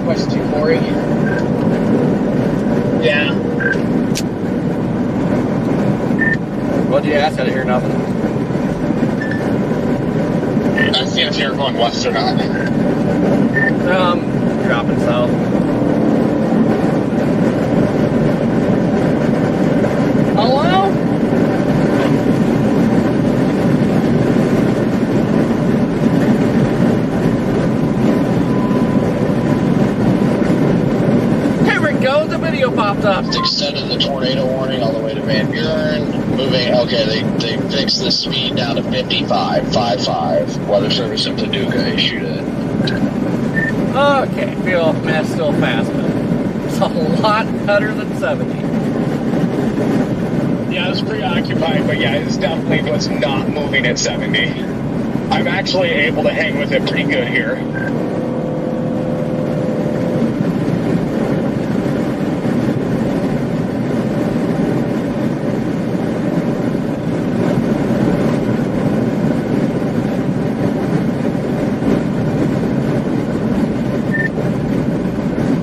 West 240. Yeah. What'd you ask? I didn't hear nothing. I see if you're going west or not. Dropping south. Hello? There we go. The video popped up. Extended the tornado warning all the way to Van Buren. Moving, okay, they fixed the speed down to 55. Weather Service in Paducah issued it. Okay, feel man, still fast, but it's a lot better than 70. Yeah, I was preoccupied, but yeah, it definitely was not moving at 70. I'm actually able to hang with it pretty good here.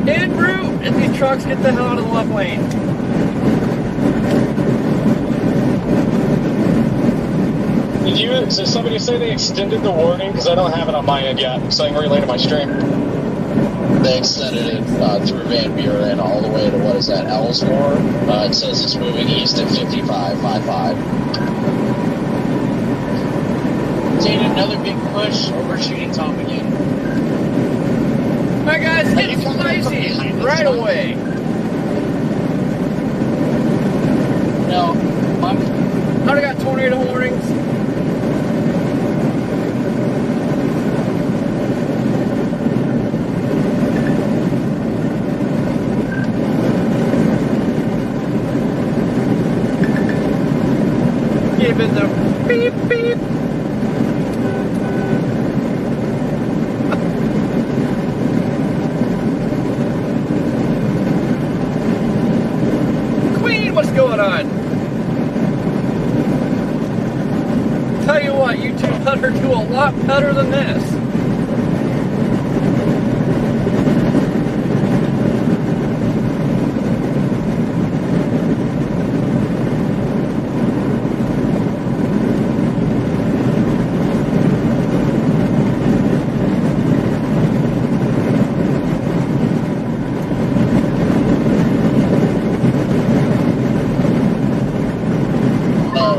En route, and these trucks get the hell out of the left lane. Did somebody say they extended the warning? Because I don't have it on my end yet, because I can relay to my stream. They extended it through Van Buren all the way to, what is that, Ellsmore? It says it's moving east at 55. Taking another big push, overshooting Tom again. Alright guys, hit spicy right away. No, I'm... I already got tornado warnings. Giving the beep beep. Queen, what's going on? Tell you what, you two better do a lot better than this.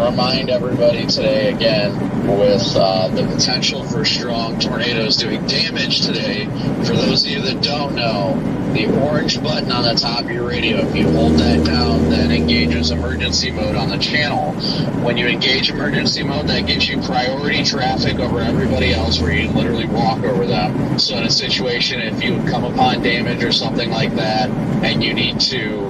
Remind everybody today again with the potential for strong tornadoes doing damage today. For those of you that don't know, the orange button on the top of your radio, if you hold that down, that engages emergency mode on the channel. When you engage emergency mode, that gives you priority traffic over everybody else, where you can literally walk over them. So in a situation, if you come upon damage or something like that, and you need to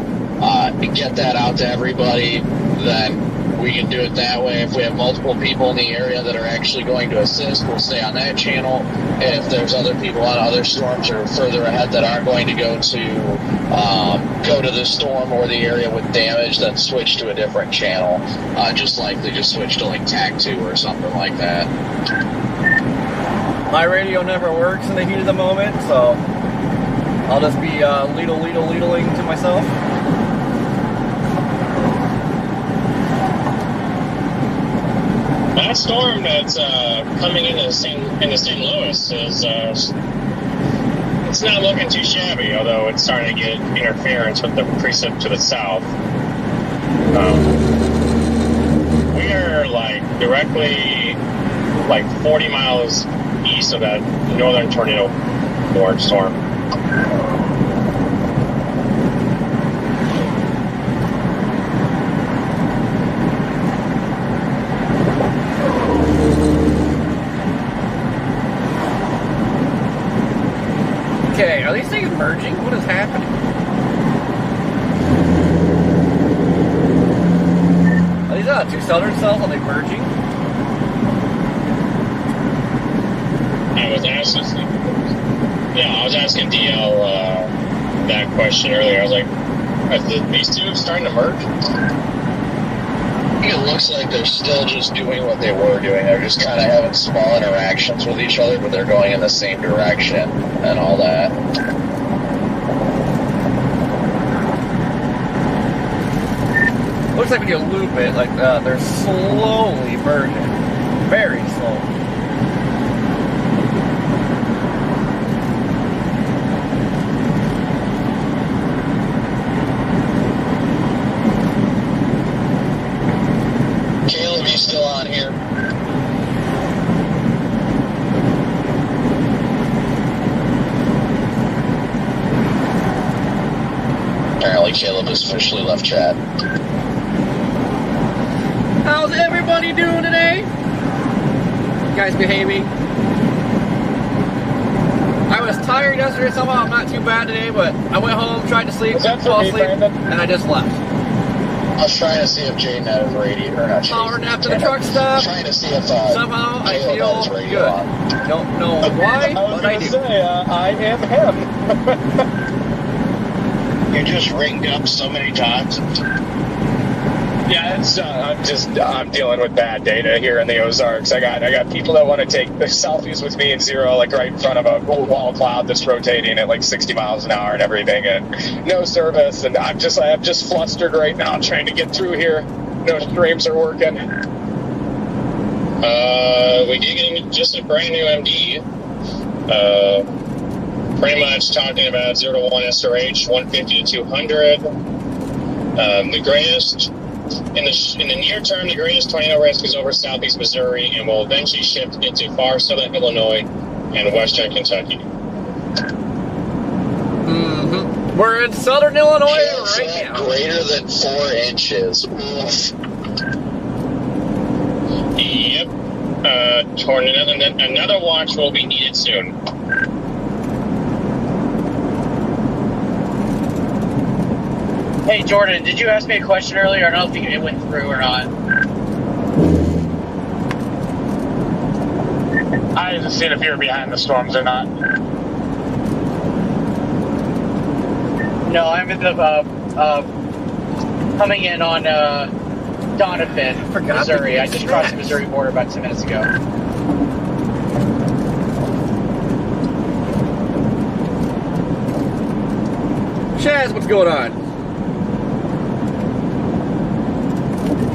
get that out to everybody, then we can do it that way. If we have multiple people in the area that are actually going to assist, we'll stay on that channel. And if there's other people on other storms or further ahead that aren't going to go to the storm or the area with damage, then switch to a different channel. Just switch to like TAC 2 or something like that. My radio never works in the heat of the moment, so I'll just be leadling to myself. That storm that's coming into St. Louis is it's not looking too shabby, although it's starting to get interference with the precip to the south. We are directly 40 miles east of that northern tornado warning storm. Okay, are these things merging? What is happening? Are these two southern cells? Are they merging? I was asking DL that question earlier. I was like, are these two starting to merge? I think it looks like they're still just doing what they were doing. They're just kind of having small interactions with each other, but they're going in the same direction and all that. looks like when you loop it, like they're slowly merging. Very slow. Caleb, you still on here? Apparently Caleb has officially left chat. How's everybody doing today? You guys behaving? I was tired yesterday somehow. I'm not too bad today, but I went home, tried to sleep, fall asleep, and I just left. I was trying to see if Jaden had his radio, or not. Power nap to the truck stop. Trying to see if somehow I feel good. On. Don't know why, but I do. Say, I am him. You just ringed up so many times. Yeah, it's I'm dealing with bad data here in the Ozarks. I got people that want to take the selfies with me in zero, like right in front of a wall cloud that's rotating at like 60 miles an hour and everything, and no service. And I'm just flustered right now trying to get through here. No streams are working. We did get just a brand new MD. Pretty much talking about 0 to 1 SRH, 150 to 200. The greatest. In the near term, the greatest tornado risk is over southeast Missouri and will eventually shift into far southern Illinois and western Kentucky. Mm-hmm. We're in southern Illinois right now. Greater than 4 inches. Oof. Yep. Tornado, and then another watch will be needed soon. Hey, Jordan, did you ask me a question earlier? I don't know if it went through or not. I haven't seen if you're behind the storms or not. No, I'm in the coming in on Donovan, Missouri. I just crossed the Missouri border about 10 minutes ago. Chaz, what's going on?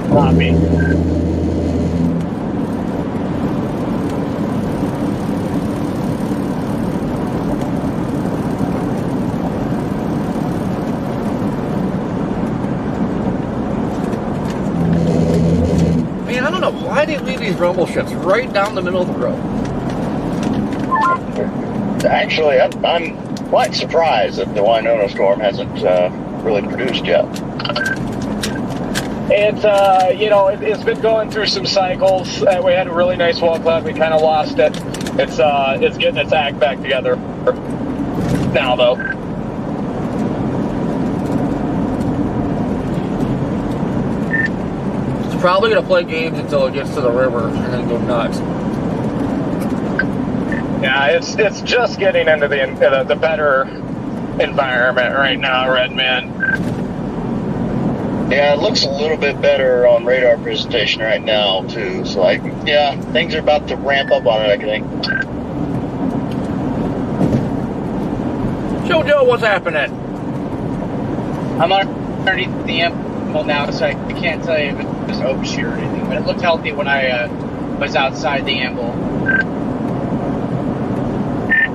Copy. Man, I don't know why they leave these rumble strips right down the middle of the road. Actually, I'm quite surprised that the Winona storm hasn't really produced yet. It's it's been going through some cycles. We had a really nice wall cloud. We kind of lost it. It's getting its act back together now, though. It's probably gonna play games until it gets to the river and then go nuts. Yeah, it's just getting into the better environment right now, Redman. Yeah, it looks a little bit better on radar presentation right now, too. So, things are about to ramp up on it, I think. Jojo, what's happening? I'm underneath the amble now, so I can't tell you if it was overshoot or anything, but it looked healthy when I was outside the amble.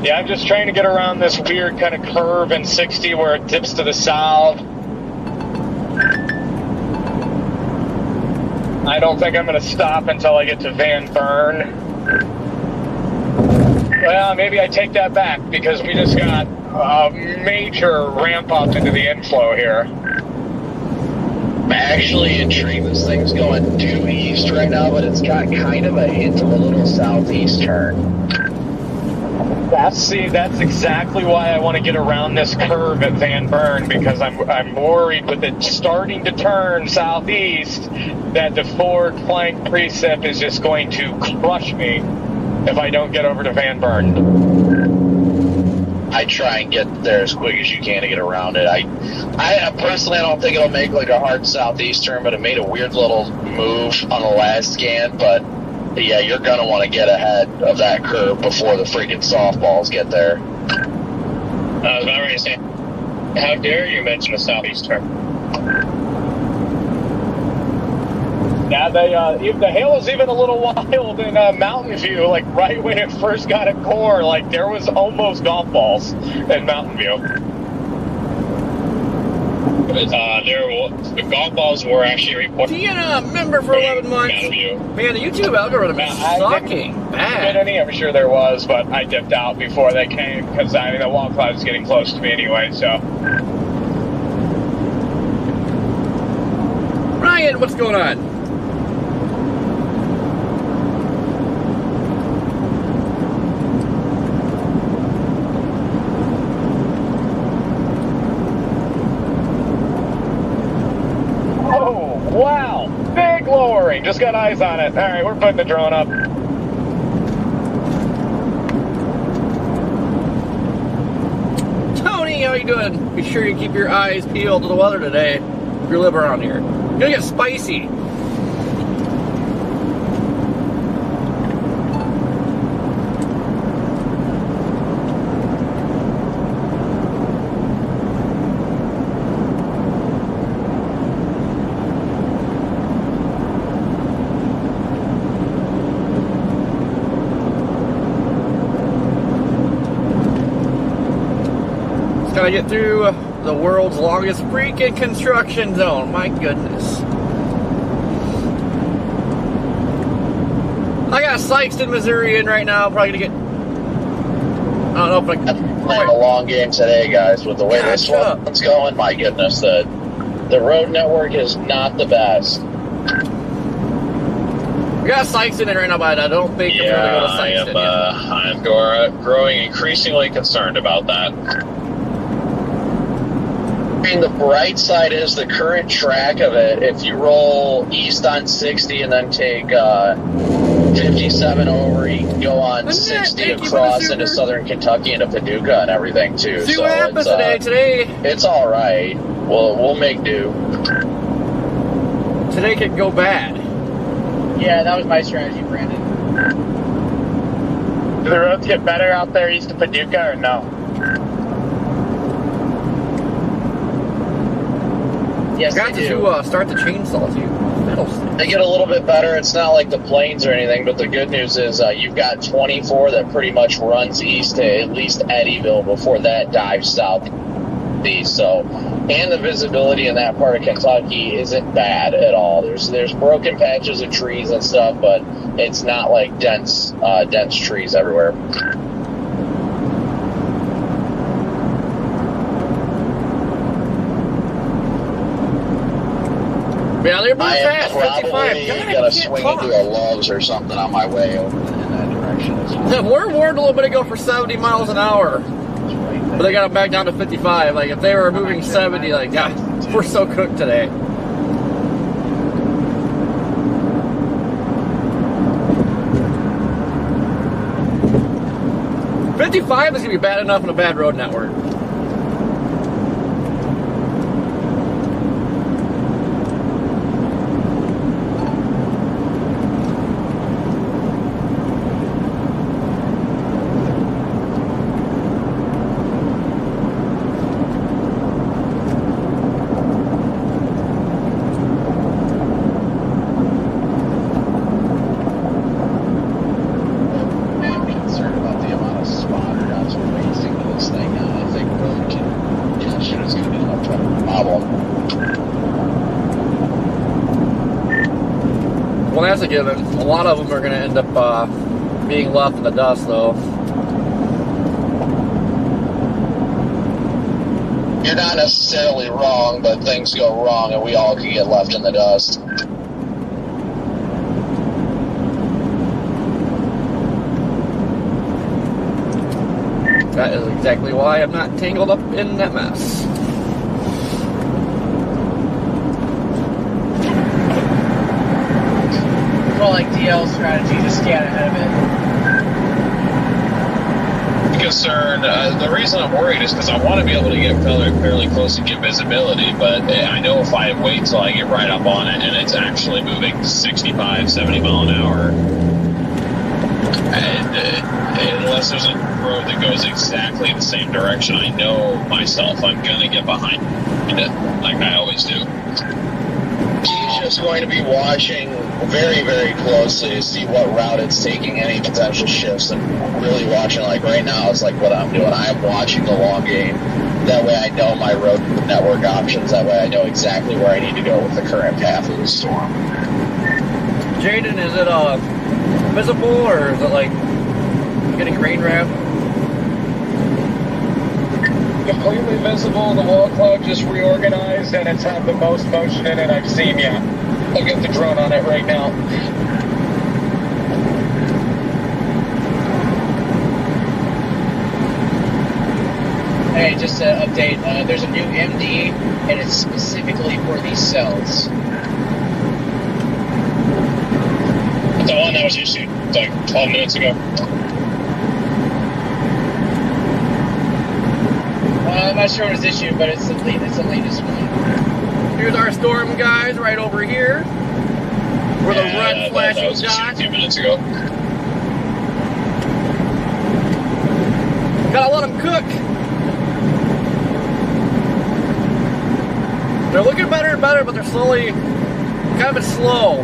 Yeah, I'm just trying to get around this weird kind of curve in 60 where it dips to the south. I don't think I'm going to stop until I get to Van Buren. Well, maybe I take that back because we just got a major ramp up into the inflow here. I'm actually intrigued. This thing's going due east right now, but it's got kind of a hint of a little southeast turn. That's exactly why I want to get around this curve at Van Buren, because I'm worried with it starting to turn southeast that the forward flank precip is just going to crush me if I don't get over to Van Buren. I try and get there as quick as you can to get around it. I personally, I don't think it'll make like a hard southeast turn, but it made a weird little move on the last scan. But yeah, you're gonna want to get ahead of that curve before the freaking softballs get there. I was about ready to say, how dare you mention a southeast turn? Yeah, the hail was even a little wild in Mountain View, like right when it first got at core, like there was almost golf balls in Mountain View. The golf balls were actually reported. Being a member for 11 months, Mountain View. man, the YouTube algorithm is sucking Did bad. any? I'm sure there was, but I dipped out before they came because I mean the wall cloud was getting close to me anyway. So Ryan, what's going on? wow, big lowering. Just got eyes on it. All right, we're putting the drone up. Tony, how you doing? Be sure you keep your eyes peeled to the weather today if you live around here. It's gonna get spicy. Gotta get through the world's longest freaking construction zone. My goodness. I got Sykeston, Missouri in right now. Probably gonna get. I don't know if I can. Playing a long game today, guys, with the way this one's going. My goodness, the road network is not the best. We got Sykeston in right now, but I don't think I'm gonna go to Sykeston. I am growing increasingly concerned about that. I mean, the bright side is the current track of it. If you roll east on 60 and then take 57 over, you can go on 60 across into southern Kentucky into Paducah and everything too. See so what happens it's, today. It's all right. We'll make do. Today could go bad. Yeah, that was my strategy, Brandon. Do the roads get better out there east of Paducah or no? Yes, Got they to do. start the chainsaw too. Fiddlesticks. They get a little bit better. It's not like the plains or anything, but the good news is you've got 24 that pretty much runs east to at least Eddyville before that dives southeast. So, and the visibility in that part of Kentucky isn't bad at all. There's broken patches of trees and stuff, but it's not like dense trees everywhere. Yeah, they're moving I am fast. 55. probably God, gonna swing talk. into a Love's or something on my way over in that direction as well. We're warned a little bit ago for 70 miles an hour, but they got them back down to 55. Like if they were moving 70, like God, we're so cooked today. $55 is gonna be bad enough in a bad road network. I'm concerned about the amount of spotter guys racing to this thing now. I think road congestion is going to be a problem. Well, that's a given. A lot of them are going to end up being left in the dust, though. You're not necessarily wrong, but things go wrong and we all can get left in the dust. That is exactly why I'm not tangled up in that mess. Well, like DL strategy, just stay out ahead of it. Concern. The reason I'm worried is because I want to be able to get fairly close and get visibility, but I know if I wait till I get right up on it and it's actually moving 65, 70 mile an hour, and unless there's a road that goes exactly the same direction, I know myself I'm going to get behind it, like I always do. He's Jade's going to be watching very, very closely to see what route it's taking, any potential shifts, and really watching, like right now, it's like what I'm doing. I'm watching the long game. That way I know my road network options. That way I know exactly where I need to go with the current path of the storm. Jaden, is it visible or is it like getting rain wrapped? Completely visible. The wall cloud just reorganized, and it's had the most motion in it I've seen yet. I'll get the drone on it right now. Hey, just to update, there's a new MD, and it's specifically for these cells. The one that was issued like 12 minutes ago. I'm not sure what it's issued, but it's the latest one. Here's our storm, guys, right over here. Where the red flashing that was issued a dot. few minutes ago. Gotta let them cook. They're looking better and better, but they're slowly, kind of slow.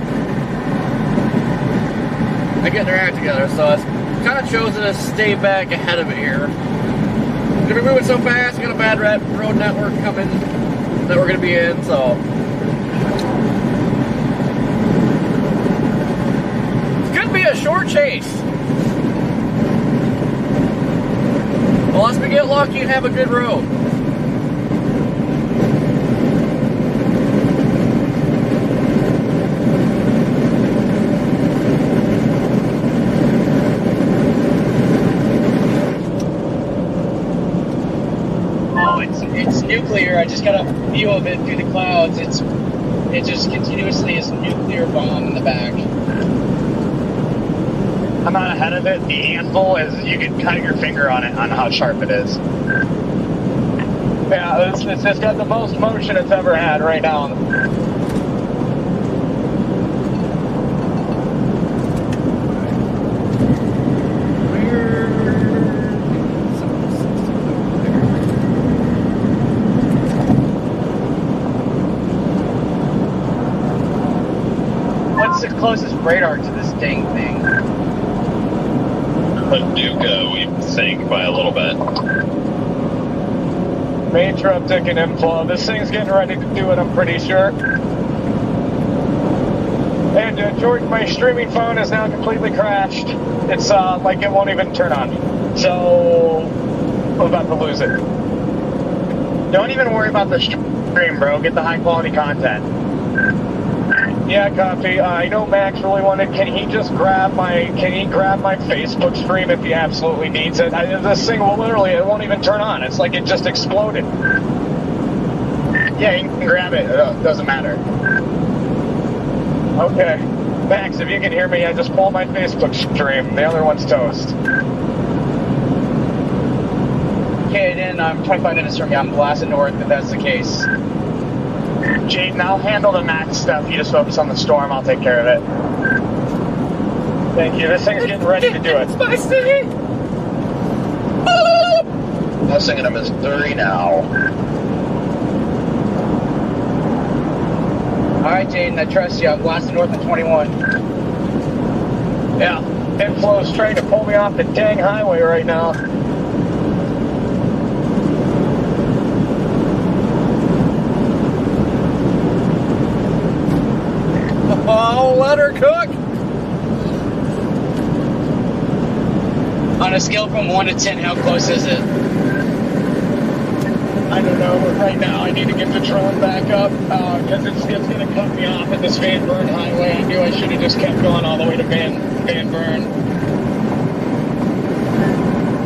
They're getting their act together, so it's kind of chosen to stay back ahead of it here. We're moving so fast, we got a bad road network coming that we're going to be in, so. It's going to be a short chase. Unless we get lucky and have a good road. It's nuclear. I just got a view of it through the clouds. It just continuously is a nuclear bomb in the back. I'm not ahead of it. The anvil is, you can cut your finger on it on how sharp it is. Yeah, it's just got the most motion it's ever had right now. What's the closest radar to this dang thing? Paducah, we think, by a little bit. Range uptick and inflow. This thing's getting ready to do it, I'm pretty sure. And George, my streaming phone is now completely crashed. It's like it won't even turn on. So I'm about to lose it. Don't even worry about the stream, bro. Get the high quality content. Yeah, copy. I know Max really wanted. Can he grab my Facebook stream if he absolutely needs it? This thing will literally, it won't even turn on. It's like it just exploded. Yeah, you can grab it. It doesn't matter. Okay. Max, if you can hear me, I just pulled my Facebook stream. The other one's toast. Okay, then I'm 25 minutes from you. I'm blasting north if that's the case. Jaden, I'll handle the Max stuff. You just focus on the storm. I'll take care of it. Thank you. This thing's getting ready to do it. It's my city. Busing into Missouri now. Alright, Jaden, I trust you. I'm blasting north at 21. Yeah, inflow's trying to pull me off the dang highway right now. Oh, let her cook. On a scale from 1 to 10, how close is it? I don't know, but right now I need to get the drone back up because it's going to cut me off at this Van Buren highway. I knew I should have just kept going all the way to Van Buren.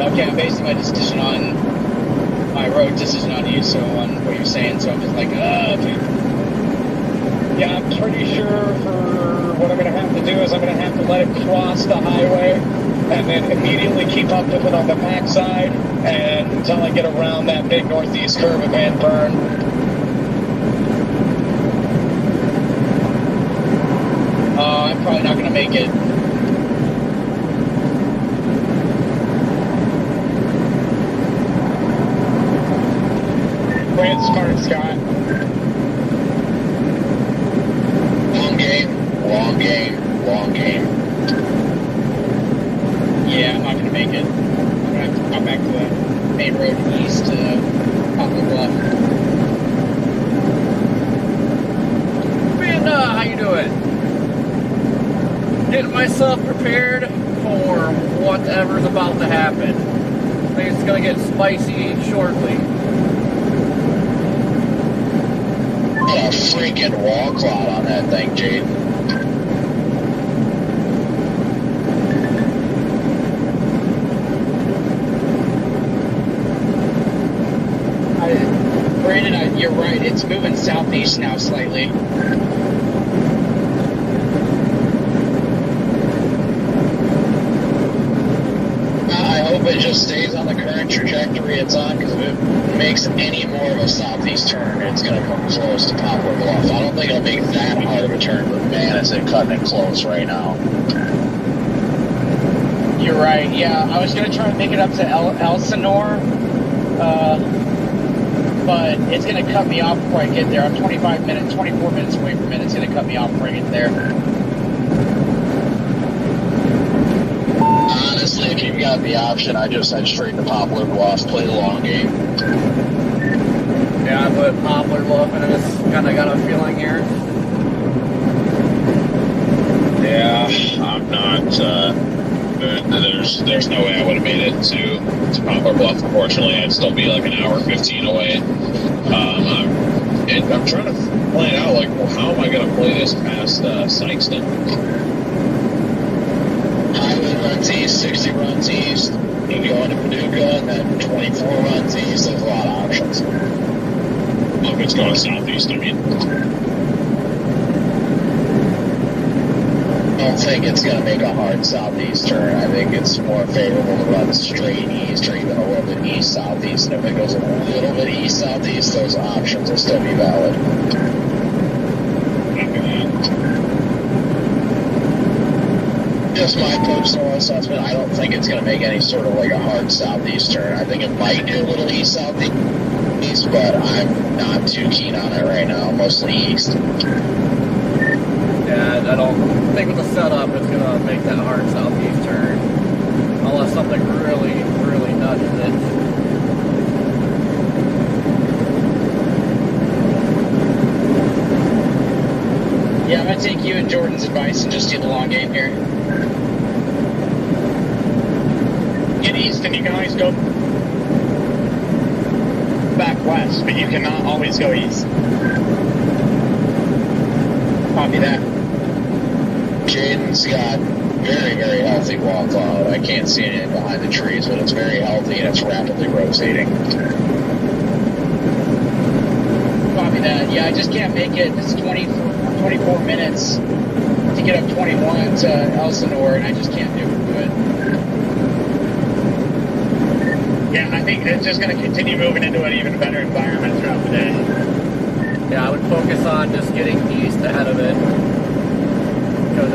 Okay, I'm basing my decision on my road decision on you, so on what you're saying, so I'm just like, okay. Yeah, I'm pretty sure for what I'm going to have to do is I'm going to have to let it cross the highway and then immediately keep up with it on the back side and until I get around that big northeast curve of Van Buren. I'm probably not going to make it. Way smart, Scott. main road east to Poplar Bluff. And how you doing? Getting myself prepared for whatever's about to happen. I think it's gonna get spicy shortly. A freaking wall cloud on that thing, Jade. Brandon, you're right. It's moving southeast now slightly. I hope it just stays on the current trajectory it's on, because if it makes any more of a southeast turn, it's going to come close to Poplar Bluff. I don't think it'll make that hard of a turn, but man, is it cutting it close right now. You're right. Yeah, I was going to try to make it up to Elsinore, but it's going to cut me off before I get there. I'm 24 minutes away from it. It's going to cut me off before I get there. Honestly, if you've got the option, I just head straight to Poplar Bluff, play the long game. Yeah, I put Poplar Bluff and I just kind of got a feeling here. Yeah, I'm not. There's no way I would have made it to Poplar Bluff. Unfortunately, I'd still be like an hour 15 away. I'm trying to plan out like, well, how am I going to play this past Sykeston? Highway runs east, 60 runs east. You can go into Paducah, and then 24 runs east. There's a lot of options. If it's going southeast, I mean. I don't think it's going to make a hard southeast turn. I think it's more favorable to run straight east or even a little bit east-southeast. And if it goes a little bit east-southeast, those options will still be valid. Just my personal assessment, I don't think it's going to make any sort of like a hard southeast turn. I think it might do a little east-southeast, but I'm not too keen on it right now, mostly east. Yeah, I don't think with the setup it's going to make that hard southeast turn. Unless something really, really nudges it. Yeah, I'm going to take you and Jordan's advice and just do the long game here. Get east and you can always go back west, but you cannot always go east. Copy that. Jaden's got very, very healthy wall cloud. I can't see anything behind the trees, but it's very healthy and it's rapidly rotating. Copy that. Yeah, I just can't make it. It's 24 minutes to get up 21 to Elsinore, and I just can't do it. Yeah, I think it's just going to continue moving into an even better environment throughout the day. Yeah, I would focus on just getting east ahead of it. Because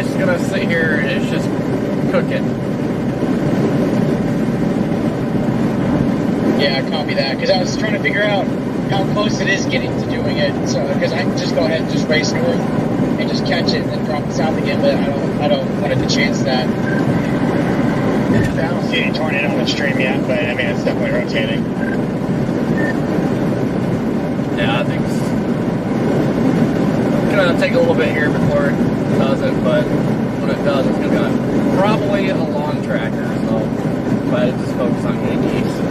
it's going to sit here and it's just cooking. Yeah, copy that. Because I was trying to figure out how close it is getting to doing it. So, because I can just go ahead and just race north and just catch it and then drop it south again, but I don't want to chance that. I don't see any tornado on the stream yet, but I mean, it's definitely rotating. Yeah, I think it's going to take a little bit here before it does it, but when it does, it's going to be probably a long tracker, so but just focus on getting east.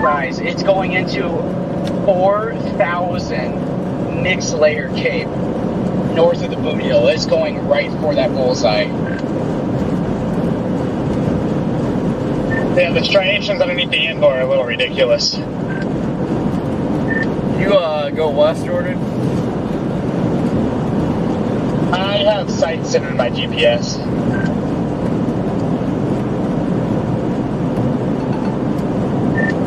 Guys, it's going into 4,000 mixed layer cape north of the Bootheel. It's going right for that bullseye. Yeah, the striations underneath the inboard are a little ridiculous. You go west, Jordan? I have sights in my GPS.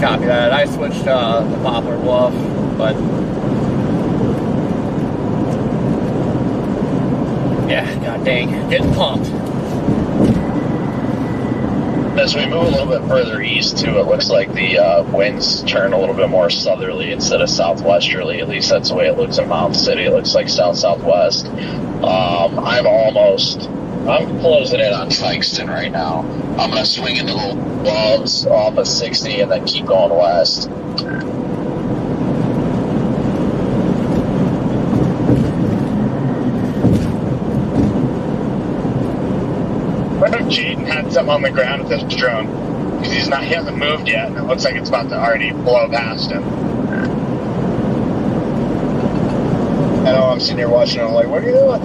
Copy that. I switched to Poplar Bluff, but yeah, god dang, getting pumped. As we move a little bit further east, too, it looks like the winds turn a little bit more southerly instead of southwesterly. At least that's the way it looks in Mountain City. It looks like south-southwest. I'm closing in on Fikeston right now. I'm going to swing into the loves off of 60 and then keep going west. What if Jaden had something on the ground with this drone? Because he hasn't moved yet, and it looks like it's about to already blow past him. I know, I'm sitting here watching it, I'm like, what are you doing?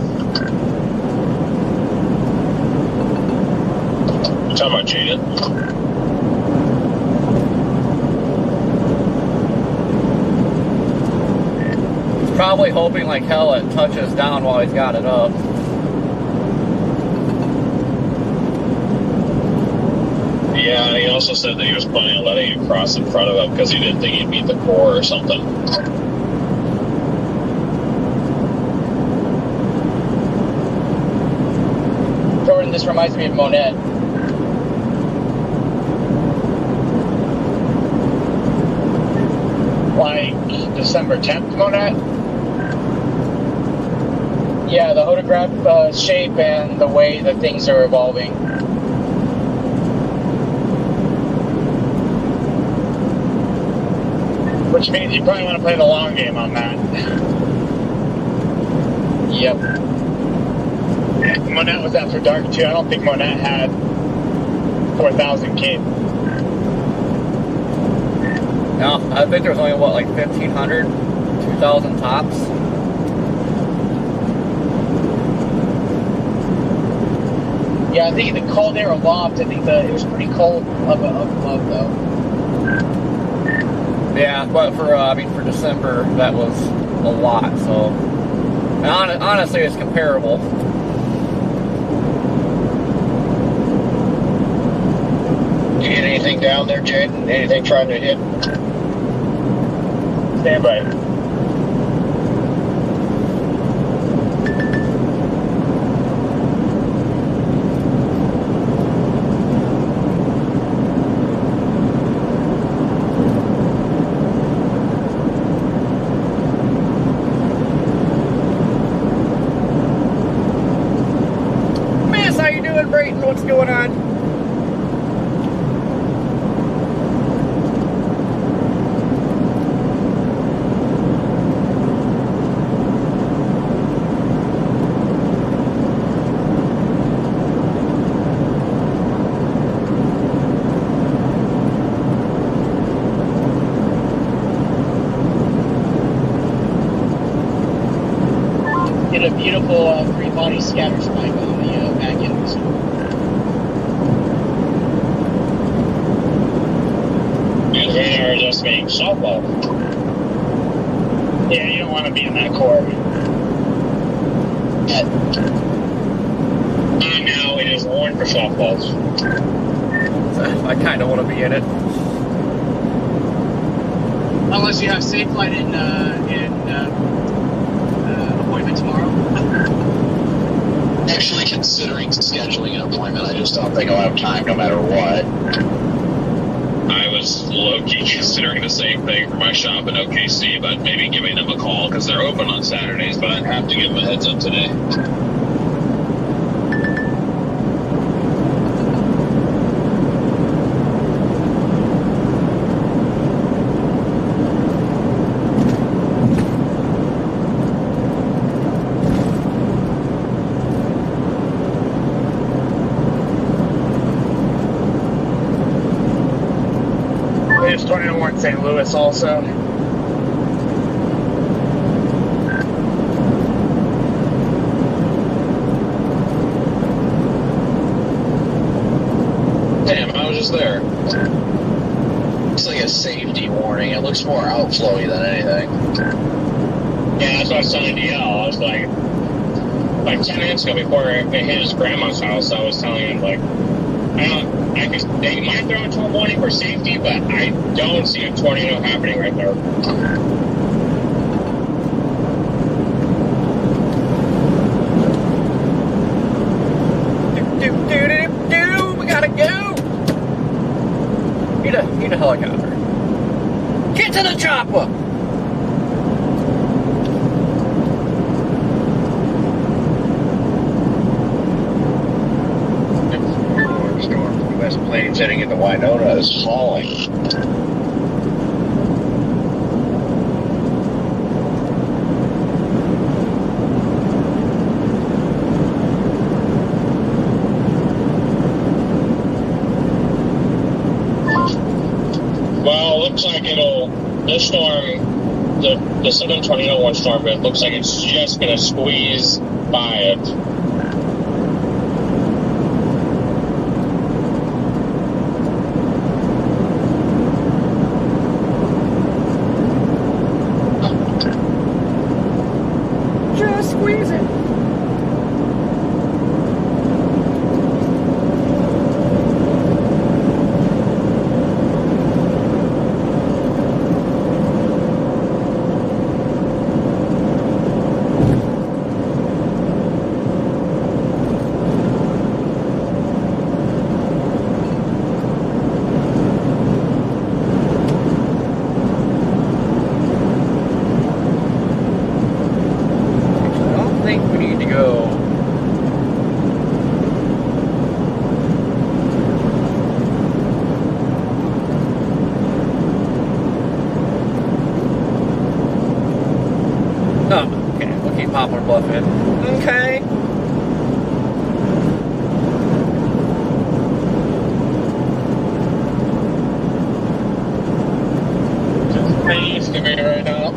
You talking about Jaden? He's probably hoping like hell it touches down while he's got it up. Yeah, and he also said that he was planning on letting it cross in front of him because he didn't think he'd beat the core or something. Jordan, this reminds me of Monette. Like December 10th, Monette? Yeah, the photograph shape and the way that things are evolving. Which means you probably want to play the long game on that. Yep. Monette was after dark too. I don't think Monette had 4,000 K. No, I think there was only, what, like 1,500, 2,000 tops? Yeah, I think the Caldera Loft, I think it was pretty cold up above, though. Yeah, but for December, that was a lot, so... And honestly, it's comparable. You get anything down there, Jaden? Anything trying to hit? Stand by. Miss, how you doing, Brayton? What's going on? Get a beautiful free body scatter spike on the back end. Because we are just making softball. Yeah, you don't want to be in that core. Now it is worn for softballs. I kind of want to be in it. Unless you have safe flight in appointment tomorrow. Actually considering scheduling an appointment. I just don't think I'll have time no matter what. I was low-key considering the same thing for my shop in OKC, but maybe giving them a call because they're open on Saturdays, but I'd have to give them a heads up today. There's tornado warrant St. Louis also. Damn, I was just there. Looks like a safety warning. It looks more outflowy than anything. Yeah, that's what I was telling DL. I was like 10 minutes ago before it hit his grandma's house, I was telling him, like, they might throw a tornado warning for safety, but I don't see a tornado happening right there. We gotta go! need a helicopter. Get to the chopper! Storm from West Plains heading into Winona is falling. Well, it looks like this storm, the southern tornado warning storm, it looks like it's just going to squeeze by it. Just squeeze it. Oh, okay. We'll keep Poplar Bluff in. Okay. Just haze to me right now.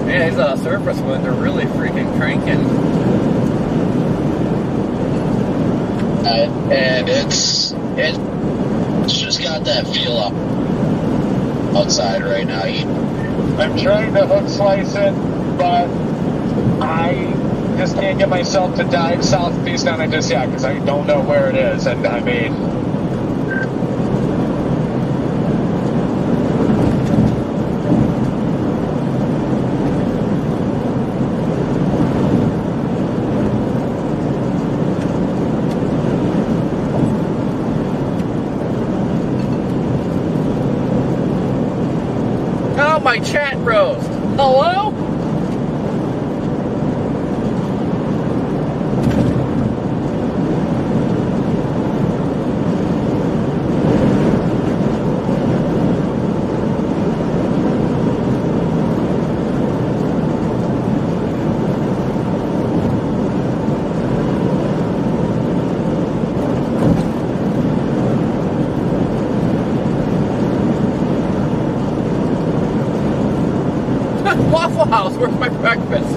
Man, these surface winds are really freaking cranking. And it's just got that feel up outside right now. I'm trying to hook slice it, but I just can't get myself to dive southeast on it just yet because I don't know where it is. And I mean, Oh, my chat bros. Hello? Waffle House, where's my breakfast?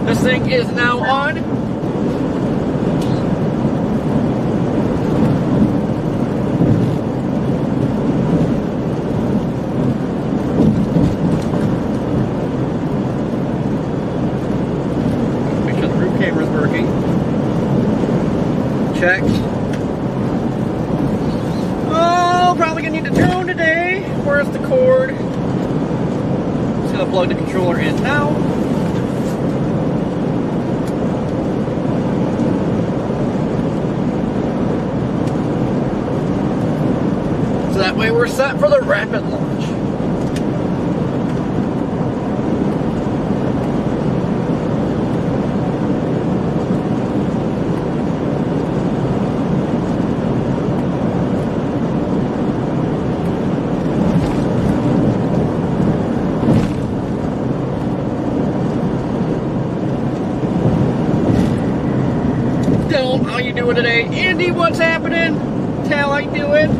This thing is now on. Check. Oh, probably gonna need a drone today. Where's the cord? Just gonna plug the controller in now. So that way we're set for the rapid launch. How you doing today? Andy, what's happening? How I doing?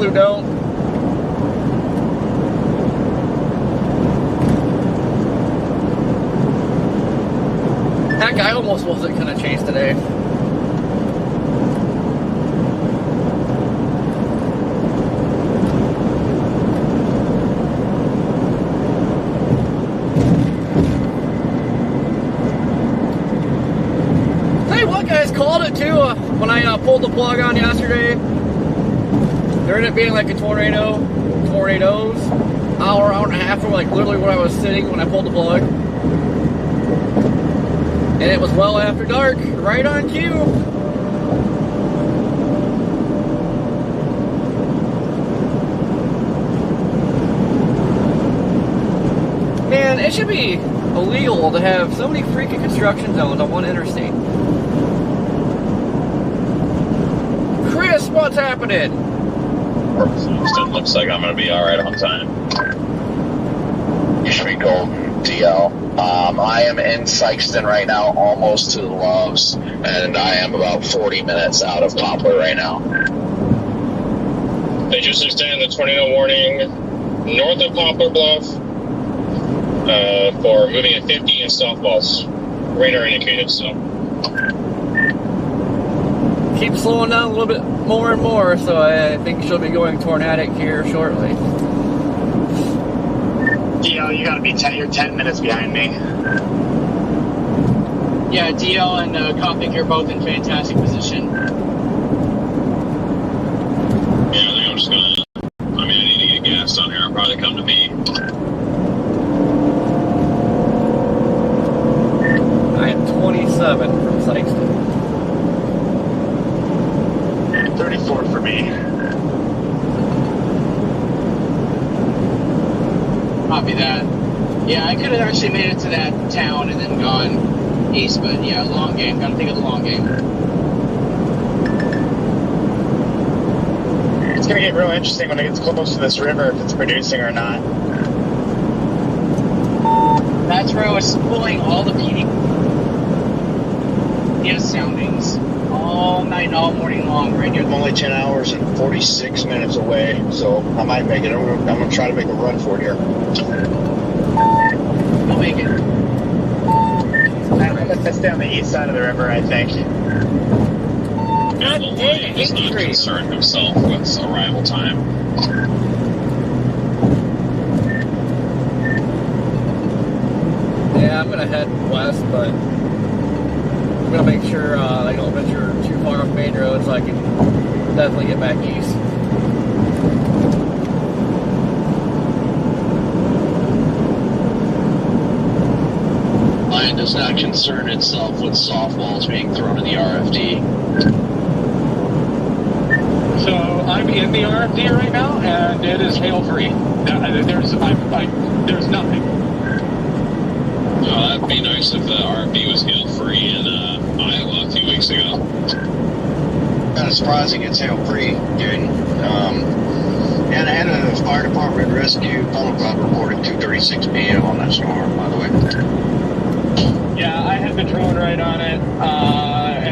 who don't. Heck, I almost wasn't gonna chase today. Hey, what guys called it too when I pulled the plug on yesterday. There ended up being like a tornadoes, hour and a half from like literally where I was sitting when I pulled the plug. And it was well after dark, right on cue. Man, it should be illegal to have so many freaking construction zones on one interstate. Chris, what's happening? Houston, looks like I'm going to be all right on time. You should be golden, DL. I am in Sykeston right now, almost to the Loves, and I am about 40 minutes out of Poplar right now. They just extended the tornado warning north of Poplar Bluff for moving at 50 and softballs. Radar indicated, so. Keep slowing down a little bit more and more, so I think she'll be going tornadic here shortly. DL, you gotta be you're 10 minutes behind me. Yeah, DL and Kopic, you're both in fantastic position. Yeah, I think I'm just gonna, I need to get gas down here. I'll probably come to me. I am 27 from Sykeston. 34 for me. Copy that. Yeah, I could have actually made it to that town and then gone east, but yeah, long game. Gotta think of the long game. It's going to get real interesting when it gets close to this river, if it's producing or not. That's where I was pulling all the PDS soundings all night and all morning long right near I'm only 10 hours and 46 minutes away, so I might make it. I'm going to try to make a run for it here. You'll make it. I'm going to stay on the east side of the river, I think. Yeah, the line does not concern himself with arrival time. Yeah, I'm gonna head west, but I'm gonna make sure I don't venture too far off main road so I can definitely get back east. Line does not concern itself with softballs being thrown in the RFD. So I'm in the RFD right now, and it is hail-free. There's nothing. Well, that'd be nice if the RFD was hail-free in Iowa a few weeks ago. Kind of surprising it's hail-free, dude. And I had a fire department rescue follow club reported 2:36 p.m. on that storm, by the way. Yeah, I had the drone right on it,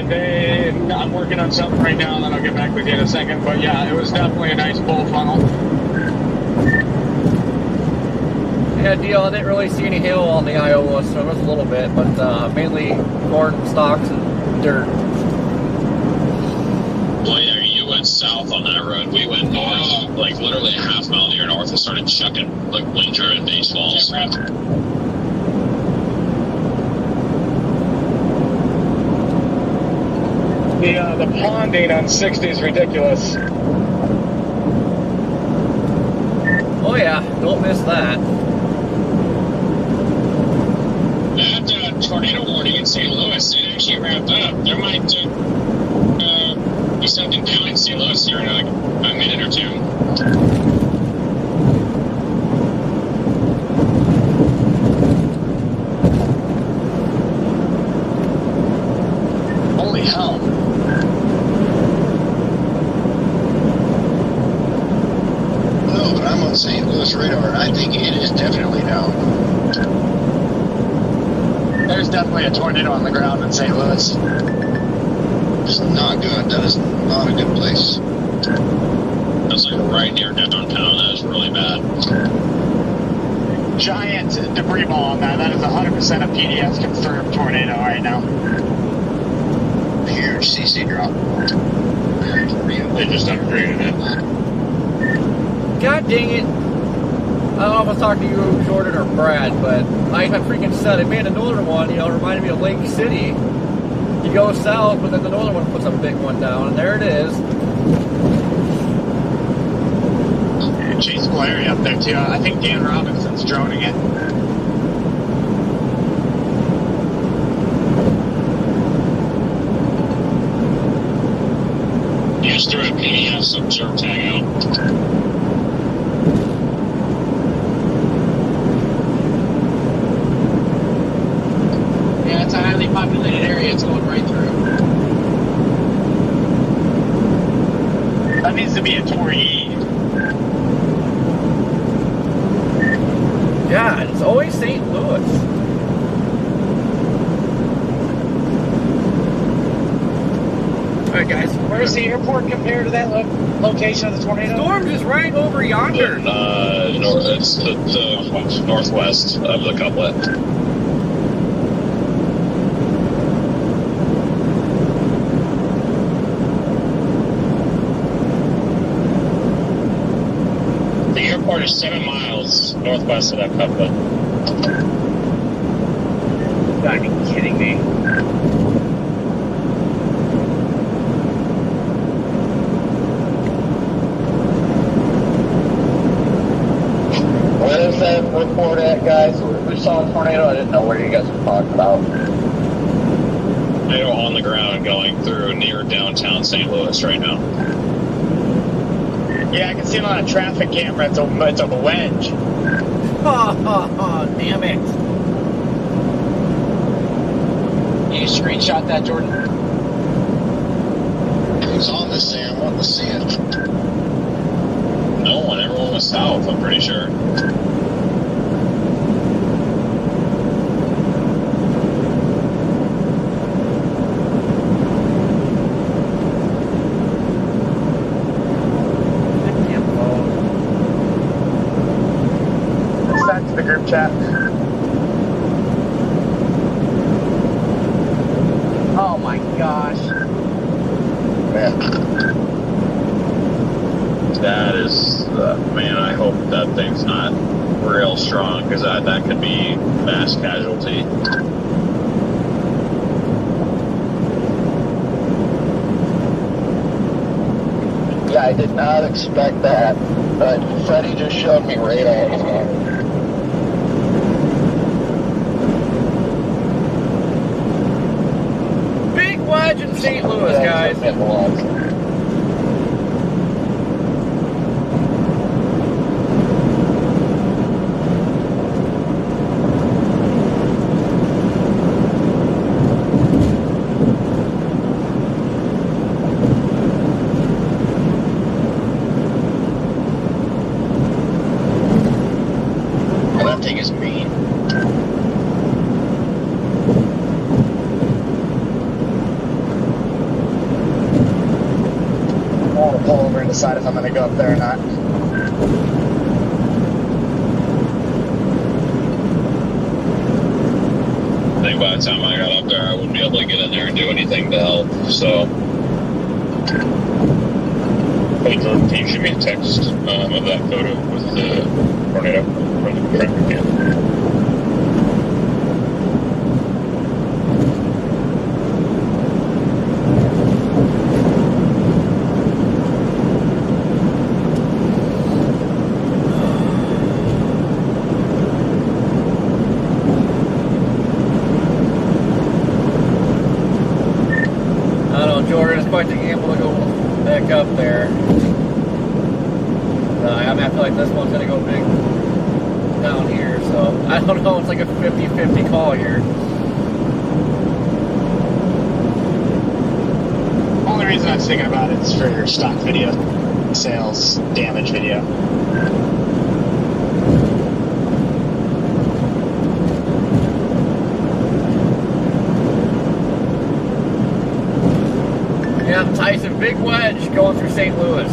and I'm working on something right now, and then I'll get back with you in a second. But yeah, it was definitely a nice bull funnel. Yeah, deal. I didn't really see any hail on the Iowa, so it was a little bit, but mainly corn stalks and dirt. Well, yeah, you went south on that road. We went north, like literally a half mile near north, and started chucking like wind-driven baseballs. The ponding on 60 is ridiculous. Oh yeah, don't miss that. That tornado warning in St. Louis, it actually ramped up. There might be something down in St. Louis here in like a minute or two. Holy hell. No, but I'm on St. Louis radar, and I think it is definitely down. There's definitely a tornado on the ground in St. Louis. It's not good. That is not a good place. That's like right near downtown. That is really bad. Giant debris ball on that. That is 100% a PDS confirmed tornado right now. Huge CC drop. They just upgraded it. God dang it. I don't know if I was talking to you, Jordan, or Brad, but I freaking said it. Man, the northern one, reminded me of Lake City. You go south, but then the northern one puts a big one down, and there it is. Chaseable area up there, too. I think Dan Robinson's droning it. You just threw a PDS observe tag out. Yeah, it's a highly populated area. It's going right through. That needs to be a Tor E. Yeah, it's always St. Louis. Alright, guys. Where's the airport compared to that location of the tornado? Storm just rang over yonder. It's the northwest of the couplet. The airport is 7 miles northwest of that couplet. You gotta be kidding me. Where is that report at, guys? We saw a tornado. I didn't know where you guys were talking about. Tornado on the ground going through near downtown St. Louis right now. Yeah, I can see it on a traffic camera. It's a wedge. Oh, damn it. You screenshot that, Jordan? Who's on this thing? I want to see it. No one. Everyone was south, I'm pretty sure. Send to the group chat. Oh my gosh. Man. That is, man, I hope that thing's not real strong, because that could be mass casualty. Yeah, I did not expect that, but Freddie just showed me radar. Big wedge in St. Louis, guys. Well, that thing is mean. I want to pull over and decide if I'm going to go up there or not. I think by the time I got up there, I wouldn't be able to get in there and do anything to help, so. Hey, Jordan, can you shoot me a text of that photo with the tornado from the traffic cam? I don't know, Jordan, it's quite the gamble to go back up there. I feel like this one's going to go big down here, so I don't know, it's like a 50-50 call here. Only reason I was thinking about it is for your stock video, sales damage video. Yeah, Tyson, big wedge going through St. Louis.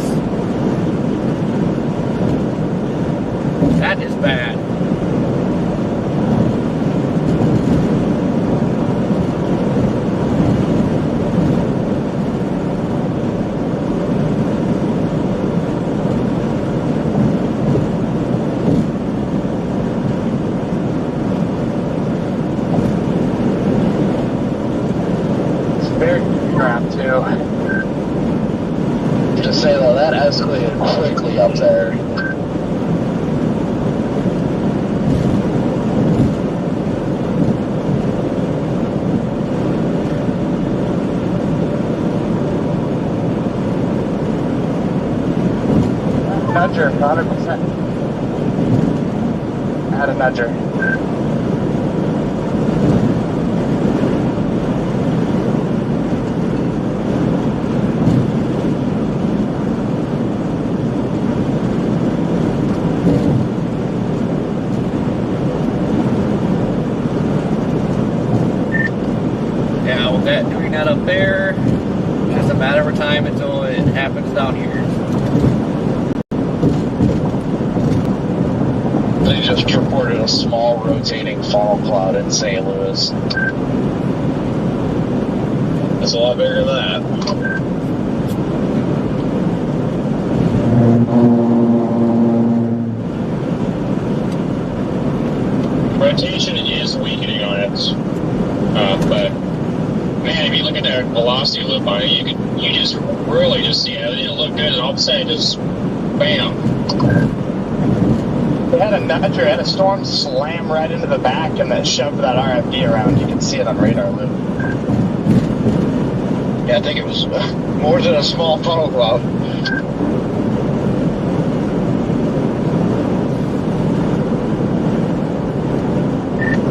bad. To say though, that escalated quickly up there. Nudger, 100%. I had a nudger. Yeah, with that, doing that up there, it's just a matter of time until it happens down here. They just reported a small rotating funnel cloud in St. Louis. That's a lot bigger than that. Rotation is weakening on it, but man, if you look at that velocity loop on it, you just really just see it look good, and all of a sudden just bam. They had a nudger, had a storm slam right into the back and then shoved that RFD around. You can see it on radar loop. Yeah, I think it was more than a small funnel cloud.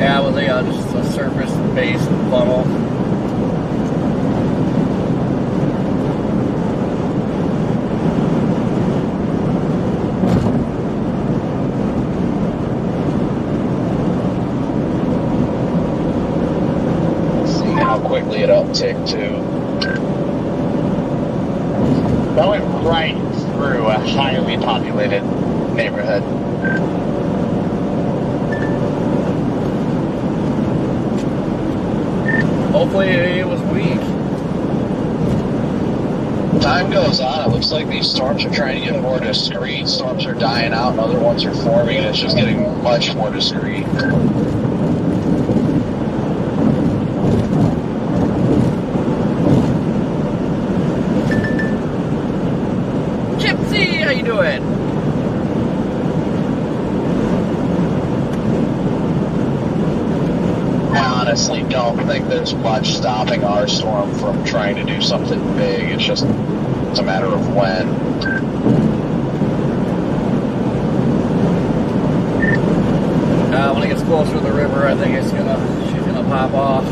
Yeah, well, they just a surface-based funnel. See how quickly it upticked too. That went right through a highly populated neighborhood. Hopefully it was weak. Time goes on, it looks like these storms are trying to get more discreet. Storms are dying out and other ones are forming, and it's just getting much more discreet. Gypsy, how you doing? I honestly don't think there's much stopping our storm from trying to do something big. It's just a matter of when. When it gets closer to the river, I think she's gonna pop off.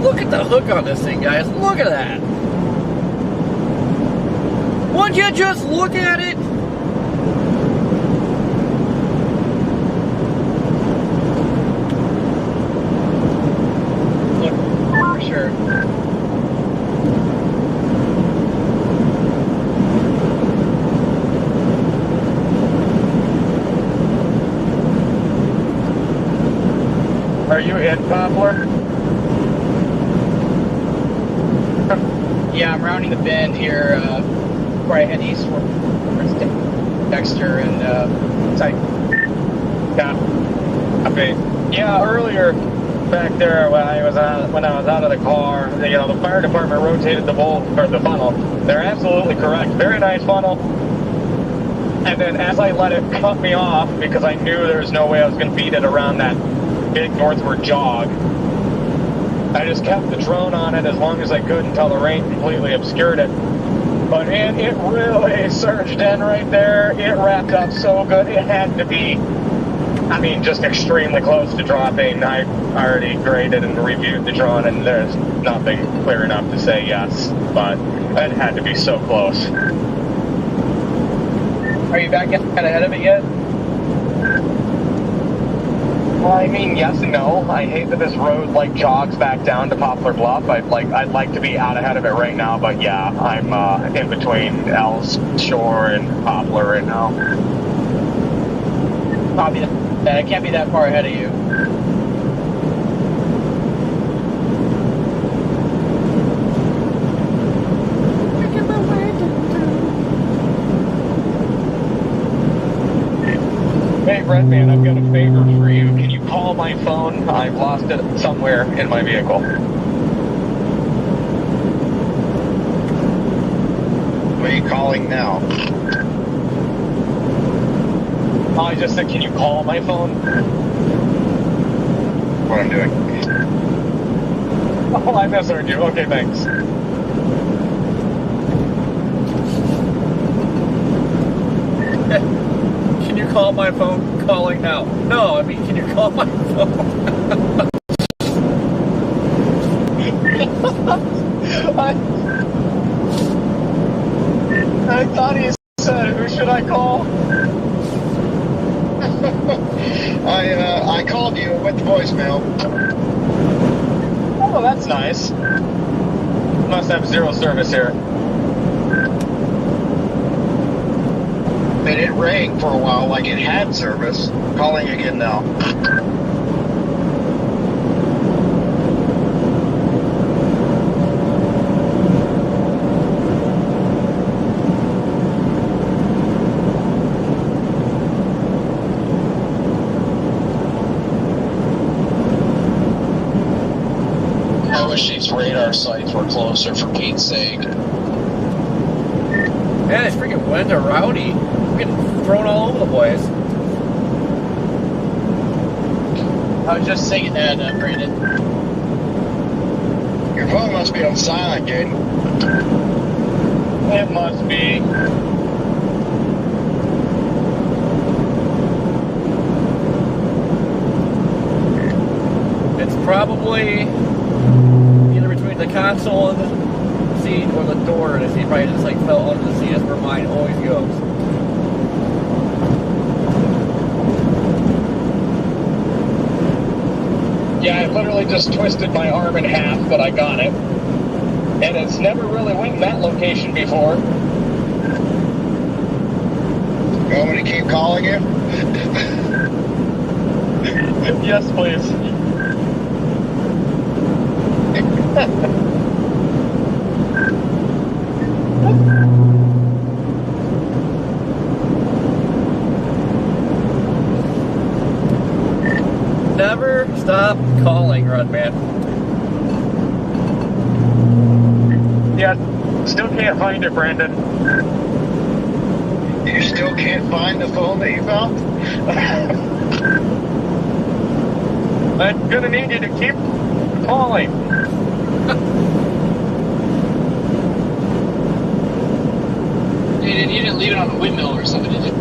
Look at the hook on this thing, guys. Look at that. Won't you just look at it? Look, for sure. Are you in Poplar? Yeah, I'm rounding the bend here before I head east towards Dexter and Yeah, earlier back there when I was out of the car, the fire department rotated the funnel. They're absolutely correct. Very nice funnel. And then as I let it cut me off, because I knew there was no way I was going to beat it around that big northward jog, I just kept the drone on it as long as I could until the rain completely obscured it. But it really surged in right there. It wrapped up so good. It had to be I mean, just extremely close to dropping. I already graded and reviewed the drone, and there's nothing clear enough to say yes, but it had to be so close. Are you back out ahead of it yet? Well, I mean, yes and no. I hate that this road like jogs back down to Poplar Bluff. I'd like to be out ahead of it right now, but yeah, I'm in between Al's Shore and Poplar right now. Probably that. I can't be that far ahead of you. Hey, Redman, I've got a favor for you. Can you call my phone? I've lost it somewhere in my vehicle. What are you calling now? I just said, can you call my phone? What I'm doing? Oh, I misheard you. Okay, thanks. Can you call my phone? Calling now. No, I mean, can you call my phone? I thought he said, who should I call? I called you with the voicemail. Oh, that's nice. Must have zero service here. And it rang for a while like it had service. Calling again now. I wish these radar sites were closer for Pete's sake. Man, this freaking winds are rowdy. I'm getting thrown all over the place. I was just singing that, Brandon. Your phone must be on silent, Jaden. It must be. It's probably either between the console and the seat or the door, and the seat probably just like fell under the seat. That's where mine always goes. Yeah, I literally just twisted my arm in half, but I got it. And it's never really went in that location before. You want me to keep calling you? Yes, please. Never stop calling, Rudman. Yeah, still can't find it, Brandon. You still can't find the phone that you found? I'm gonna need you to keep calling. You didn't leave it on a windmill or something, did you?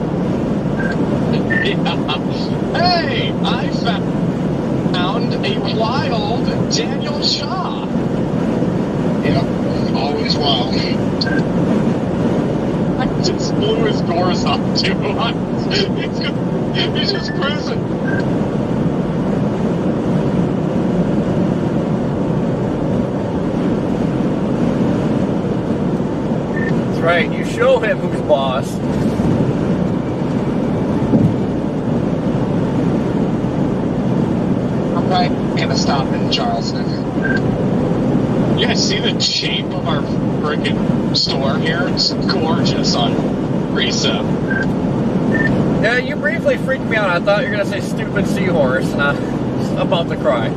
Hey, I found a wild Daniel Shaw. Yep, always wild. I just blew his doors up too. He's just cruising. That's right, you show him who's boss. I'm probably gonna stop in Charleston. You guys see the shape of our freaking store here? It's gorgeous on Risa. Yeah, you briefly freaked me out. I thought you were going to say stupid seahorse, and I was about to cry.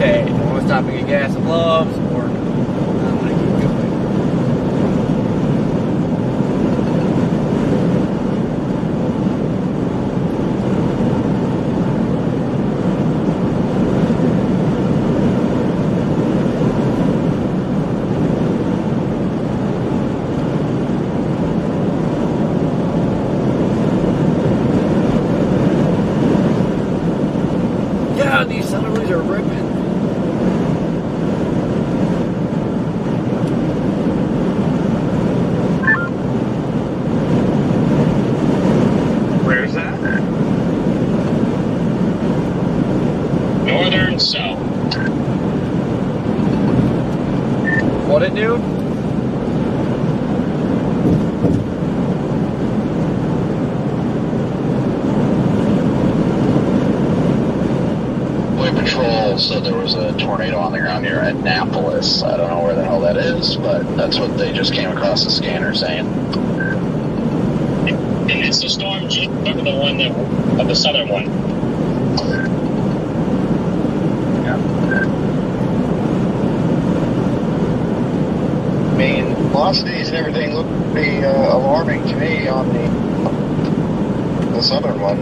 Okay, no more stopping at gas and gloves or So, What it do? Highway Patrol said there was a tornado on the ground near Annapolis. I don't know where the hell that is, but that's what they just came across the scanner saying. and it's the storm G, the one that, of the southern one. I mean, velocities and everything look pretty alarming to me on the southern one.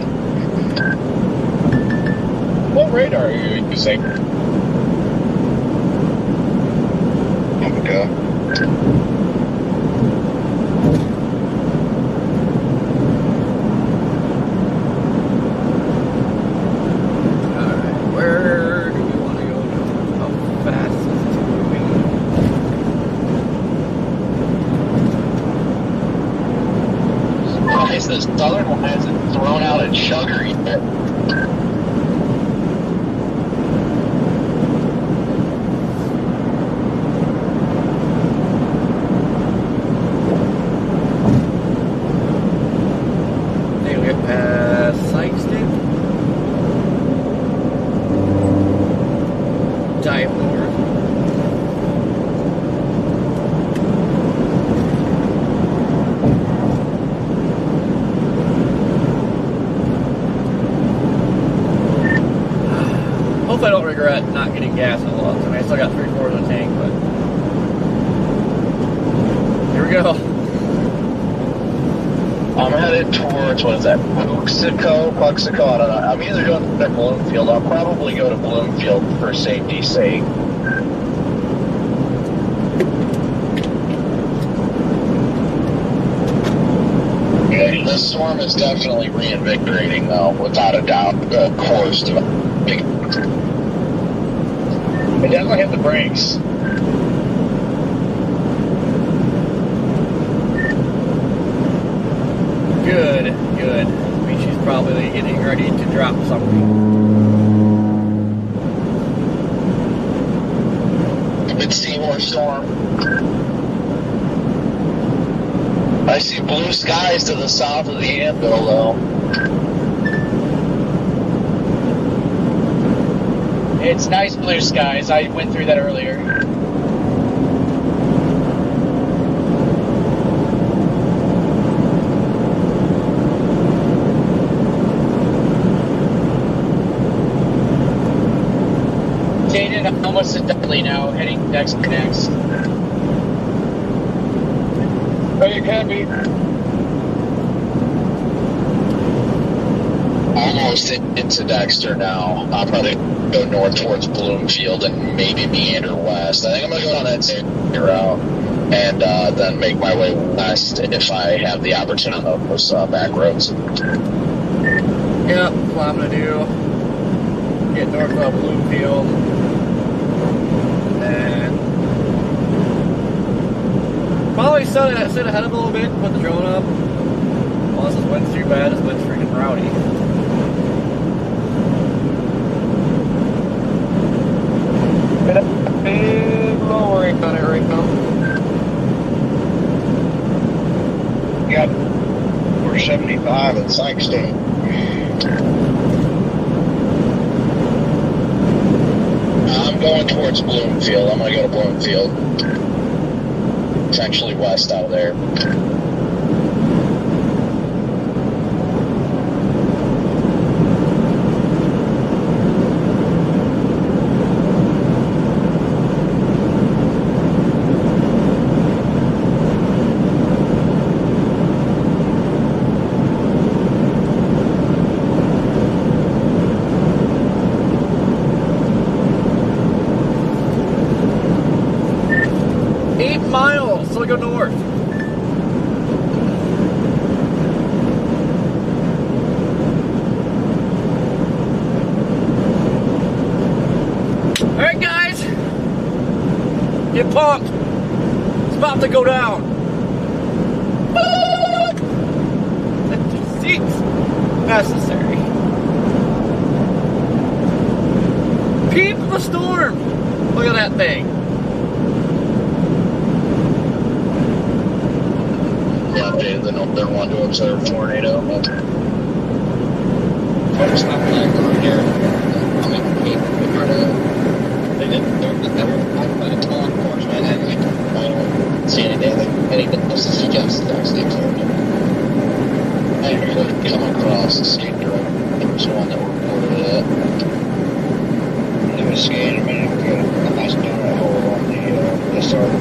What radar are you using? Okay. Alright, where do we want to go? How fast is it moving? Surprised the southern one hasn't thrown out a chugger yet. They get past Sykeston. Dive north. Hope I don't regret not getting gas in the lungs. I mean, I still got 3/4 of the tank, but here we go. I'm headed towards, what is that, Puxico? I don't know. I'm either going to Bloomfield. I'll probably go to Bloomfield for safety's sake. Okay, this storm is definitely reinvigorating, though, without a doubt. Course to big. It definitely hit the brakes. Good, good. I mean, she's probably getting ready to drop something. Mid Seymour storm. I see blue skies to the south of the Anvil, though. It's nice blue skies. I went through that earlier. Jaden, almost to Dudley now, heading next. Oh, you can be. Almost into Dexter now. I'll probably go north towards Bloomfield and maybe meander west. I think I'm going to go down that same route and then make my way west if I have the opportunity on those back roads. Yep, that's what I'm going to do. Get north of Bloomfield. And probably sit ahead of a little bit, put the drone up. Unless this wind's too bad, this wind's freaking rowdy. Big lowering on it right now. Got 475 at Sykeston. I'm going towards Bloomfield. I'm going to go to Bloomfield. Essentially west out of there. So we go north. Alright guys, get pumped. It's about to go down. Seats necessary. Peep the storm! Look at that thing. They updated the one to observe tornado. Folks not flagged on here. I'm in peak. They didn't. They're not on course, man. I don't see anything else to suggest that actually occurred. I didn't really come across the state direct. There was one that reported it. It was scared, man. I must have done a hole on the start.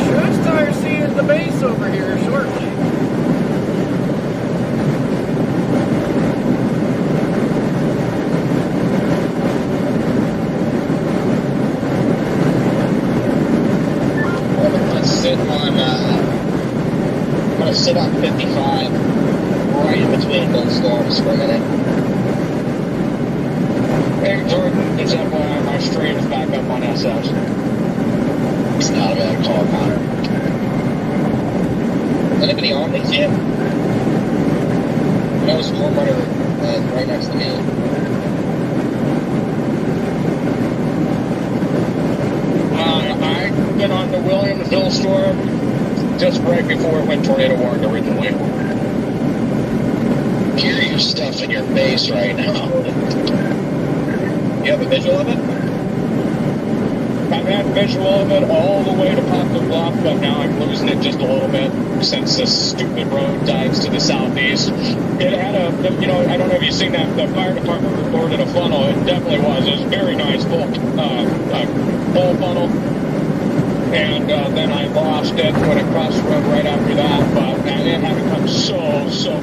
Should start seeing the base over here shortly. I'm gonna sit on 55, right in between both storms for a minute. Hey, Jordan, it's FYI, my stream's back up on SS. It's not a bad call, Connor. Anybody on me yet? That was Storm Runner right next to me. I've been on the Williamsville storm just right before it went tornado warned originally. Hear your stuff in your base right now. You have a visual of it? I've had visual of it all the way to Poplar Bluff, but now I'm losing it just a little bit since this stupid road dives to the southeast. It had I don't know if you've seen that, the fire department reported a funnel. It definitely was. It was a very nice full funnel. And then I lost it when it crossed the road right after that. But and it had come so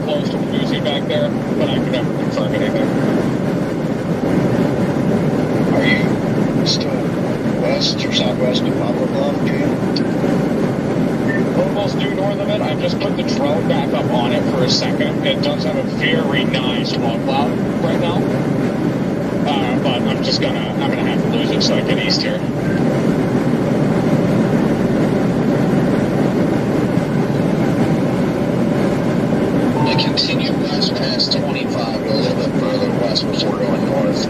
close to Bootheel back there, but I could never confirm anything. Are you still west or southwest of Poplar Bluff, Jim? Almost due north of it. I just put the drone back up on it for a second. It does have a very nice fog cloud right now. But I'm gonna have to lose it so I get east here. I continue west past 25, a little bit further west before going north.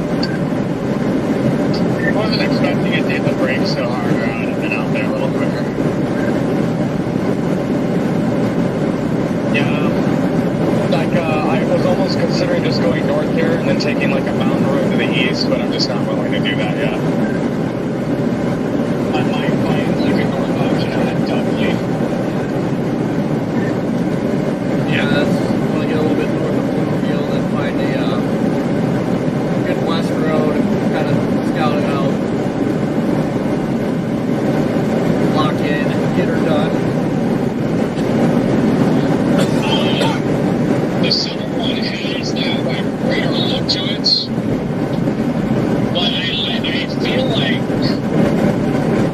I wasn't expecting it to hit the brakes so hard, or I would have been out there a little quicker. Yeah, I was almost considering just going north here and then taking like a mountain road to the east, but I'm just not willing to do that yet. I might find like a north option at Dudley. Yeah, that's want to get a little bit north of Bluefield and find a good west road, kind of scout it out, lock in, get her done. The center one has that like radar look to it, but I feel like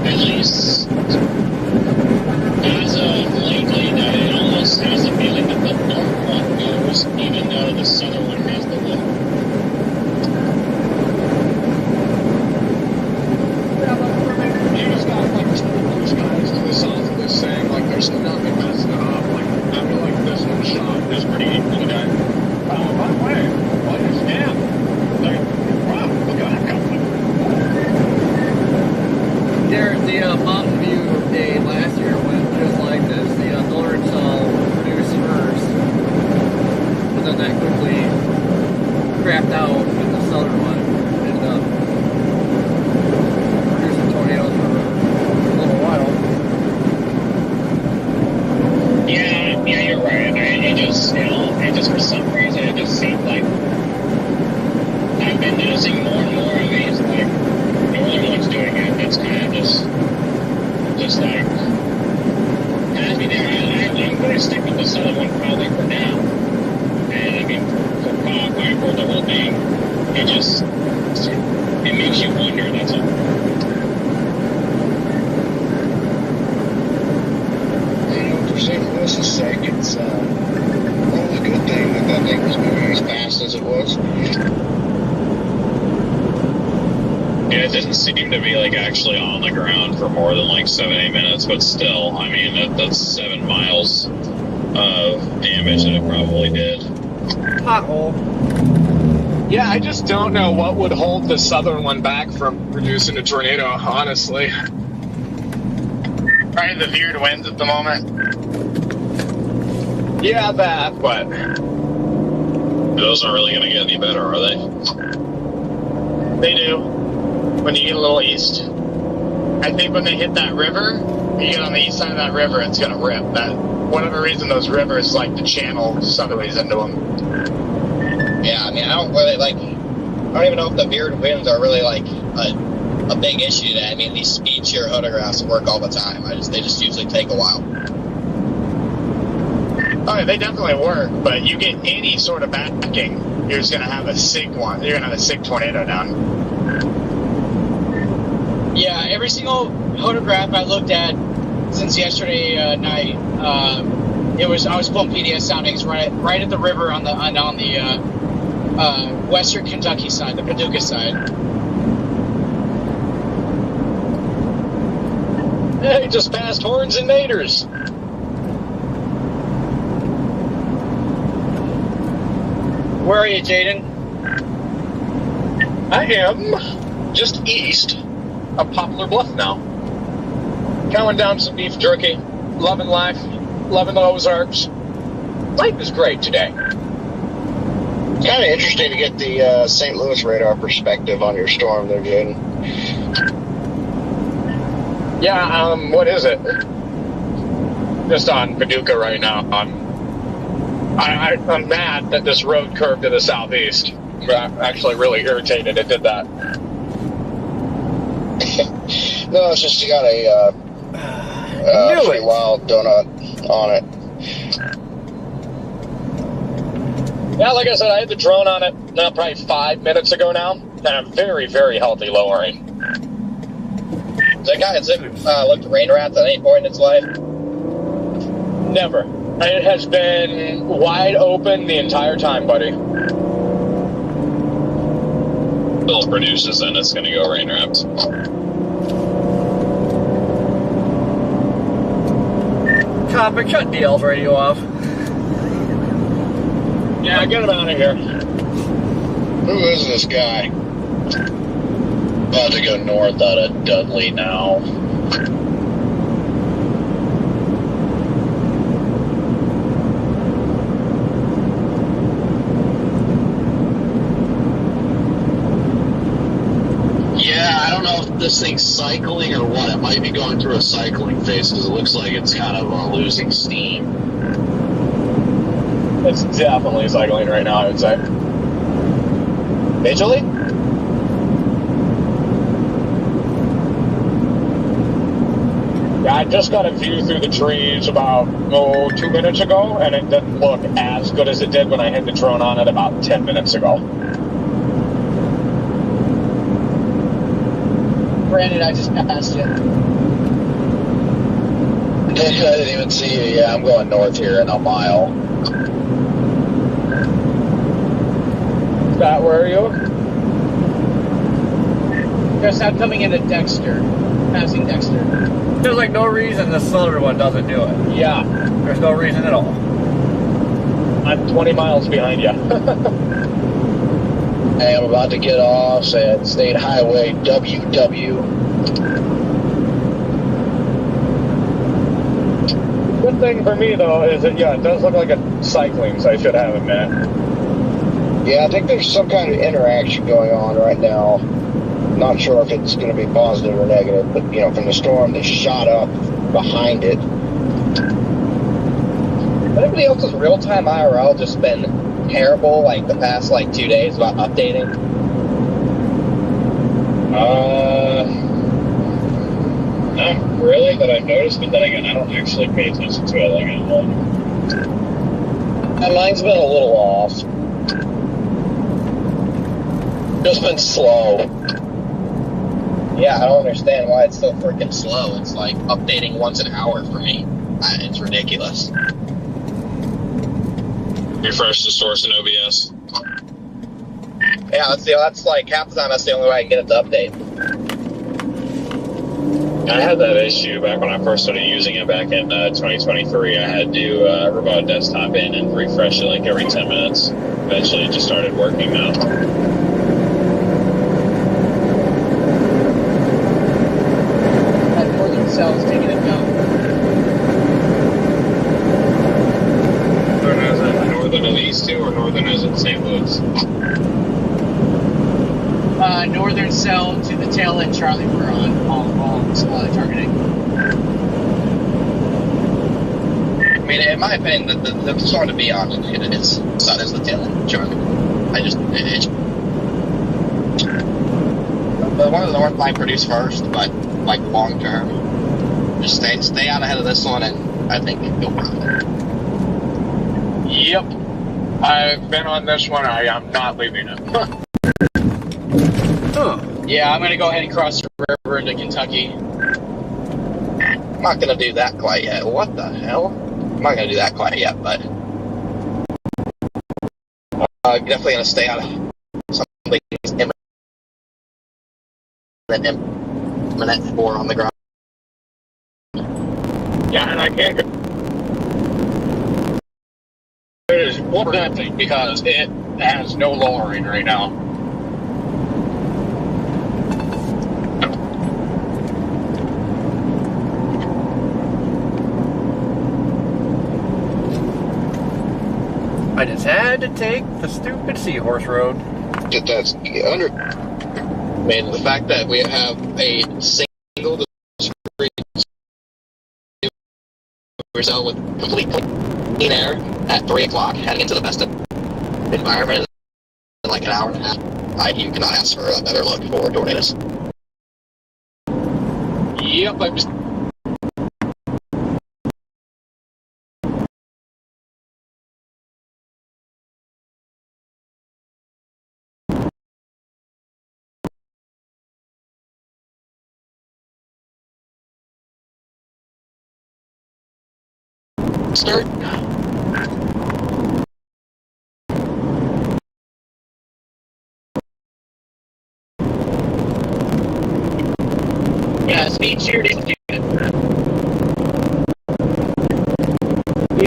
at least as of lately that it almost has a feeling that the north one goes, even though the southern one has the look. Yeah, but you just got like two blue skies to the south of this thing, like there's nothing messing it up. Like I feel like this one shot is pretty equally done. By the way, what is that? Like, wow, look at that company. There, the Mountain View day last year went just like this. The Lawrence produced first, but then that quickly crapped out, and the southern one ended up producing tornadoes for a little while. Yeah, you're right. It just for some reason, it just seemed like I've been noticing more and more of these, like, northern ones doing it. It's kind of just like, has me there. I'm going to stick with the southern one probably for now. And I mean, for the whole thing, it makes you wonder, that's all. actually on the ground for more than like 7-8 minutes, but still, I mean, that's 7 miles of damage that it probably did. Pothole. Yeah, I just don't know what would hold the southern one back from producing a tornado, honestly. Probably the veered winds at the moment. Yeah, that, but... Those aren't really going to get any better, are they? They do. When you get a little east. I think when they hit that river, you get on the east side of that river, it's going to rip. That, whatever reason, those rivers like to channel southerlies into them. Yeah, I mean, I don't even know if the veered winds are really like a big issue today. I mean, these speed shear photographs work all the time. They just usually take a while. Oh, yeah, they definitely work, but you get any sort of backing, you're just going to have a SIG one. You're going to have a SIG tornado down. Yeah, every single photograph I looked at since yesterday night, I was pulling PDS soundings right at the river on the western Kentucky side, the Paducah side. Hey, just passed Horns and Naders. Where are you, Jaden? I am just east of Poplar Bluff now. Counting down some beef jerky, loving life, loving the Ozarks. Life is great today. It's kind of interesting to get the St. Louis radar perspective on your storm there, Jaden. Yeah, what is it? Just on Paducah right now. I'm mad that this road curved to the southeast. I'm actually really irritated it did that. No, it's just you got a pretty wild donut on it. Yeah, like I said, I had the drone on it probably 5 minutes ago now, and a very, very healthy lowering. Has it looked rain rats at any point in its life? Never. It has been wide open the entire time, buddy. Bill produces, and it's going to go rain wraps. Copper, cut DL's radio off. Yeah, get him out of here. Who is this guy? About to go north out of Dudley now. Yeah, I don't know if this thing's cycling or what. It might be going through a cycling phase because it looks like it's kind of losing steam. It's definitely cycling right now, I would say. Majorly? Yeah, I just got a view through the trees about 2 minutes ago, and it didn't look as good as it did when I had the drone on it about 10 minutes ago. Brandon, I just passed you. I didn't even see you. Yeah, I'm going north here in a mile. Scott, where are you? Just I'm coming into Dexter, passing Dexter. There's like no reason the southern one doesn't do it. Yeah, There's no reason at all. I'm 20 miles behind you. Hey, I'm about to get off at State Highway WW. Good thing for me, though, is that, yeah, it does look like a cycling, so I should have it, man. Yeah, I think there's some kind of interaction going on right now. Not sure if it's going to be positive or negative, but, you know, from the storm that shot up behind it. Anybody else's real-time IRL just been terrible, like, the past, 2 days about updating? Not really that I've noticed, but then again, I don't actually pay attention to it like at home. Mine's been a little off. Just been slow. Yeah, I don't understand why it's so freaking slow. It's like updating once an hour for me. It's ridiculous. Refresh the source in OBS. Yeah, that's like half the time that's the only way I can get it to update. I had that issue back when I first started using it back in 2023. I had to remote desktop in and refresh it like every 10 minutes. Eventually, it just started working now. That northern cell's taking it down. Northern as in northern of these two, or northern as in St. Louis? Northern cell to the tail end, Charlie. We're on all targeting. I mean, in my opinion, the sort to be on its side is the tail end, Charlie. The one of the north might produce first, but like long term, just stay out ahead of this one, and I think you'll run. Yep. I've been on this one. I am not leaving it. Huh. Yeah, I'm gonna go ahead and cross the river into Kentucky. I'm not gonna do that quite yet. What the hell? I'm not gonna do that quite yet, but definitely gonna stay out of something imminent for on the ground. Yeah, and I can't go. It is important because it has no lowering right now. I just had to take the stupid seahorse road. That's under. I mean, the fact that we have a single discrete cell with complete clean air at 3 o'clock heading into the best environment in like an hour and a half, you cannot ask for a better look for tornadoes. Yep, I'm just. Start. Yeah, speed shear didn't do it.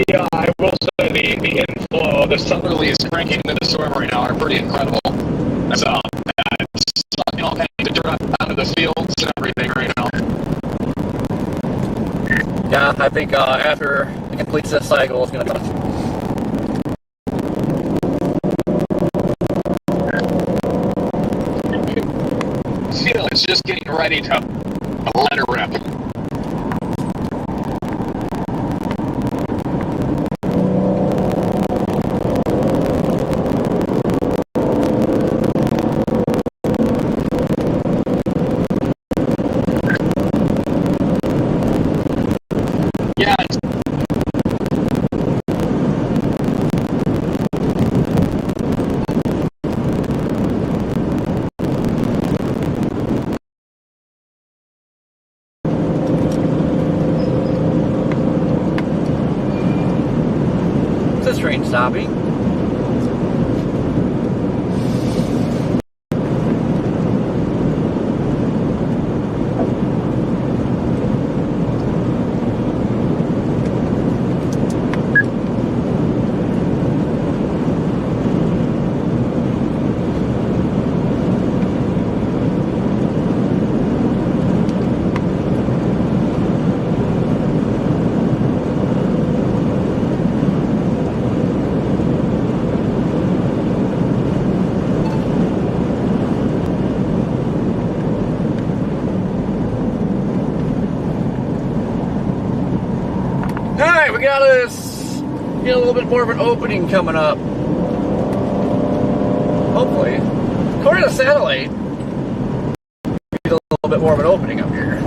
Yeah, I will say the inflow, the southerlies cranking into the storm right now are pretty incredible. So, it's sucking all kinds of dirt out of the fields and everything right now. Yeah, I think after it completes this cycle, it's going to Feel it's just getting ready to let it rip. Yeah, Is this train stopping? Alright, we got us get a little bit more of an opening coming up. Hopefully. According to the satellite, get a little bit more of an opening up here.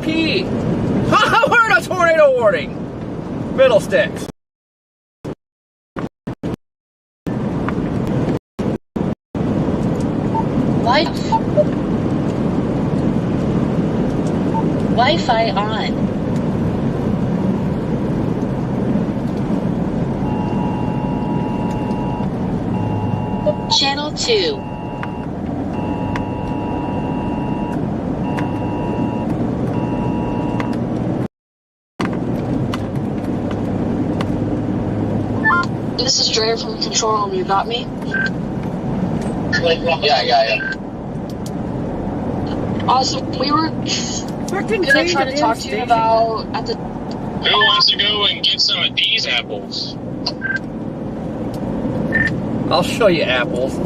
P. I heard a tornado warning. Fiddlesticks. Wi-Fi on. Channel 2. This is Dre from Control Room. You got me? Yeah, I got you. Awesome. We were gonna try to talk to you about at the. Who wants to go and get some of these apples? I'll show you apples.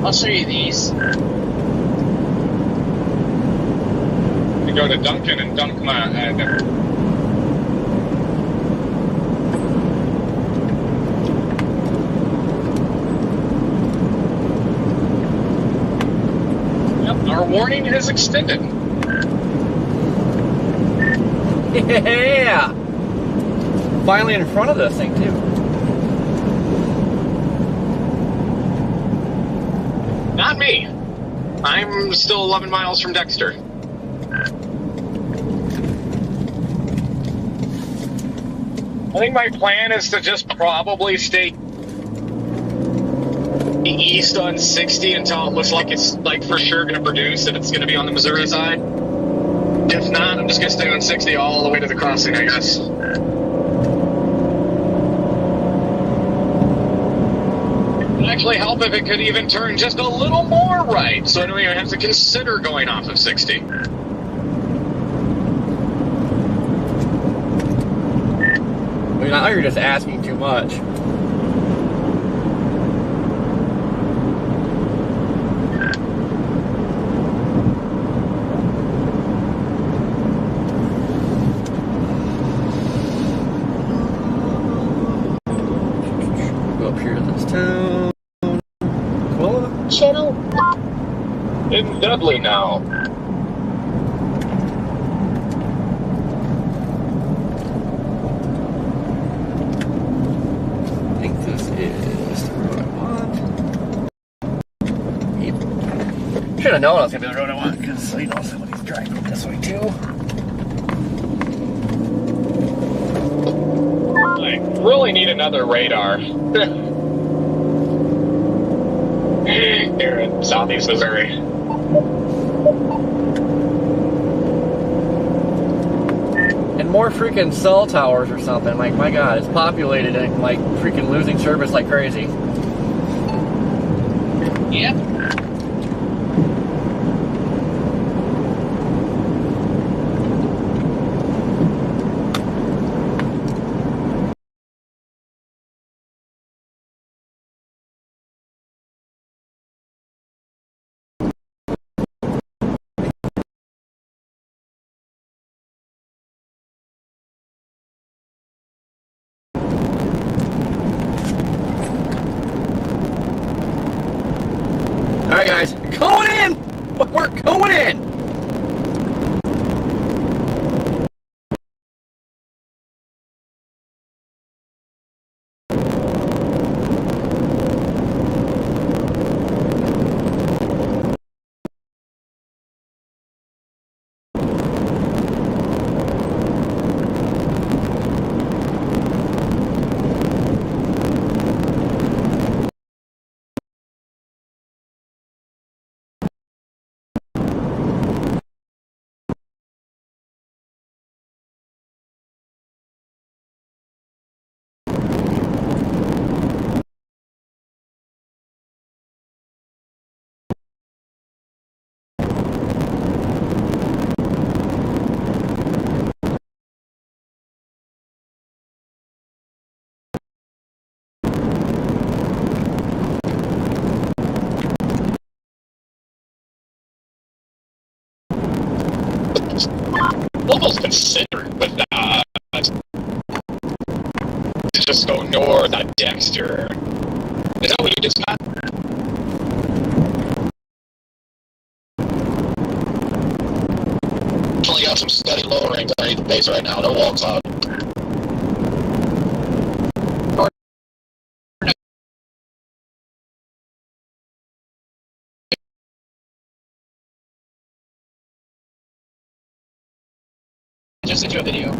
I'll show you these. You go to Dunkin' and dunk my. Yep, our warning is extended. Yeah! Finally in front of this thing, too. Not me. I'm still 11 miles from Dexter. I think my plan is to just probably stay east on 60 until it looks like it's like for sure going to produce if it's going to be on the Missouri side. If not, I'm just going to stay on 60 all the way to the crossing, I guess. It'd actually help if it could even turn just a little more right, so I don't even have to consider going off of 60. I mean, I know you're just asking too much. Go up here to this town. Cola? Channel. In Dudley now. I think this is the road I want. Should have known I was going to be the road I want, because you know somebody's driving this way too. I really need another radar. Here in southeast Missouri. And more freaking cell towers or something. Like, my God, it's populated and like freaking losing service like crazy. Yep. Alright guys, going in! We're going in! Almost considered, but just go north on Dexter. Is that what you just got? got some steady lowering underneath the base right now. No wall cloud. Just sent you a video.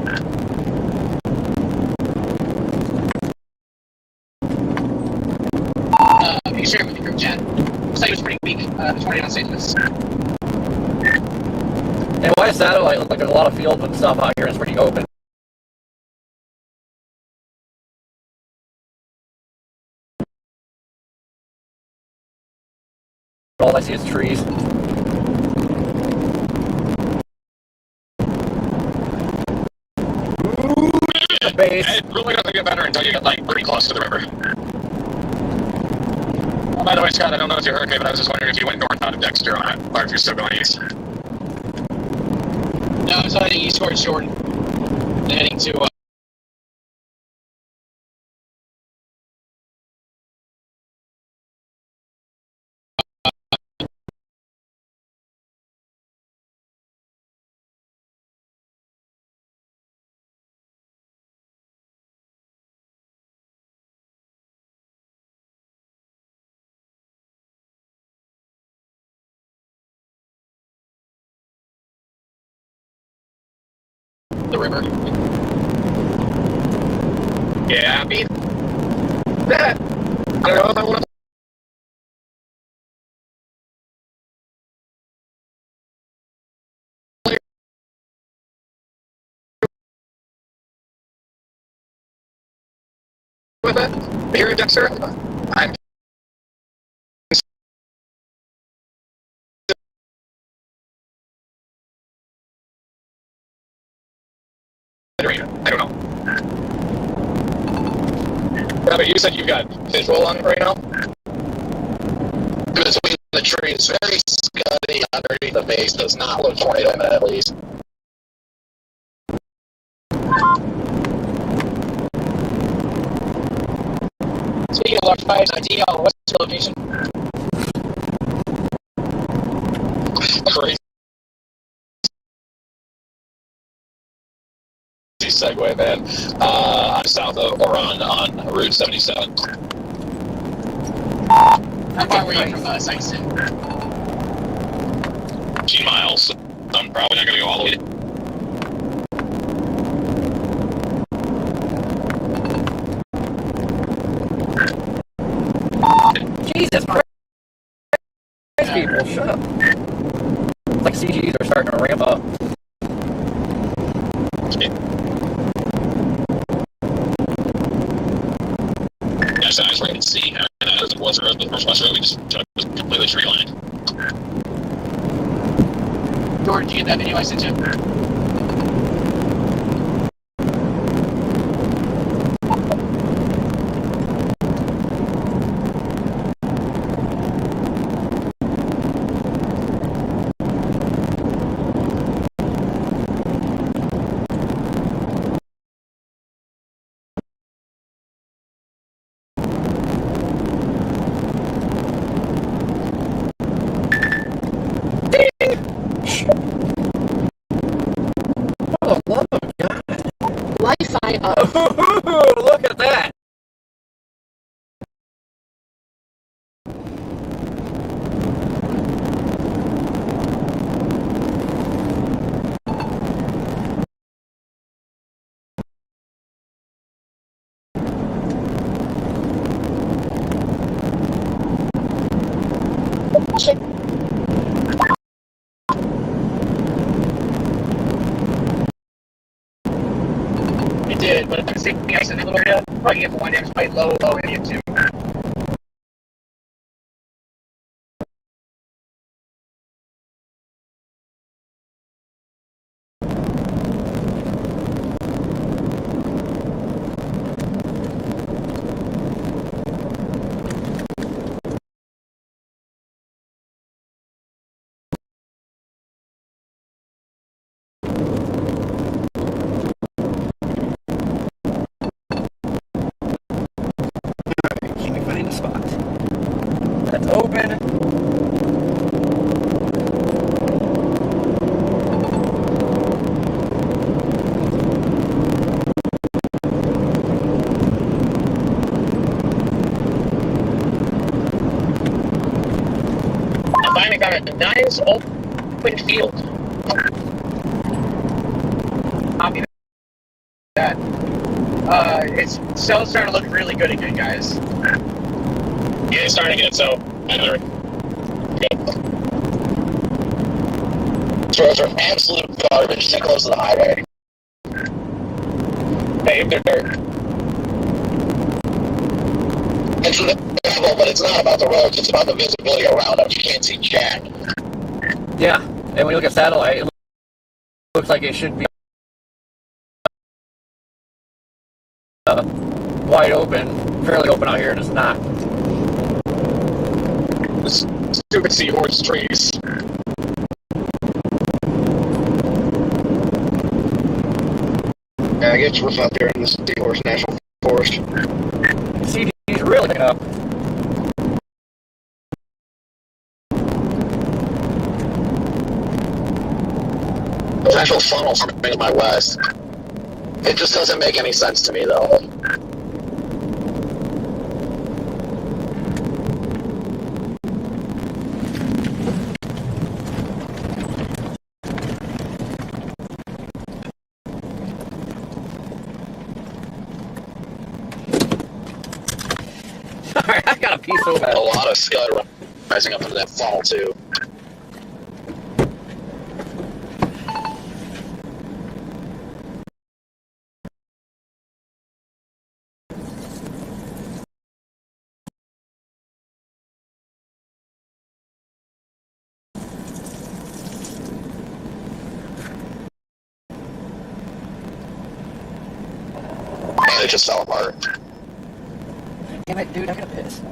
You shared it with the group chat. Looks like it was pretty weak. The tornado on St. Louis. And why is satellite look like there's a lot of fields and stuff out here? It's pretty open. All I see is trees. The base. It really doesn't get better until you get like pretty close to the river. Oh, by the way, Scott, I don't know if you heard me, but I was just wondering if you went north out of Dexter on it, or if you're still going east. No, I was heading east towards Jordan. Heading to the river. Yeah, I mean, I don't know if I want to. With it here in Dexter, I'm I don't know. Yeah, but you said you've got visual on it right now. Between the trees, very scuddy underneath the base. Does not look tornado imminent, at least. Speaking of large fires, DL, what's your location? Crazy segue, man. I'm south of Oran on Route 77. How far were you from Site 6? 15 miles. I'm probably not going to go all the way. Jesus Christ, people, shut up. It's like CGs are starting to ramp up. Yeah, size rated C. And as it was early, the first bus road, we just was completely tree lined. Jordan, did you get that video I sent you? For the love of God. Wi-Fi up. Look at that. It did, but if I'm seeing ice in the little area, probably get for 1 damage by low area 2. it's open field. Copy that. It's still starting to look really good again, guys. Yeah, it's starting again, so another. Roads are absolute garbage, too close to the highway. Paved dirt. It's level, but it's not about the roads, it's about the visibility around them. You can't see jack. Yeah, and when you look at satellite, it looks like it should be wide open, fairly open out here, and it's not. Stupid seahorse trees. Yeah, I guess what's out there in the Seahorse National Forest. CD's really picking up. Potential funnel from my west. It just doesn't make any sense to me, though. Alright, I got a piece of that. A lot of scud rising up into that funnel, too. It just fell apart. Damn it, dude, I got pissed.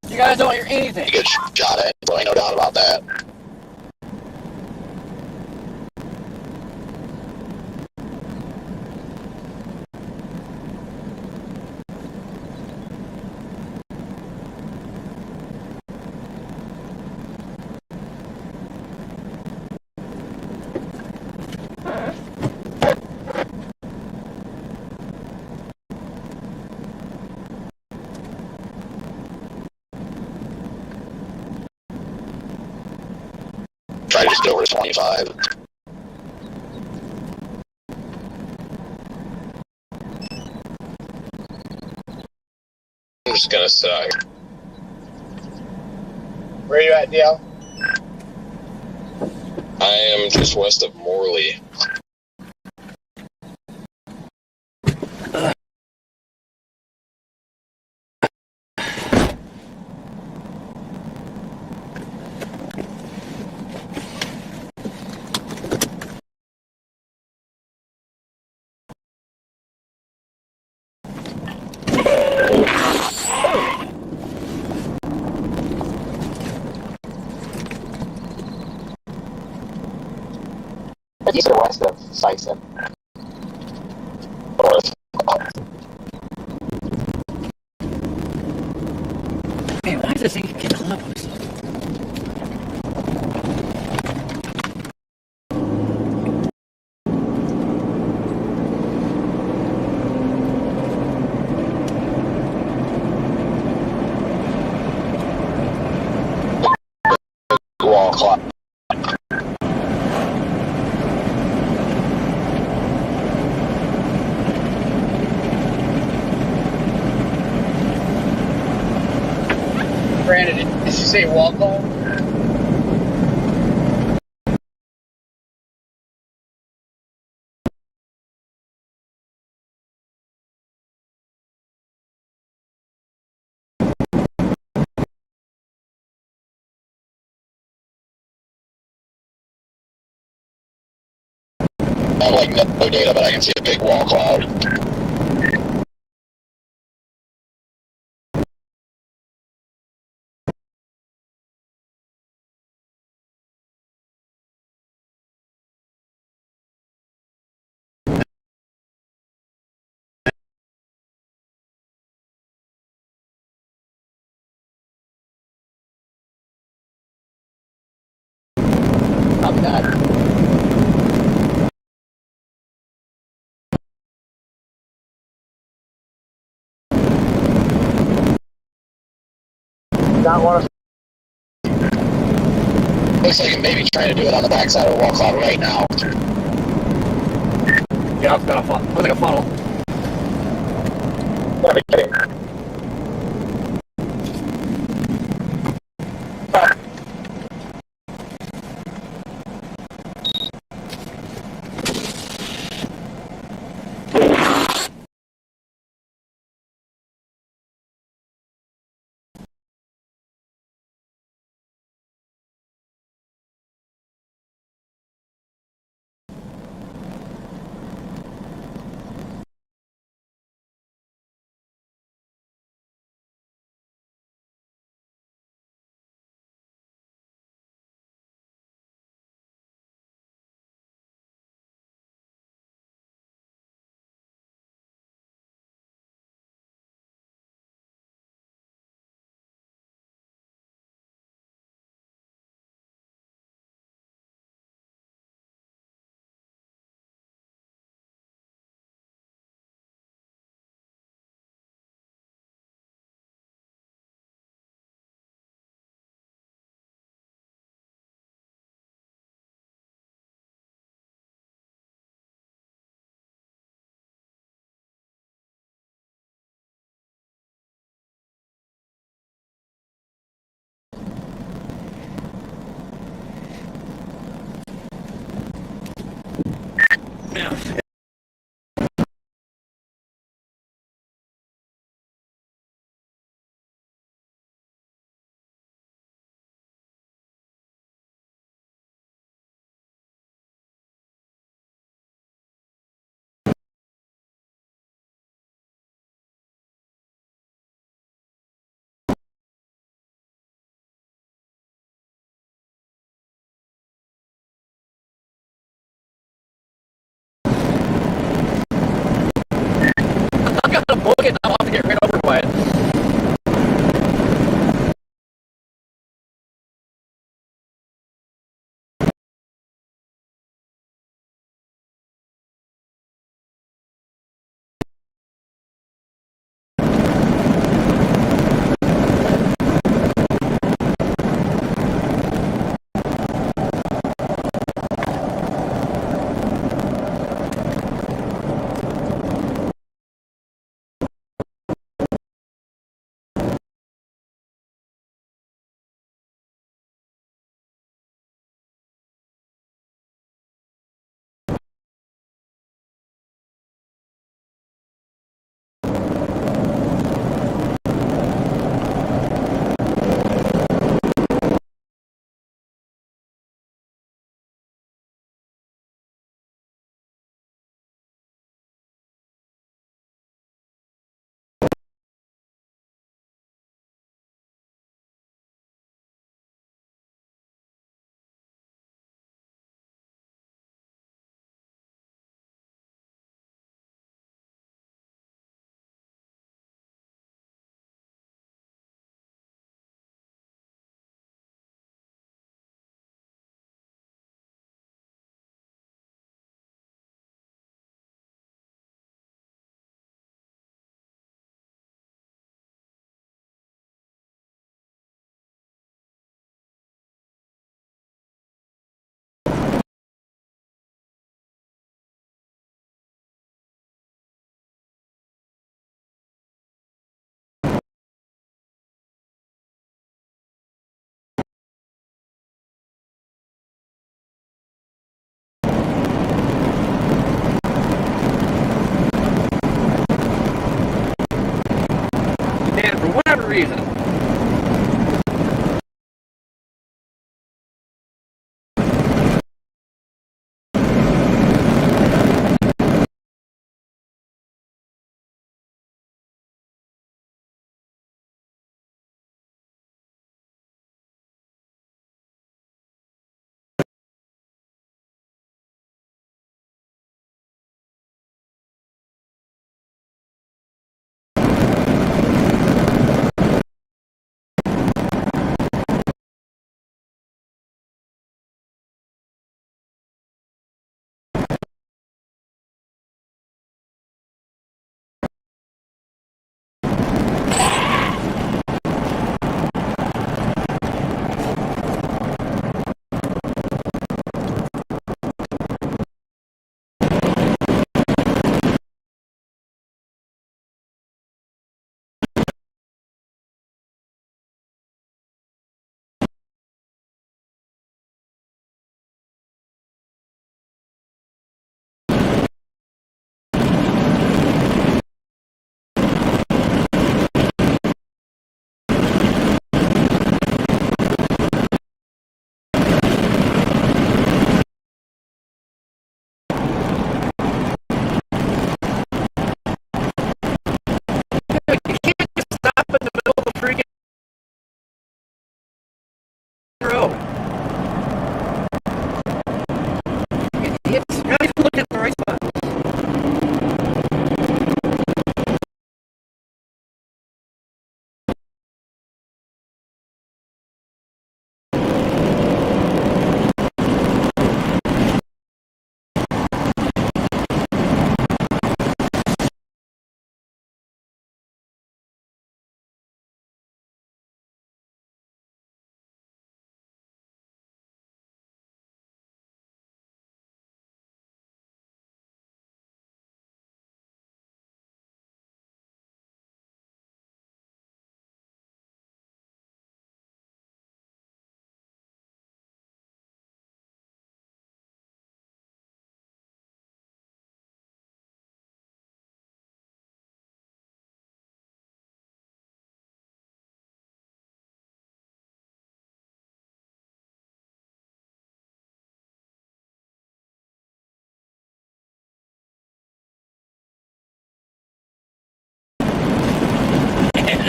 You guys don't hear anything. You get shot at, so ain't no doubt about that. Try to just get over to 25. I'm just gonna suck. Where are you at, DL? I am just west of Morley. East or west of Sykeston. North. Man, why does this thing get close? Wall clock. Brandon, did you say wall call? I have like no data, but I can see a big wall cloud. Not one of. Looks like I'm maybe trying to do it on the backside of the wall cloud right now. Yeah, it's got a funnel. Looks like a funnel. Gotta be kidding. I'm gonna book it. I'm off to get rid over by it. And for whatever reason,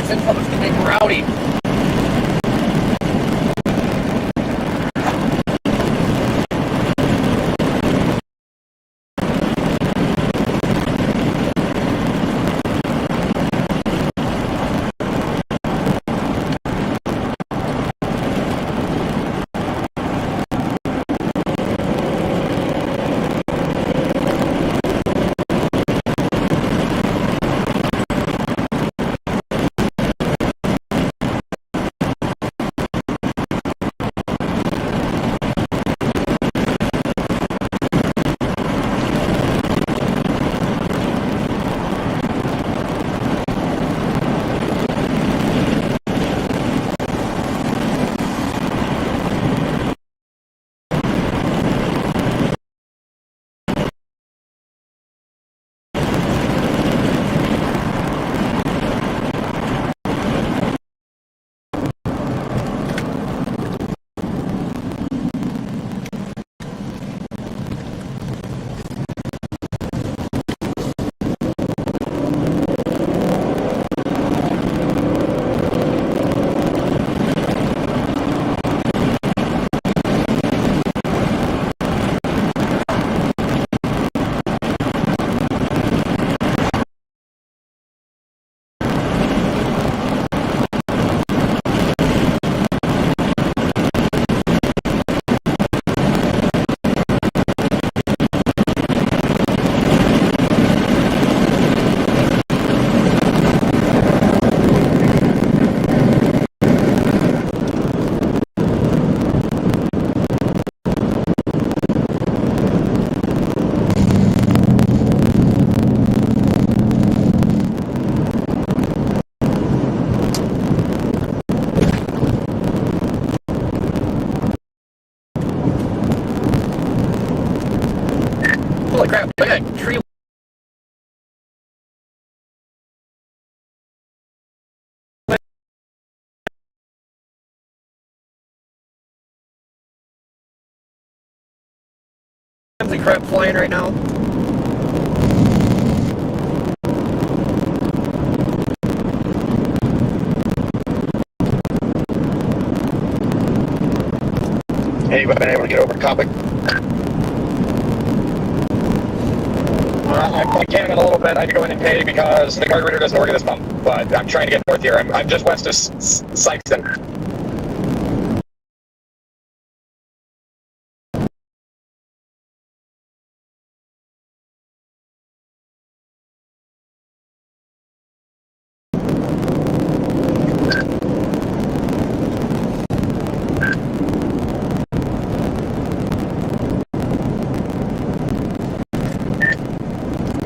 Listen, I was getting rowdy. Holy crap, look at that tree. And crap flying right now. Anybody been able to get over to Copic? I can in a little bit. I had to go in and pay because the carburetor doesn't work at this pump. But I'm trying to get north here. I'm just west of Sykeston.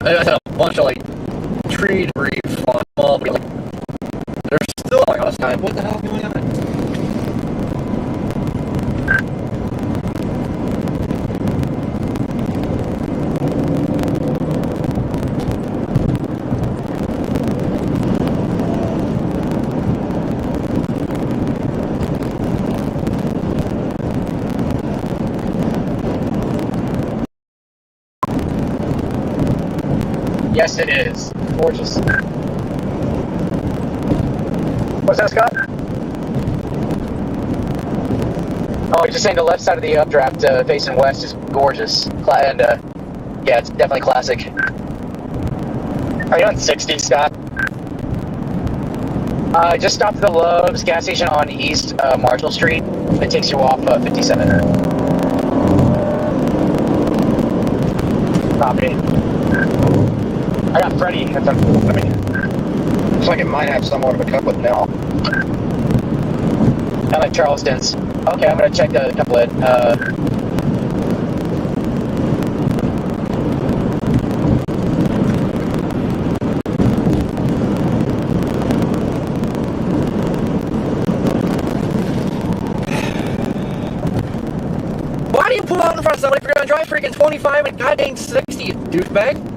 I had a bunch of like tree debris falling off, but like, they're still like outside. What the hell is going on? Yes, it is. Gorgeous. What's that, Scott? Oh, you're just saying the left side of the updraft facing west is gorgeous. And, yeah, it's definitely classic. Are you on 60, Scott? Just stop at the Love's gas station on East Marshall Street. It takes you off 57. Copy. I got Freddie. Looks like it might have somewhat of a cup with now. I like Charleston's. Okay, I'm gonna check the couplet. Why do you pull out in front of somebody if you're gonna drive freaking 25 and goddamn 60, you douchebag?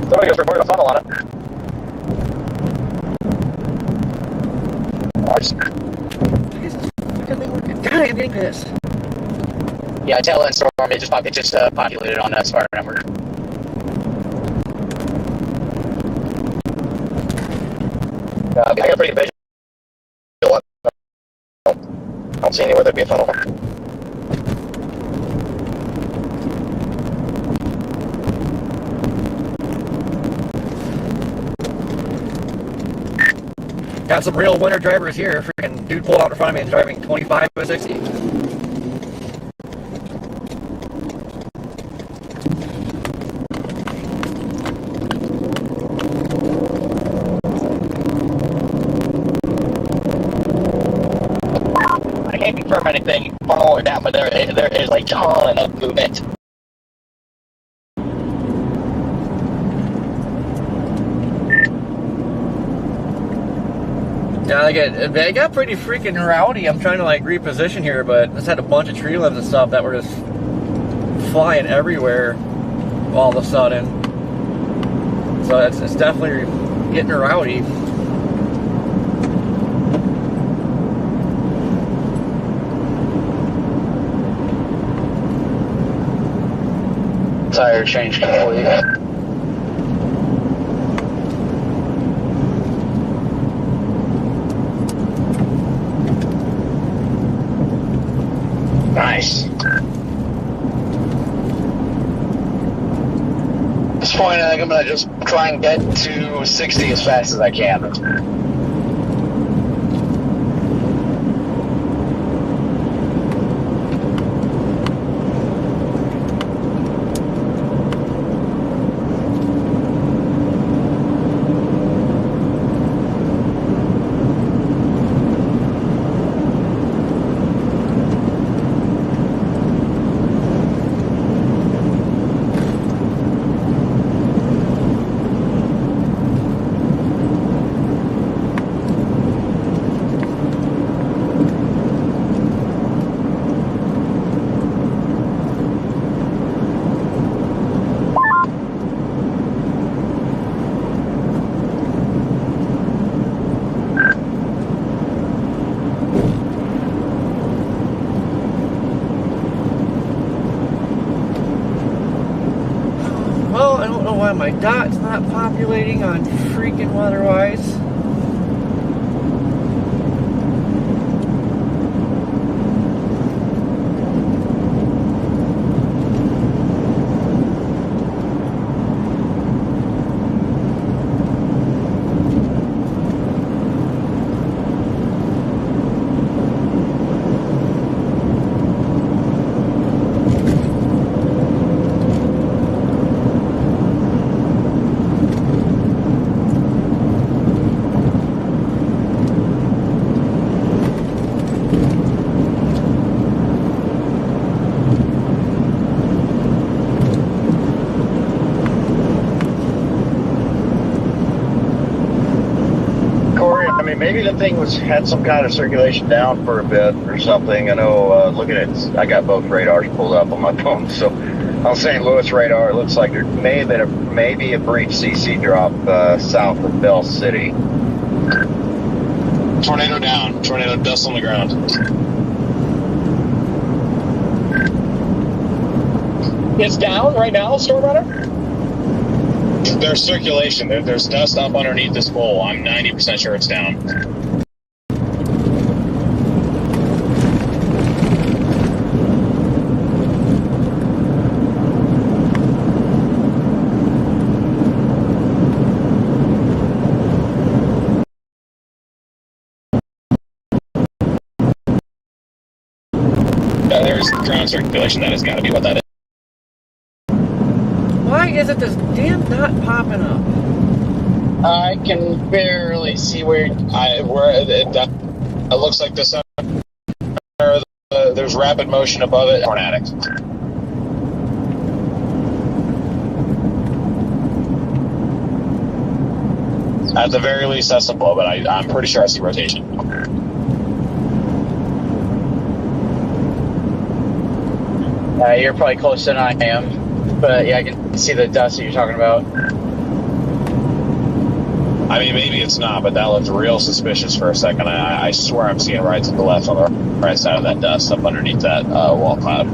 Somebody just reported a funnel on it. I am getting this. Yeah, tail end storm. It just populated on that Spartan network. I got a pretty visual. I don't see anywhere there'd be a funnel. Got some real winter drivers here. Freaking dude pulled out in front of me and driving 25 to 60. I can't confirm anything funnel or down, but there is a ton of movement. Yeah, they got pretty freaking rowdy. I'm trying to like reposition here, but just had a bunch of tree limbs and stuff that were just flying everywhere all of a sudden. So it's definitely getting rowdy. Tire change complete. Nice. At this point, I think I'm going to just try and get to 60 as fast as I can. Why my dot's not populating on freaking Weatherwise. Maybe the thing had some kind of circulation down for a bit or something. I know, looking at, I got both radars pulled up on my phone. So on St. Louis radar, it looks like there may have been maybe a brief CC drop south of Bell City. Tornado down. Tornado dust on the ground. It's down right now, Storm Runner? There's circulation. There's dust up underneath this bowl. I'm 90% sure it's down. Yeah, there's ground circulation. That has got to be what that is. Why isn't this damn dot popping up? I can barely see where It looks like the center. There's rapid motion above it. Tornadic. At the very least, that's the blow, but I'm pretty sure I see rotation. you're probably closer than I am. But yeah, I can see the dust that you're talking about. I mean, maybe it's not, but that looked real suspicious for a second. I swear I'm seeing right to the left on the right. right side of that dust up underneath that wall cloud.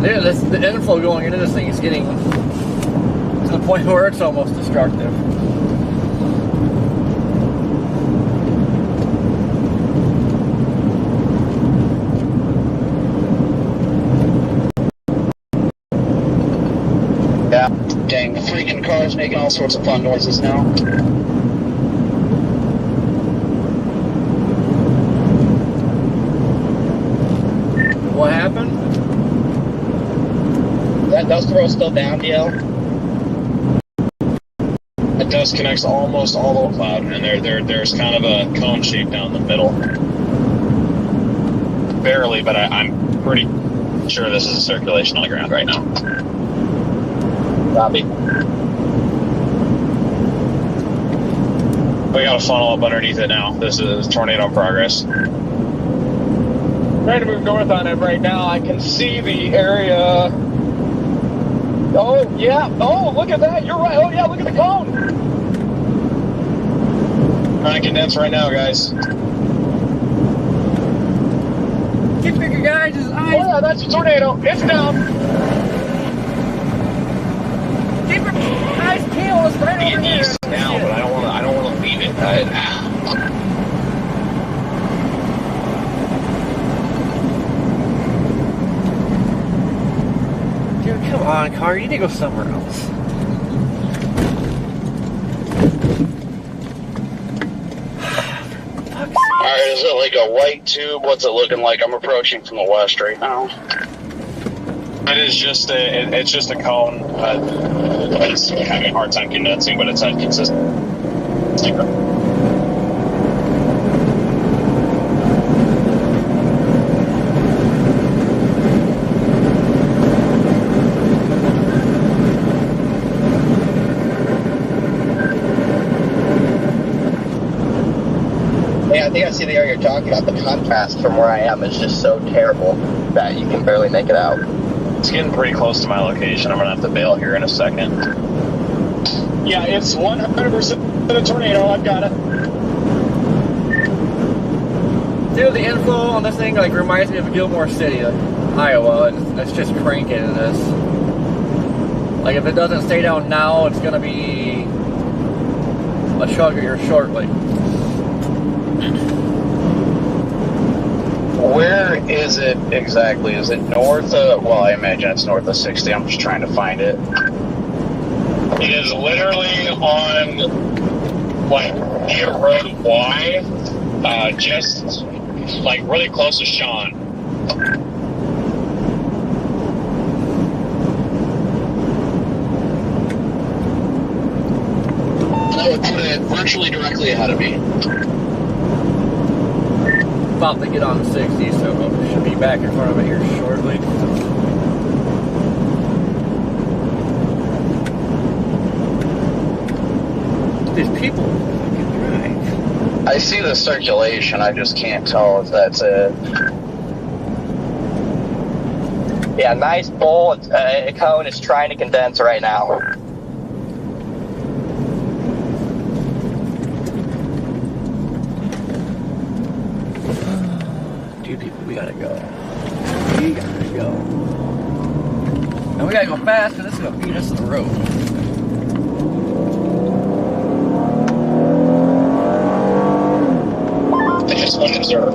Yeah, the inflow going into this thing is getting to the point where it's almost destructive. Yeah, dang, the freaking car's making all sorts of fun noises now. What happened? That dust row still down, DL? That dust connects almost all the cloud, and there's kind of a cone shape down the middle. Barely, but I'm pretty sure this is a circulation on the ground right now. Copy. We got a funnel up underneath it now. This is tornado in progress. Trying to move north on it right now. I can see the area. Oh, yeah. Oh, look at that. You're right. Oh, yeah, look at the cone. Trying to condense right now, guys. Keep your guys' eyes. Oh, yeah, that's a tornado. It's down. Keep your eyes peeled. It's right over here. East now, but I don't want to leave it. Dude, come on, car. You need to go somewhere else. Alright, is it like a white tube? What's it looking like? I'm approaching from the west right now. It's just a cone. It's having a hard time condensing, but it's had consistent. Yeah, I think I see the area you're talking about. The contrast from where I am is just so terrible that you can barely make it out. It's getting pretty close to my location. I'm gonna have to bail here in a second. Yeah, it's 100% a tornado. I've got it. Dude, the info on this thing like reminds me of Gilmore City, Iowa. It's just cranking in this. Like if it doesn't stay down now, it's gonna be a chugger here shortly. Where is it exactly? Is it north of, well, I imagine it's north of 60. I'm just trying to find it. It is literally on, like, near Road Y, just, like, really close to Sean. That would put it virtually directly ahead of me. About to get on 60, so should be back in front of it here shortly. These people fucking drive. I see the circulation. I just can't tell if that's it. Yeah, nice bowl. Cone is trying to condense right now. Dude, people, we gotta go. We gotta go. And we gotta go fast, because this is gonna beat us to the road. I just want to observe.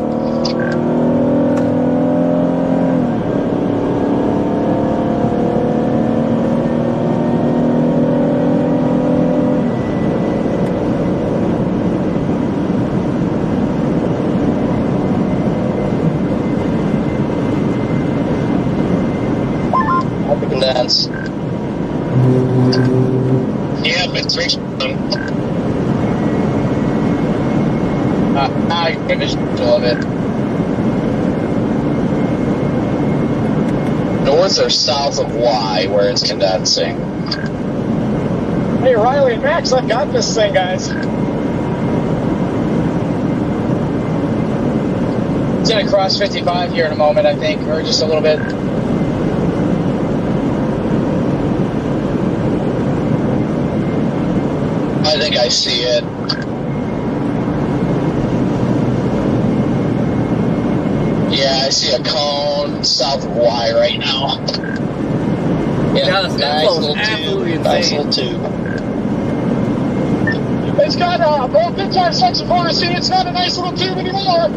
Condense. Yep, it's reached them. I finished all of it. North or south of Y where it's condensing? Hey, Riley and Max, I've got this thing, guys. It's gonna cross 55 here in a moment, I think, or just a little bit. I think I see it. Yeah, I see a cone south of Y right now. Yeah, this nice info is little absolutely tube. Nice insane. little tube. It's got both big time sections of RC. It's not a nice little tube anymore.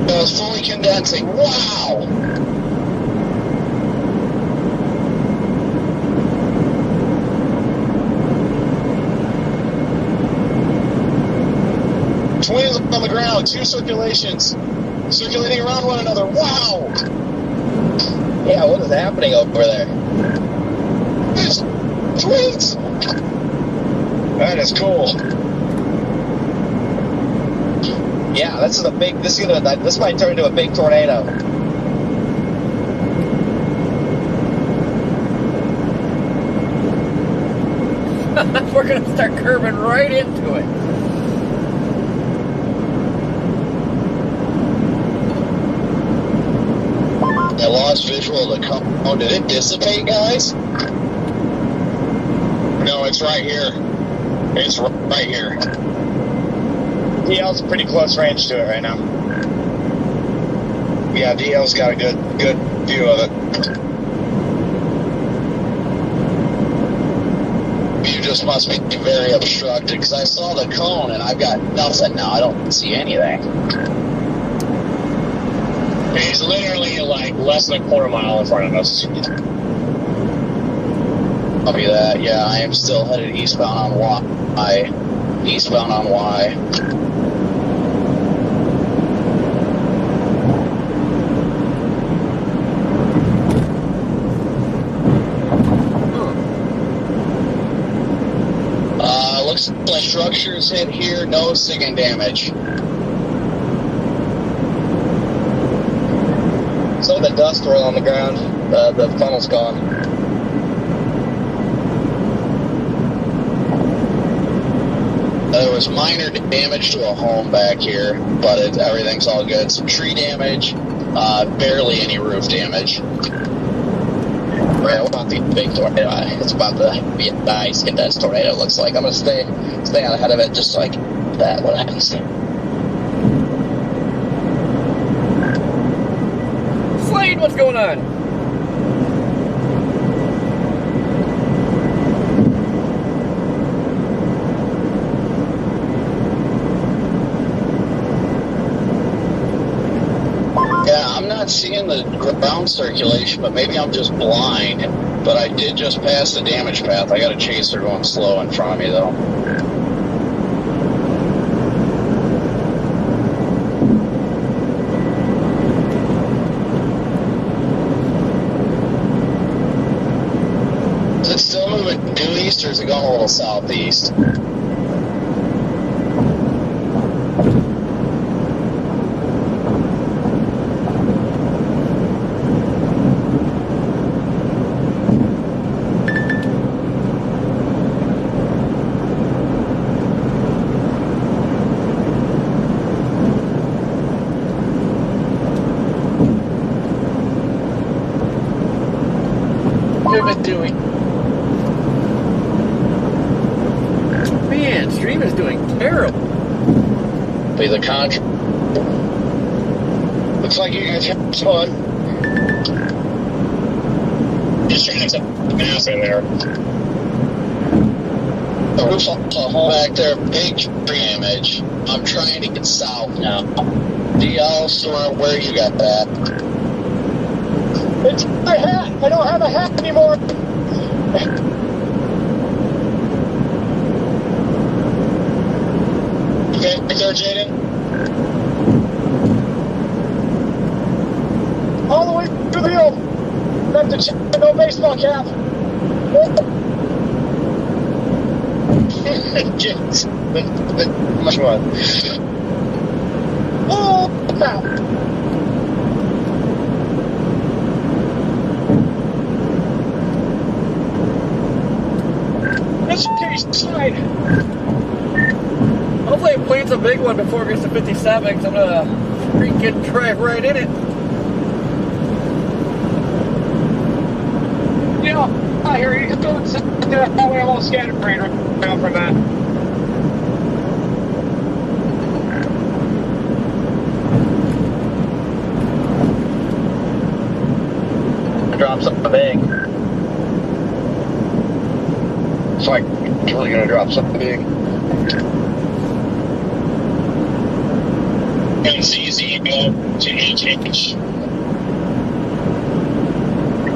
It's fully condensing. Wow. Twins on the ground, 2 circulations, circulating around one another. Wow. Yeah, what is happening over there? It's twins. That is cool. Yeah, this is a big. This might turn into a big tornado. We're gonna start curving right into it. I lost visual of the cone. Oh, did it dissipate, guys? No, it's right here. It's right here. DL's pretty close range to it right now. Yeah, DL's got a good view of it. You just must be very obstructed, because I saw the cone and I've got nothing now. I don't see anything. He's literally like less than a quarter mile in front of us. Copy that. Yeah, I am still headed eastbound on Y. Eastbound on Y. Looks like structures hit here, no sinking damage. Some of the dust roll on the ground. The funnel's gone. There was minor damage to a home back here, but everything's all good. Some tree damage, barely any roof damage. Yeah, what about the big tornado? It's about to be a nice condensed tornado, it looks like. I'm going to stay out ahead of it just like that. What happens? Slade, what's going on? I'm not seeing the ground circulation, but maybe I'm just blind. But I did just pass the damage path. I got a chaser going slow in front of me, though. Is it still moving due east, or is it going a little southeast? Doing. Man, stream is doing terrible. Be the contra. Looks like you guys have fun. Just trying to set the mass in there. The roof's all back there, big tree damage. I'm trying to get south now. DL, Sora, where you got that? It's my hat. I don't have a hat anymore. Okay, right there, Jaden. All the way through the field. Left to check, no baseball cap. Much more. Oh, crap. It's okay, slide. Hopefully it plants a big one before it gets to 57, because I'm gonna freaking drive right in it. Yeah, here he comes. Probably almost scatterbrained around from that. Drop something big. It's like it's really gonna drop something big. MCZ to HH.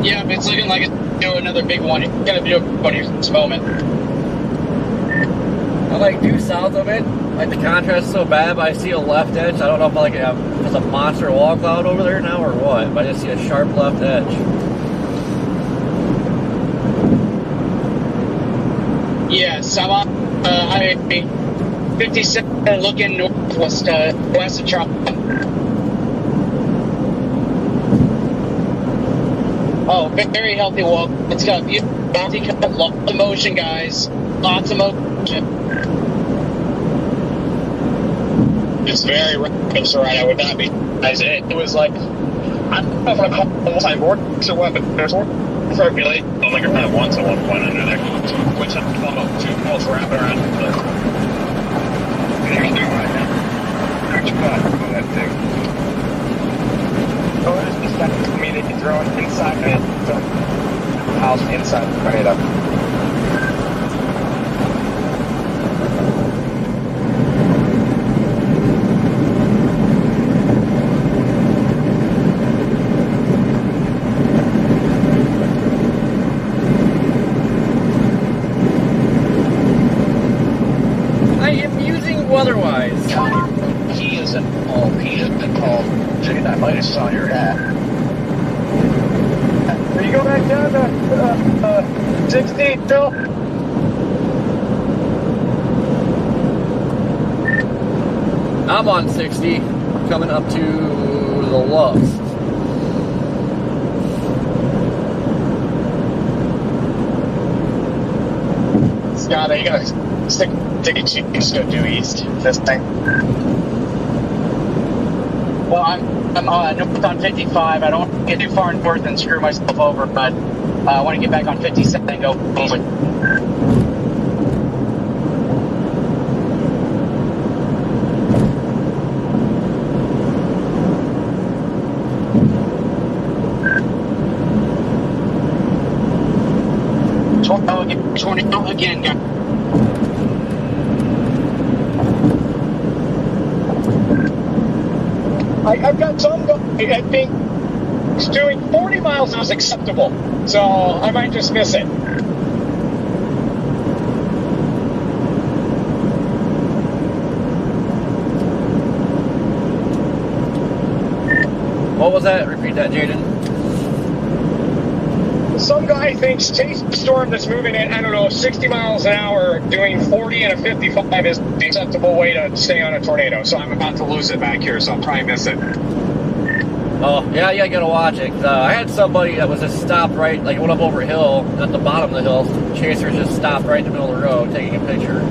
Yeah, it's looking like it's another big one. It's gonna be a funny this moment. I like due south of it. Like the contrast is so bad, but I see a left edge. I don't know if I like there's a monster wall cloud over there now or what, but I just see a sharp left edge. Yes, I'm on. I 57 looking northwest, west of Charleston. Oh, very healthy walk. It's got bounty cut, lots of motion, guys. Lots of motion. It's very rapid, right? I would not be. It was like, I don't know if I'm multi-vortex or what, but there's circulate. Oh, like kind of once at one point under there, which I'm two balls wrapping around the. There's no right now. There's not on that thing. Oh, it's just that for me to be thrown inside it. So, house inside the tornado. Weather-wise, He isn't Paul. He isn't Paul. Jane, I might have saw your hat. Are you going back down to 16, Bill? I'm on 60, coming up to the Loves. Scott, you gotta stick ticket cheeks to go due east this thing. Well, I'm north on 55. I don't want to get too far north and screw myself over, but I want to get back on 57 and go forward. Tornado again, guys. I've got some guy, I think, doing 40 miles is acceptable, so I might just miss it. What was that? Repeat that, Jaden. Some guy thinks chase storm that's moving in, I don't know, 60 miles an hour, doing 40 and a 55 is the acceptable way to stay on a tornado. So I'm about to lose it back here, so I'll probably miss it. Oh, yeah, you gotta watch it. I had somebody that was just stopped right, like went up over a hill, at the bottom of the hill. Chaser just stopped right in the middle of the road, taking a picture.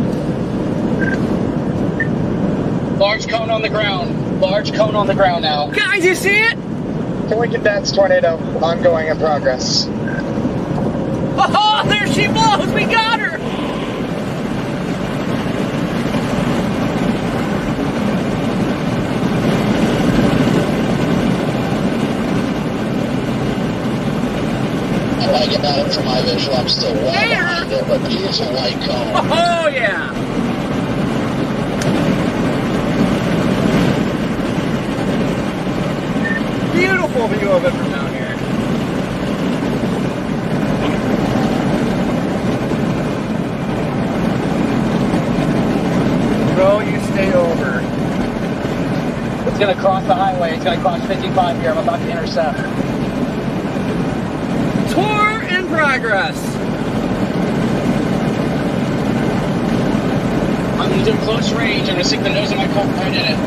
Large cone on the ground. Large cone on the ground now. Guys, you see it? Point condense tornado, ongoing in progress. Oh, there she blows! We got her! I like about it from my visual. I'm still well behind it, but here's a white cone. Oh, yeah! Beautiful view of it from down here. Bro, you stay over. It's going to cross the highway. It's going to cross 55 here. I'm about to intercept. Tour in progress. I'm going to do close range. I'm going to stick the nose of my car right in it.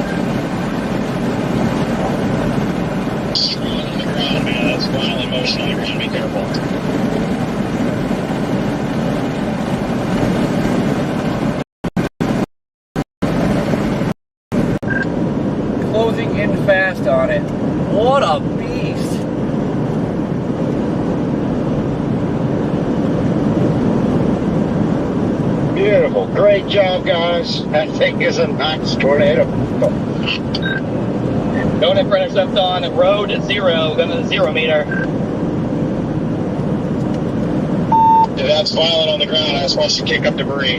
Strong on the ground, man. That's violent motion on the ground. Be careful. Closing in fast on it. What a beast. beautiful. Great job, guys. That thing is a nice tornado. Going to intercept on road 0, going to the 0 meter. If that's violent on the ground, I just want you to kick up debris.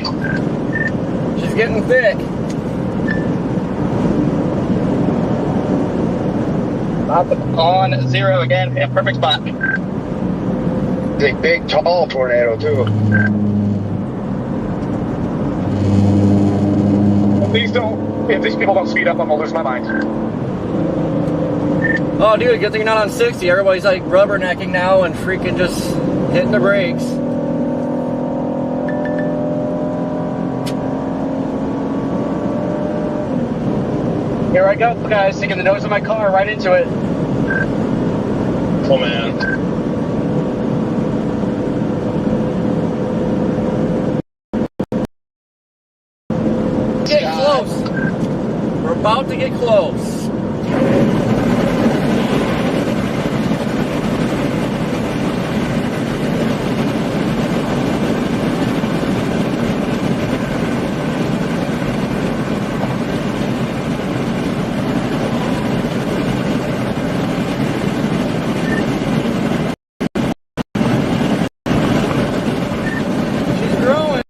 She's getting thick. Up on 0 again. Yeah, perfect spot. It's a big, tall tornado, too. Please don't. If these people don't speed up, I'm gonna lose my mind. Oh, dude, good thing you're not on 60. Everybody's like rubbernecking now and freaking just hitting the brakes. Here I go, guys. Sticking the nose of my car right into it. Oh, man. Get close. We're about to get close. She's growing.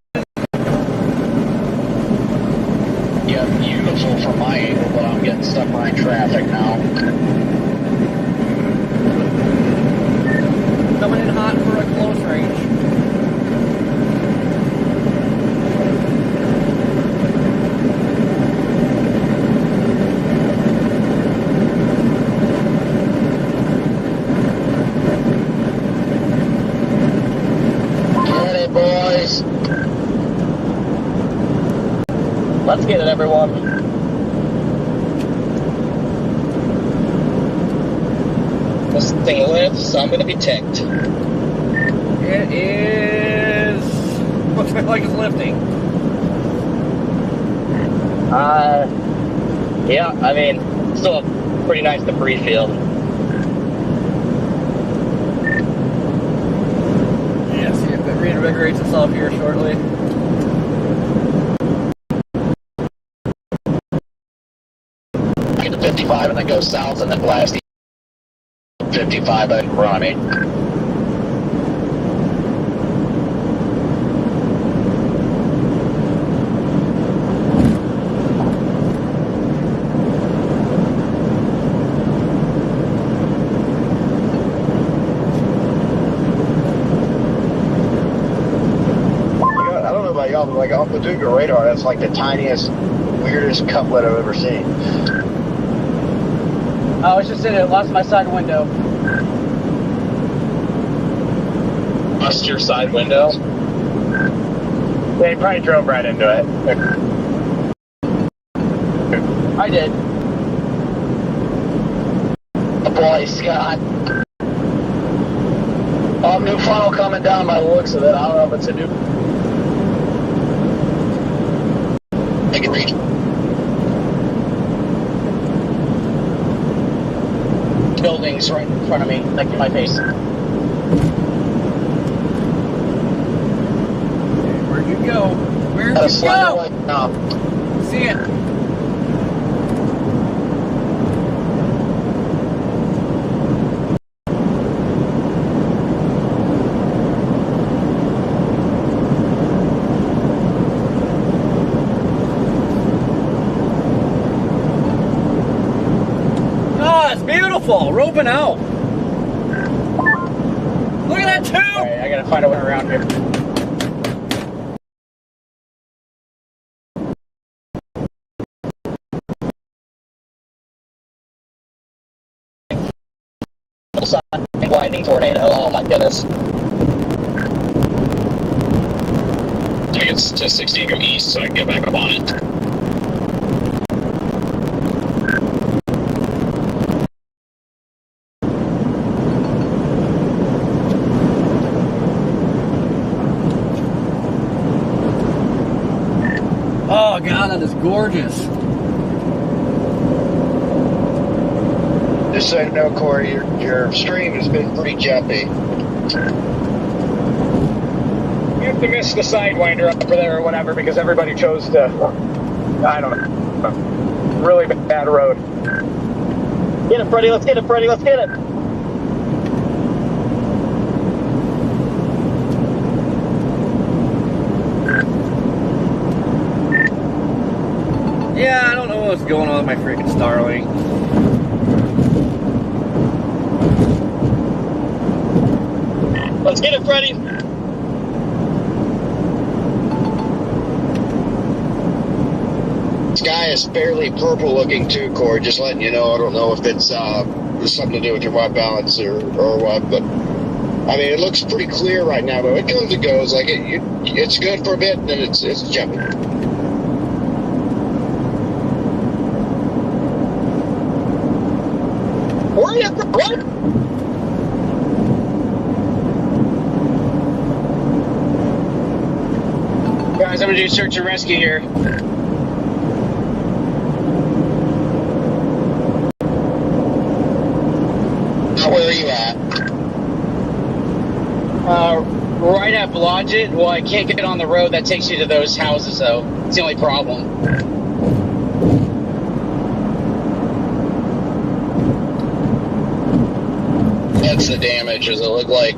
Yeah, beautiful from my angle, but I'm getting stuck behind traffic now. Coming in hot for a close range. Get it, boys. Let's get it, everyone. This thing lifts, so I'm going to be ticked. It is. Looks like it's lifting. Yeah, I mean, still a pretty nice debris field. Yeah, see if it reinvigorates itself here shortly. Get to 55 and then go south and then blast 55 and run me. I don't know about y'all, but like off the Paducah radar, that's like the tiniest, weirdest couplet I've ever seen. I was just in it, lost my side window. Lost your side window? Yeah, he probably drove right into it. I did. Boy, Scott. Oh, new funnel coming down by the looks of it. I don't know if it's a new. I can reach. Buildings right in front of me, like in my face. Where'd you go? Where'd Got a you slider go? right now. See it. Oh, it's beautiful. Roping out. Look at that tube. Alright, I gotta find a way around here. Lightning tornado. Oh my goodness. Take it to 60 and go east so I can get back up on it. Oh god, that is gorgeous. Just so you know, Corey, your stream has been pretty jumpy. You're We missed the Sidewinder up there or whatever because everybody chose to, I don't know, really bad road. Get it, Freddie. Let's get it, Freddie. Let's get it. Yeah, I don't know what's going on with my freaking Starlink. Let's get it, Freddie. Sky is fairly purple looking too, Corey. Just letting you know. I don't know if it's something to do with your white balance or what, but I mean it looks pretty clear right now. But it comes and goes. Like it's good for a bit, and then it's jumping. Hurry up! What? Guys, I'm gonna do search and rescue here. Where are you at? Right at Blodgett. Well, I can't get on the road that takes you to those houses, though. It's the only problem. That's the damage. Does it look like?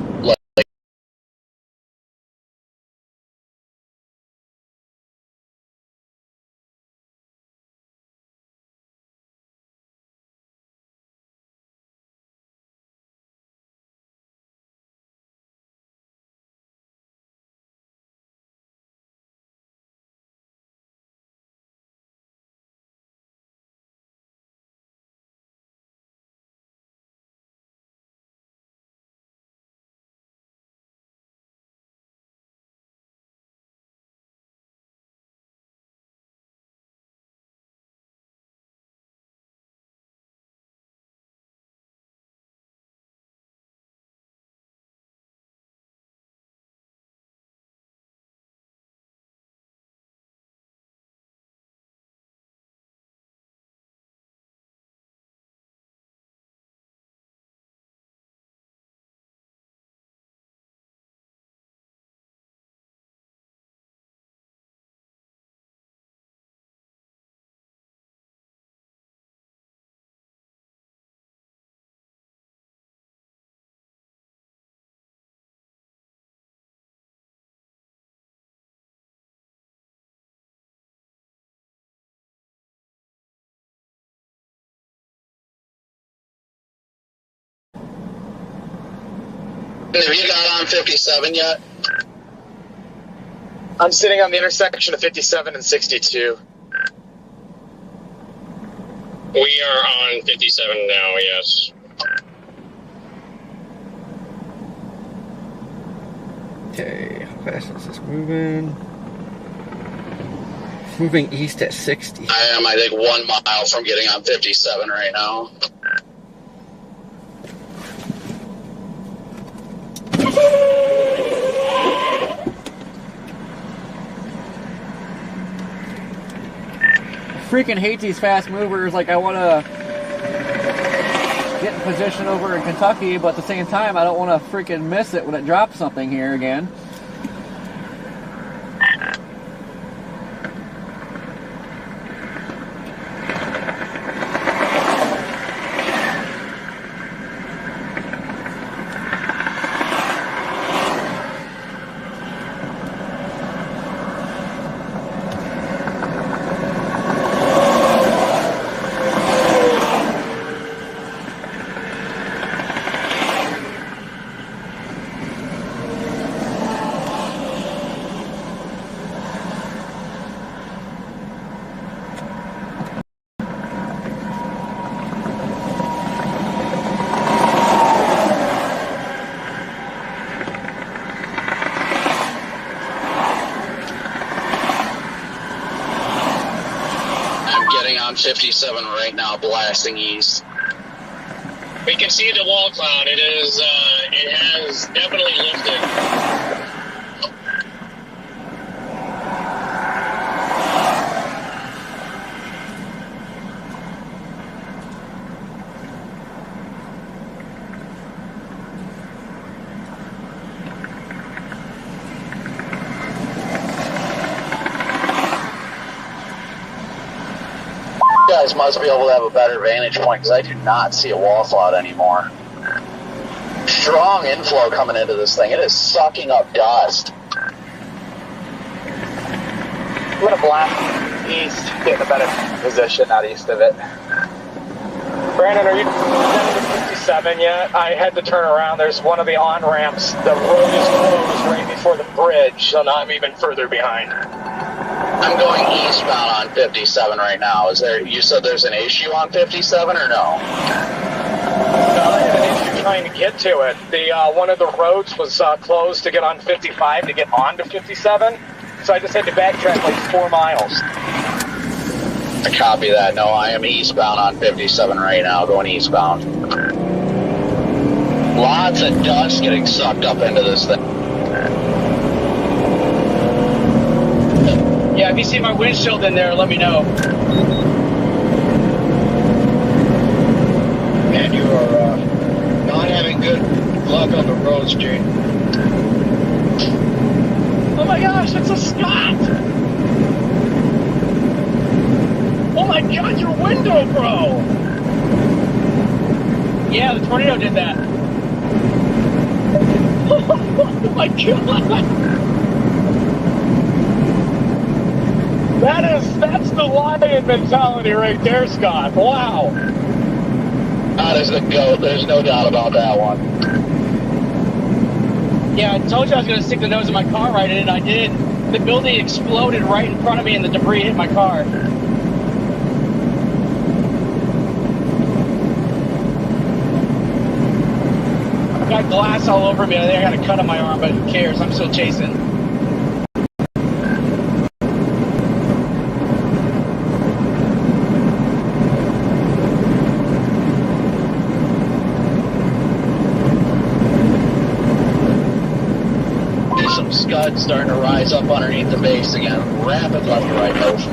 Have you got on 57 yet? I'm sitting on the intersection of 57 and 62. We are on 57 now, yes. Okay, how fast is this moving? It's moving east at 60. I am, I think, 1 mile from getting on 57 right now. Freaking hate these fast movers. Like, I want to get in position over in Kentucky, but at the same time, I don't want to freaking miss it when it drops something here again. On 57 right now, blasting east. We can see the wall cloud. It is. It has definitely lifted. guys must be able to have a better vantage point because I do not see a wall cloud anymore. Strong inflow coming into this thing. It is sucking up dust. I'm gonna blast east, get in a better position out east of it. Brandon, are you down to 57 yet? I had to turn around. There's one of the on-ramps. The road is closed right before the bridge, so now I'm even further behind. I'm going eastbound on 57 right now. You said there's an issue on 57 or no? No, I had an issue trying to get to it. One of the roads was closed to get on 55 to get onto 57, so I just had to backtrack like 4 miles. I copy that. No, I am eastbound on 57 right now, going eastbound. Lots of dust getting sucked up into this thing. Yeah, if you see my windshield in there, let me know. Man, you are not having good luck on the roads, Gene. Oh my gosh, it's a Scott! Oh my god, your window, bro! Yeah, the tornado did that. Oh my god! That's the lion mentality right there, Scott. Wow. That is the goat. There's no doubt about that one. Yeah, I told you I was going to stick the nose of my car right in, and I did. The building exploded right in front of me, and the debris hit my car. I got glass all over me. I think I got a cut on my arm, but who cares? I'm still chasing. Scud starting to rise up underneath the base again. Rapid left to right motion.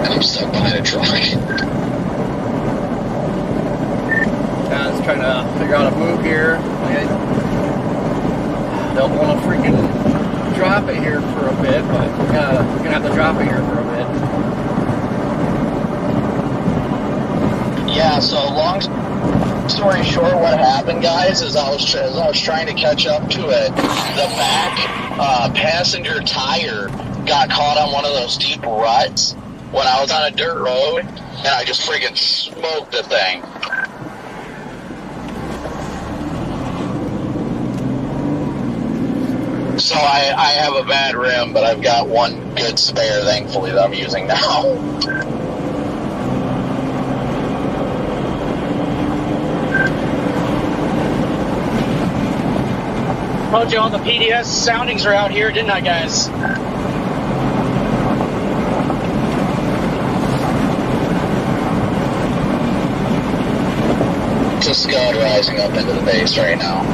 And I'm stuck behind a truck. I was trying to figure out a move here. I don't want to freaking drop it here for a bit, but we're gonna have to drop it here for a bit. Yeah, so long story short, what happened, guys, is I was trying to catch up to it. The back passenger tire got caught on one of those deep ruts when I was on a dirt road, and I just freaking smoked the thing. So I have a bad rim, but I've got one good spare, thankfully, that I'm using now. Told you all the PDS soundings are out here, didn't I, guys? It's a Scud rising up into the base right now.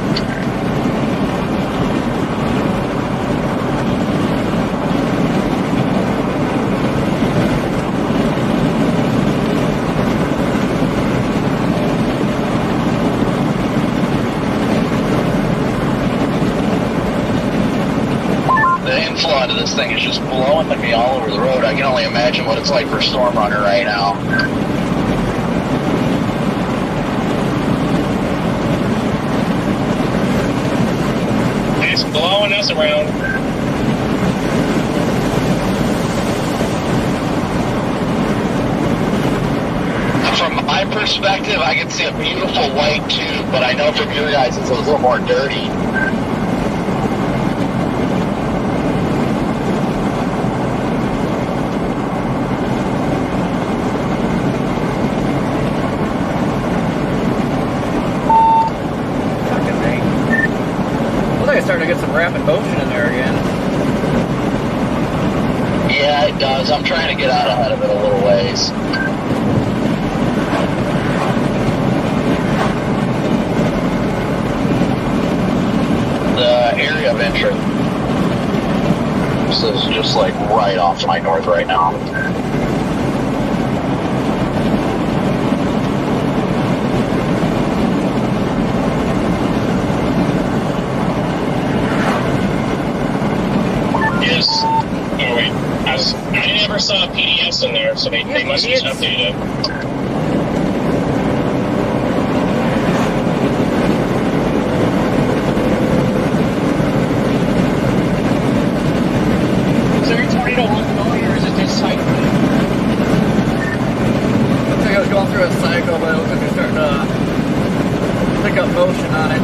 Flow into this thing is just blowing me all over the road. I can only imagine what it's like for Storm Runner right now. It's blowing us around. From my perspective, I can see a beautiful white tube, but I know from your guys it's a little more dirty. Starting to get some rapid motion in there again. Yeah, it does. I'm trying to get out ahead of it a little ways. The area of interest, this is just like right off to my north right now. in there, so they must just update it. Is there a tornado ongoing, or is it just cycling? Looks like I was going through a cycle, but it looks like it's starting to pick up motion on it.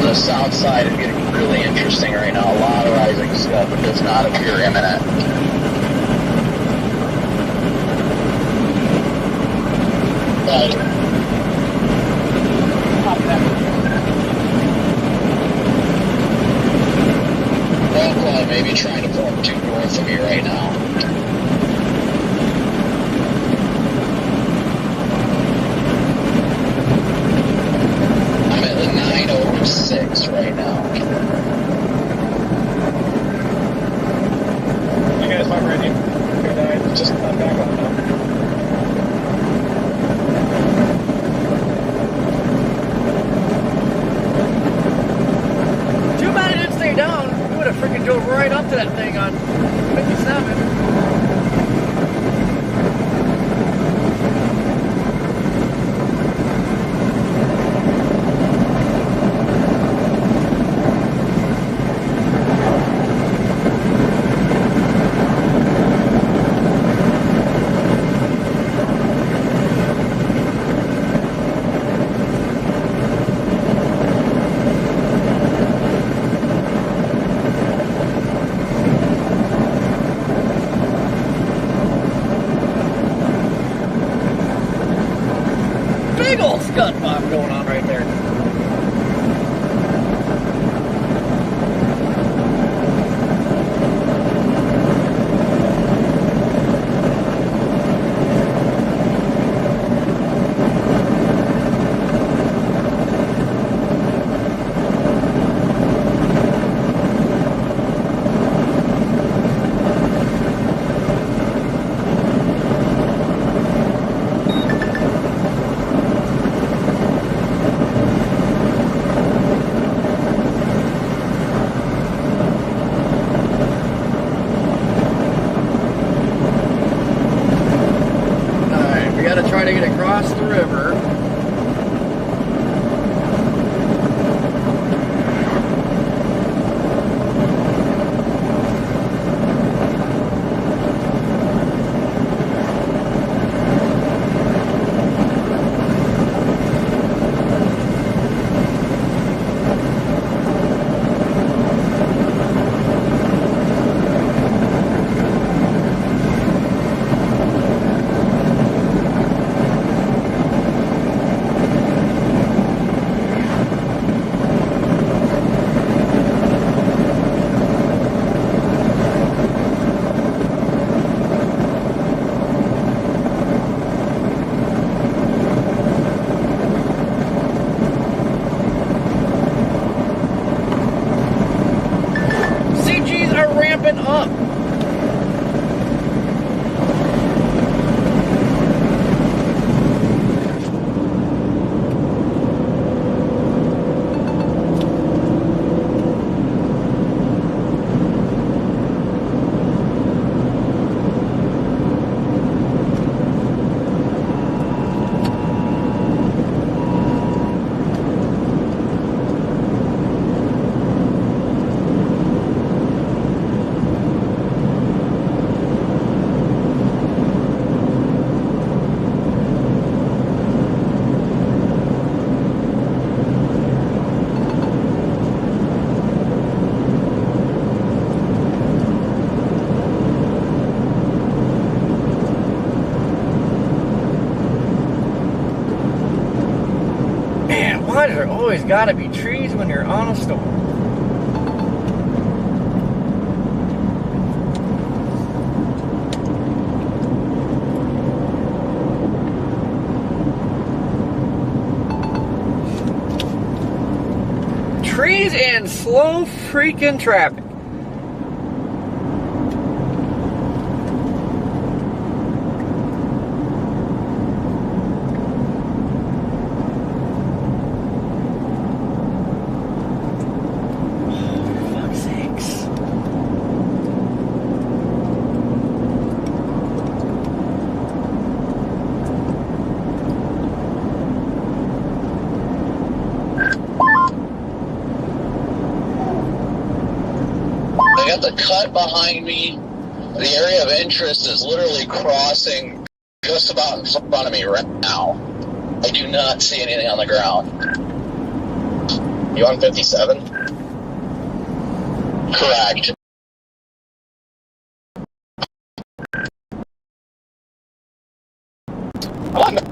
The south side is getting really interesting right now. A lot of rising stuff. It does not appear imminent. Copy that. Well, maybe trying to form due north of me right now. I'm at 906 right now. You guys, I'm ready. Good night. Just I'm back on now. Too bad it didn't stay down. You would have freaking drove right up to that thing on 57. Big old scud bomb going on right there. Try to get across the river. Up. Why does there always gotta be trees when you're on a storm? Trees and slow freaking traffic. the cut behind me, the area of interest is literally crossing just about in front of me right now. I do not see anything on the ground. You on 57? Correct.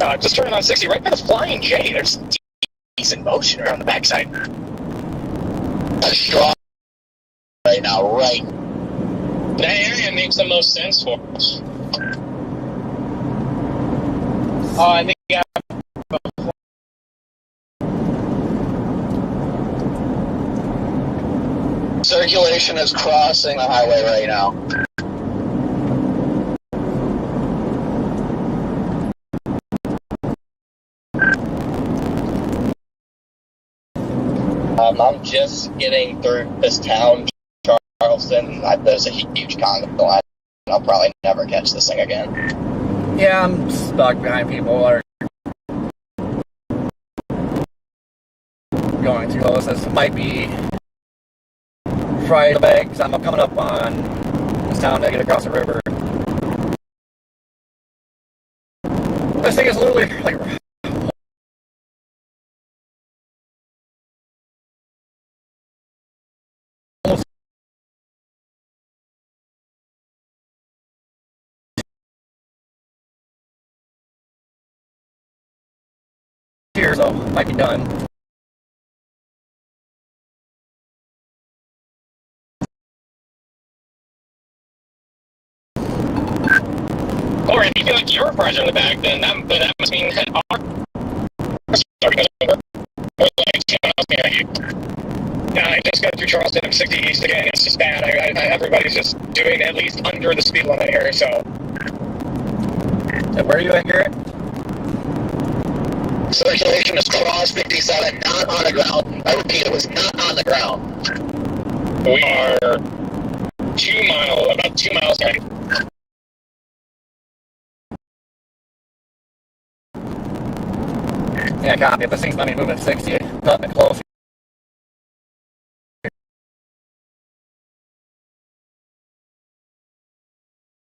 I'm just turning on 60 right by the Flying J. There's decent motion around the backside. That's strong right now, right? That area makes the most sense for us. Oh, I think Circulation is crossing the highway right now. I'm just getting through this town, Charleston. There's a huge conga line. I'll probably never catch this thing again. Yeah, I'm stuck behind people that are going too close. This might be Friday because I'm coming up on this town to get across the river. This thing is literally like almost here, so it might be done. Or if you feel like you're pressure in the back, then that must mean that our because we're like 2 miles behind you. I just got through Charleston. I'm 60 east again. It's just bad. Everybody's just doing at least under the speed limit here. So, Where are you at, Garrett? Circulation is cross 57, not on the ground. I repeat, it was not on the ground. we are about 2 miles behind. Yeah, copy. If this thing's not even moving at 60, nothing close.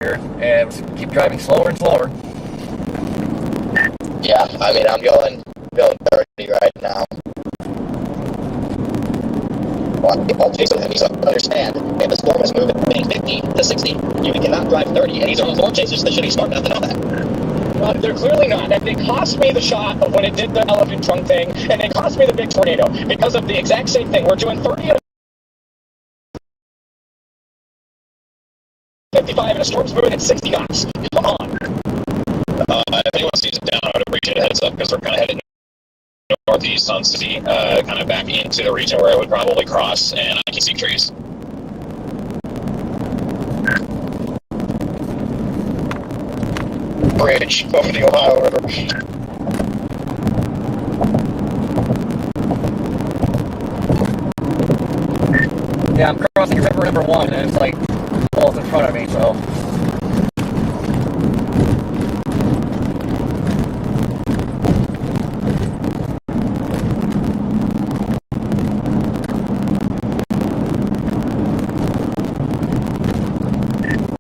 Here, and keep driving slower and slower. Yeah, I mean, I'm going 30 right now. Well, people chase with him, so understand. If the storm is moving from 50 to 60, you cannot drive 30, and these are all storm chasers. They should be smart enough to know that. They're clearly not. And it cost me the shot of when it did the elephant trunk thing, and it cost me the big tornado because of the exact same thing. We're doing 30 and 55, and the storm's moving at 60 knots. Come on. If anyone sees it down, I would appreciate a heads up because we're kind of headed northeast on 60, kind of back into the region where it would probably cross, and I can see trees. Bridge over the Ohio River. Yeah, I'm crossing river number 1, and it's like both in front of me, so.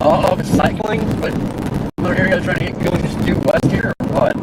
I don't know if it's cycling, but another area trying to get going just due west here or what?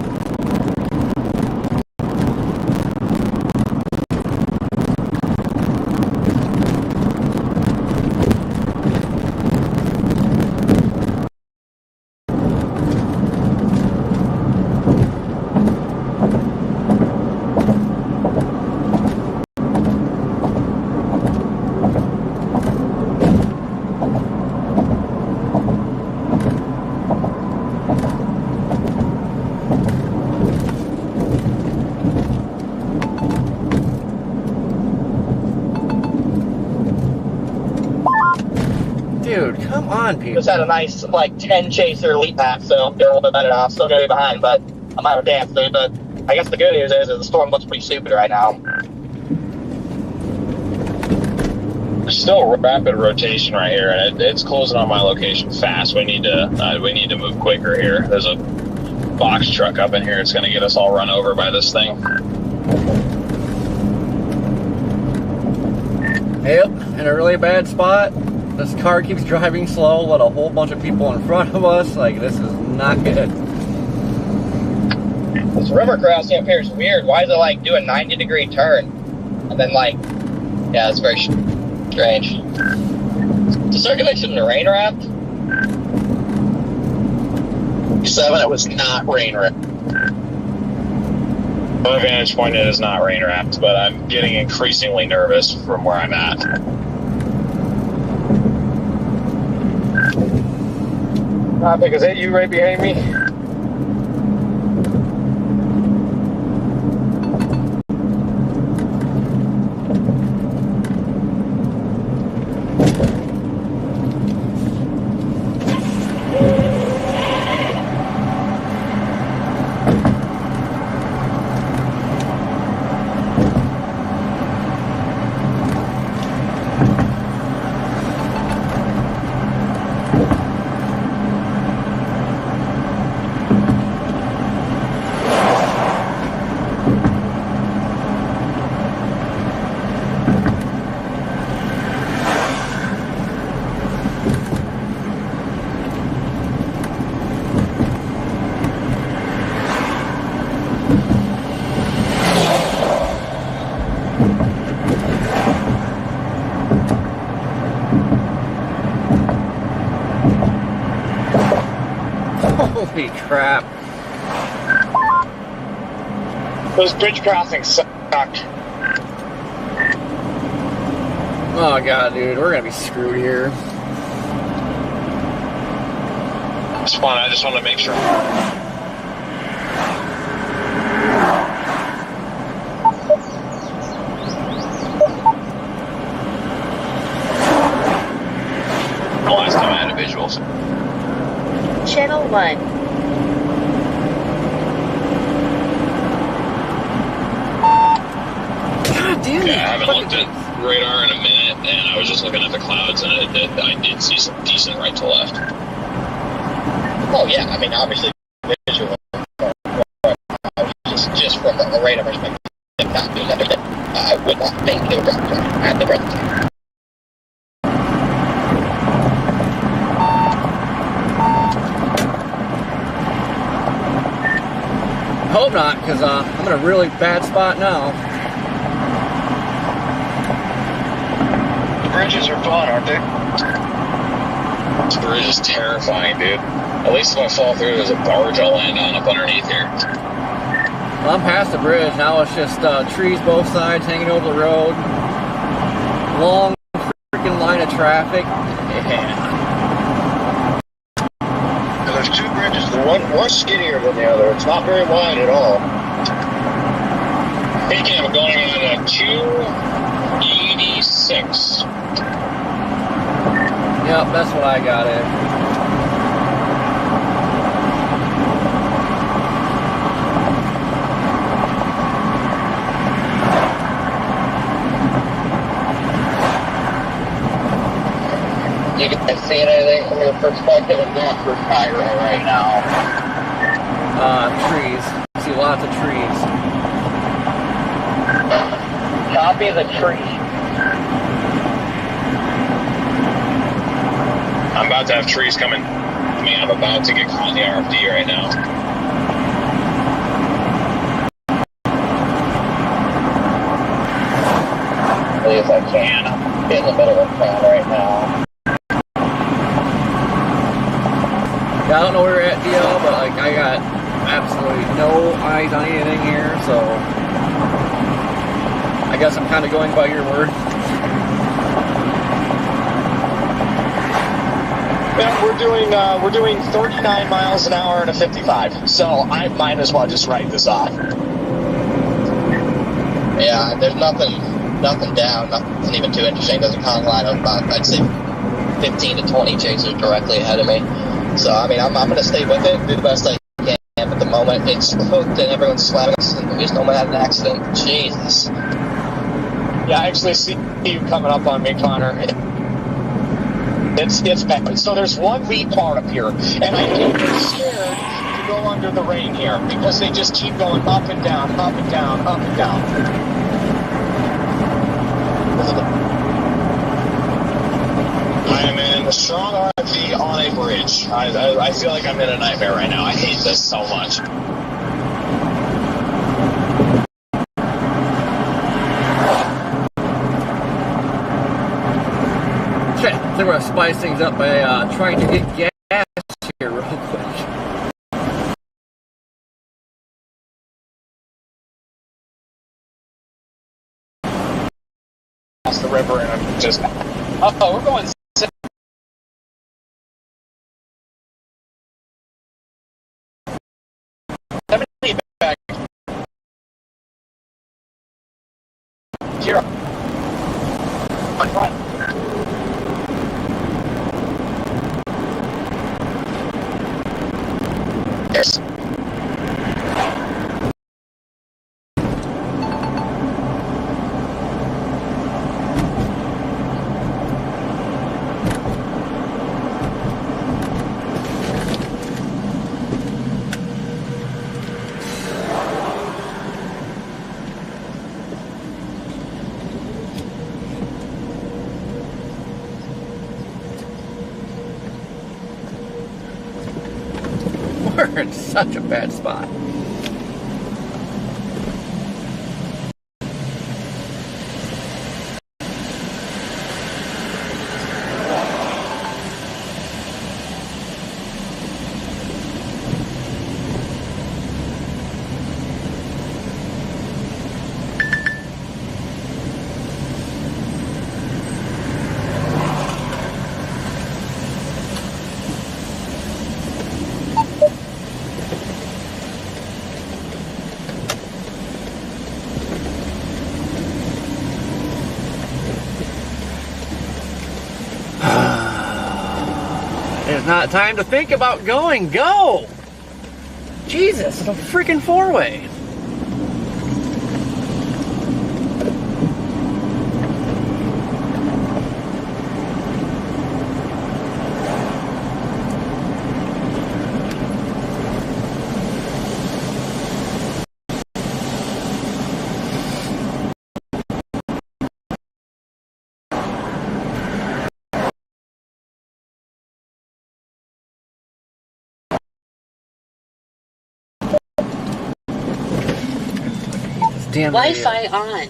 Dude, come on, people. Just had a nice, 10 chaser lead pack, so I'm doing a little bit better now. I'm still going to be behind, but I'm out of dance, dude. But I guess the good news is that the storm looks pretty stupid right now. There's still rapid rotation right here, and it's closing on my location fast. We need to move quicker here. There's a box truck up in here. It's going to get us all run over by this thing. Yep, in a really bad spot. This car keeps driving slow, let a whole bunch of people in front of us. Like, this is not good. This river crossing up here is weird. Why is it like do a 90-degree turn? And then like, yeah, it's very strange. The circulation in a rain raft? 7, it was not rain wrapped. My vantage point it is not rain wrapped, but I'm getting increasingly nervous from where I'm at. Topic, is that you right behind me? Holy crap. Those bridge crossings suck. Oh god, dude, we're gonna be screwed here. It's fun, I just want to make sure. The last time I had a visuals. Channel 1. God damn it. Yeah, I haven't looked at radar in a minute, and I was just looking at the clouds, and I did see some decent right to left. Oh yeah, I mean obviously visual. Just from the radar perspective, I would not think they were at the present time. Hope not, because I'm in a really bad spot now. The bridges are fun, aren't they? This bridge is terrifying, dude. At least if I fall through, there's a barge I'll land on up underneath here. Well, I'm past the bridge. Now it's just trees both sides hanging over the road. Long freaking line of traffic. Yeah. There's two bridges. One's skinnier than the other. It's not very wide at all. Thinking I'm going on a 286. Yep, that's what I got in. You guys seeing anything from your perspective of going for Cairo right now? Trees. See lots of trees. Copy the tree. I'm about to have trees coming. I mean, I'm about to get caught in the RFD right now. At least I can. I'm in the middle of town right now. Yeah, I don't know where you're at, DL, but like I got absolutely no eyes on anything here, so I guess I'm kind of going by your word. Yeah, we're doing 39 miles an hour and a 55, so I might as well just write this off. Yeah, there's nothing down, nothing even too interesting. There's a con line of about, I'd say, 15 to 20 chasers directly ahead of me. So, I mean, I'm going to stay with it, do the best I can. At the moment, it's cooked and everyone's slamming us, and we just no one had an accident. Jesus. Yeah, I actually see you coming up on me, Connor. It's bad. So there's one lead part up here, and I get scared to go under the rain here because they just keep going up and down, up and down, up and down. I am a strong RFE on a bridge. I feel like I'm in a nightmare right now. I hate this so much. Shit, I think we're gonna spice things up by trying to get gas here real quick. Across the river, and I'm just. Oh, we're going. 70 back. Here. On front. Yes. We're in such a bad spot. It's not time to think about going. Go! Jesus, it's a freaking four-way. Damn Wi-Fi on.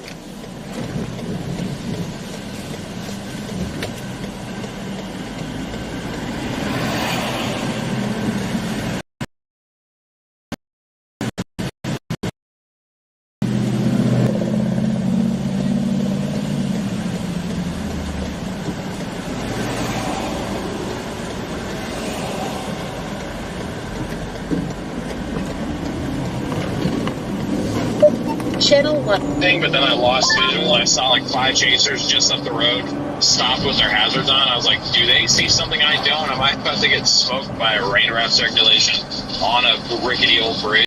Channel 1. Thing, but then I lost visual. I saw like 5 chasers just up the road, stopped with their hazards on. I was like, do they see something I don't? Am I about to get smoked by a rain raft circulation on a rickety old bridge?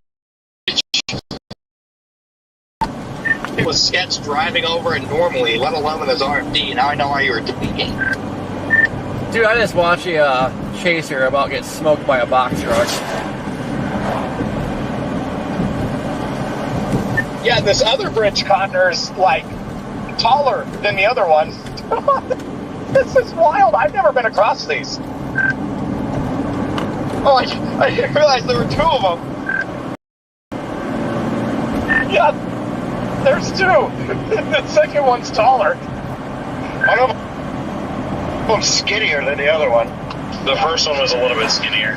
It was sketch driving over it normally, let alone with his RFD. Now I know why you were tweaking. Dude, I just watched a chaser about get smoked by a box truck. Yeah, this other bridge, Connor's like taller than the other one. This is wild. I've never been across these. Oh, I didn't realize there were 2 of them. Yeah, there's 2. The second one's taller. One of them's skinnier than the other one. The first one was a little bit skinnier.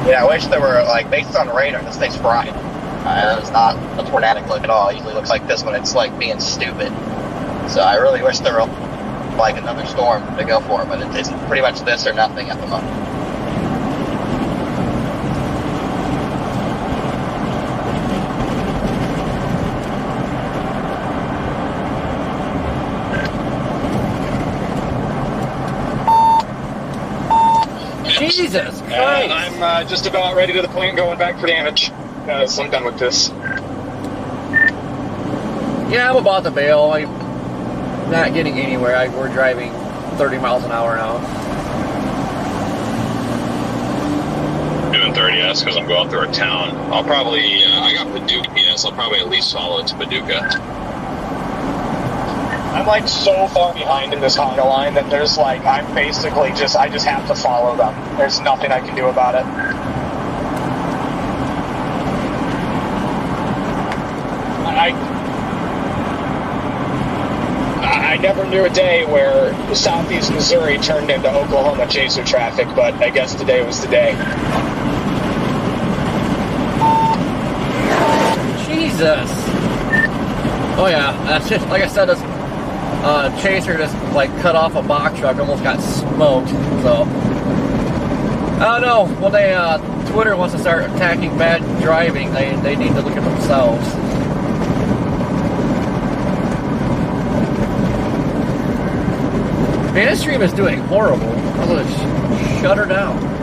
Yeah, I wish there were, like, based on radar, this thing's fried. It's not a tornadic look at all. It usually looks like this when it's, like, being stupid. So I really wish there were, like, another storm to go for, but it's pretty much this or nothing at the moment. Jesus Christ! I'm just about ready to the point going back for damage. So I'm done with this. Yeah, I'm about to bail. I'm not getting anywhere. We're driving 30 miles an hour now. Doing 130S because I'm going through a town. I'll probably, I got Paducah, I'll probably at least follow it to Paducah. I'm like so far behind in this Honda line that there's like, I'm basically I just have to follow them. There's nothing I can do about it. I never knew a day where Southeast Missouri turned into Oklahoma chaser traffic, but I guess today was the day. Jesus. Oh yeah, that's just, like I said, this chaser just like cut off a box truck, almost got smoked. So I don't know. When they Twitter wants to start attacking bad driving, they need to look at themselves. Man, this stream is doing horrible. I'm gonna shut her down.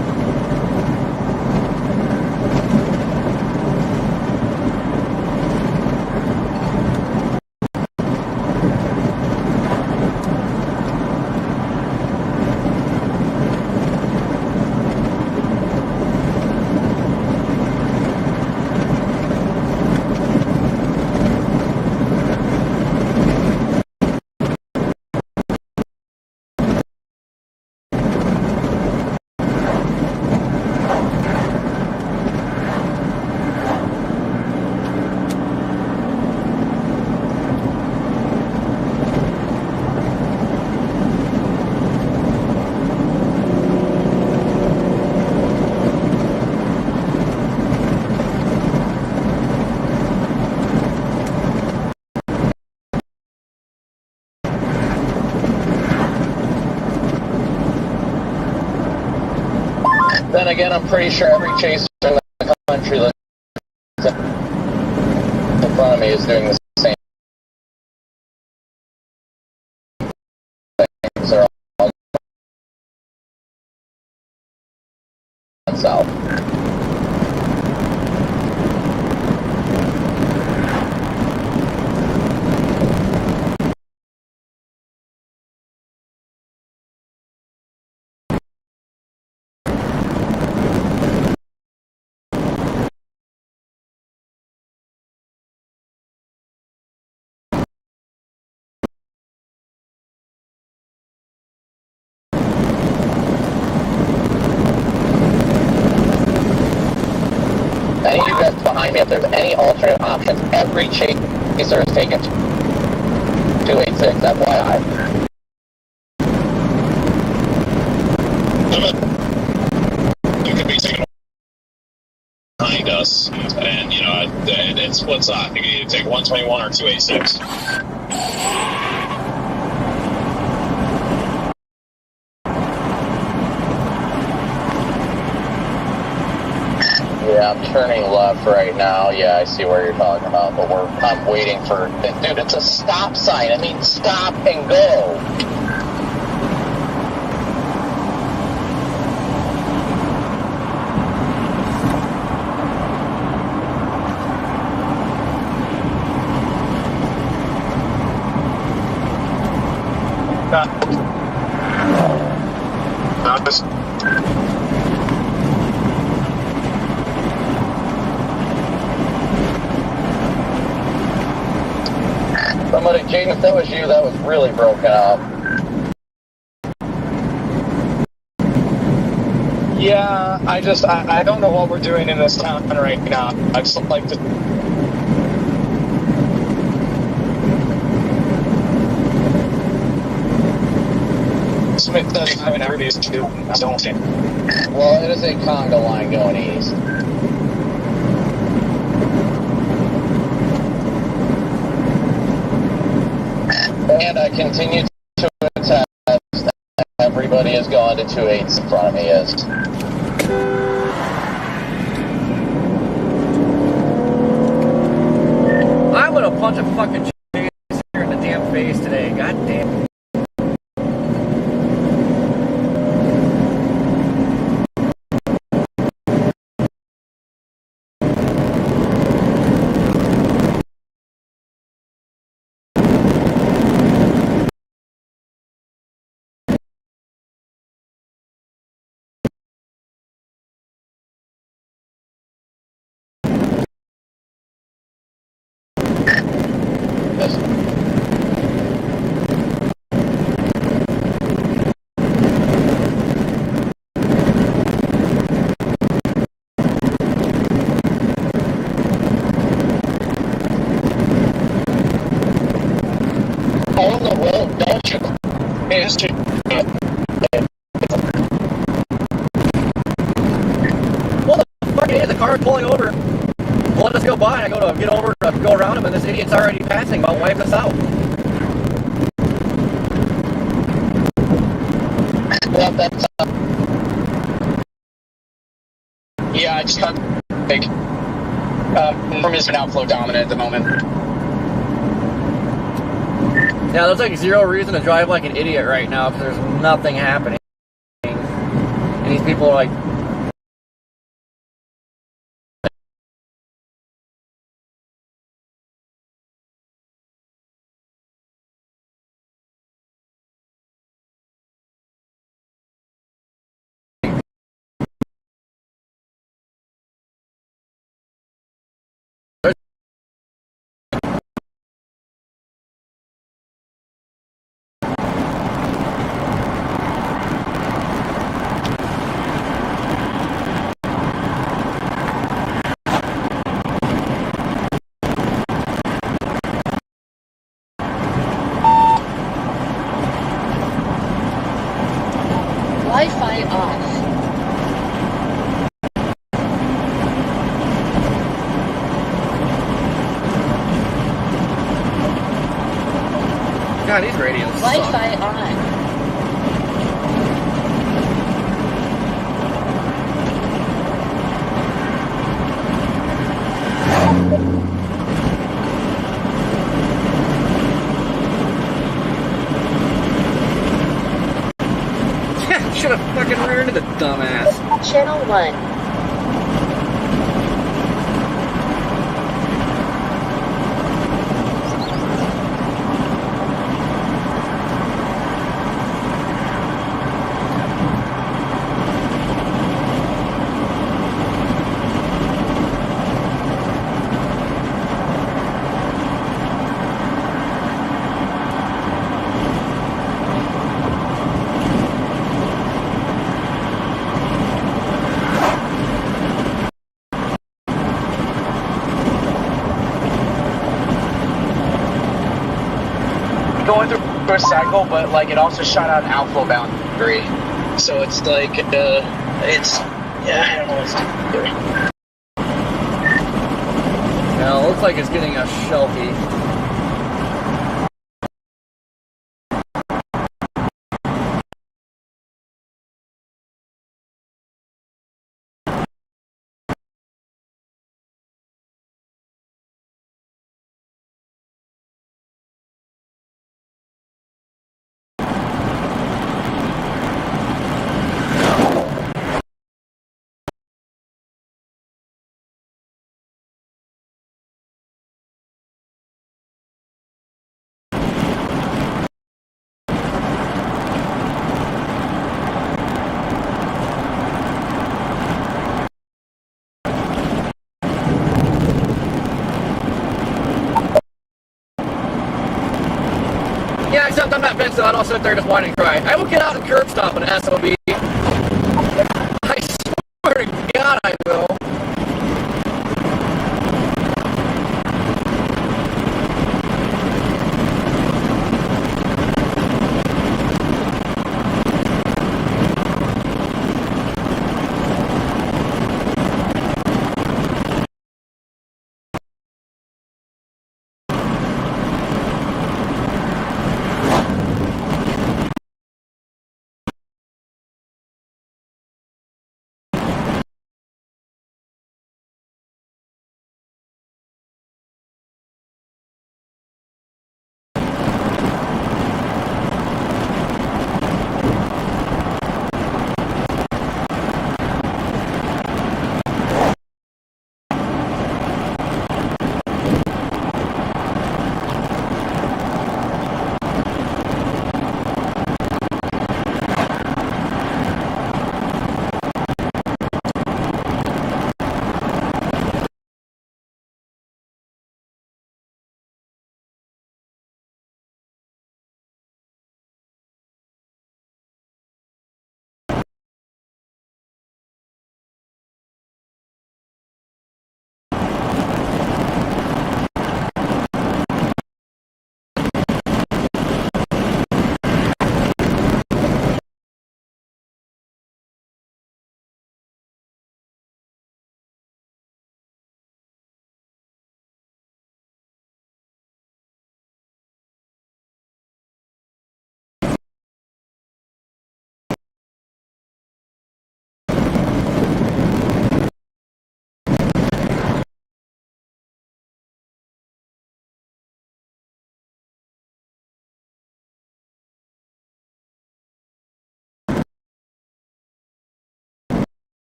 Then again, I'm pretty sure every chaser in the country that's in front of me is doing the same things. They're all south. Any of you guys behind me, if there's any alternate options, every chaser is taken 286, FYI. You could be taken behind us, and, you know, it splits off. You can either take 121 or 286. Yeah, I'm turning left right now. Yeah, I see where you're talking about, but I'm waiting for... Dude, it's a stop sign. I mean, stop and go. Somebody, Jaden, if that was you, that was really broken up. Yeah, I don't know what we're doing in this town right now. I just like to... Smith doesn't have an previous to don't. Well, it is a conga line going east. And I continue to attest. Everybody is going to 2.8 in front of me is. I'm gonna punch a fucking chaser in the damn face today. God damn. Well, Belgium. Hey, this should Well, the fucking idiot, the car is pulling over. Let us go by, and I go to get over to go around him, and this idiot's already passing, about wiping us out. Yeah, that's yeah, I just got big. From is an outflow dominant at the moment. Yeah, there's like zero reason to drive like an idiot right now because there's nothing happening. And these people are like, Wi-Fi off. God, these radios suck. Wi-Fi on. Should have fucking reared into the dumbass. Channel 1. Going through a cycle, but like it also shot out an outflow boundary. So it's like, I don't know what's doing. Yeah, it looks like it's getting a shelfie. Yeah, except I'm not Vince, so I don't sit there just whine and cry. I will get out and curb stop an SOB. I swear to God I will.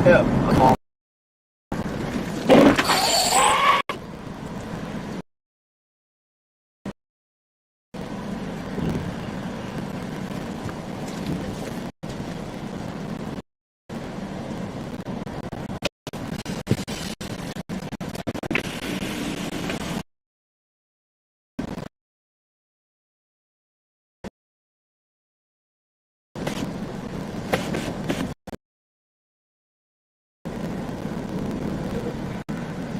Yeah.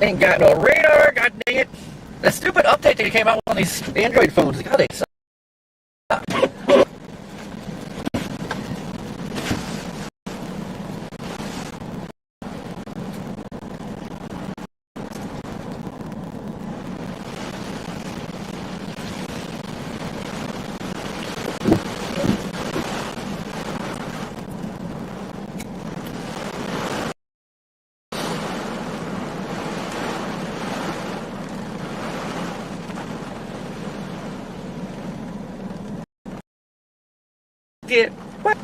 Ain't got no radar, god dang it. The stupid update that came out on these Android phones, god, they suck. Get what?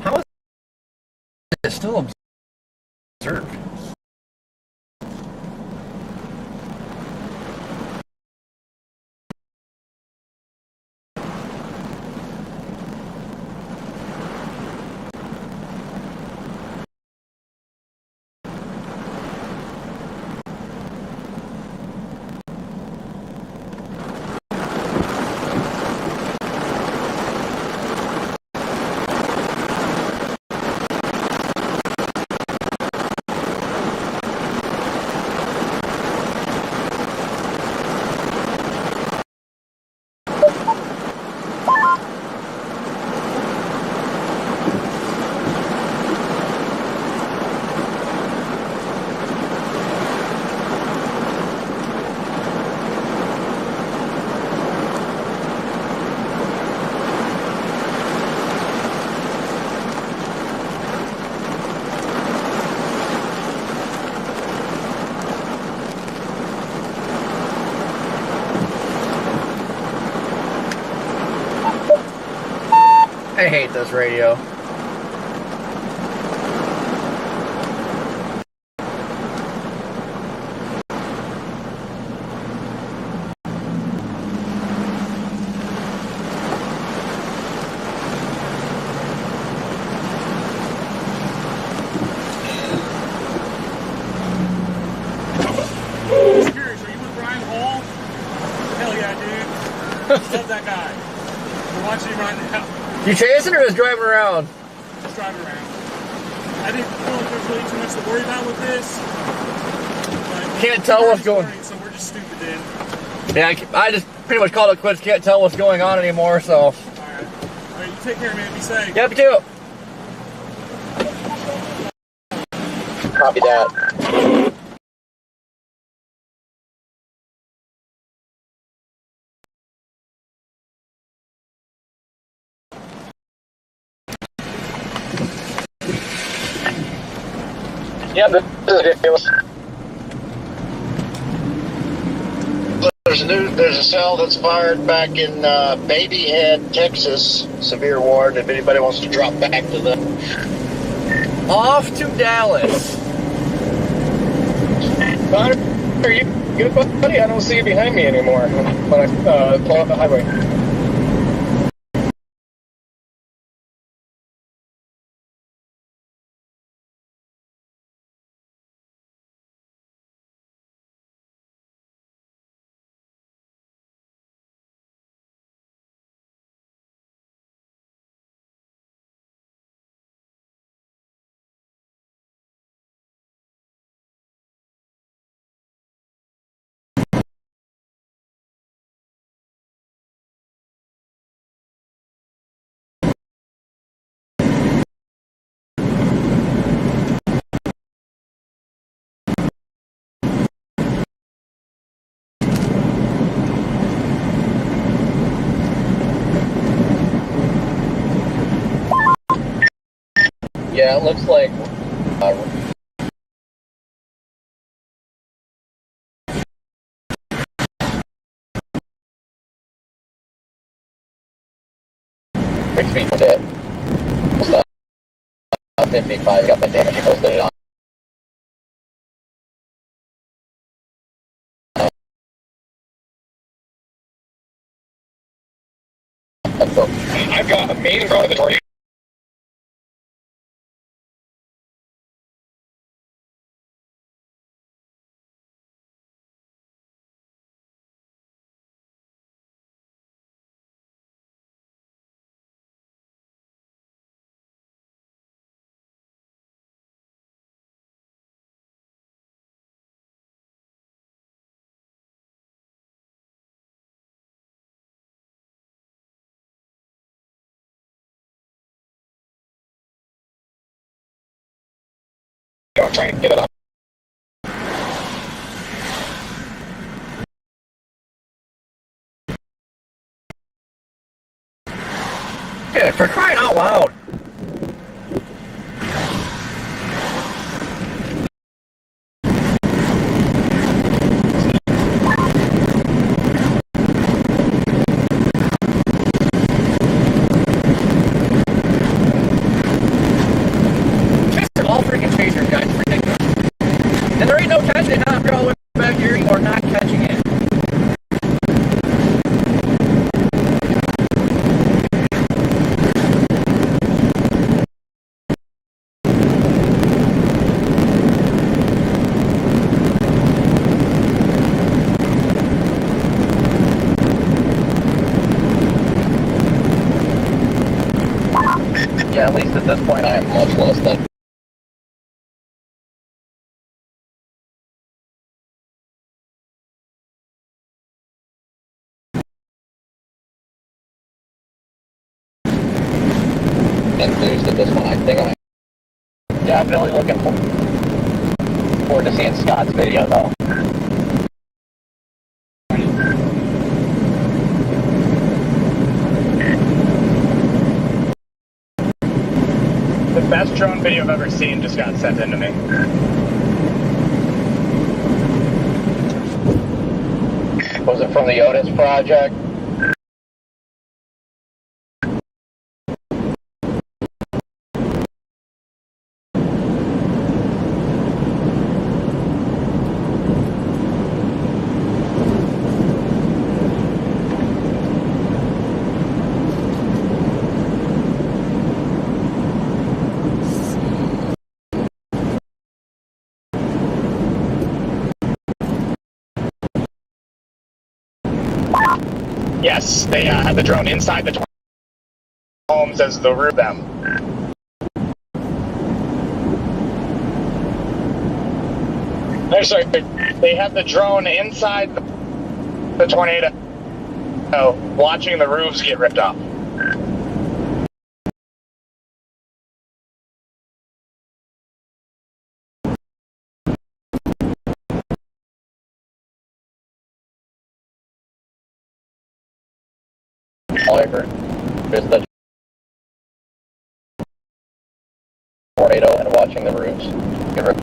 How is it still observed? I hate this radio. Love that guy. We're watching him right now. You chasing or just driving around? Just driving around. I didn't feel like there's really too much to worry about with this. Can't tell what's going on. So we're just stupid then. Yeah, I just pretty much called it quits. Can't tell what's going on anymore, so. Alright. Alright, you take care, man. Be safe. Yep, you too. Copy that. Yeah, this is ridiculous. There's a cell that's fired back in Baby Head, Texas. Severe warning if anybody wants to drop back to the. Off to Dallas. Connor, are you good, buddy? I don't see you behind me anymore when I pull up the highway. Yeah, it looks like 6 feet was it. So, 55 got the damage he posted it on. I've got a main front of the tornado. I'm trying to get it up. Yeah, for crying out loud. All freaking chasers, guys, it's ridiculous. And there ain't no catching it now. If you're all the way back here, you are not catching it. Yeah, at least at this point I am much less than. Enthused at this one. I think I'm definitely looking forward to seeing Scott's video though. The best drone video I've ever seen just got sent in to me. Was it from the Otis project? Yes, they had the drone inside the homes as the roof them. Sorry, they had the drone inside the tornado, watching the roofs get ripped off. All I heard is the tornado and watching the roofs get ripped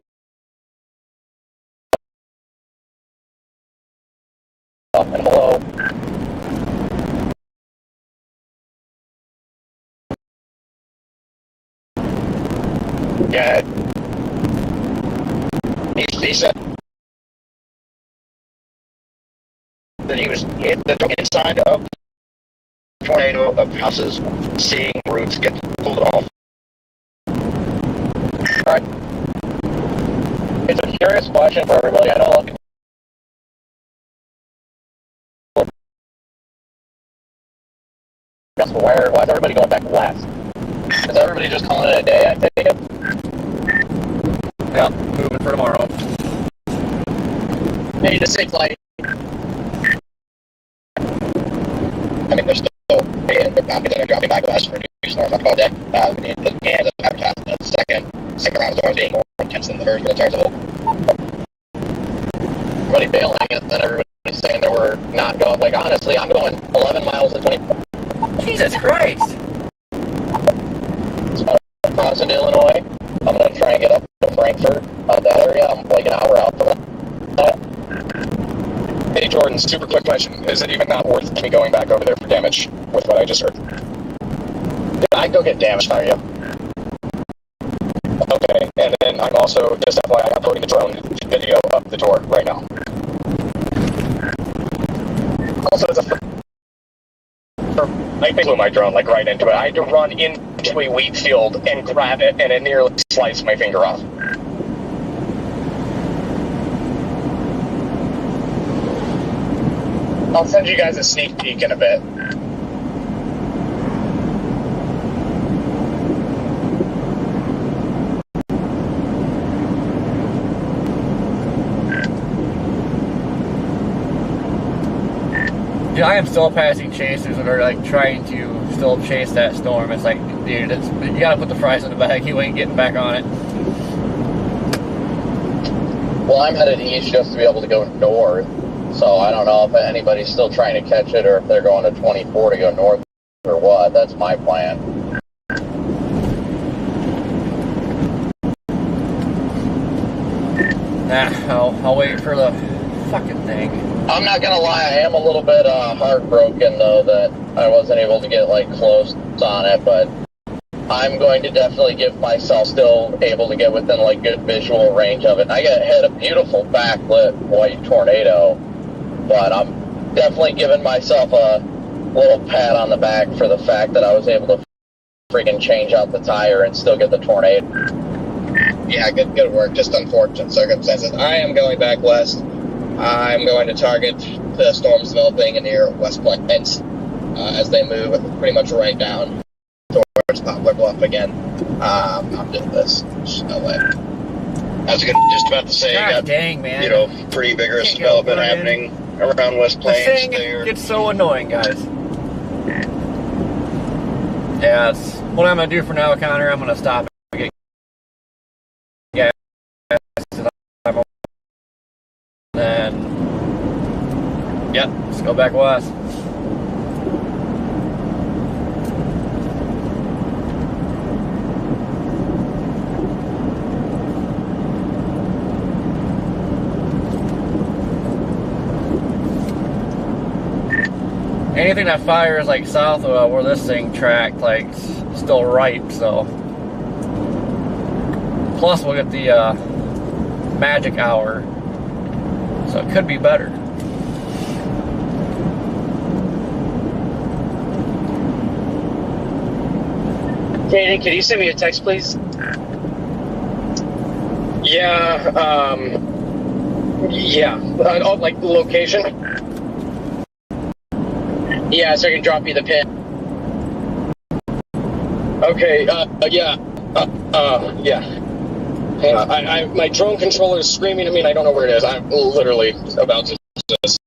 off. And hello. Yeah. He said that he was in the inside of the tornado of houses, seeing roofs get pulled off. Alright. It's a curious question for everybody. I know a lot of people why is everybody going back west? Is everybody just calling it a day, I take it? Yeah, moving for tomorrow. Maybe the safe light. I mean, they're still paying the company that are dropping back west for new storms on Kodak. The cans of advertising the second round of storms being more intense than the first, but in terms of Everybody bailing, and then everybody's saying that we're not going. Like, honestly, I'm going 11 miles at 20. Jesus Christ! for crossing Illinois. I'm going to try and get up to Frankfurt, that area. I'm like an hour out from that. Hey Jordan, super quick question. Is it even not worth me going back over there for damage with what I just heard? Yeah, I'd go get damage for you. Okay, and then I'm also, just FYI, uploading the drone video of the tour right now. Also, as I flew my drone like right into it. I had to run into a wheat field and grab it, and it nearly sliced my finger off. I'll send you guys a sneak peek in a bit. Dude, I am still passing chasers that are like trying to still chase that storm. It's like, dude, you gotta put the fries in the bag. You ain't getting back on it. Well, I'm headed east just to be able to go north. So I don't know if anybody's still trying to catch it or if they're going to 24 to go north or what. That's my plan. Nah, I'll wait for the fucking thing. I'm not gonna lie, I am a little bit heartbroken though that I wasn't able to get like close on it, but I'm going to definitely give myself still able to get within like good visual range of it. I got hit a beautiful backlit white tornado, but I'm definitely giving myself a little pat on the back for the fact that I was able to freaking change out the tire and still get the tornado. Yeah, good work. Just unfortunate circumstances. I am going back west. I'm going to target the storms developing in near West Plains as they move pretty much right down towards Poplar Bluff again. I'm doing this. There's no way. I was just about to say, God dang, man. You know, pretty vigorous development happening around West Plains. The thing there. gets so annoying, guys. Yeah, it's what I'm gonna do for now, Connor. I'm gonna stop and get gas. Then, yep, let's go back west. Anything that fires like south of where this thing tracked, like still ripe, so. Plus we'll get the magic hour, so it could be better. Kaden, can you send me a text, please? Yeah, like location? Yeah, so I can drop you the pin. Okay, yeah. Hang on, my drone controller is screaming at me and I don't know where it is. I'm literally about to just...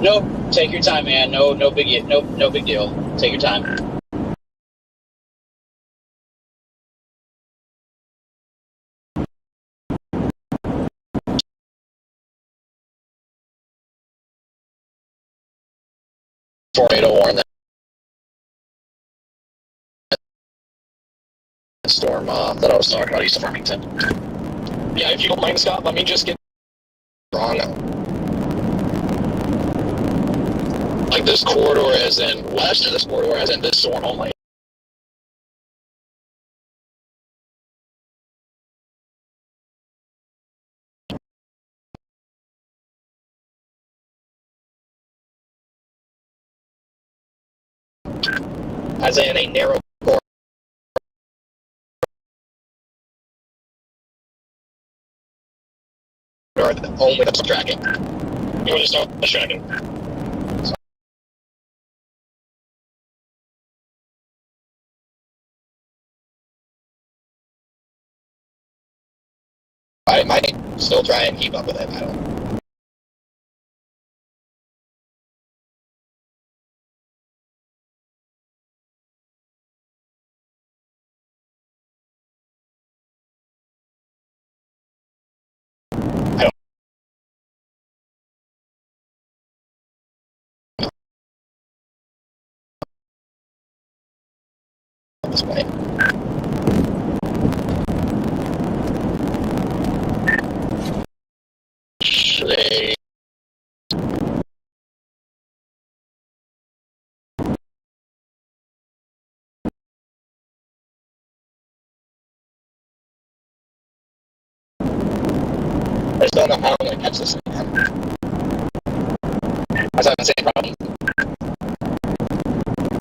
Nope, take your time, man. No big deal. Take your time. Tornado warn that storm that I was talking about east of Farmington. Yeah, if you don't mind, Scott, let me just get Wrong. Like this corridor as in west, or this corridor as in this storm only? As in a narrow corridor. Only the tracking. You want to start tracking? I might still try and keep up with it. I don't. At this point. I just don't know how I'm going to catch this thing. I have the same problem.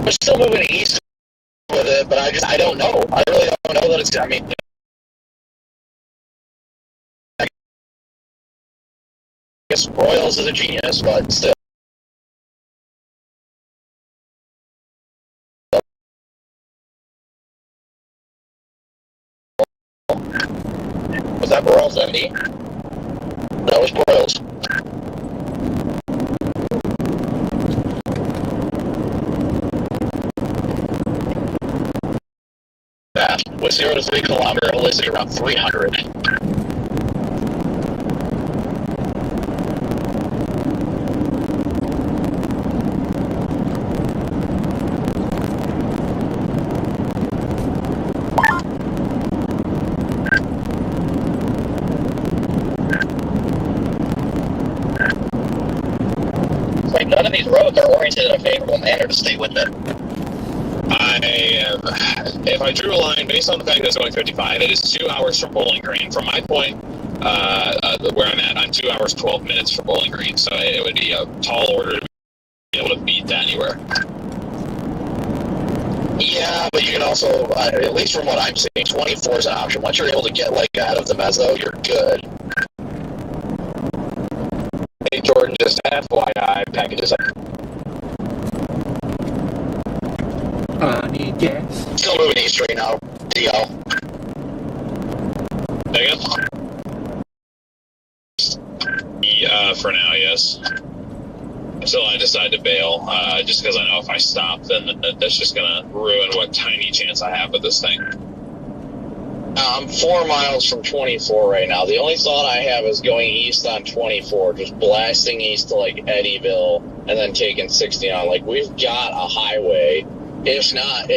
We're still moving east with it, but I don't know. I really don't know that it's, I mean, I guess Royals is a genius, but still. Was that Royals MD? That was Royals. That with 0 to 3 kilometer holistic around 300. It's like none of these roads are oriented in a favorable manner to stay with it. If I drew a line based on the fact that it's going 55, it is 2 hours from Bowling Green. From my point, where I'm at, I'm 2 hours 12 minutes from Bowling Green, so it would be a tall order to be able to beat that anywhere. Yeah, but you can also, at least from what I'm seeing, 24 is an option. Once you're able to get like out of the mezzo, you're good. Hey Jordan, just FYI, packages up. I need gas. Still moving east right now, DL. Again? Yeah, for now, yes. Until I decide to bail, just because I know if I stop, then that's just going to ruin what tiny chance I have with this thing. I'm 4 miles from 24 right now. The only thought I have is going east on 24, just blasting east to like Eddyville, and then taking 69. Like, we've got a highway. If not,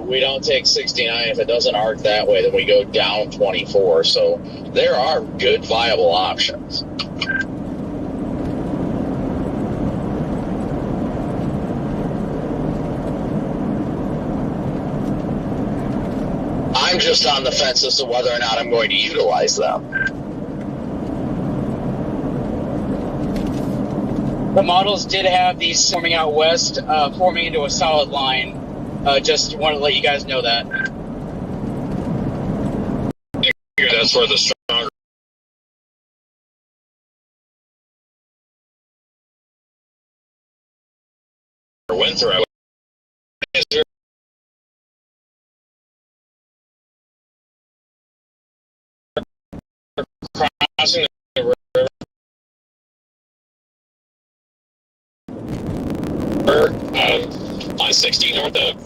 we don't take 69, if it doesn't arc that way, then we go down 24. So there are good viable options. I'm just on the fence as to whether or not I'm going to utilize them. The models did have these forming out west, forming into a solid line. Just wanted to let you guys know that. That's where the stronger wind throw is. Crossing the river on 60 north of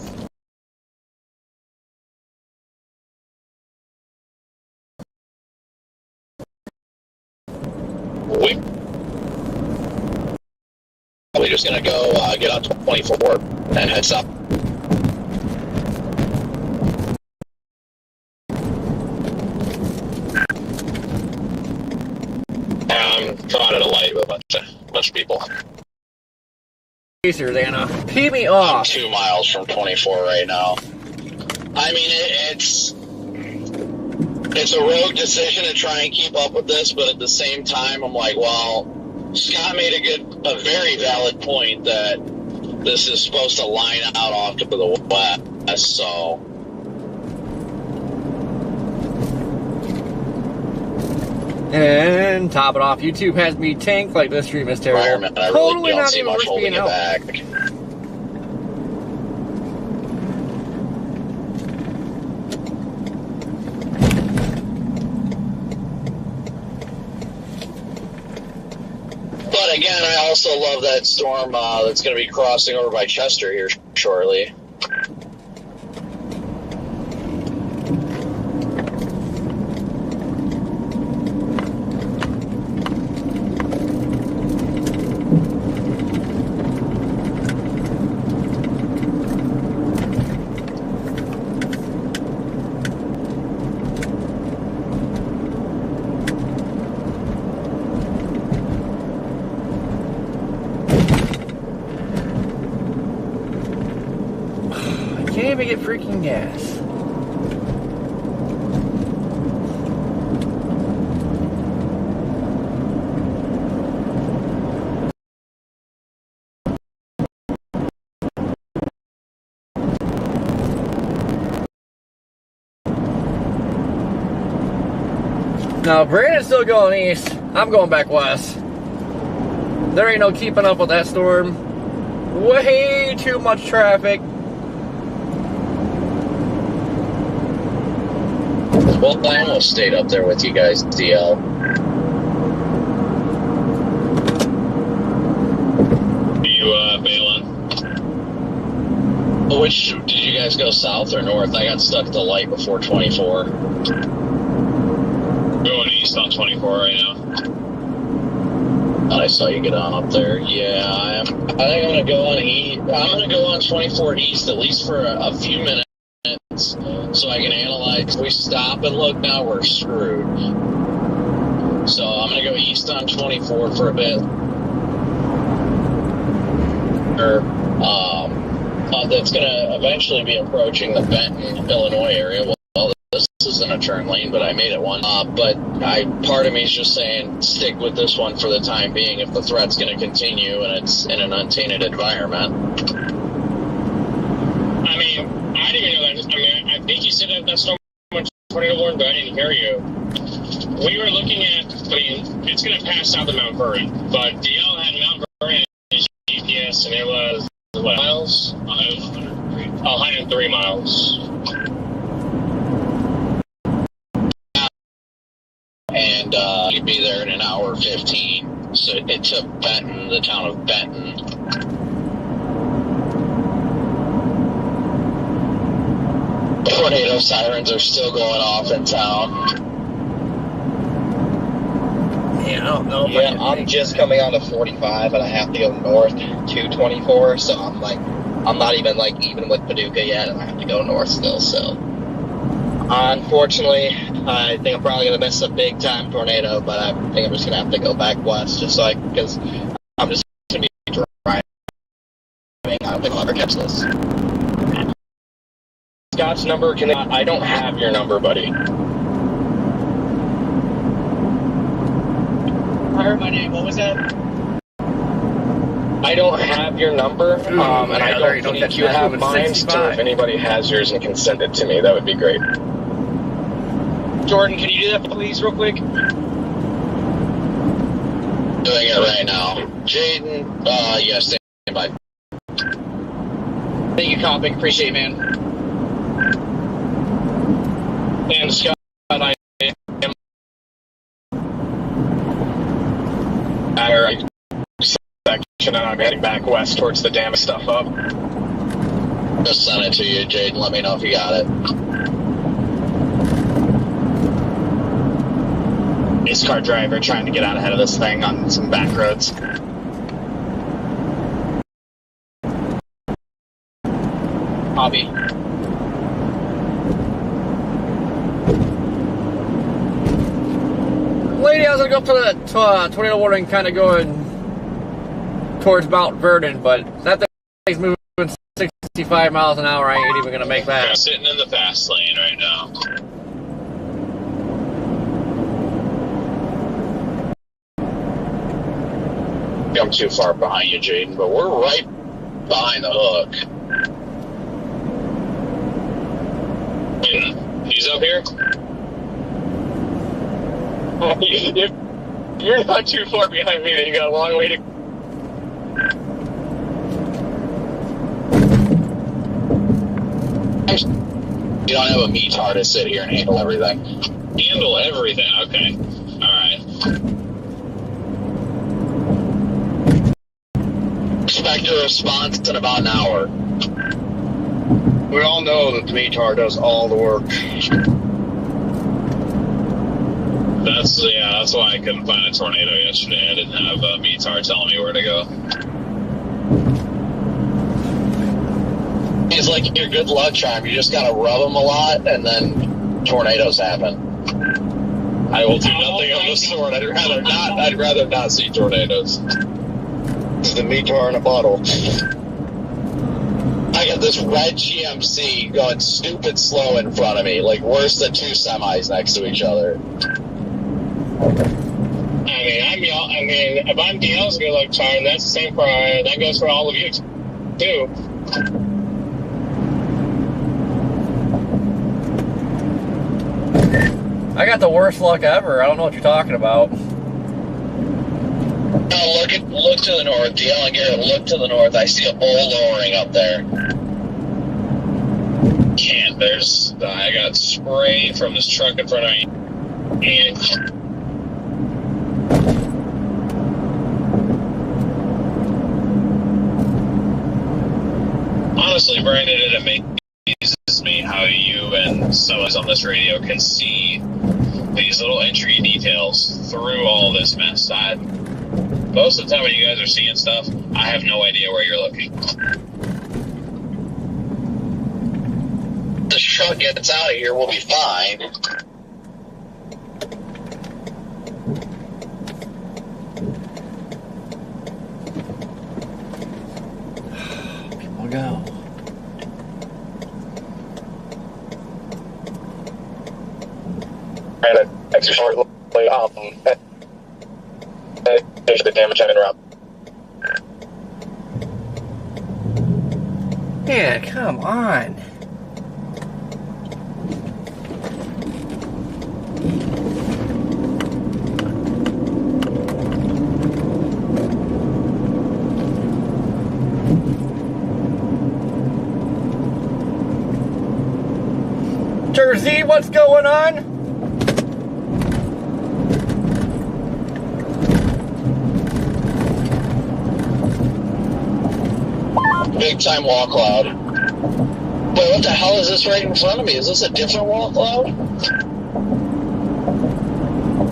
Probably just going to go get on 24 and head south. caught at a light with a bunch of people. Racers, Anna. Pee me I'm off. 2 miles from 24 right now. I mean, it's a rogue decision to try and keep up with this, but at the same time, I'm like, well, Scott made a very valid point that this is supposed to line out off to the west, so. And top it off, YouTube has me tanked like this stream is terrible. Environment, I really Totally don't not see even much worth holding being it out. back. But again, I also love that storm that's going to be crossing over by Chester here shortly. Can't even get freaking gas. Now, Brandon's still going east. I'm going back west. There ain't no keeping up with that storm. Way too much traffic. Well, I almost stayed up there with you guys, DL. Balin? Which, did you guys go south or north? I got stuck at the light before 24. Going east on 24 right now. I saw you get on up there. Yeah, I think I'm gonna go on I'm gonna go on 24 east at least for a few minutes, so I can analyze. If we stop and look now, we're screwed. So I'm gonna go east on 24 for a bit. That's gonna eventually be approaching the Benton, Illinois area. Well, this isn't a turn lane, but I made it one. But part of me is just saying, stick with this one for the time being. If the threat's going to continue and it's in an untainted environment. I mean, I didn't even know that. I mean, I think you said that storm was tornado warning, but I didn't hear you. We were looking at. I mean, it's going to pass south of Mount Vernon, but DL had Mount Vernon in his GPS, and it was what miles? 103 miles. And you'd be there in an hour 15. So it took Benton, the town of Benton. Tornado sirens are still going off in town. Yeah, I don't know. Yeah, I'm just coming on to 45, and I have to go north to 24, so I'm not even even with Paducah yet, and I have to go north still, so. Unfortunately, I think I'm probably going to miss a big time tornado, but I think I'm just going to have to go back west just because I'm just going to be driving. I don't think I'll ever catch this. Scott's number, I don't have your number, buddy. I heard my name. What was that? I don't have your number, and I don't think you have mine, so if anybody has yours and can send it to me, that would be great. Jordan, can you do that please real quick? Doing it right now. Jaden, yes, stand by. Thank you, Copy. Appreciate it, man. And Scott, I am at our section, and I'm heading back west towards the dam stuff up. Just send it to you, Jaden. Let me know if you got it. Race car driver trying to get out ahead of this thing on some back roads. Hobby. Lady, I was going to go for the tornado warning kind of going towards Mount Vernon, but that thing's moving 65 miles an hour. I ain't even going to make that. I'm sitting in the fast lane right now. I'm too far behind you, Jaden, but we're right behind the hook. He's up here? If you're not too far behind me, then you got a long way to. You don't have a METAR to sit here and handle everything. Handle everything, okay. Alright. Expect a response in about an hour. We all know that the METAR does all the work. That's why I couldn't find a tornado yesterday. I didn't have a METAR telling me where to go. It's like your good luck charm. You just gotta rub them a lot, and then tornadoes happen. I will do nothing of the sort. I'd rather not see tornadoes. It's the METAR in a bottle. I got this red GMC going stupid slow in front of me, like worse than two semis next to each other. I mean, if I'm DL's good luck charm, that's the same that goes for all of you too. I got the worst luck ever. I don't know what you're talking about. Oh, look to the north. DL and Garrett, look to the north. I see a bull lowering up there. Can't. I got spray from this truck in front of me. And honestly, Brandon, it amazes me how you and some of us on this radio can see these little entry details through all this mess. Most of the time when you guys are seeing stuff, I have no idea where you're looking. This truck gets out of here, we'll be fine. People go. And extra shortly, there's the damage on route. Man, come on. Jersey, what's going on? Big time wall cloud. Wait, what the hell is this right in front of me? Is this a different wall cloud?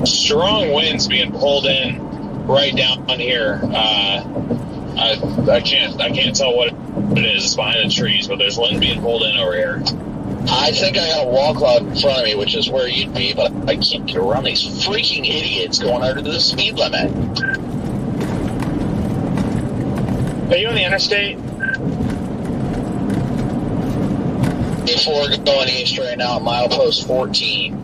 Strong winds being pulled in right down here. I can't tell what it is. It's behind the trees, but there's wind being pulled in over here. I think I got a wall cloud in front of me, which is where you'd be, but I can't get around these freaking idiots going under the speed limit. Are you on the interstate? 4 going east right now at milepost 14.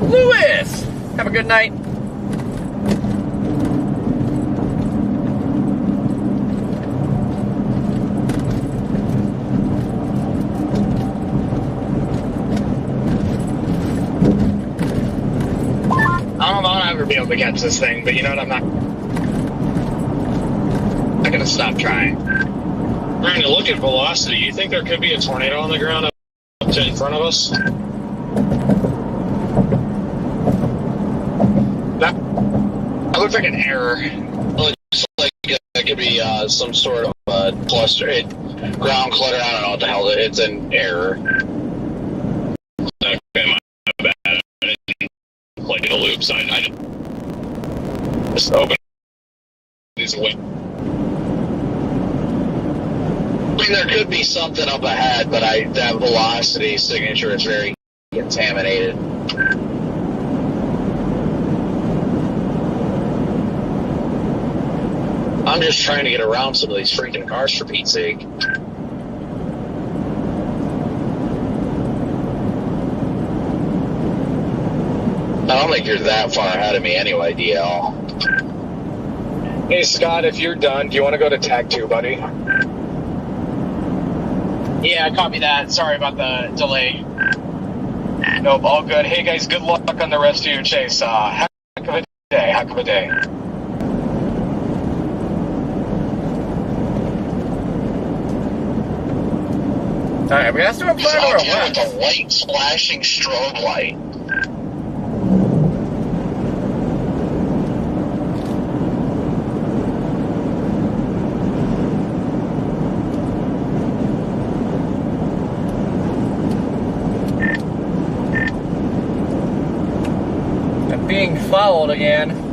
Lewis! Have a good night. I don't know if I'll ever be able to catch this thing, but you know what? I'm not going to stop trying. Trying to look at velocity. You think there could be a tornado on the ground up to in front of us? That looks like an error. Looks like it could be some sort of cluster, ground clutter. I don't know what the hell it is. It's an error. Okay, my bad. I didn't play the loops. I just opened these windows. I mean, there could be something up ahead, but that velocity signature is very contaminated. I'm just trying to get around some of these freaking cars for Pete's sake. I don't think you're that far ahead of me anyway, DL. Hey, Scott, if you're done, do you want to go to tag 2, buddy? Yeah, copy that. Sorry about the delay. Nope, all good. Hey, guys, good luck on the rest of your chase. Heck of a day, heck of a day. Alright, we got to do a plan or With the white flashing strobe light. I'm being followed again.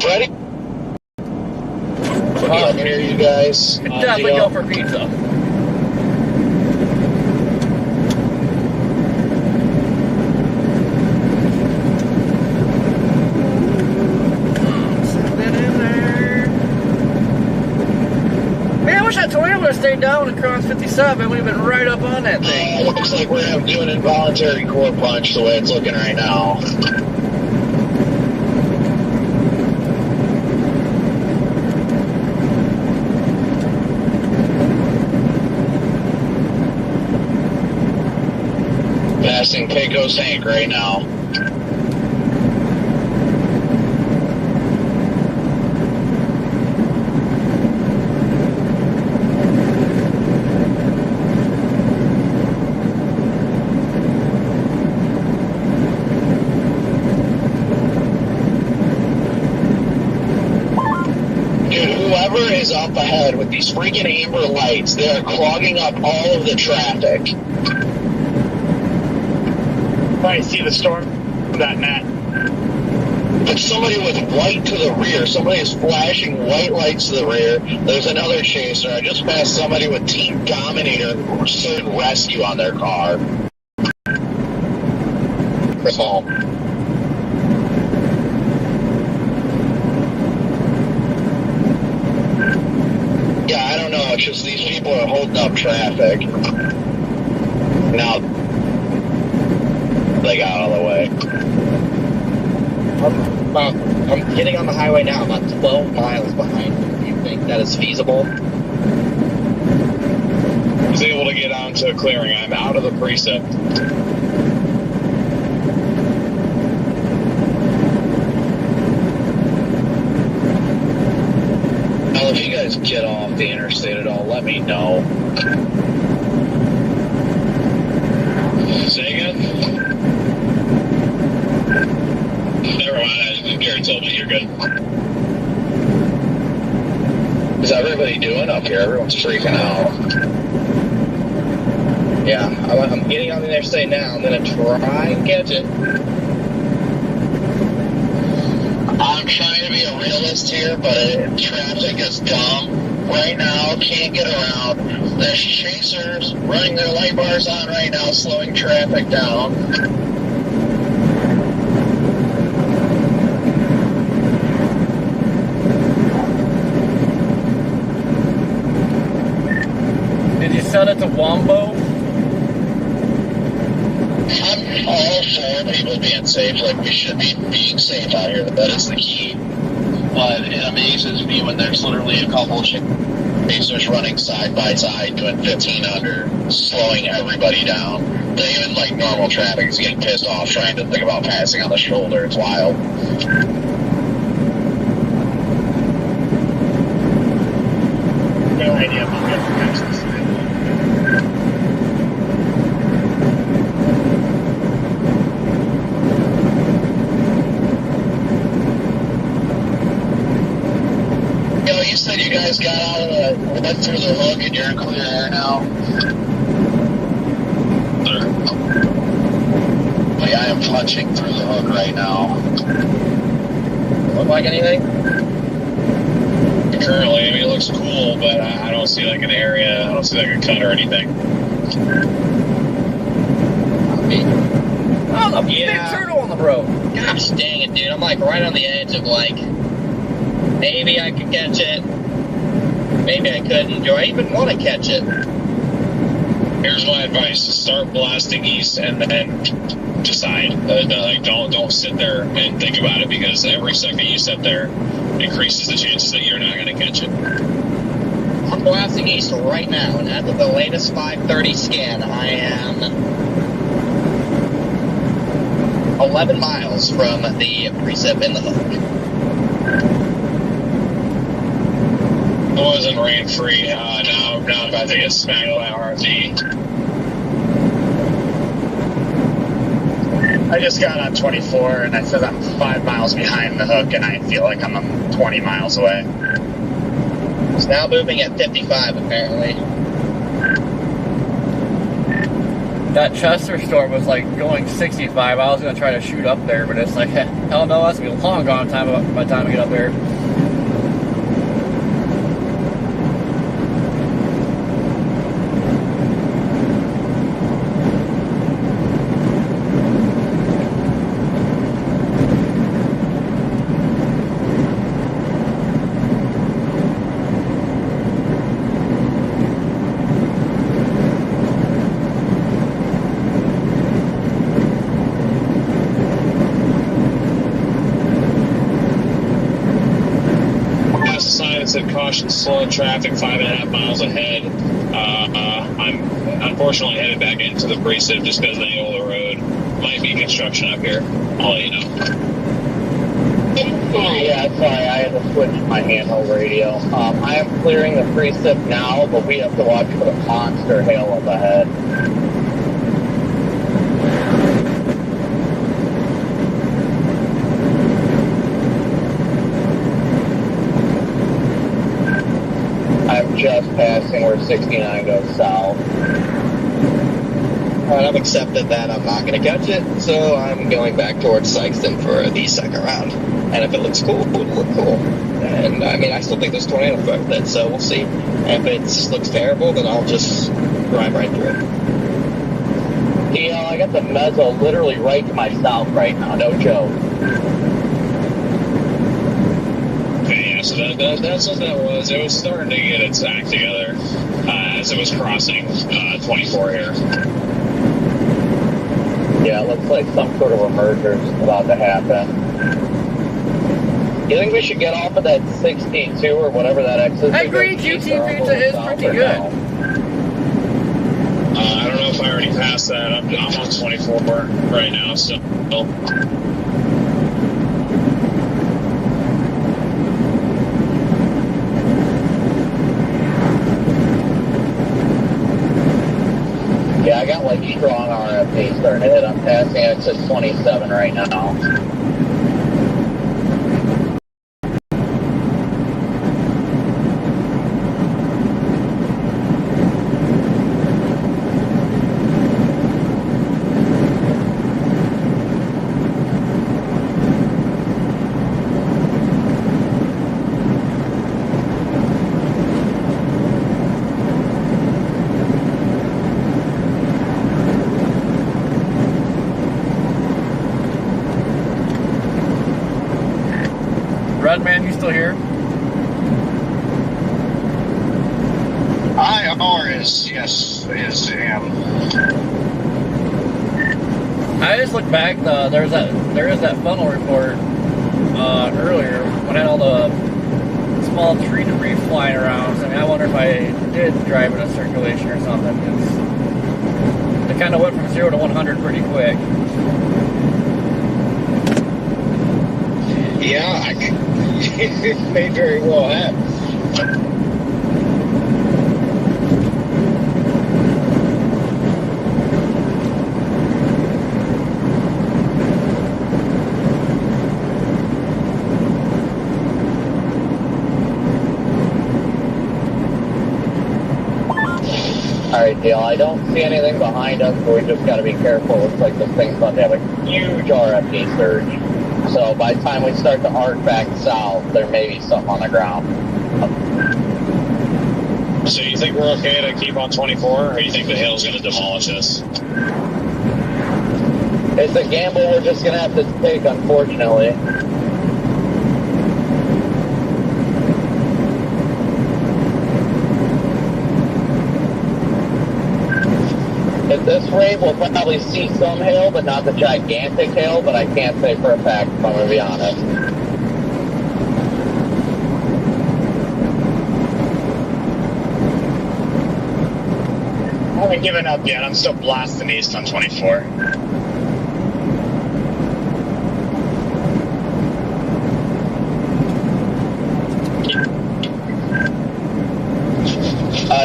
Ready? I can hear you guys. Definitely go for pizza. stayed down across 57, we'd have been right up on that thing. Looks like we're going to do an involuntary core punch the way it's looking right now. Passing Keiko's Hank right now. Is up ahead with these freaking amber lights. They're clogging up all of the traffic. I see the storm that net. But somebody with white to the rear. Somebody is flashing white lights to the rear. There's another chaser. I just passed somebody with Team Dominator Search and Rescue on their car. Chris Hall. Yeah, I don't know. It's just these people are holding up traffic. Now, they got out of the way. I'm getting on the highway now, about 12 miles behind. Do you think that is feasible? I was able to get onto a clearing. I'm out of the precept. Well, if you guys get off the interstate at all, let me know. Say again? Never mind. Gary told me you're good. Is everybody doing up here? Everyone's freaking out. Yeah, I'm getting on the interstate now. I'm going to try and catch it. I'm trying to be a realist here, but traffic is dumb right now. Can't get around. There's chasers running their light bars on right now, slowing traffic down. Did you set it to Wombo? I'm all for people being safe. Like, we should be being safe out here. That is the key. But it amazes me when there's literally a couple of chasers running side by side doing 15 under, slowing everybody down. They even, like, normal traffic is getting pissed off trying to think about passing on the shoulder. It's wild. No idea if I'll get to catch this thing. You said you guys got out of the, went through the hook and you're clear air now. Like, I am punching through the hook right now. Look like anything? Currently, I mean, it looks cool, but I don't see like an area. I don't see like a cut or anything. Oh, the big turtle on the road. Gosh dang it, dude. I'm like right on the edge of like, maybe I could catch it. Maybe I couldn't. Do I even want to catch it? Here's my advice: start blasting east and then decide. Like, don't sit there and think about it, because every second you sit there increases the chances that you're not going to catch it. I'm blasting east right now, and as of the latest 5:30 scan, I am 11 miles from the precip in the hook. It wasn't rain free. Now I'm about to get smacked by RFD. I just got on 24 and I said I'm 5 miles behind the hook and I feel like I'm 20 miles away. It's now moving at 55 apparently. That Chester storm was like going 65. I was going to try to shoot up there, but it's like, hell no, that's going to be a long gone time by the time I get up there. said caution, slow traffic, 5.5 miles ahead. I'm unfortunately headed back into the precip just because of the angle of the road. Might be construction up here. I'll let you know. Yeah, sorry, I had to switch my handheld radio. I am clearing the precip now, but we have to watch for the monster hail up ahead. I'm just passing where 69 goes south. Alright, I've accepted that I'm not going to catch it, so I'm going back towards Sykeston for the second round. And if it looks cool, it'll look cool. And I mean, I still think there's tornado threat with it, so we'll see. If it looks terrible, then I'll just drive right through it. I got the mezzo literally right to my south right now, no joke. Okay, yeah, so that's what that was. It was starting to get its act together as it was crossing 24 here. Yeah, it looks like some sort of a merger is about to happen. You think we should get off of that 62 or whatever that X is? I agree, QT Pizza is pretty good. I don't know if I already passed that. I'm on 24 right now, so. Yeah, I got like strong RFP starting to hit. I'm passing exit 27 right now. Man, you still here? Yes, I am. I just looked back. There is that funnel report earlier when I had all the small tree debris flying around. So, I mean, I wonder if I did drive in a circulation or something. It kind of went from 0 to 100 pretty quick. Yeah, it may very well have. Alright, Dale, I don't see anything behind us, but we just got to be careful. Looks like this thing's about to have a huge RFD surge. So by the time we start to arc back south, there may be something on the ground. So you think we're okay to keep on 24, or you think the hail's going to demolish us? It's a gamble we're just going to have to take, unfortunately. At this rate, we'll probably see some hail, but not the gigantic hail, but I can't say for a fact, if I'm going to be honest. I haven't given up yet. I'm still blasting east on 24.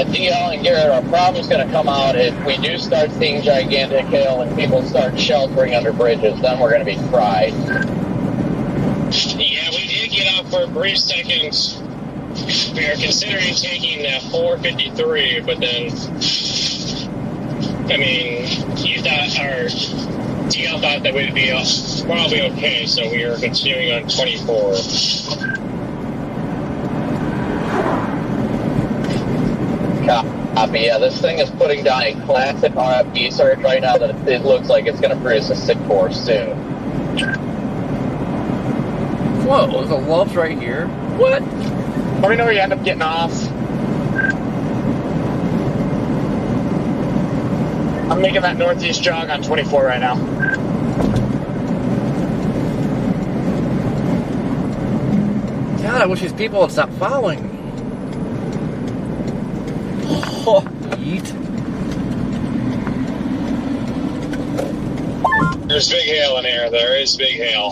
DL and Garrett, our problem's going to come out if we do start seeing gigantic hail and people start sheltering under bridges. Then we're going to be fried. Yeah, we did get off for a brief second. We were considering taking 453, but then, I mean, you thought, or DL thought that we'd be probably okay, so we were continuing on 24. Copy. Yeah, this thing is putting down a classic RFD surge right now that it looks like it's going to produce a sick force soon. Whoa, there's a lump right here. What? Let me know where you end up getting off. I'm making that northeast jog on 24 right now. God, I wish these people would stop following me. Oh, yeet. There's big hail in here. There is big hail.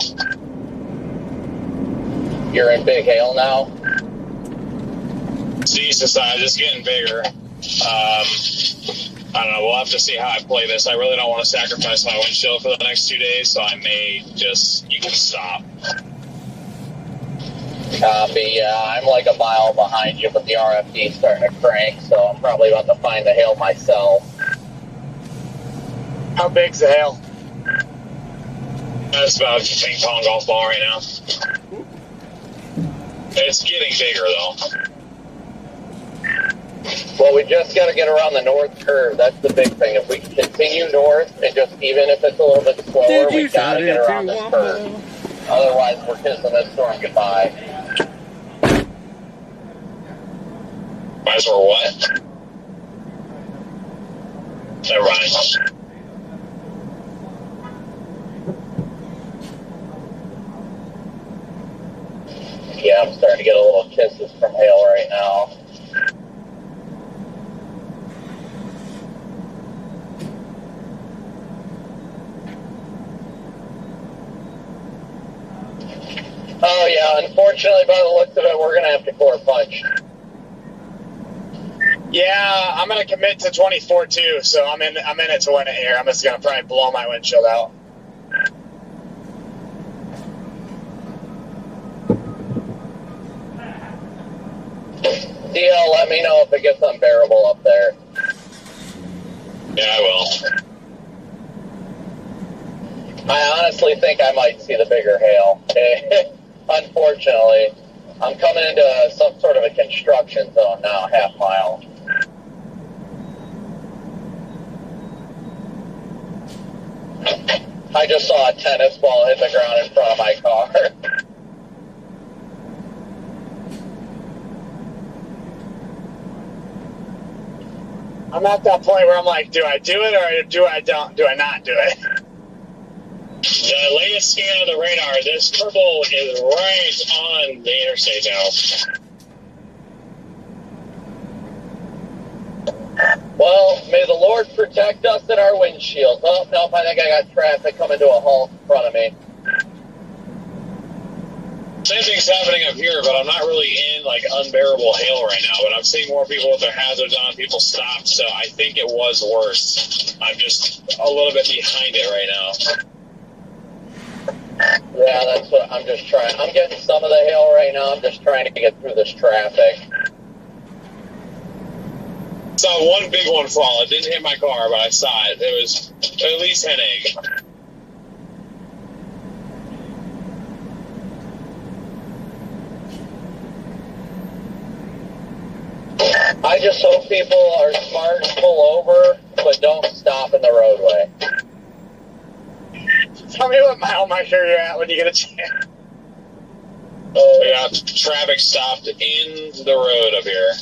You're in big hail now? It's the east side. It's getting bigger. I don't know. We'll have to see how I play this. I really don't want to sacrifice my windshield for the next 2 days, so I may just... You can stop. Copy. I'm like a mile behind you, but the RFD's starting to crank, so I'm probably about to find the hail myself. How big's the hail? That's about a ping pong golf ball right now. It's getting bigger, though. Well, we just got to get around the north curve. That's the big thing. If we continue north, and just even if it's a little bit slower, we got to get around this curve. Otherwise, we're kissing this storm goodbye. Might as well what? Never mind. Yeah, I'm starting to get a little kisses from hail right now. Oh yeah, unfortunately, by the looks of it, we're gonna have to core punch. Yeah, I'm gonna commit to 24 too. So I'm in it to win it here. I'm just gonna probably blow my windshield out. DL, let me know if it gets unbearable up there. Yeah, I will. I honestly think I might see the bigger hail. Unfortunately, I'm coming into some sort of a construction zone now, half mile. I just saw a tennis ball hit the ground in front of my car. I'm at that point where I'm like, do I do it or do I not do it? The latest scan of the radar, this purple is right on the interstate now. Well, may the Lord protect us in our windshields. Oh, nope, I think I got traffic coming to a halt in front of me. Same thing's happening up here, but I'm not really in like unbearable hail right now. But I'm seeing more people with their hazards on. People stopped, so I think it was worse. I'm just a little bit behind it right now. Yeah, that's what I'm just trying. I'm getting some of the hail right now. I'm just trying to get through this traffic. Saw one big one fall. It didn't hit my car, but I saw it. It was at least an egg. I just hope people are smart and pull over, but don't stop in the roadway. Tell me what mile marker you're at when you get a chance. We got traffic stopped in the road up here.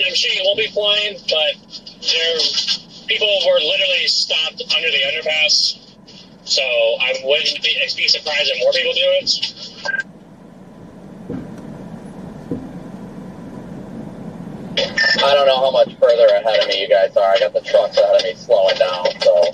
I'm sure you won't be flying, but people were literally stopped under the underpass, so I wouldn't be surprised if more people do it. I don't know how much further ahead of me you guys are. I got the trucks ahead of me slowing down, so...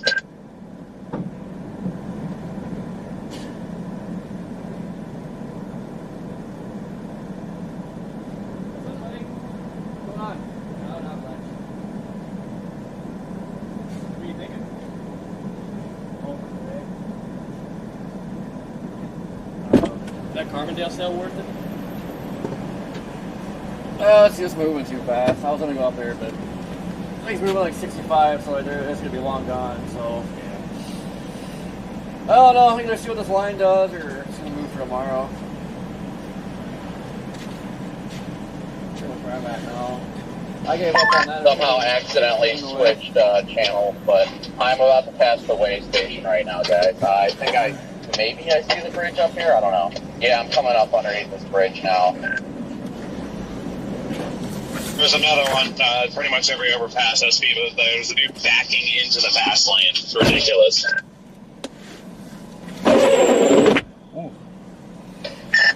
Carbondale still worth it? It's just moving too fast. I was gonna go up there, but I think it's moving like 65, so it's gonna be long gone. So I don't know. Either see what this line does, or it's gonna move for tomorrow. Where I'm at now. I gave up on that. Somehow accidentally switched channel, but I'm about to pass the way station right now, guys. I think maybe I see the bridge up here. I don't know. Yeah, I'm coming up underneath this bridge now. There's another one. Pretty much every overpass has speed, but there's a dude backing into the fast lane. It's ridiculous.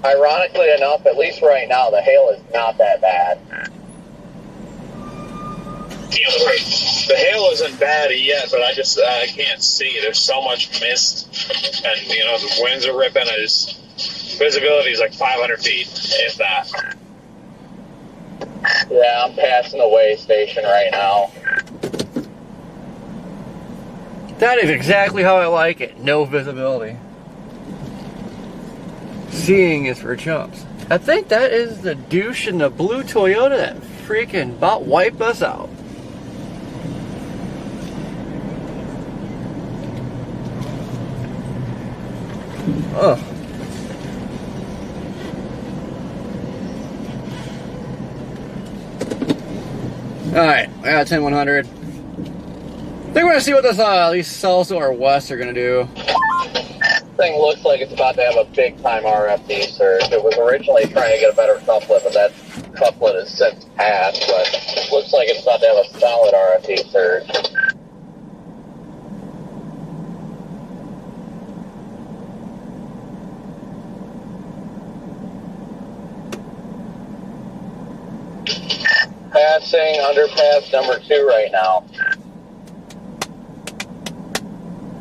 Ironically enough, at least right now, the hail is not that bad. Yeah, the hail isn't bad yet, but I can't see. There's so much mist, and the winds are ripping. Visibility is like 500 feet, if that. Yeah, I'm passing the way station right now. That is exactly how I like it. No visibility. Seeing is for chumps. I think that is the douche in the blue Toyota that freaking about wiped us out. Ugh. Alright, I got 10100. I think we're gonna see what this these Celso or West are gonna do. Thing looks like it's about to have a big time RFD surge. It was originally trying to get a better couplet, but that couplet has since passed, but it looks like it's about to have a solid RFD surge. Passing underpass number 2 right now.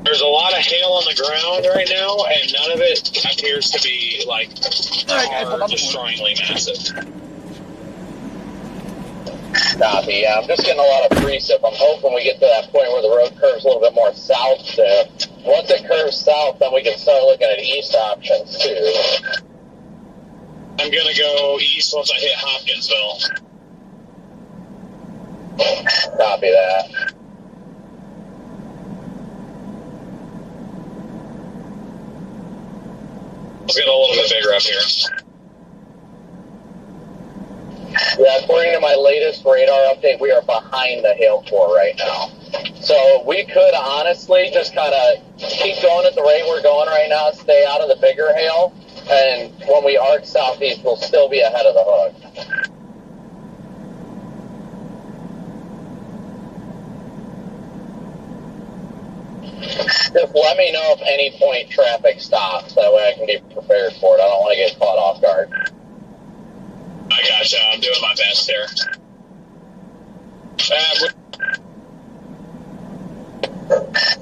There's a lot of hail on the ground right now, and none of it appears to be destroyingly massive. Copy, yeah, I'm just getting a lot of precip. I'm hoping we get to that point where the road curves a little bit more south there. Once it curves south, then we can start looking at east options too. I'm gonna go east once I hit Hopkinsville. Copy that. Let's get a little bit bigger up here. Yeah, according to my latest radar update, we are behind the hail core right now. So we could honestly just kind of keep going at the rate we're going right now, stay out of the bigger hail, and when we arc southeast, we'll still be ahead of the hook. Just let me know if any point traffic stops. That way I can be prepared for it. I don't want to get caught off guard. I gotcha. I'm doing my best here. Sorry,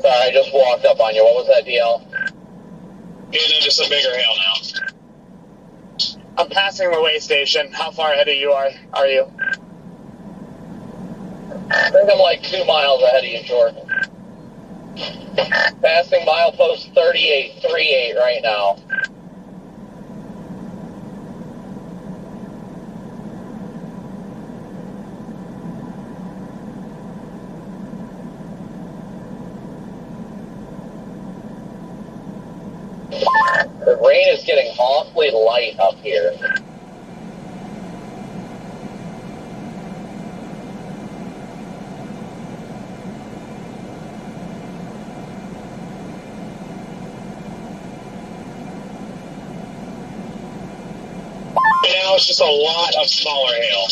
I just walked up on you. What was that, DL? Getting into some bigger hail now. I'm passing the way station. How far ahead of you are you? I think I'm like 2 miles ahead of you, Jordan. Passing milepost 3838 right now. The rain is getting awfully light up here. Now it's just a lot of smaller hail.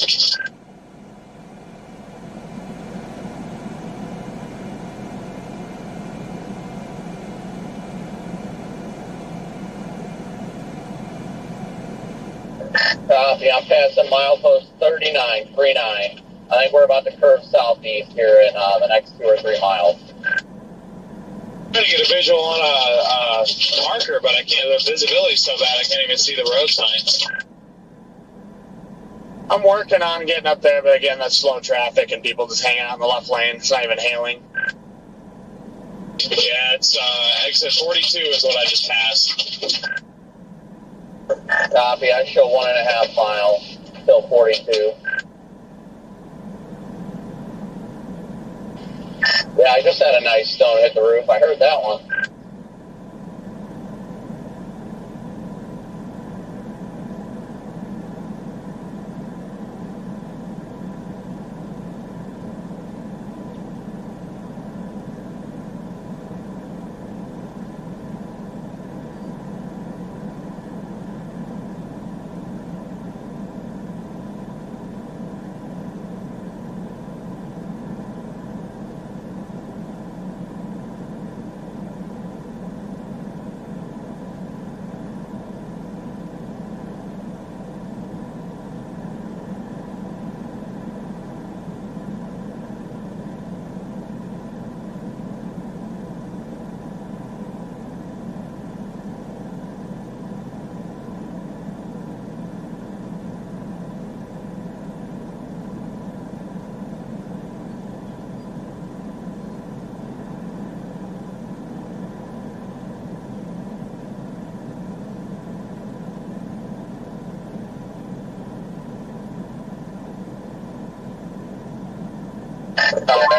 Copy, I'm passing milepost 3939. I think we're about to curve southeast here in the next 2 or 3 miles. I'm trying to get a visual on a marker, but I can't. The visibility's so bad I can't even see the road signs. I'm working on getting up there, but again, that's slow traffic and people just hanging out in the left lane. It's not even hailing. Yeah, it's exit 42 is what I just passed. Copy, I show 1.5 miles, still 42. Yeah, I just had a nice stone hit the roof. I heard that one.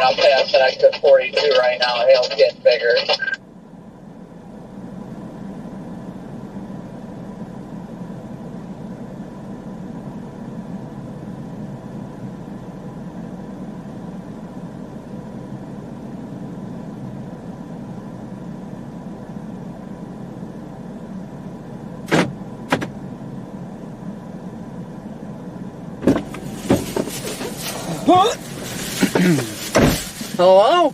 I'm past an exit 42 right now. Hail's getting bigger. Hello?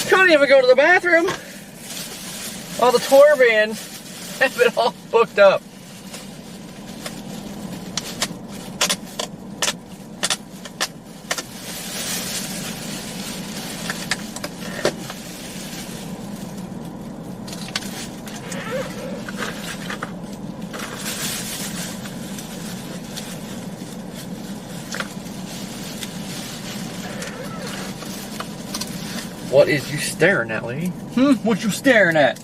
Can't even go to the bathroom. All the tour vans have been all booked up. What is you staring at, lady? What you staring at?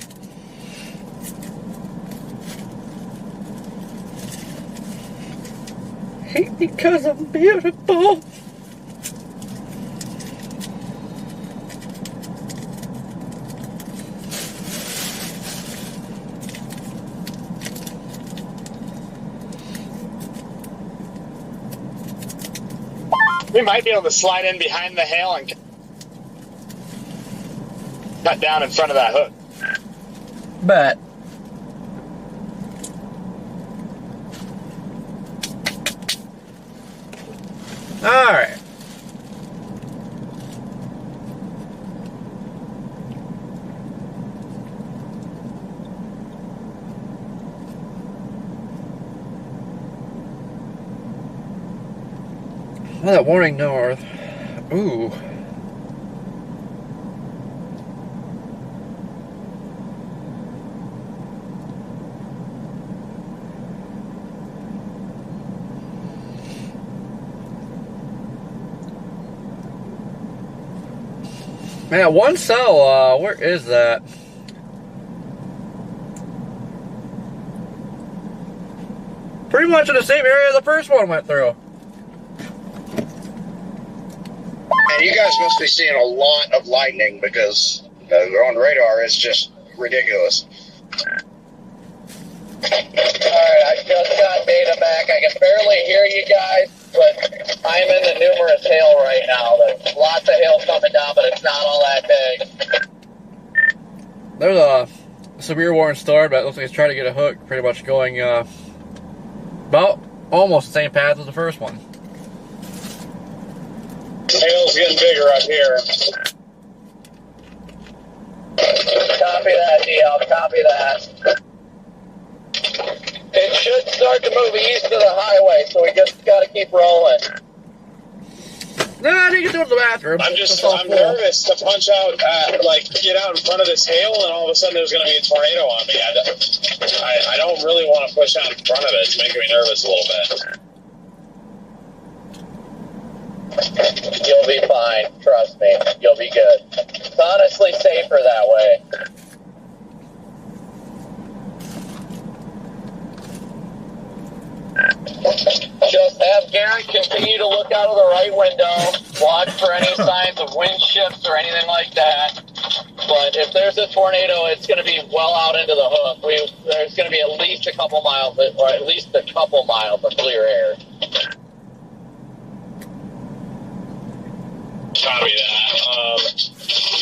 Hate because I'm beautiful. We might be able to slide in behind the hail and cut down in front of that hook. Bet. Alright. Oh, that warning north. Ooh. Man, one cell, where is that? Pretty much in the same area the first one went through. And you guys must be seeing a lot of lightning because on radar it's just ridiculous. Alright, I just got data back. I can barely hear you guys, but I'm in the numerous hail right now. There's lots of hail coming down, but it's not all that big. There's a severe warning storm, but it looks like it's trying to get a hook, pretty much going about almost the same path as the first one. Hail's getting bigger up here. Copy that, DL. Copy that. It should start to move east of the highway, so we just got to keep rolling. Nah, I didn't get to go to the bathroom. I'm nervous to punch out, get out in front of this hail, and all of a sudden there's going to be a tornado on me. I don't really want to push out in front of it. It's making me nervous a little bit. You'll be fine. Trust me. You'll be good. It's honestly safer that way. Just have Garrett continue to look out of the right window, watch for any signs of wind shifts or anything like that. But if there's a tornado, it's going to be well out into the hook. There's going to be at least a couple miles of clear air. Copy that.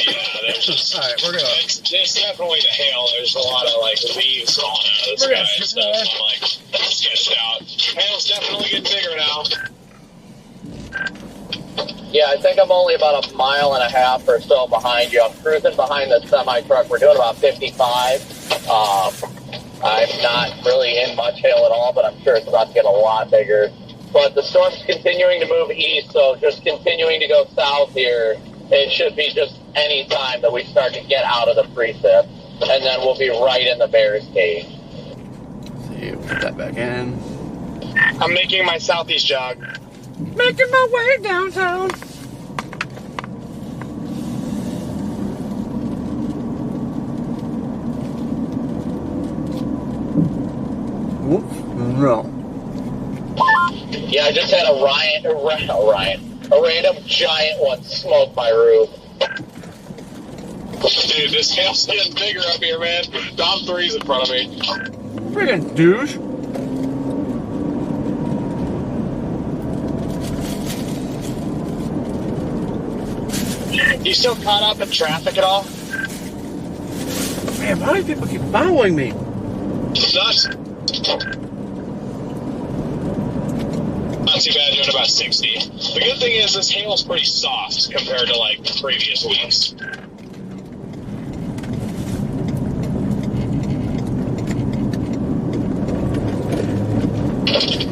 Yeah, there's just... All right, we're gonna... It's definitely the hail. There's a lot of, leaves falling out of the sky and stuff. So I'm, sketched out. Hail's definitely getting bigger now. Yeah, I think I'm only about a mile and a half or so behind you. I'm cruising behind the semi-truck. We're doing about 55. I'm not really in much hail at all, but I'm sure it's about to get a lot bigger. But the storm's continuing to move east, so just continuing to go south here. It should be just any time that we start to get out of the precip, and then we'll be right in the bear's cage. Let's see, we'll put that back in. I'm making my southeast jog. Making my way downtown. I just had a random giant one smoke my roof. Dude, this hail's getting bigger up here, man. Dom 3's in front of me. Friggin' douche. You still caught up in traffic at all? Man, why do people keep following me? Not too bad, doing about 60. The good thing is this hail's pretty soft compared to like previous weeks.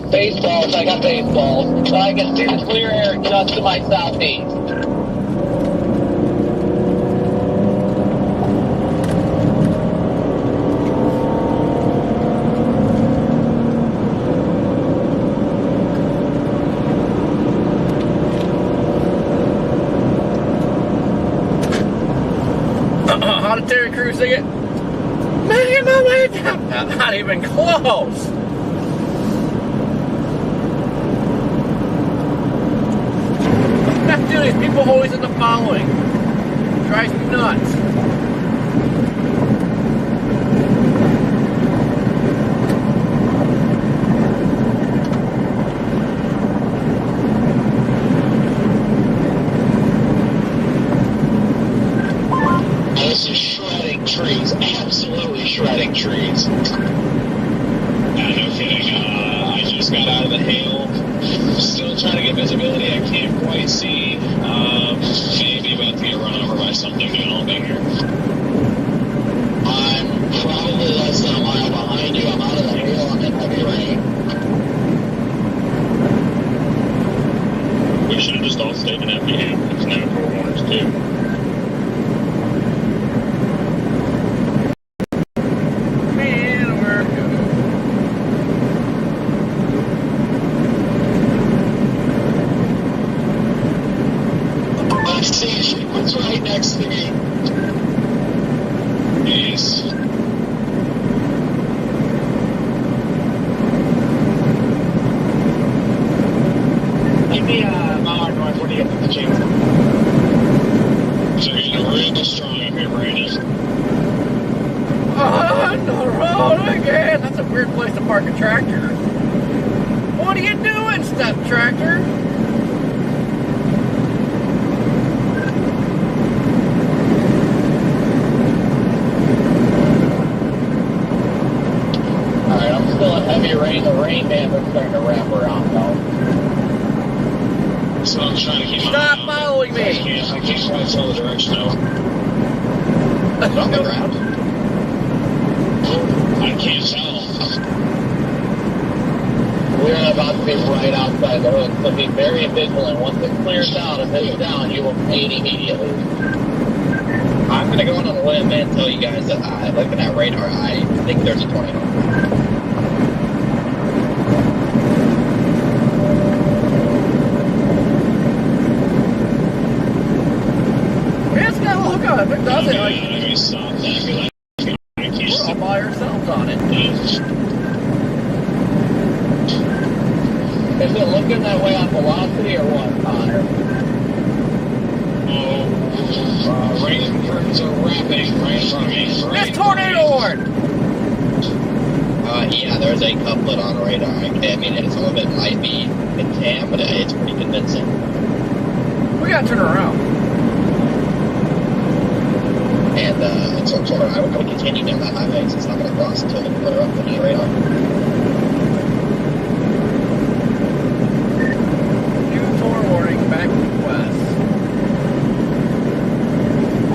Baseballs, I got baseballs. So I can see the clear air just to my southeast. How did Terry Crews sing it? Making my way down. Not even close. Dude, these people always in the following. Drives me nuts. This is shredding trees, absolutely shredding trees. Yeah, no kidding. I just got out of the hail. Still trying to get visibility. I can't quite see. Maybe about to get run over by something developing here. I'm probably less than a mile behind you. I'm out of the hail. I'm in heavy rain. We should have just all stayed in empty hail. It's now 4 warnings too. It's right next to me. Yes. Give me a mile north when you get to the chance. So you're getting real strong up here, Brandon. On the road again. That's a weird place to park a tractor. What are you doing, step tractor? Alright, I'm still in heavy rain. The rain band is starting to wrap around though. So I'm trying to keep my Stop eye on following it. me. I can't quite tell the direction though. It's on the ground. I can't tell. We're about to be right outside the hood, so be very vigilant. Once it clears out and heads down, you will fade immediately. I'm going to go on a limb and tell you guys that looking at radar, I think there's a tornado. It's got a look on it. It does it. Like, Let me stop that. I can't we're see. all by ourselves on it. Is it looking that way on velocity or what, Connor? Rain curtains are wrapping right in front of me. This tornado horn! Yeah, there's a couplet on radar. I mean, some of it might be in cam, but it's pretty convincing. We gotta turn around. And so I would continue down that highway because it's not going to cross until they put her up on the radar. New torn warning back west.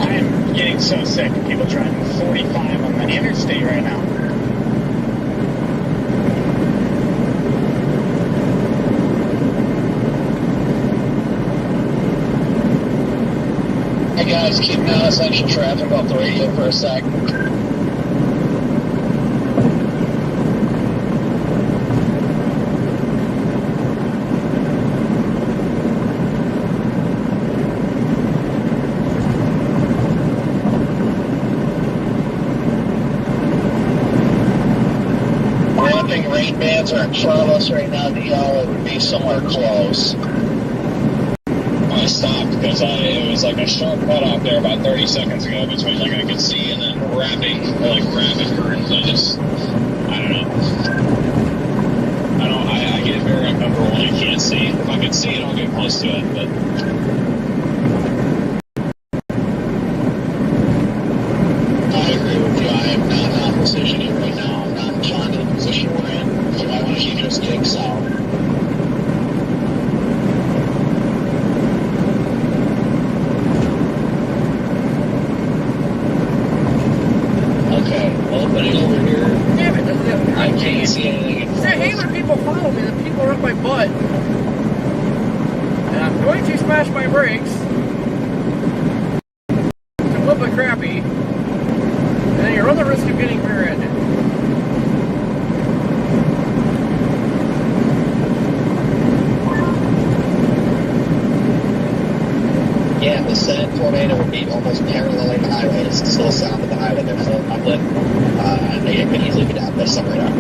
I'm getting so sick of people driving 45 on the interstate right now. Hey guys, keep non-essential traffic off the radio for a sec. Ramping rain rain bands are in front of us right now, DL. It would be somewhere close. I stopped because it was like a sharp cutoff there about 30 seconds ago between like I could see and then rapid currents. I don't know. I get very uncomfortable when I can't see. If I can see it, I'll get close to it, but. I agree with you. I am not on positioning right now. I'm not trying to the position we're in. So I want to keep just getting south. Okay, opening over here. Damn it, I can't see anything. I hate when people follow me, the people are up my butt. And I'm going to smash my brakes. It's a little bit crappy. And then you run the risk of getting rear-ended. Yeah, the said tornado would be almost paralleling the highway. It's still south of the highway. There's no uplift. It could easily be down there somewhere now.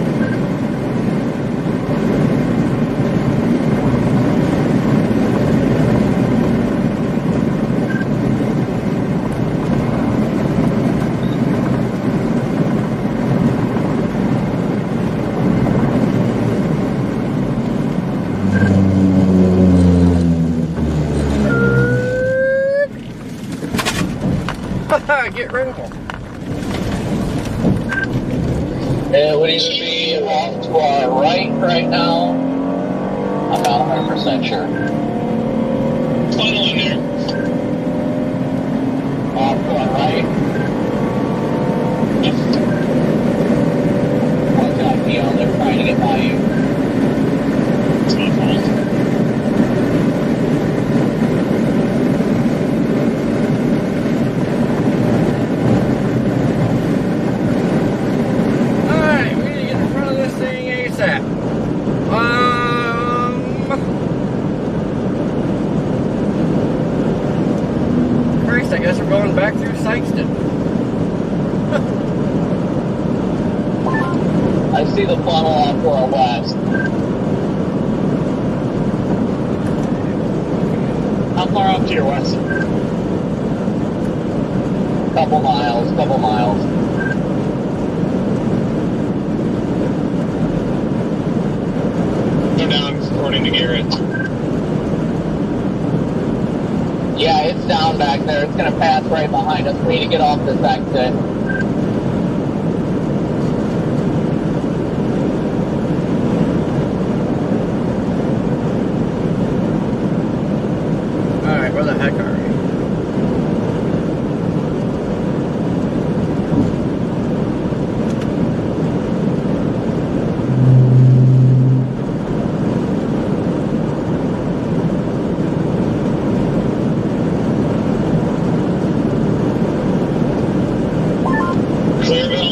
Get rid of them. It would either be off to our right now. I'm not 100% sure. Funnel in there. Off to our right. Watch out, Neil. They're trying to get by you. It's my fault. Christ, I guess we're going back through Sykeston. I see the funnel off to our west. How far off to your west? Couple miles. Go down according to Garrett. Yeah, it's down back there. It's going to pass right behind us. We need to get off this exit. Alright, where the heck are we?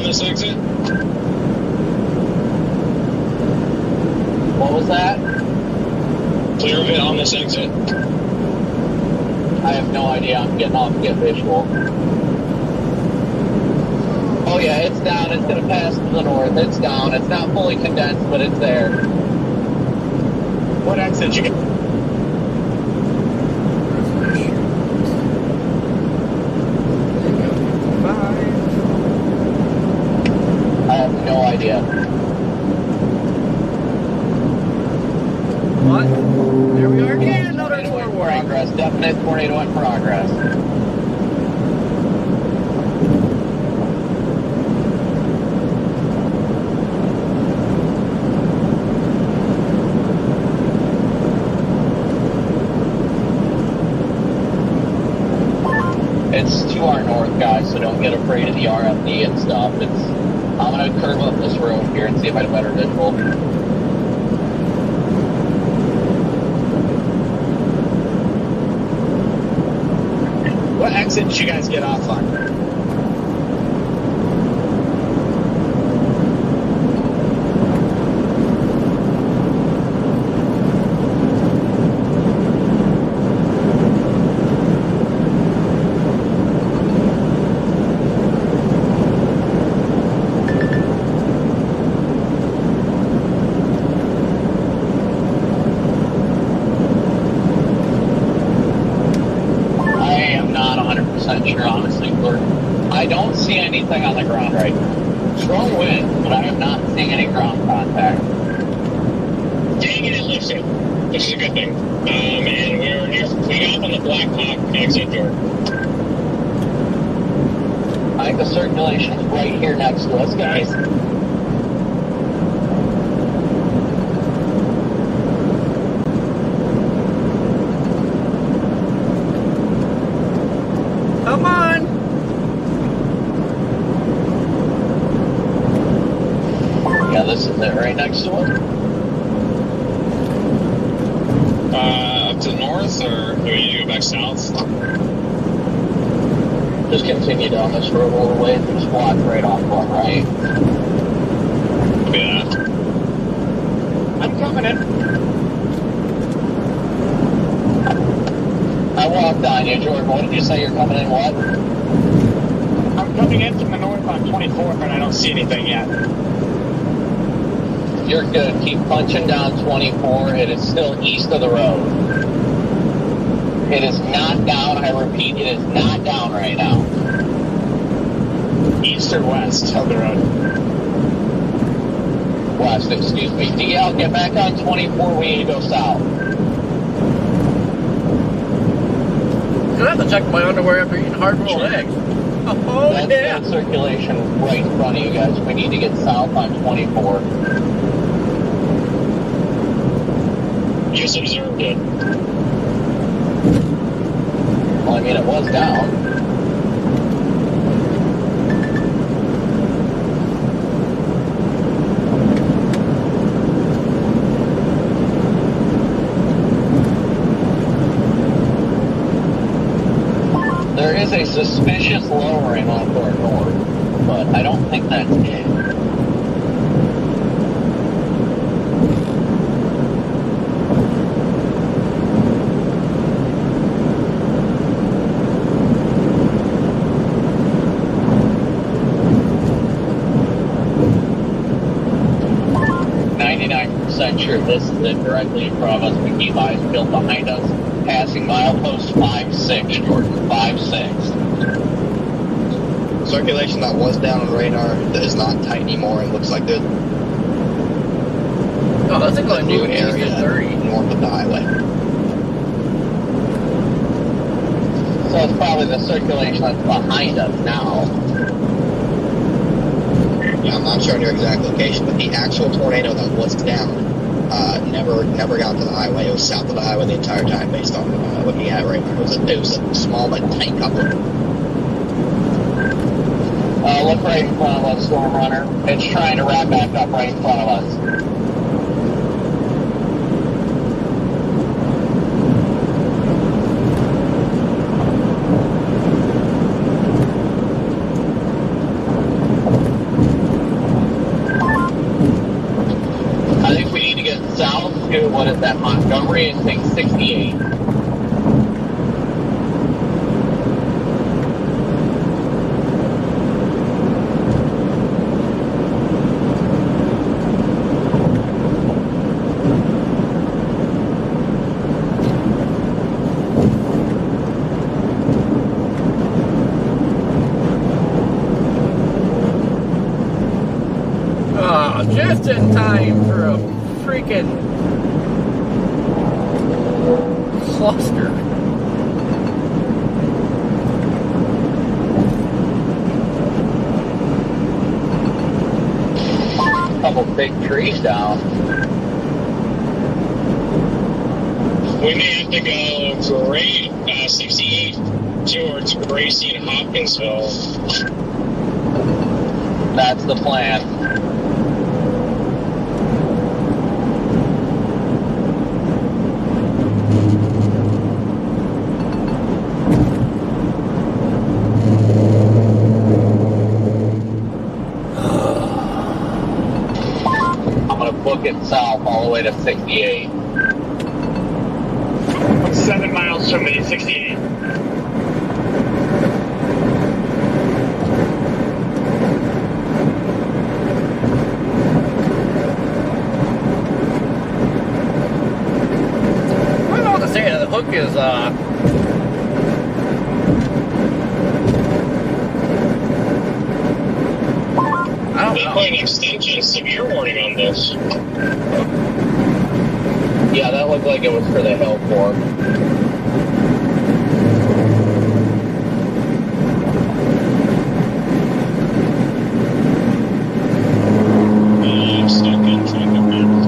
This exit? What was that? Clear of it on this exit. I have no idea. I'm getting off to get visual. Oh yeah, it's down. It's going to pass to the north. It's down. It's not fully condensed, but it's there. What exit you get? I have no idea. What? There we are again, another tornado in progress. Definite tornado in progress. It's to our north, guys, so don't get afraid of the RFD and stuff. I'm going to curve up this road here and see if I have a better visual. What exit did you guys get off on? Wrangler. I don't see anything on the ground right now. Strong wind, but I am not seeing any ground contact. Dang it lifted, which is a good thing. And we're near, we got off on the Black Hawk exit door. I think the circulation is right here next to us, guys. Come on! Yeah, this is it right next to it. Up to the north, or do we need to go back south? Just continue down this road all the way and just walk right off on right. Yeah. I'm coming in. I walked on you, Jordan. What did you say? You're coming in what? I'm coming in from the north on 24th, and I don't see anything yet. You're good. Keep punching down 24. It is still east of the road. It is not down. I repeat, it is not down right now. East or west of the road? West, excuse me. DL, get back on 24. We need to go south. I have to check my underwear after eating hard-boiled eggs. Oh, That's yeah. good circulation right in front of you guys. We need to get south on 24. Just observed it. Well, I mean, it was down. There is a suspicious lowering off our north, but I don't think that's it. Sure this is it directly in front of us. We keep eyes peeled behind us. Passing milepost 5-6, Jordan. 5-6. Circulation that was down on the radar that is not tight anymore and looks like the That's a new area 30. north of the highway. So it's probably the circulation that's behind us now. Yeah, I'm not sure your exact location, but the actual tornado that was down never got to the highway. It was south of the highway the entire time based on looking at it right now. It was a small but tight couple. Look right in front of us, Storm Runner. It's trying to wrap back up right in front of us. I think we need to get south to, what is that, Montgomery, and take 68. Just in time for a freaking cluster. Couple big trees down. We may have to go for 68 towards Gracie and Hopkinsville. That's the plan. Book it south all the way to 68. 7 miles from the 68. I don't know what to say. The hook is put an extension severe warning on this. Yeah, that looked like it was for the hill fork. I'm stuck in traffic now.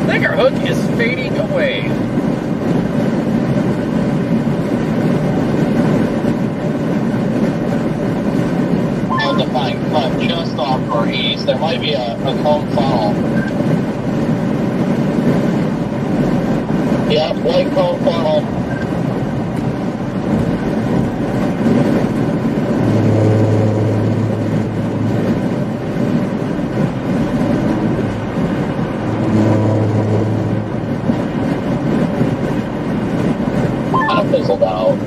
Finger hook is fading away. I'll define cut just off for east. There might be a cone funnel. Yeah, white cone funnel. Kind of fizzled out.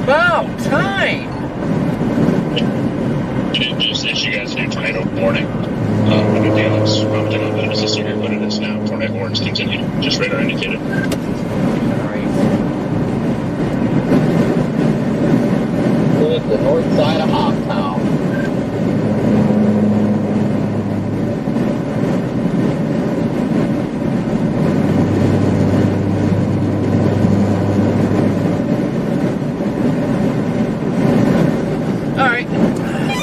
About time! Just issue you guys a new tornado warning. No big deal. It's probably not bad as a severe, but it is now. Tornado warnings continue. Just radar indicated. Good, the north side of Hoptown. Alright,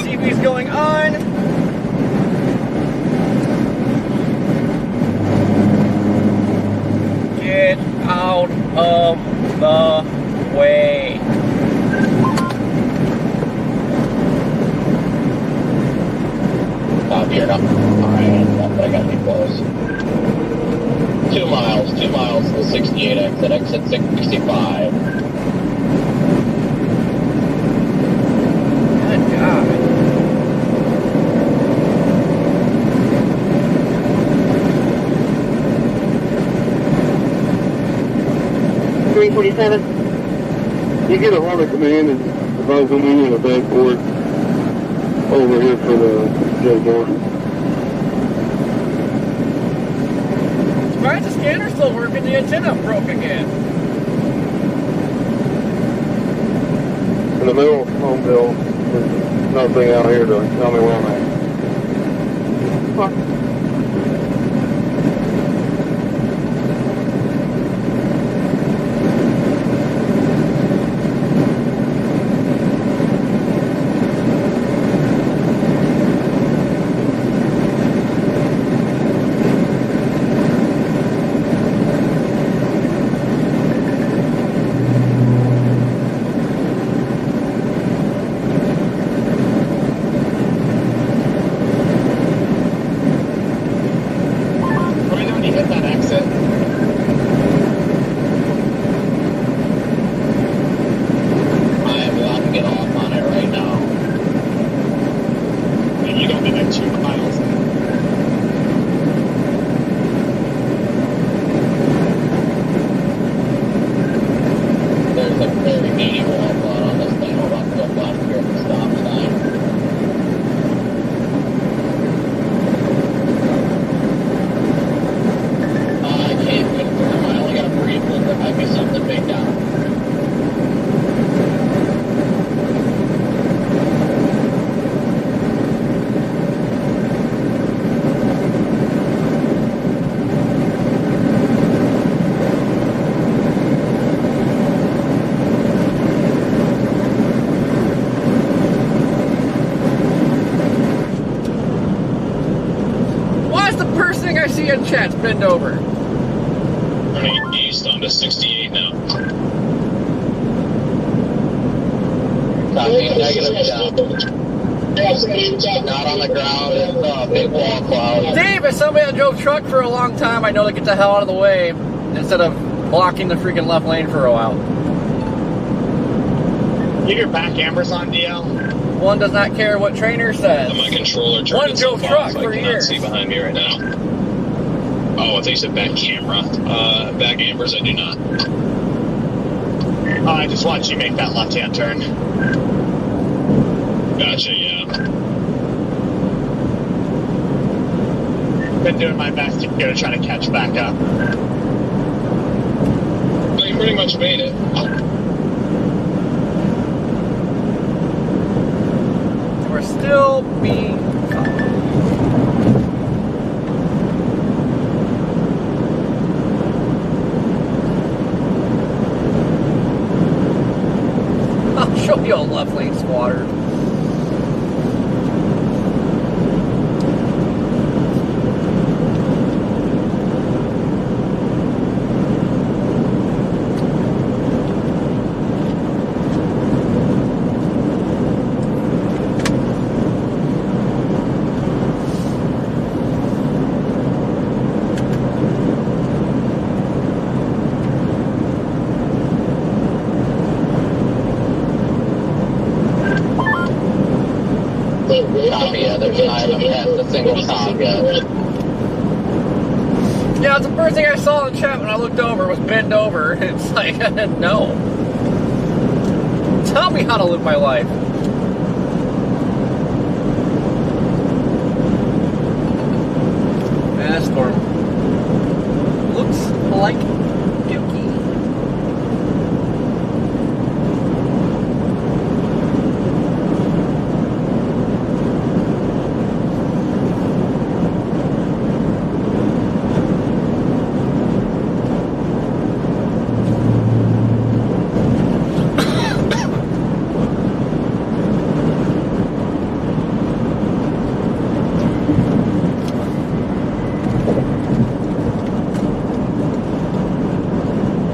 CB's going on. Get out of the way. Stop here now. Alright, I got me close. 2 miles to the 68 exit 65. Good God. .347. You get a hold of command and advise on me on the back board over here for the J door. Surprised the scanner's still working, the antenna broke again. In the middle of Homeville, there's nothing out here to tell me where I'm at. What? and chat's bend over. Running east onto 68 now. Copy, negative down. Not on the ground, it's big wall cloud. Dave, as somebody that drove truck for a long time, I know to get the hell out of the way instead of blocking the freaking left lane for a while. Leave your back cameras on, DL. One does not care what trainer says. My controller turned One itself Joe truck off. I for cannot years. see behind me right now. Oh, I think you said back camera. Back cameras, I do not. I just watched you make that left-hand turn. Gotcha, yeah. Been doing my best to try to catch back up. Well, you pretty much made it. We're still being followed. I'll show you a left lane squatter. Yeah, there's I haven't had a single time yet. Yeah, it's the first thing I saw in the chat when I looked over was bend over. It's like, no. Tell me how to live my life. Man, that storm looks like dookie.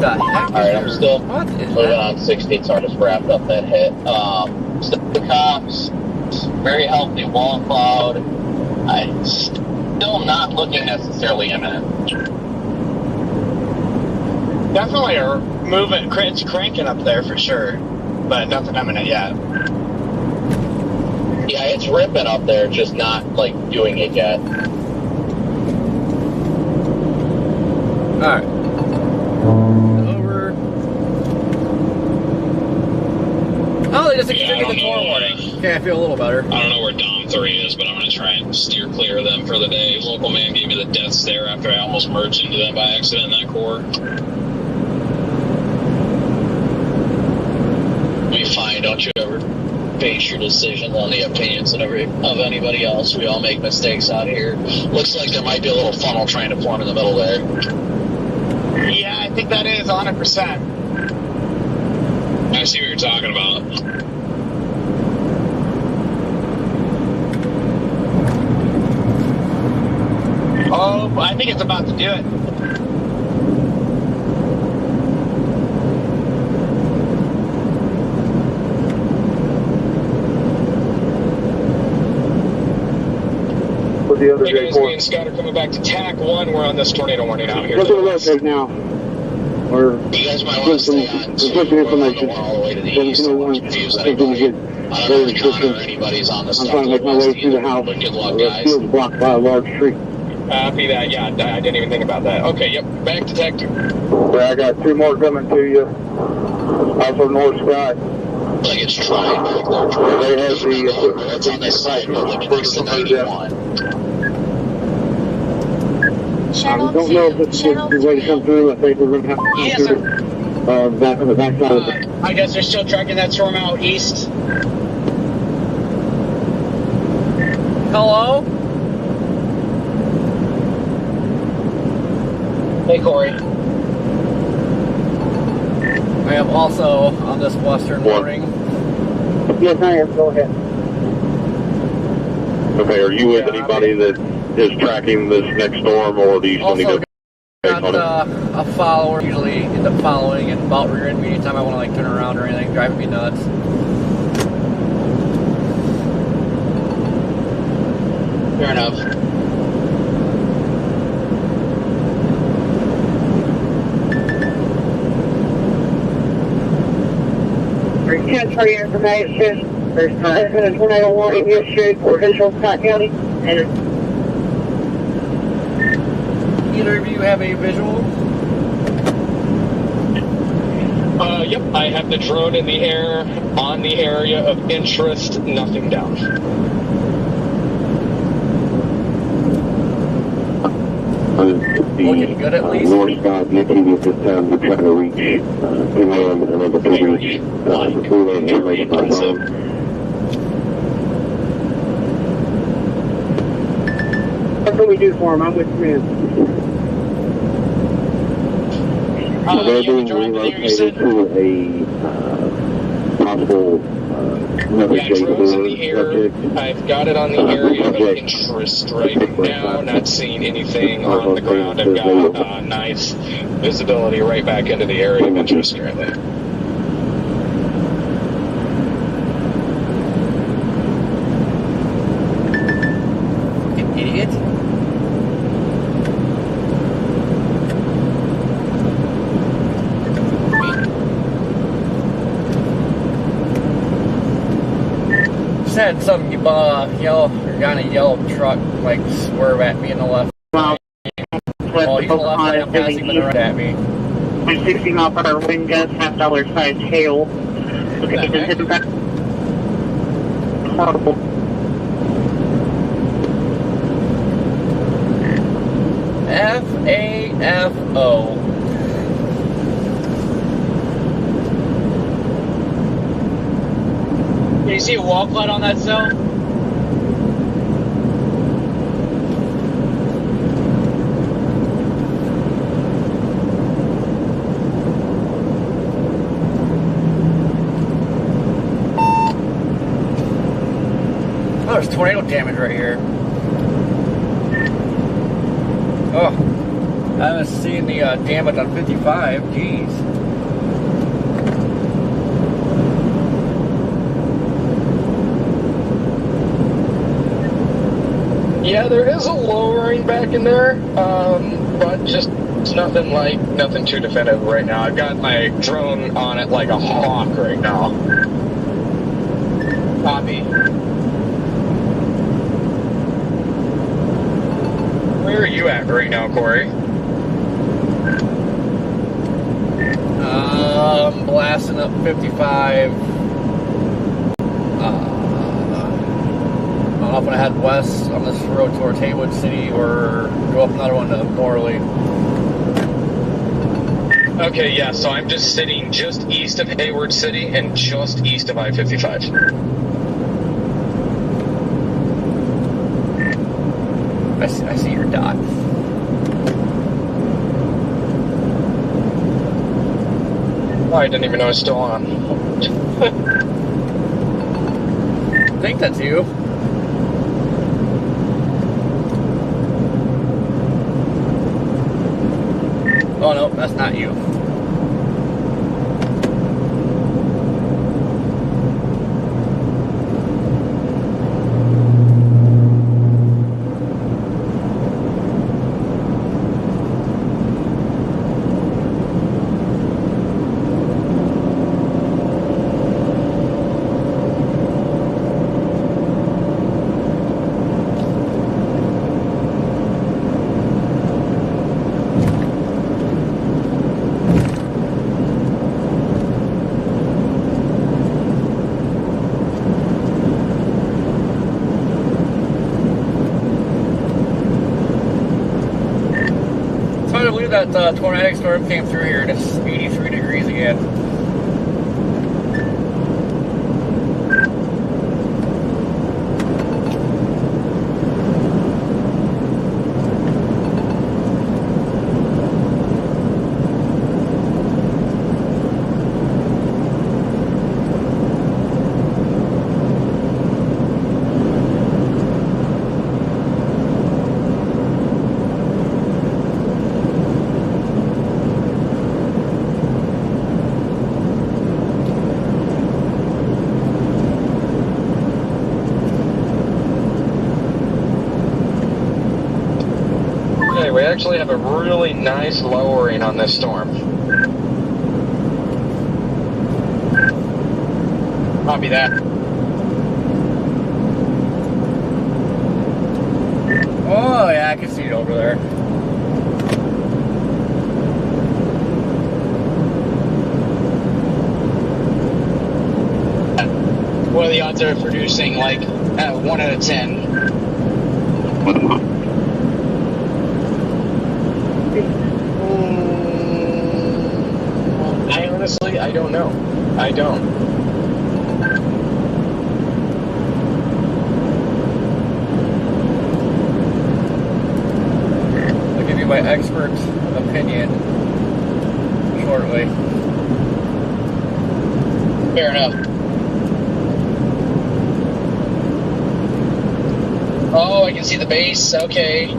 Alright, I'm still moving on 60, so I just wrapped up that hit. The cops, very healthy wall cloud. I'm still not looking necessarily imminent. Definitely are moving, it's cranking up there for sure, but nothing imminent yet. Yeah, it's ripping up there, just not, like, doing it yet. Alright. Oh, they just extended the tour warning. Okay, I feel a little better. I don't know where Dom 3 is, but I'm going to try and steer clear of them for the day. Local man gave me the death stare after I almost merged into them by accident in that core. Be fine, don't you ever base your decisions on the opinions of anybody else. We all make mistakes out here. Looks like there might be a little funnel trying to form in the middle there. Yeah, I think that is 100%. I see what you're talking about. Oh, I think it's about to do it. With the other Hey guys, me J4. and Scott are coming back to TAC 1. We're on this tornado warning out here. Look at the left right now. Or You guys might want to stay on conflicting information. all the way to the east. I'm confused anybody. I don't know if John or anybody's on the I'm stuff trying to make my way through the house. but good luck, The guys. field's blocked by a large tree. Copy that. Yeah, I didn't even think about that. Okay, yep. Back to TAC 2. Yeah, I got 2 more coming to you. Also North Sky. Like it's trying back there. They have the That's on this side, but like next to 91. I don't know if this is the way to come through. I think we're going to have to come Yes, through back on the back side of it. I guess they're still tracking that storm out east. Hello? Hey, Corey. I am also on this western warning. Yes, I am. Go ahead. Okay, are you with anybody that is tracking this next storm, or do you still need Also to... got a follower, usually end up following and about rear-end me anytime I want to like turn around or anything, driving me nuts. Fair enough. Return for your information. There's been a tornado warning issued for Central Scott County. And either of you have a visual? Yep, I have the drone in the air on the area of interest, nothing down. Looking good at least. North Scott, UTV at this time, we're trying to reach inland and able to reach the freeway information by phone. what can we do for him? I'm with you. They're being relocated to a possible another Yeah, drones in the air. I've got it on the area of interest right now. Not seeing anything on the ground. I've got nice visibility right back into the area of interest currently. Fucking idiot. Had some yellow kind of yellow truck like swerve at me in the left. Well, He's the left lane, I'm passing the right at me. My 60 mile per hour wind gusts, $half size hail. Looking at the back. Horrible. FAFO. Do you see a wall flood on that cell? Oh, there's tornado damage right here. Oh, I haven't seen the damage on 55. Jeez. Yeah, there is a lowering back in there, but just nothing too definitive right now. I've got my drone on it like a hawk right now. Copy. Where are you at right now, Corey? Blasting up 55. I don't know if I'm gonna head west on this road towards Haywood City or go up another one to Morley. Okay, yeah, so I'm just sitting just east of Hayward City and just east of I-55. I see your dot. Oh, I didn't even know it's still on. I think that's you. Oh no, that's not you. That tornadic storm came through here and it's 83 degrees again. We actually have a really nice lowering on this storm. Copy that. I can see it over there. What are the odds of producing like 1 out of 10? I don't know. I don't. I'll give you my expert opinion shortly. Fair enough. Oh, I can see the base. Okay.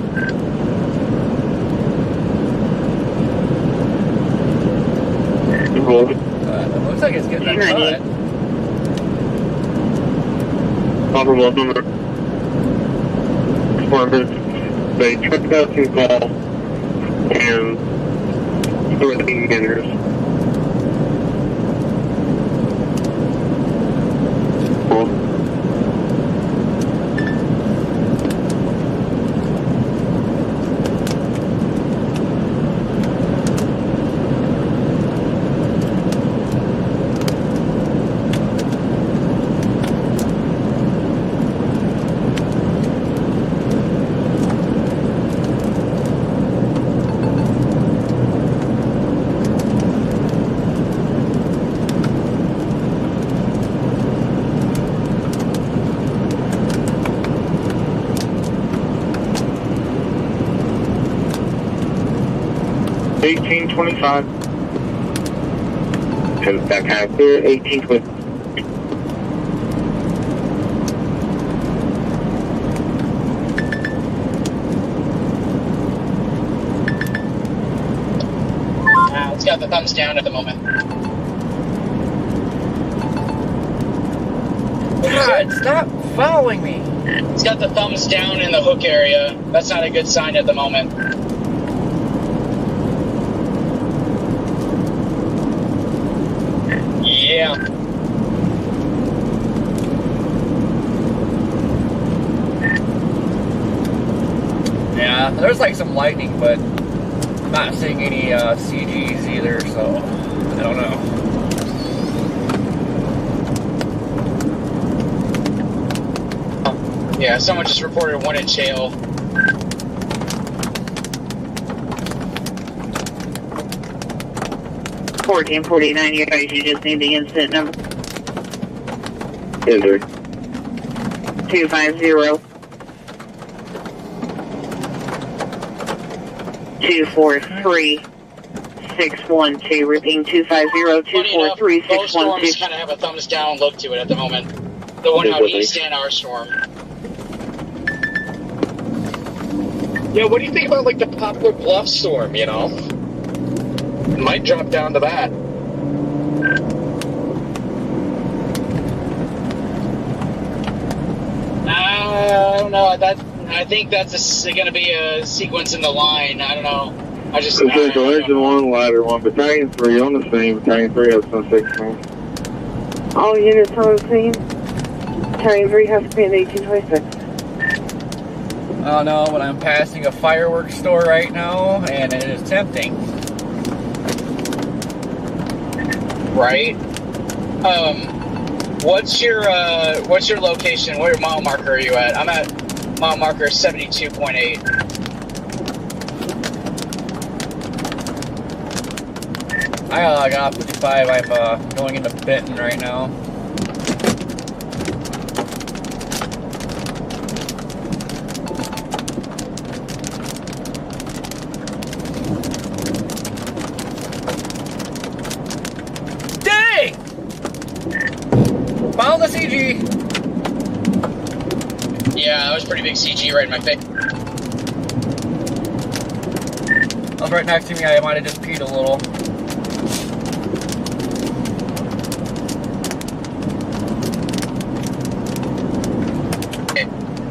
It looks like it's getting a cut. Comparable number. Performance. They took out some call and 13 meters. Cool. $18.25. And that kind of clear, $18.20. It's got the thumbs down at the moment. God, stop following me. It's got the thumbs down in the hook area. That's not a good sign at the moment. Yeah. Yeah, there's like some lightning, but I'm not seeing any CGs either, so I don't know. Yeah, someone just reported 1-inch hail. $14.49, you guys, you just need the incident number. Enter. 250 243 612. Repeating 250 243 Both storms 612. kind of have a thumbs down look to it at the moment. The one out east and our storm. Yeah, what do you think about like the Poplar Bluff storm, you know? It might drop down to that. I don't know. I think that's going to be a sequence in the line. I don't know. It's like a legend one, ladder one. Battalion 3 on the scene. Battalion 3 has some 16. All units on the scene. Battalion 3 has to be in 1826. Oh no, but I'm passing a fireworks store right now, and it is tempting. Right. What's your location? What mile marker are you at? I'm at mile marker 72.8. I got 55. I'm going into Benton right now. Dang! Found the CG. Yeah, that was pretty big CG right in my face. That was right next to me. I might have just peed a little.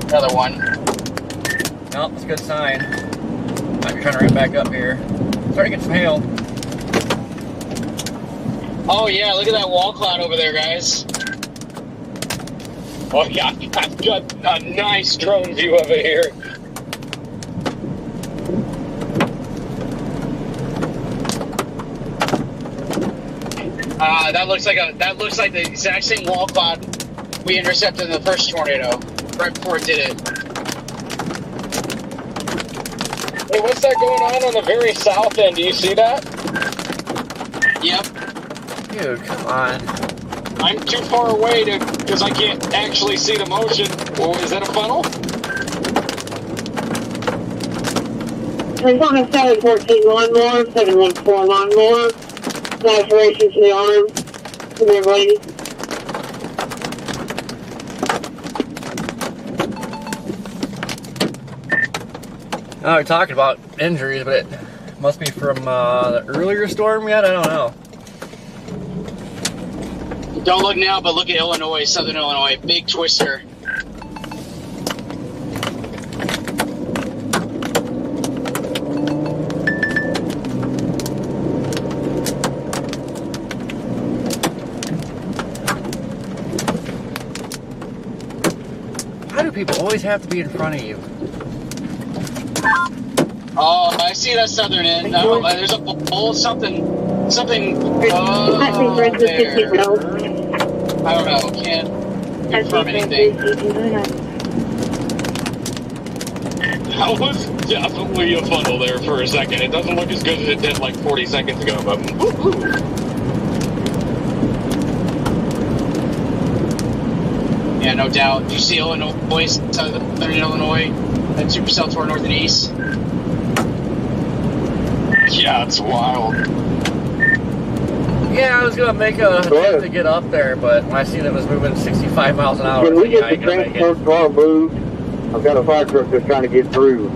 Another one. No, it's a good sign. Might be trying to ramp back up here. Starting to get some hail. Oh yeah, look at that wall cloud over there, guys. Oh yeah, I've got a nice drone view of it here. That looks like the exact same wall cloud we intercepted in the first tornado, right before it did it. Hey, what's that going on the very south end? Do you see that? Yep. Dude, come on. I'm too far away because I can't actually see the motion. Well, is that a funnel? There's on a 714 lawnmower, 714 lawnmower. Lacerations to the arm. Come here, lady. Oh, we're talking about injuries, but it must be from the earlier storm we had? I don't know. Don't look now, but look at Illinois, Southern Illinois. Big twister. Why do people always have to be in front of you? Oh, I see that southern end. There's a bowl, something. Oh, there. I don't know. Can't confirm anything. That was definitely a funnel there for a second. It doesn't look as good as it did like 40 seconds ago, but woo-hoo. Yeah, no doubt. Do you see Illinois, Southern Illinois, and supercell toward north and east? Yeah, it's wild. Yeah, I was gonna make a attempt to get up there, but when I seen it was moving 65 miles an hour, Can we yeah, get the transport car moved? I've got a fire truck that's trying to get through.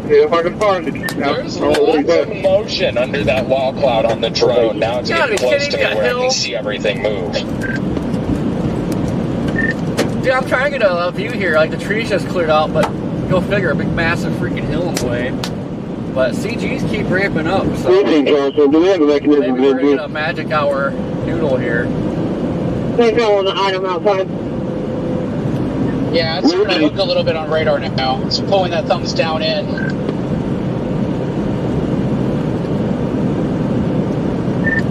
Yeah, if I can find it. There's lots of motion under that wall cloud on the drone. Now it's getting close to me where I can see everything move. Dude, I'm trying to get a view here. Like, the trees just cleared out, but go figure, a big, massive freaking hill in the way. But CGs keep ramping up, so maybe we're gonna get a magic hour noodle here. They're going the item outside. Yeah, it's starting to look a little bit on radar now. It's pulling that thumbs down in.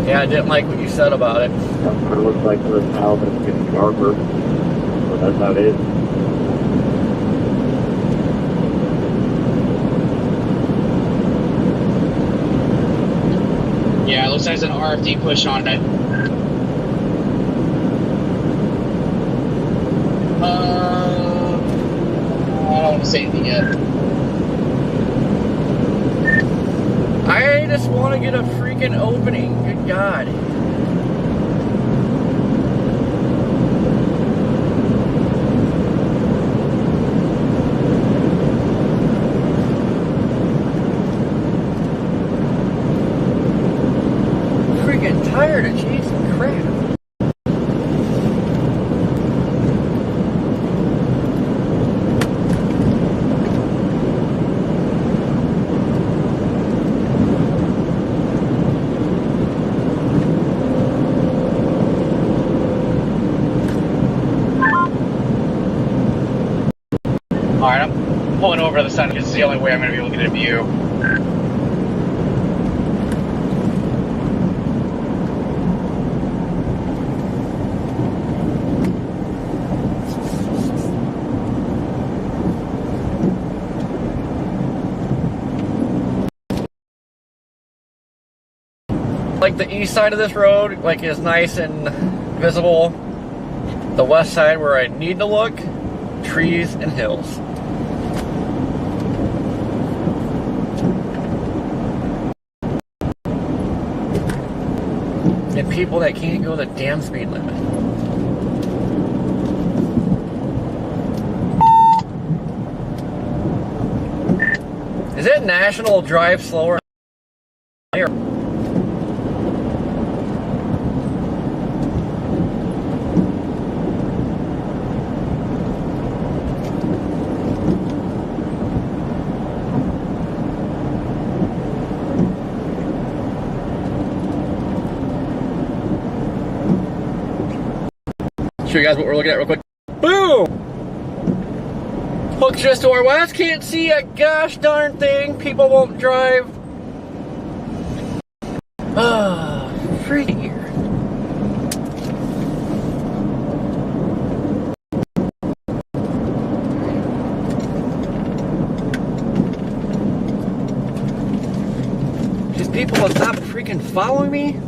Yeah, I didn't like what you said about it. It looks like the house is getting sharper. So that's how it is. Yeah, it looks like there's an RFD push on it. I don't want to say anything yet. I just want to get a freaking opening. Good God. Freaking tired of chasing crap. Alright, I'm pulling over to the side because it's the only way I'm going to be able to get a view. Like, the east side of this road, like, is nice and visible. The west side, where I need to look, trees and hills. And people that can't go the damn speed limit. Is it national drive slower? Show you guys what we're looking at real quick. Boom! Looks just to our west, can't see a gosh darn thing. People won't drive. Ah, freaking here. These people will stop freaking following me.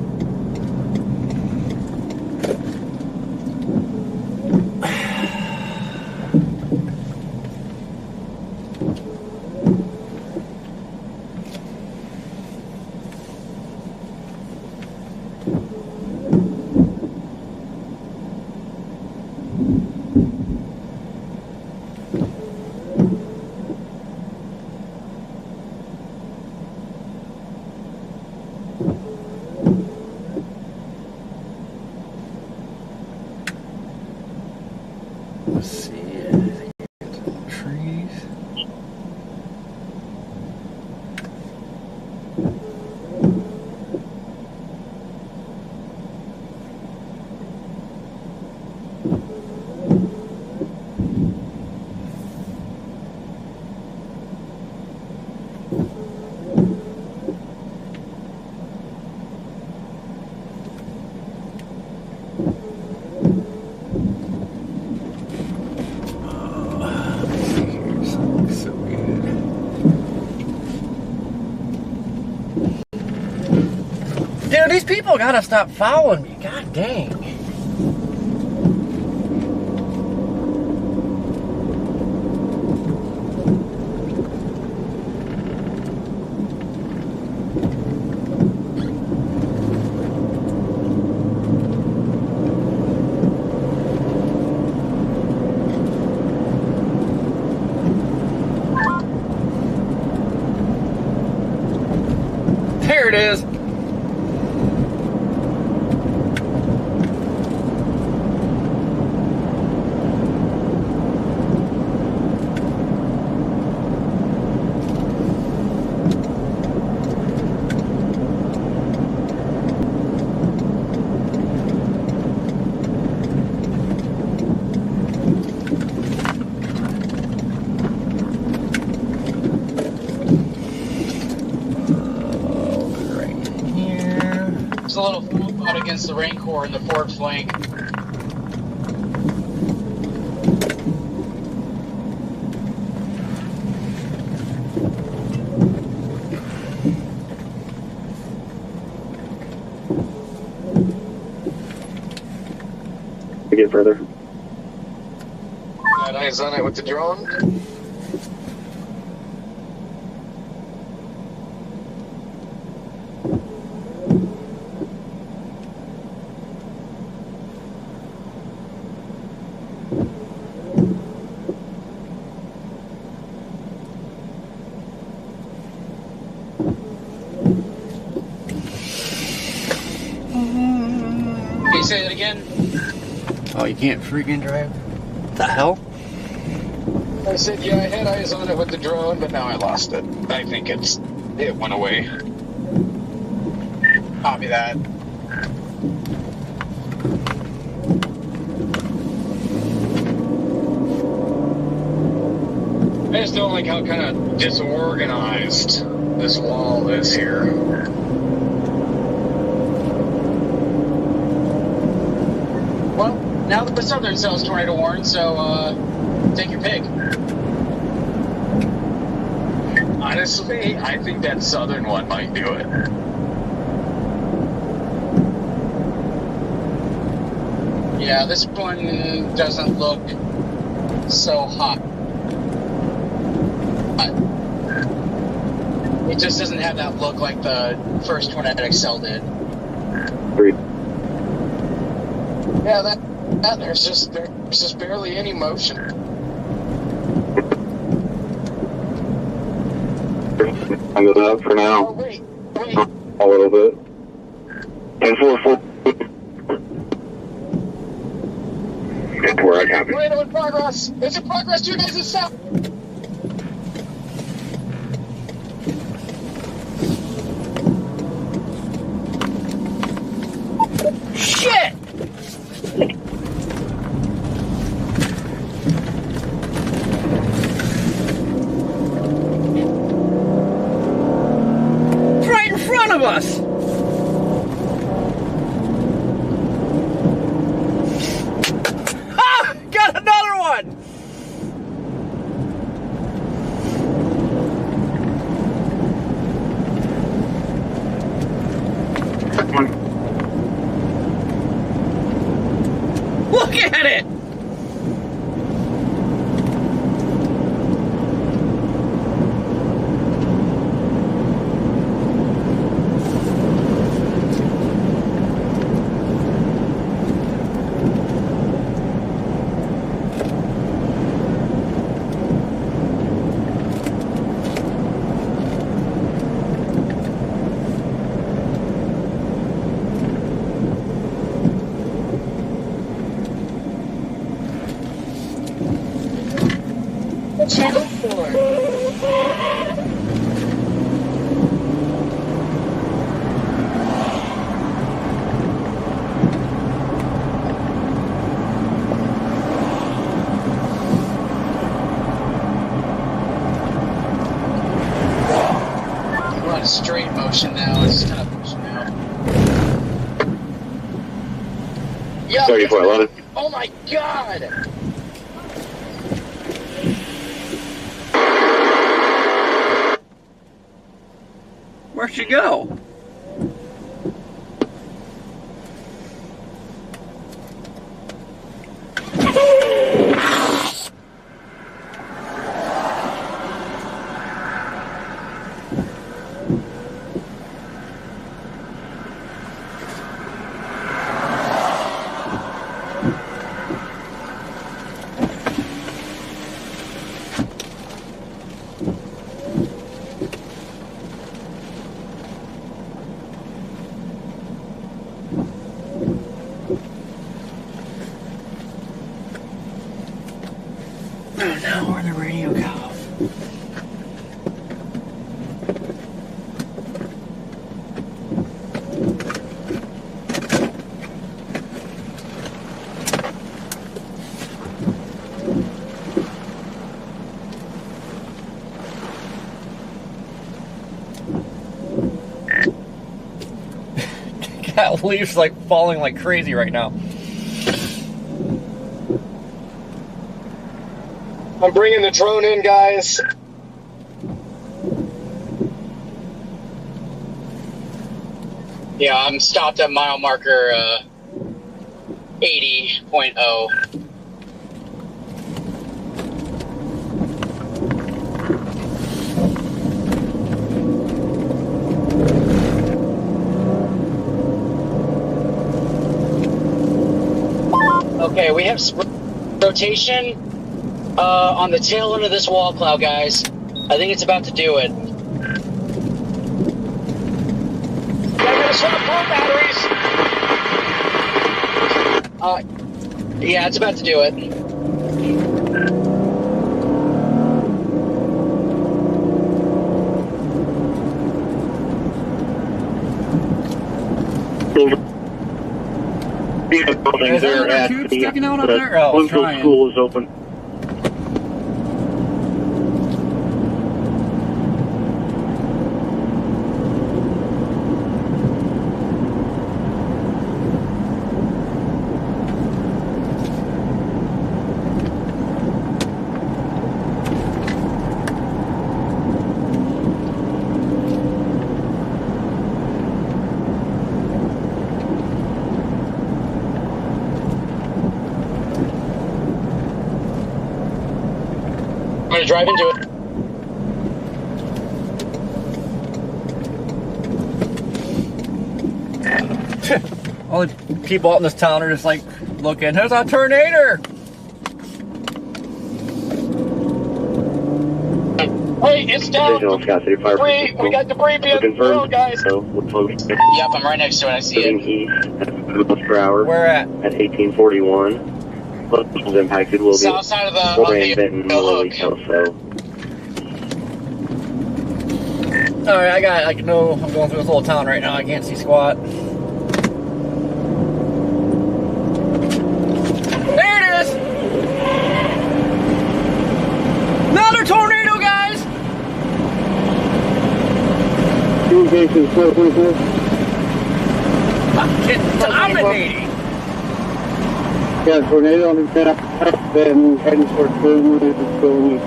Let's see. Trees. Dude, these people gotta stop following me. God dang. There it is. There's a little flip out against the rain core in the port flank. Get further. Got eyes on it with the drone. Can you say that again? Oh, you can't freaking drive? What the hell? I said, yeah, I had eyes on it with the drone, but now I lost it. I think it went away. Copy that. I just don't like how kind of disorganized this wall is here. Well, now the southern cell's tornado warned, so take your pick. Honestly, I think that southern one might do it. Yeah, this one doesn't look so hot. It just doesn't have that look like the first tornadic cell did. Agreed. Yeah, that there's just barely any motion. I'm going up for now. Oh wait. A little bit. 10-4-4. Where I copy. Tornado in progress. It's in progress 2 days of south. Shit! Got one. Look at it! Channel 4. We're on a straight motion now. It's just kind of pushing out. Yo, 3411. oh my god! Where'd she go? Oh no, where'd the radio go? That leaf's like falling like crazy right now. I'm bringing the drone in, guys. Yeah, I'm stopped at mile marker 80.0. Okay, we have rotation on the tail end of this wall cloud, guys. I think it's about to do it. Yeah, I gotta swap phone batteries. Yeah, it's about to do it. Is there a tube sticking out up there? Oh, Bootheel School is open. I'm gonna drive into it. All the people out in this town are just like looking, there's a tornado! Hey, it's down! Debris! We got debris being thrown, guys! Yep, I'm right next to it, I see it. Miles per hour. Where at? At 1841. Locals impacted will be South side of the hook. Alright, I got it. I can know I'm going through this little town right now. I can't see squat. There it is! Another tornado, guys! Fucking dominating! Yeah, tornado on the map, then heading towards Boone, it's going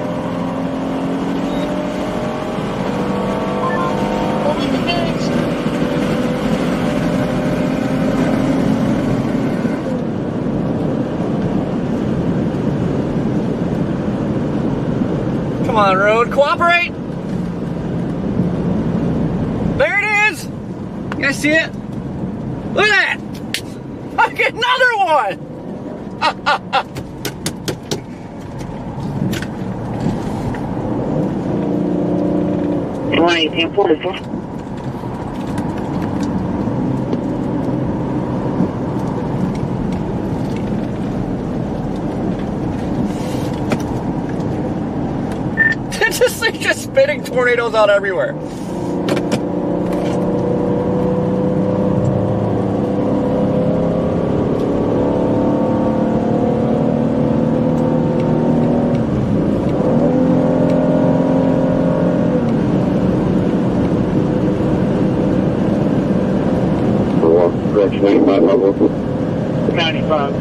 on, road. Cooperate! There it is! You guys see it? Look at that! Fucking another one! 1044. This thing's just spitting tornadoes out everywhere. Correction, 95 level. 95.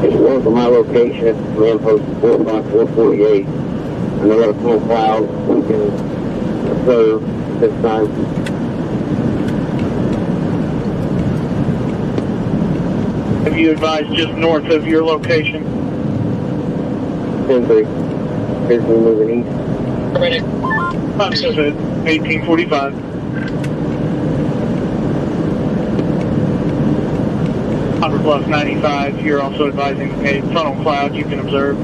It's one from my location, land post 45448. Another full cloud we can observe this time. Have you advised just north of your location? 10-3. Here's me moving east. Ready. Understood. 1845. Plus 95. You're also advising a frontal cloud you can observe.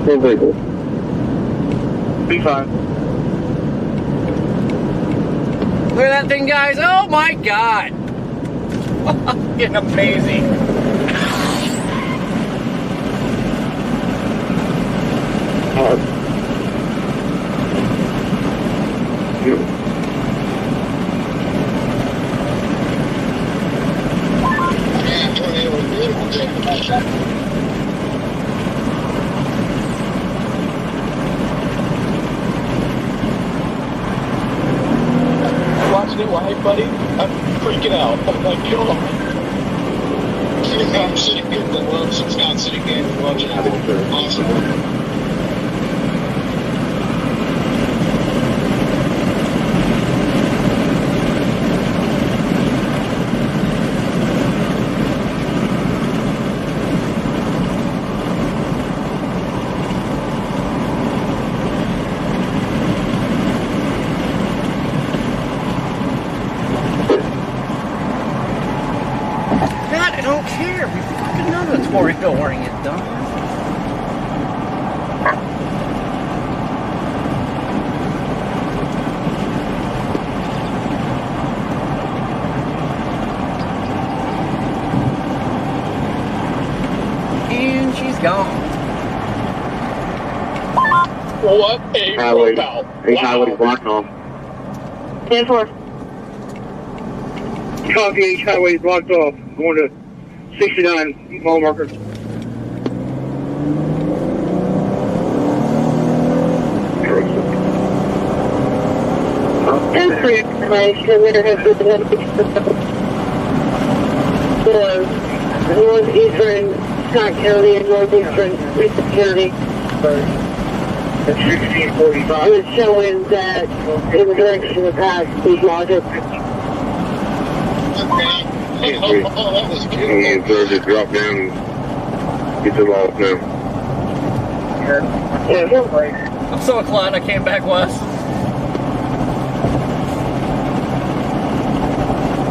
Very good. B5. Look at that thing, guys. Oh my god. Getting amazing. Watching it live, buddy, I'm freaking out. I'm like, God. I'm sitting here in the room, so it's not sitting here watching it. Awesome. I don't care. We fucking know the tornado warning is done. And she's gone. What a highway. wow. Highway blocked off. 10-4. Copy, H highway is blocked off. Going to 69 mile marker. That's correct. Northeastern Scott County and northeastern Richard County. At 1645. It's showing that in the direction of the past speed logic. Oh, that was beautiful. And you observed it drop down and get them off now. I'm so glad I came back west.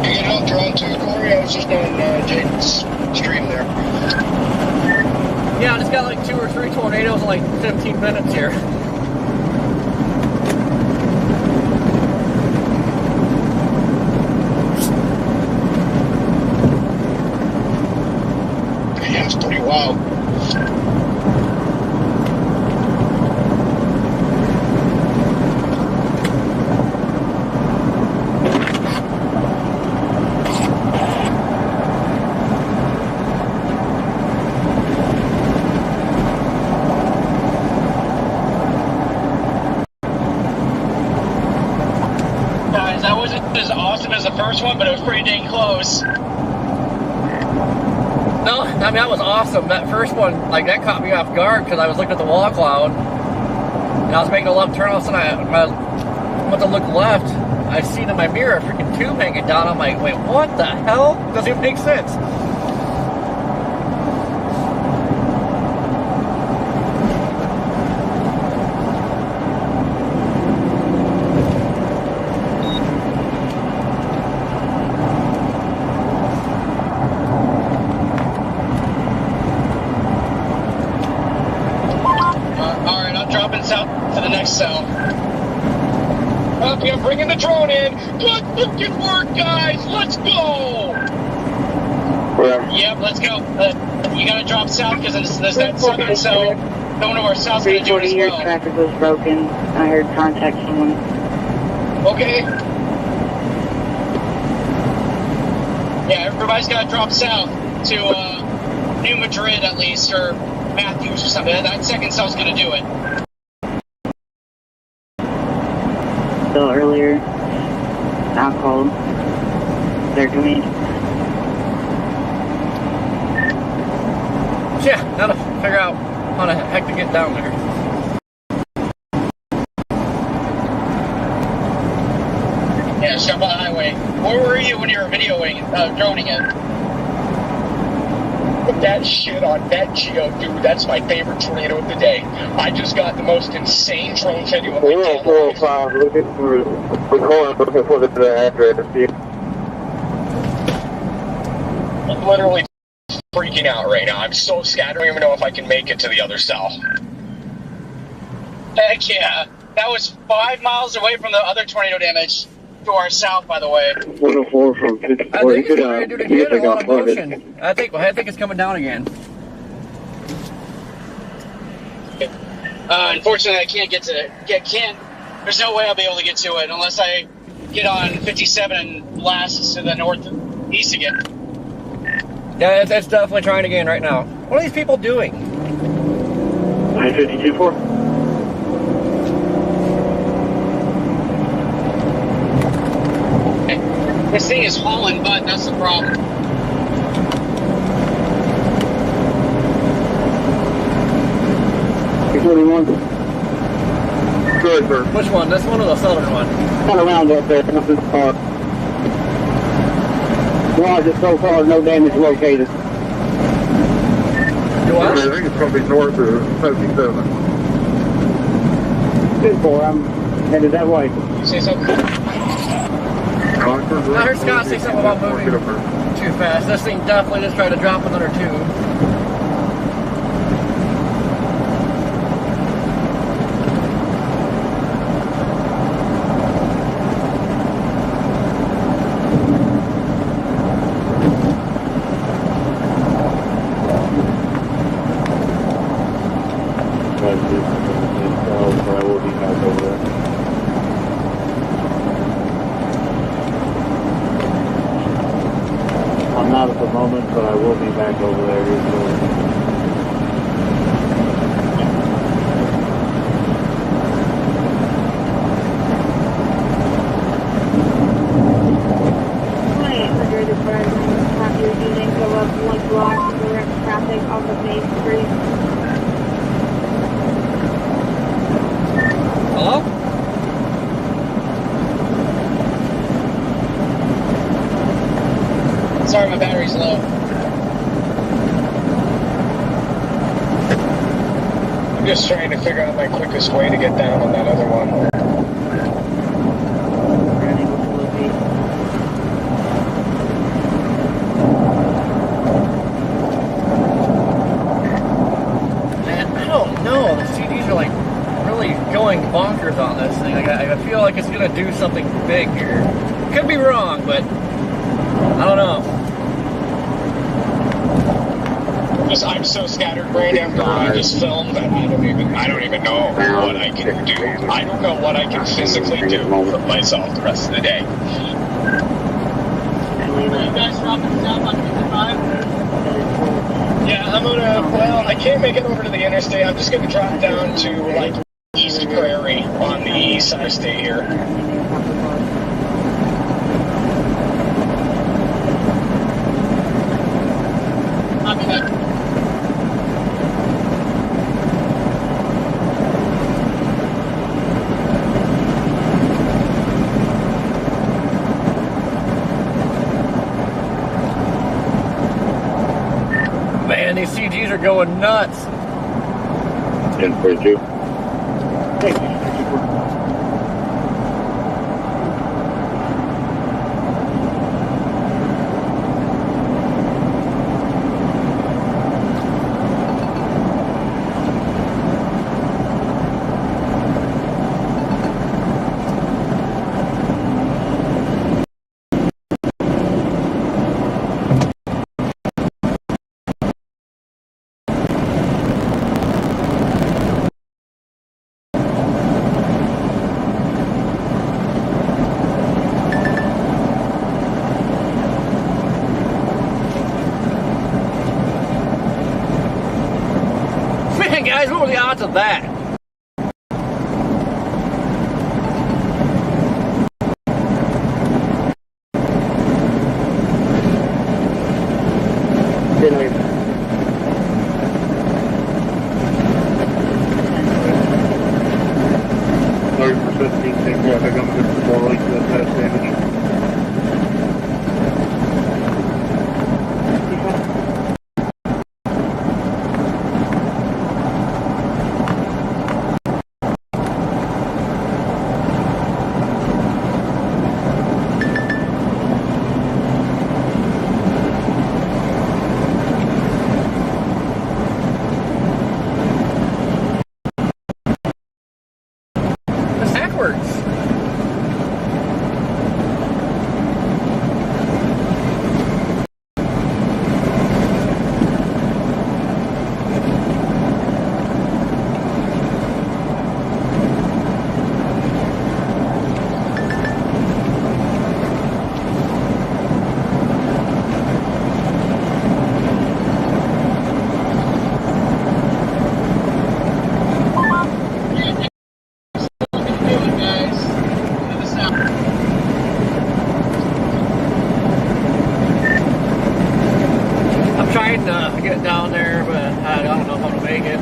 You know, drone to Corey, I was just on Jaden's stream there. Yeah, I just got like 2 or 3 tornadoes in like 15 minutes here. Yeah, it's pretty wild. Guys, that wasn't as awesome as the first one, but it was pretty dang close. No, I mean, that was awesome. That first one, like, that caught me off guard because I was looking at the wall cloud and I was making a left turn. All of a sudden, I went to look left. I seen in my mirror a freaking tube hanging down. I'm like, wait, what the hell? Doesn't even make sense. next cell. Okay, I'm bringing the drone in. Good fucking work, guys. Let's go. Yep, let's go. You gotta drop south because there's that southern cell going to our south. Gonna do it as your well. traffic was broken. I heard contact someone. Okay. Yeah, everybody's got to drop south to New Madrid at least, or Matthews or something. That second cell's going to do it. So earlier, alcohol. They're coming. Yeah, now to figure out how the heck to get down there. Yeah, Shabba Highway. Where were you when you were videoing, droning it? Put that shit on Net Geo, dude. That's my favorite tornado of the day. I just got the most insane drone video of my We're on 405, looking for the address. I'm literally freaking out right now. I'm so scattered. I don't even know if I can make it to the other cell. Heck yeah. That was 5 miles away from the other tornado damage to our south, by the way. 104 from 54. I think it's trying to do it again, a lot of motion. I think it's coming down again. Unfortunately, I can't get to it. There's no way I'll be able to get to it unless I get on 57 and blast to the northeast again. Yeah, it's definitely trying again right now. What are these people doing? 952-4. This thing is hauling butt, that's the problem. Good, sir. Which one? This one or the southern one? Kind of round up there. Nothing far. Roger, so far, no damage located. You what? I think it's probably north of 77. 2-4, I'm headed that way. You say something? I heard Scott say something about moving too fast. This thing definitely just tried to drop another 2. I will be back over there. I'm not at the moment, but I will be back over there here shortly. Go up 1 block to direct traffic off of Main Street. Hello? Sorry, my battery's low. I'm just trying to figure out my quickest way to get down on that other one. Going bonkers on this thing. I feel like it's gonna do something big here. Could be wrong, but I don't know. I'm so scattered right after what I just filmed that I don't even know what I can do. I don't know what I can physically do for myself the rest of the day. Are you guys dropping south on 55? Yeah, well, I can't make it over to the interstate. I'm just gonna drop down to like East Prairie on the east side of state here. Copy that. Man, these CGs are going nuts. 10-42. of that. Get down there, but I don't know if I'm gonna make it.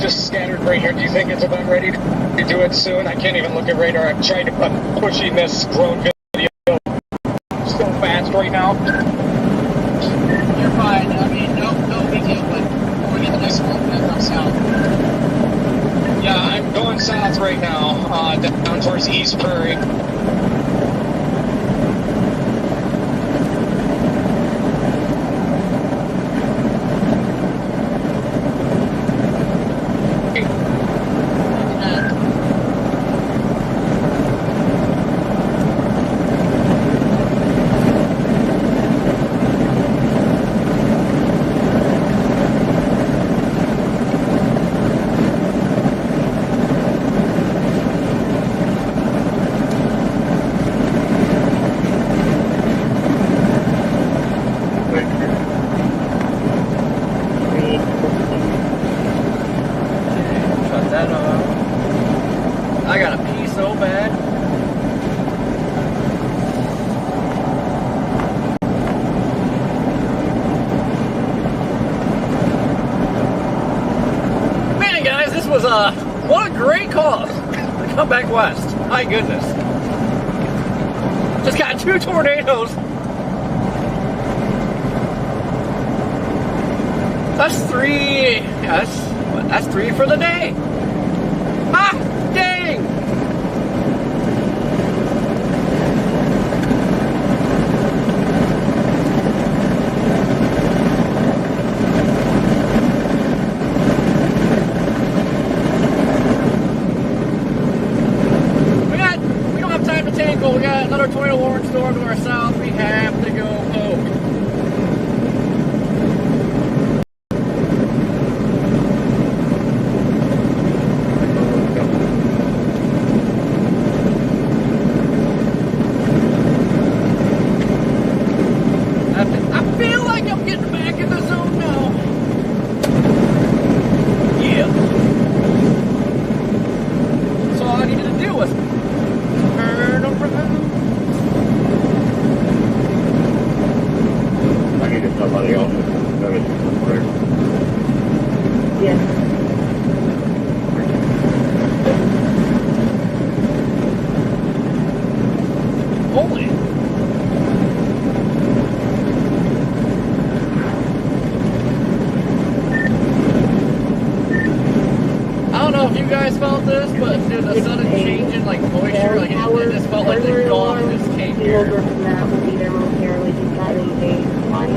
Just scattered right here. Do you think it's about ready to do it soon? I can't even look at radar. I'm trying to put pushing this drone video so fast right now. You're fine. I mean, no big deal, but we're getting the next one that comes south. Yeah, I'm going south right now, down towards East Prairie. I gotta pee so bad. Man, guys, this was what a great cause to come back west. My goodness. Just got 2 tornadoes. That's 3. That's 3 for the day. Ah, dang! We don't have time to tangle. We got another tornado warning storm to our south. We have to go home. I feel like I'm getting back in the zone now. Yeah. That's all I needed to do was turn around. I need to somebody else. Yes. Holy. I don't know if you guys felt this, but dude, the sudden change in like moisture, like it just felt like the dawn just came here. Over from that will be there momentarily. Just having a line.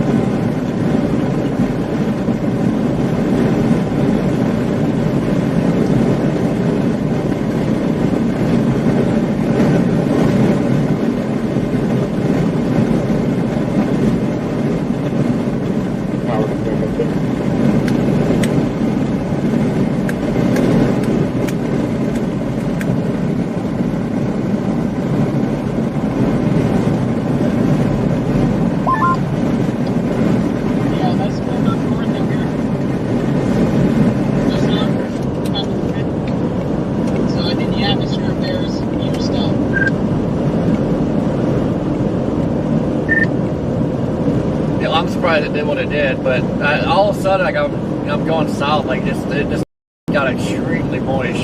I'm surprised it did what it did, but all of a sudden, like I'm going south, like it just got extremely moist.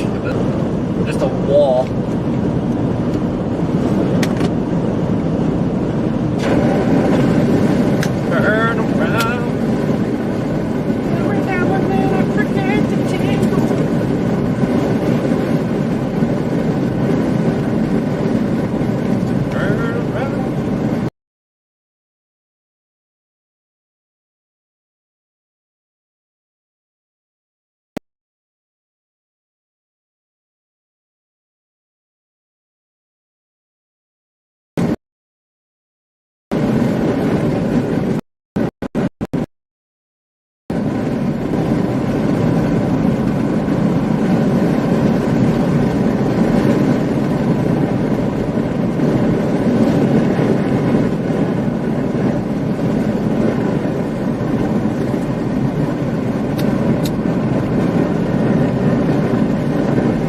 Just a wall. Turn around.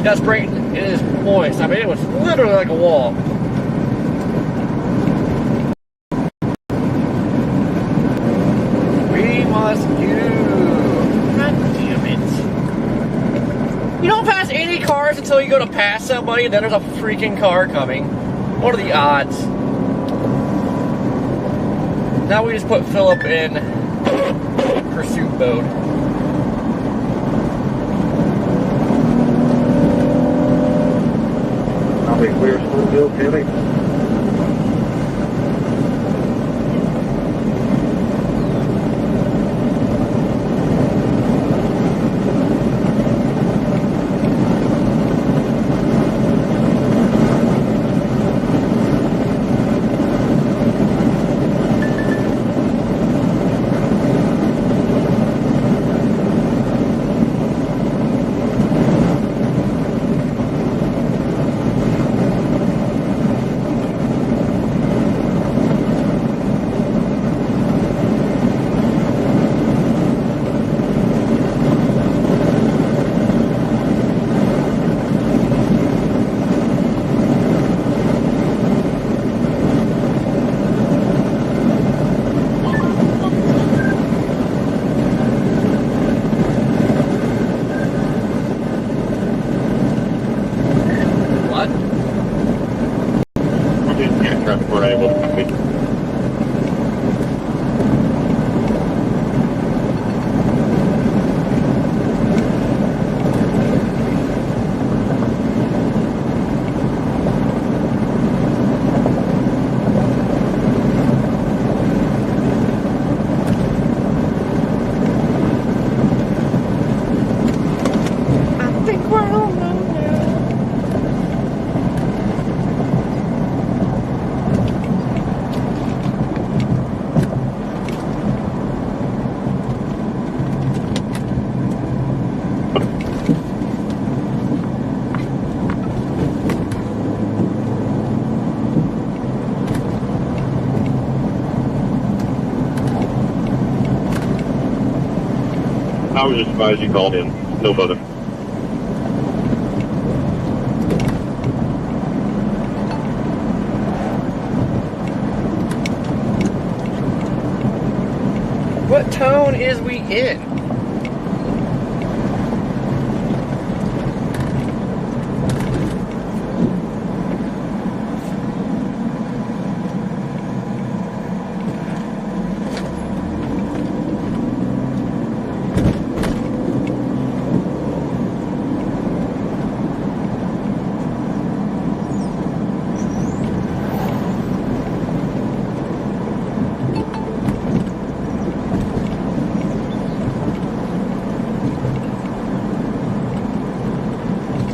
That's great. It is moist. I mean, it was literally like a wall. We must do. God damn it. You don't pass any cars until you go to pass somebody, and then there's a freaking car coming. What are the odds? Now we just put Philip in pursuit mode. I'll be clear, Springfield, Timmy. I was just surprised you called in. No further. What town is we in?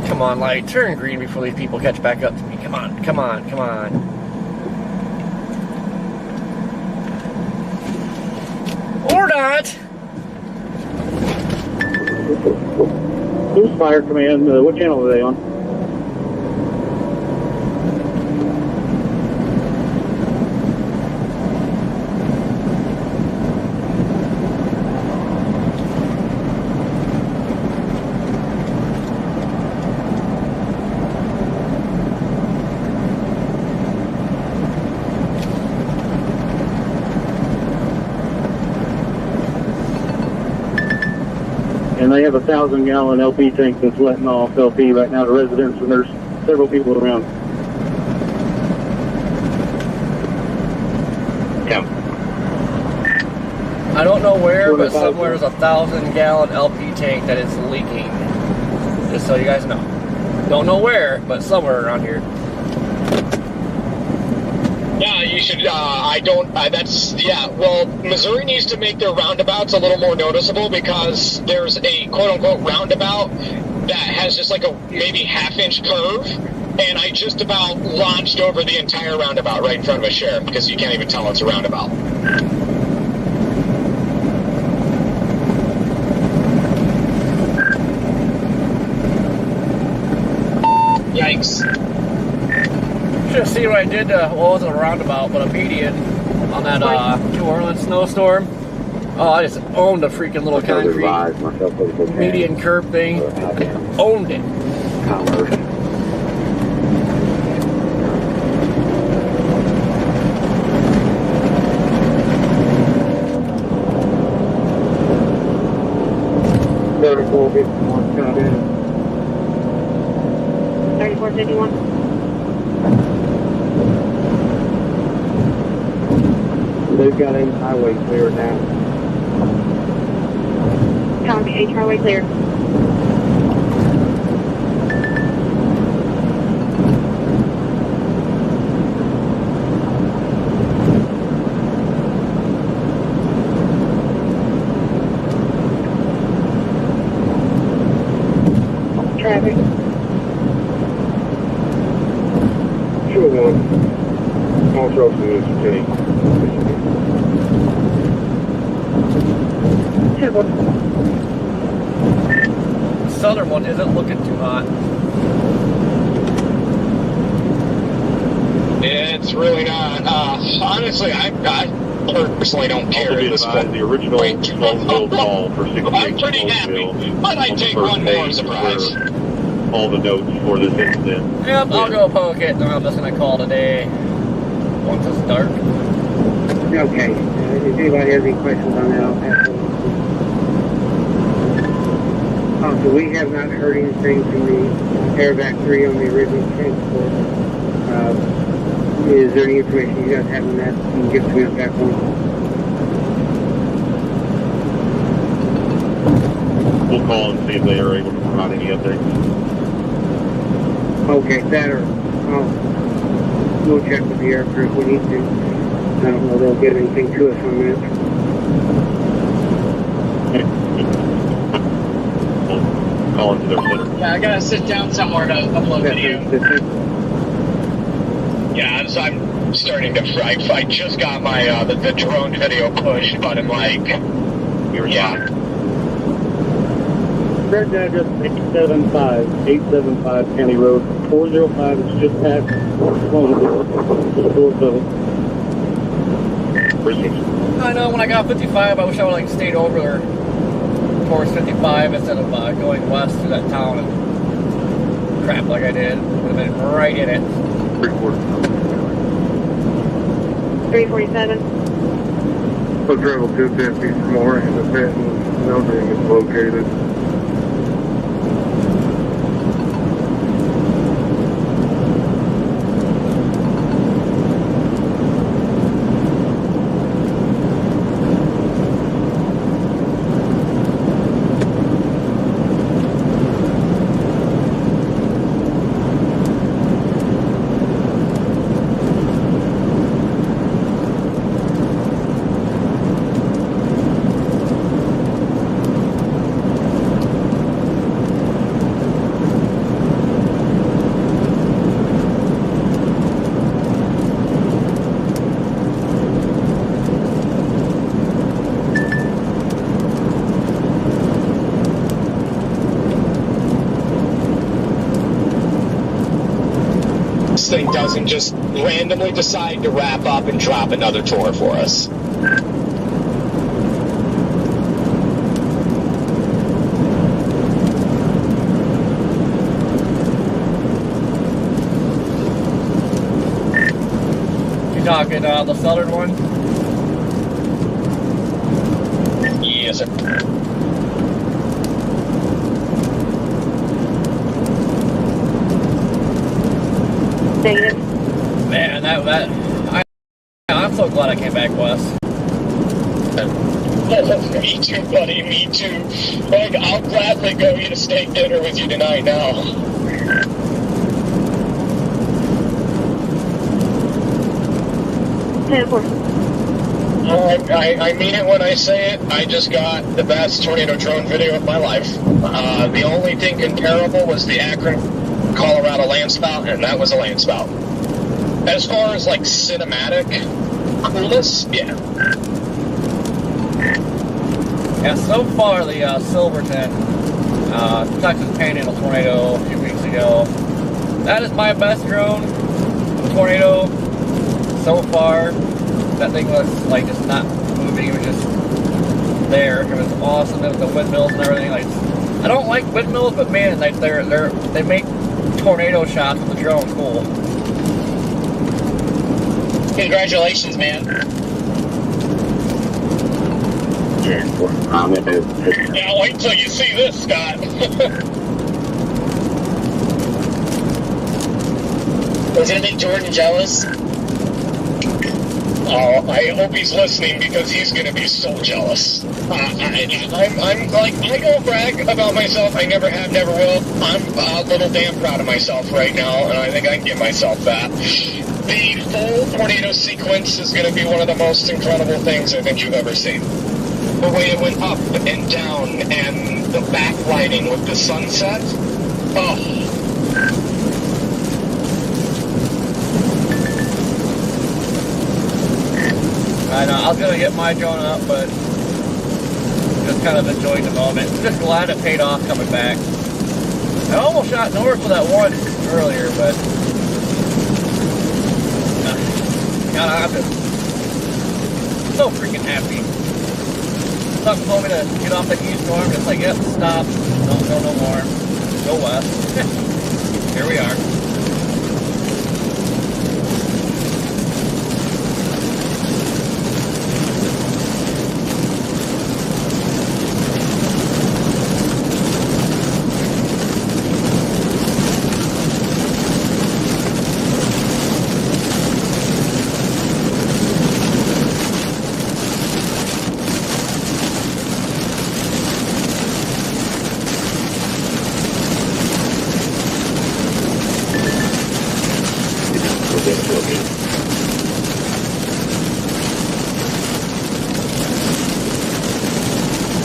Come on, light, turn green before these people catch back up to me. Come on, come on, come on. Or not. Who's Fire Command? What channel are they on? and they have a 1,000-gallon LP tank that's letting off LP right now to residents, and there's several people around. Yeah. I don't know where, but somewhere there's a 1,000-gallon LP tank that is leaking. Just so you guys know. Don't know where, but somewhere around here. Yeah, you should, well, Missouri needs to make their roundabouts a little more noticeable because there's a quote-unquote roundabout that has just like a maybe half-inch curve, and I just about launched over the entire roundabout right in front of a sheriff because you can't even tell it's a roundabout. Yikes. Should have seen what I did to, well, it wasn't a roundabout, but a median on that New Orleans snowstorm. Oh, I just owned a freaking little concrete median curb thing. Owned it. $34.51 They've got a highway clear now. Copy, H highway clear. Traffic. Sure one. All trucks in this city. Southern one isn't looking too hot. It's really not. Honestly, I personally don't care at this point. The original Cole call for 68 I'm pretty happy, but I take one more surprise. All the notes for this incident. Yep, I'll go poke it, and I'm just going to call today once it's dark. Okay. If anybody has any questions on that, I'll pass them on. So we have not heard anything from the Airvac 3 on the original transport. Is there any information you guys have on that? You can give to me on that one. We'll call and see if they are able to provide any updates. Okay, that or we'll check with the air crew if we need to. I don't know they'll get anything to us on that. We'll call into their center. Yeah, I gotta sit down somewhere to upload video. Yeah, so I'm starting to. I just got my the drone video pushed, but I'm like, yeah. Correct address 875 County Road 405. It's just past 407. I know, when I got 55, I wish I would like stayed over towards 55 instead of going west through that town and crap like I did. Would have been right in it. 347. We'll travel 250 from more and the Benton building is located. Thing doesn't just randomly decide to wrap up and drop another tour for us. You talking the southern one? Yes, sir. Negative. Man, I'm so glad I came back west. Me too, buddy. Me too. Like, I'll gladly go eat a steak dinner with you tonight now. I mean it when I say it. I just got the best tornado drone video of my life. The only thing comparable was the Akron, Colorado landspout, and that was a landspout. As far as like cinematic coolness, yeah. Yeah, so far the Silverton, Texas Panhandle tornado a few weeks ago, that is my best drone tornado so far. That thing was like just not moving, it was just there. It was awesome. It was the windmills and everything. Like, I don't like windmills, but man, like they make tornado shots with the drone cool. Congratulations, man. Yeah, wait till you see this, Scott. Was it make Jordan jealous? Oh, I hope he's listening because he's going to be so jealous. I'm like, I don't brag about myself. I never have, never will. I'm a little damn proud of myself right now, and I think I can give myself that. The full tornado sequence is going to be one of the most incredible things I think you've ever seen. The way it went up and down and the backlighting with the sunset. Oh. I know, I was going to get my drone up, but just kind of enjoying the moment. Just glad it paid off coming back. I almost shot north with that one earlier, but God, I'm just so freaking happy. Something told me to get off the east norm, it's like, yep, stop, don't go no more, go west. Here we are.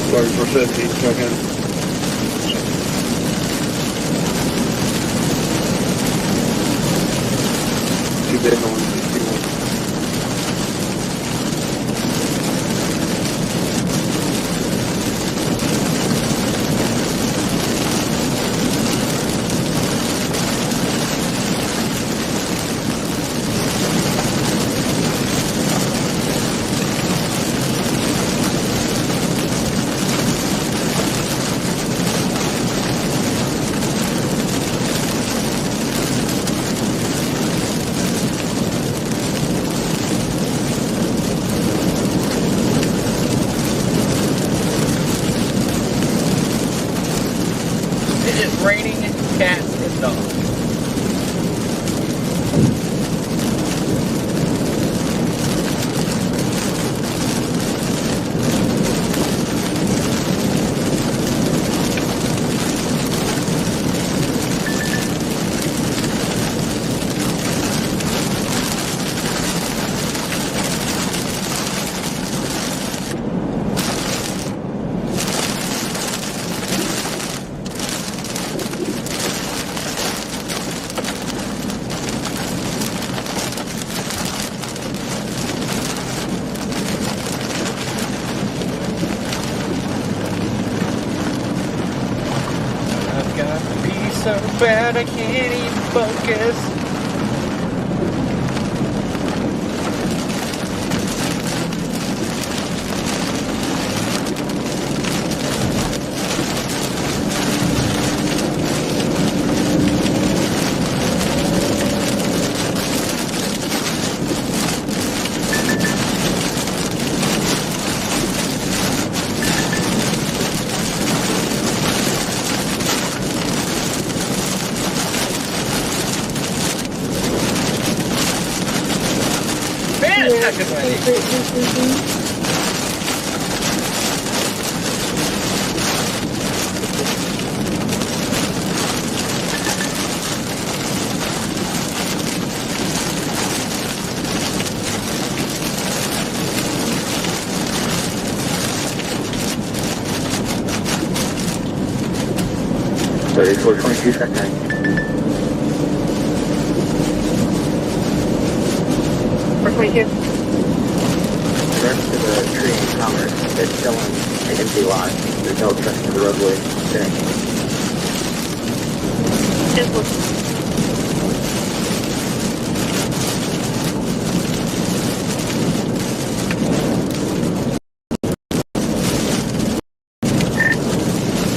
Sorry for 15 seconds. Too big on 61. Raining cats and dogs. So bad I can't even focus. $34.22 seconds. For 22. The rest of the tree in Commerce is still on an empty lot. There's no obstruction to the roadway. Finished.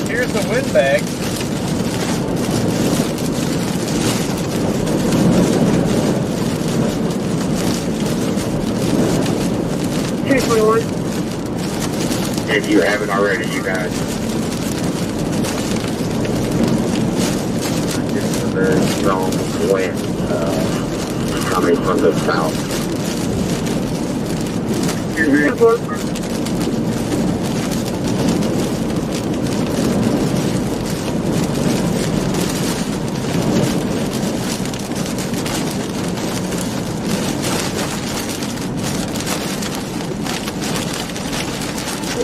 Here's the windbag. If you haven't already, you guys. This is a very strong wind coming from the south.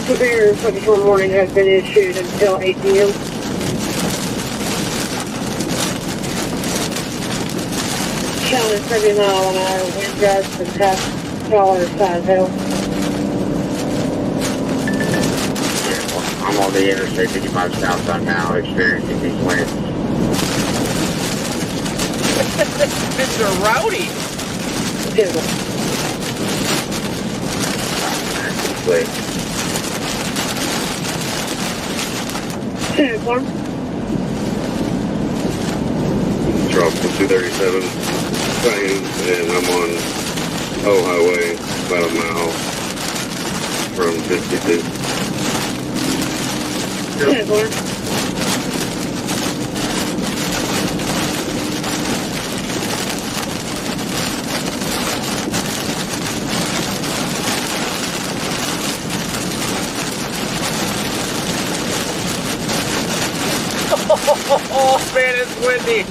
Severe for morning has been issued until 8 p.m. Challenge 30 mile an hour wind gusts and past taller side hill. I'm on the Interstate 55 southbound now, experiencing these winds. Mr. Rowdy. Wait. Drop to 237 seconds, and I'm on O Highway, about a mile from 52. Oh man, it's windy.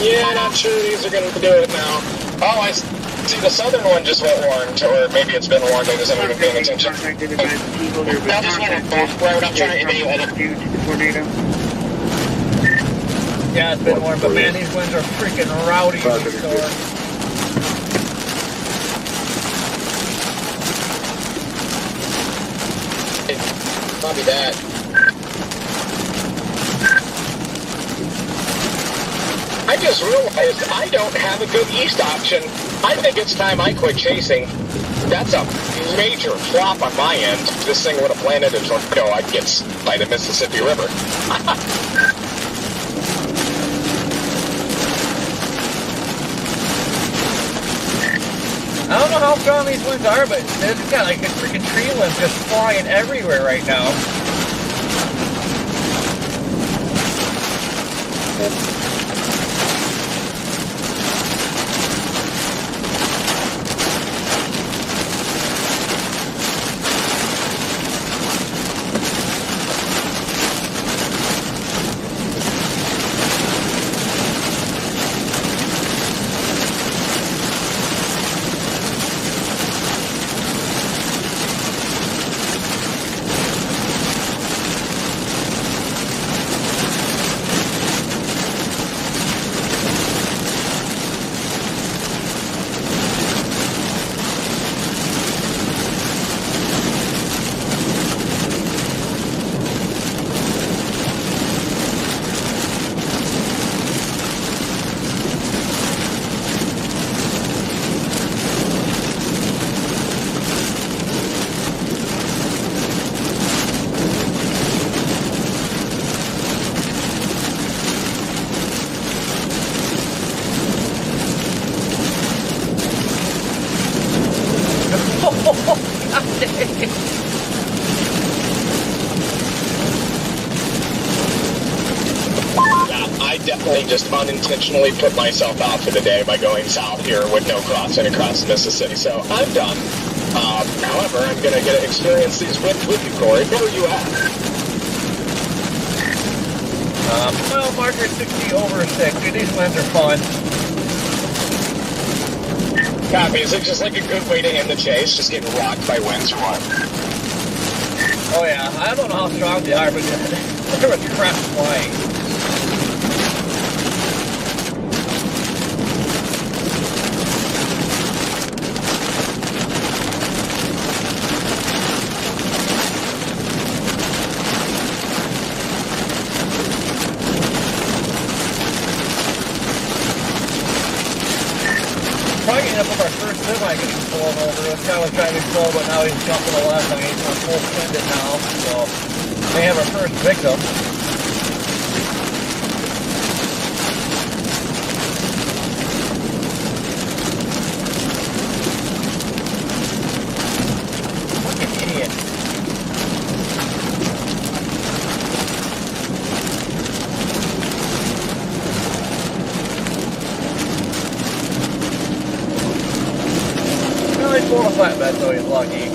Yeah, not sure these are going to do it now. Oh, I see the southern one just went warned, or maybe it's been warned, I just haven't been paying attention. That just went off road, I'm trying to evaluate it. Yeah, it's been warm, but man, these winds are freaking rowdy in the storm. Probably that. I just realized I don't have a good east option. I think it's time I quit chasing. That's a major flop on my end. This thing would have landed a tornado, I'd get by the Mississippi River. I don't know how strong these winds are, but it's got like a freaking tree limbs just flying everywhere right now. I definitely just unintentionally put myself out for the day by going south here with no crossing across the Mississippi. So I'm done. However, I'm going to get to experience these whips with you, Corey. Where are you at? Mile marker 60 over 60. These winds are fun. Copy. Is it just like a good way to end the chase? Just getting rocked by winds or what? Oh yeah, I don't know how strong they are, but there was crap flying. Probably ended up with our first semi getting blown over. This guy was driving slow, but now he's jumping the left. I mean, he's going full send it now. So, we have our first victim. Fucking idiot. Well, he's pulling a flatbed, so he's lucky.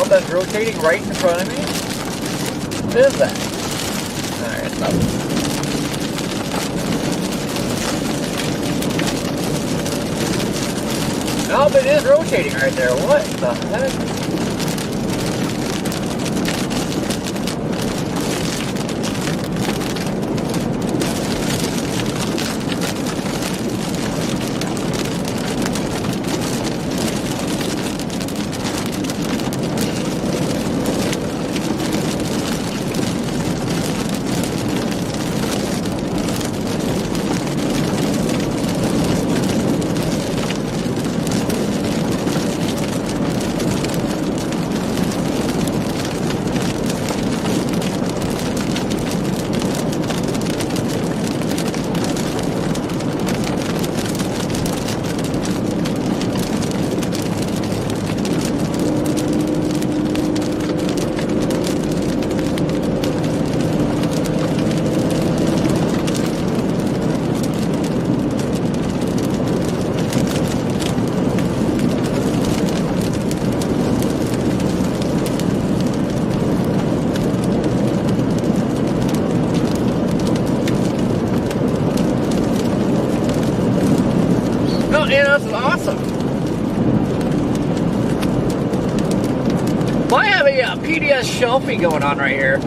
That's rotating right in front of me? What is that? Alright, stop. Oh, but it is rotating right there. What the heck? Yeah, this is awesome. Well, I have a PDS shelfie going on right here.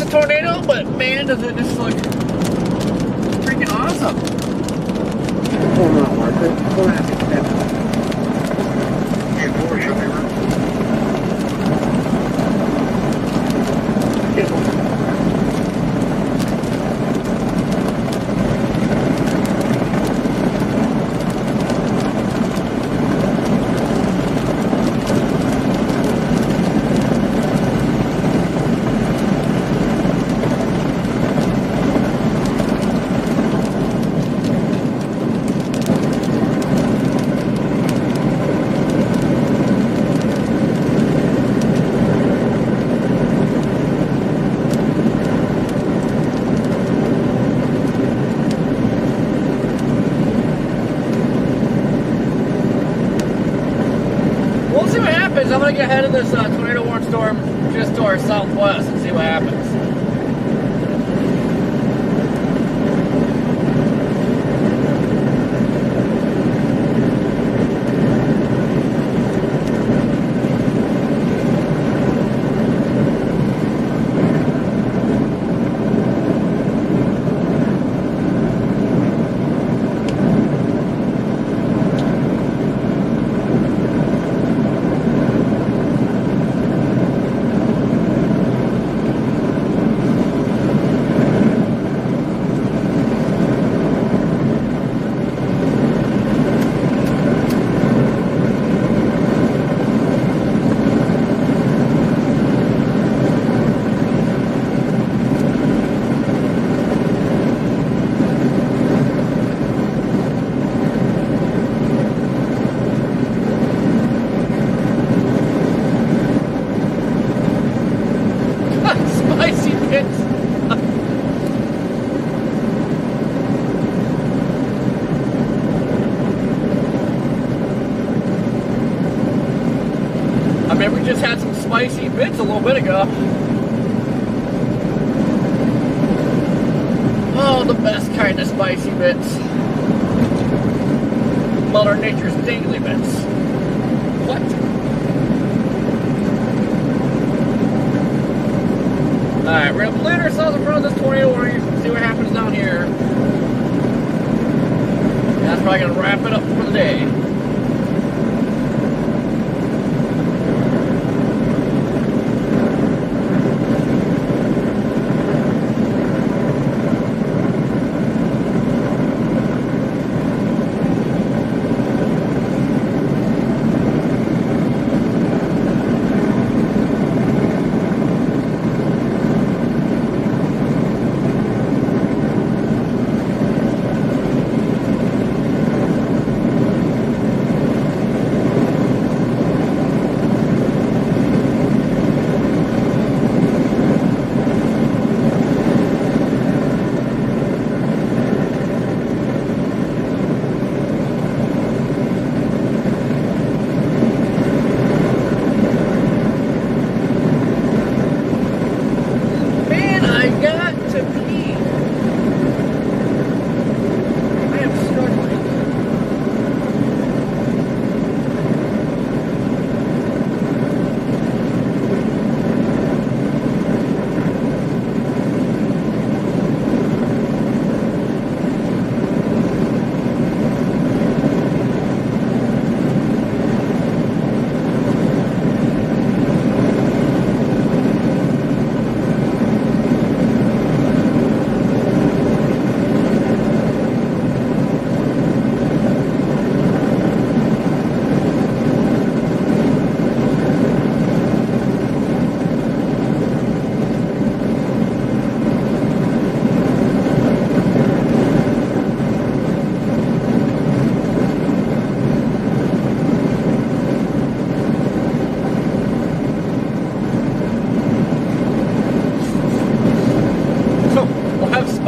this tornado, but man, does it just look freaking awesome. I'm going to get ahead of this tornado warning storm just to our southwest and see what happens. We just had some spicy bits a little bit ago. Oh, the best kind of spicy bits. Mother Nature's daily bits. What? Alright, we're gonna plant ourselves in front of this tornado warning, see what happens down here. And that's probably gonna wrap it up for the day.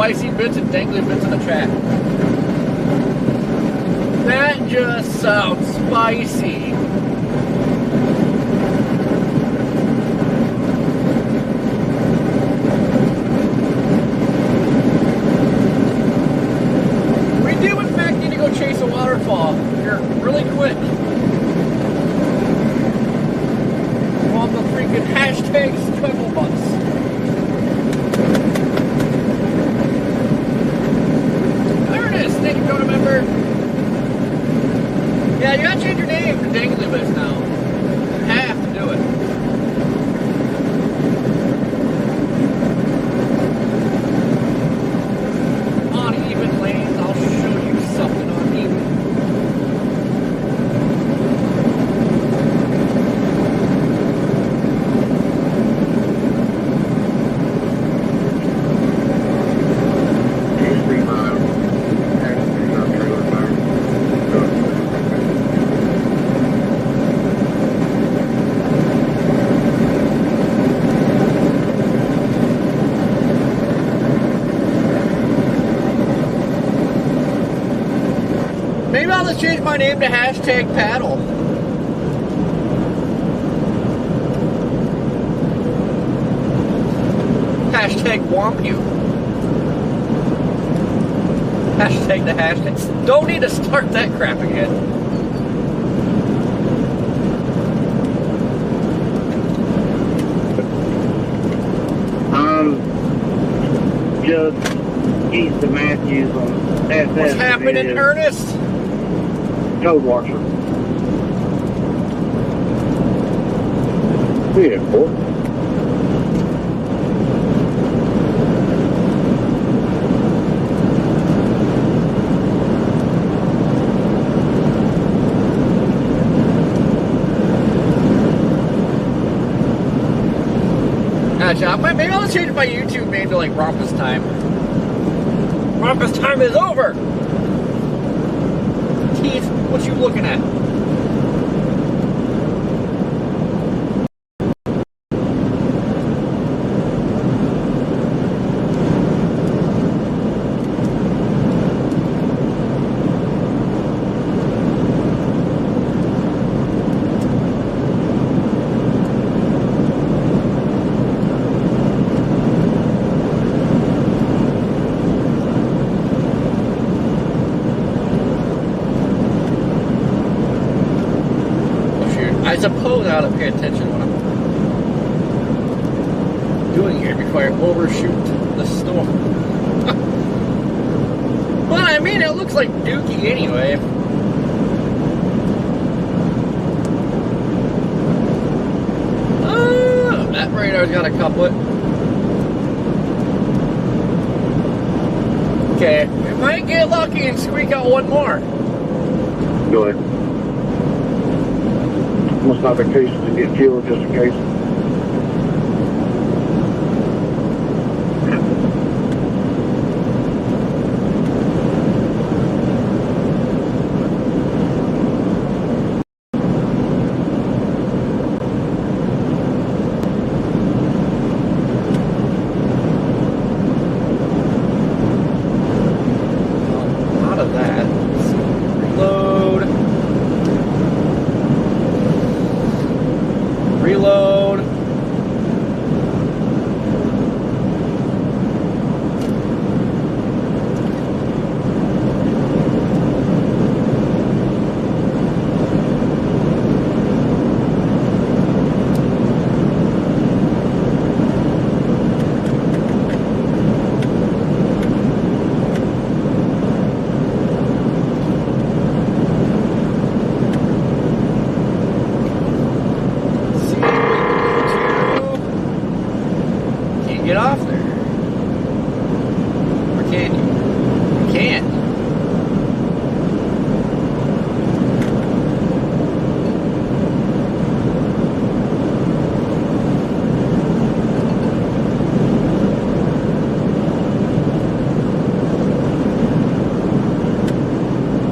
Spicy bits and dangly bits in the track. That just sounds spicy. We do in fact need to go chase a waterfall here really quick. We're on the freaking hashtag struggle bus. your name to Dingley List now. You have to do it. On even lanes, I'll show you something on even. Maybe I'll just change my name to hashtag paddle. Hashtag womp you. Hashtag the hashtag. Don't need to start that crap again. Just east of Matthews on SS. What's happening, Ernest? Code washer. Yeah, boy. Gotcha. Maybe I'll change my YouTube name to like Rumpus Time. Rumpus Time is over! Keith, what you looking at? I suppose I ought to pay attention to what I'm doing here before I overshoot the storm. Well, I mean, it looks like dookie anyway. Oh, that radar's got a couplet. Okay, we might get lucky and squeak out one more. Go ahead. Must not have cases to get fuel just in case. Out of that. Reload. Reload. Get off there. Or can you? You can't.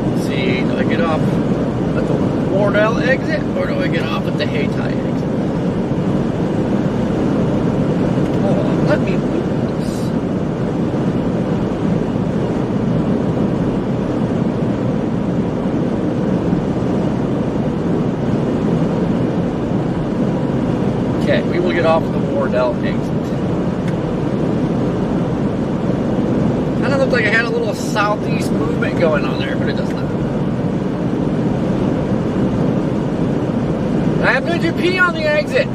Let's see, do I get off at the Wardell exit or do I get off at the Hayti exit? Let me move this. Okay, we will get off the Wardell exit. Kind of looked like I had a little southeast movement going on there, but it does not. I have no GP on the exit.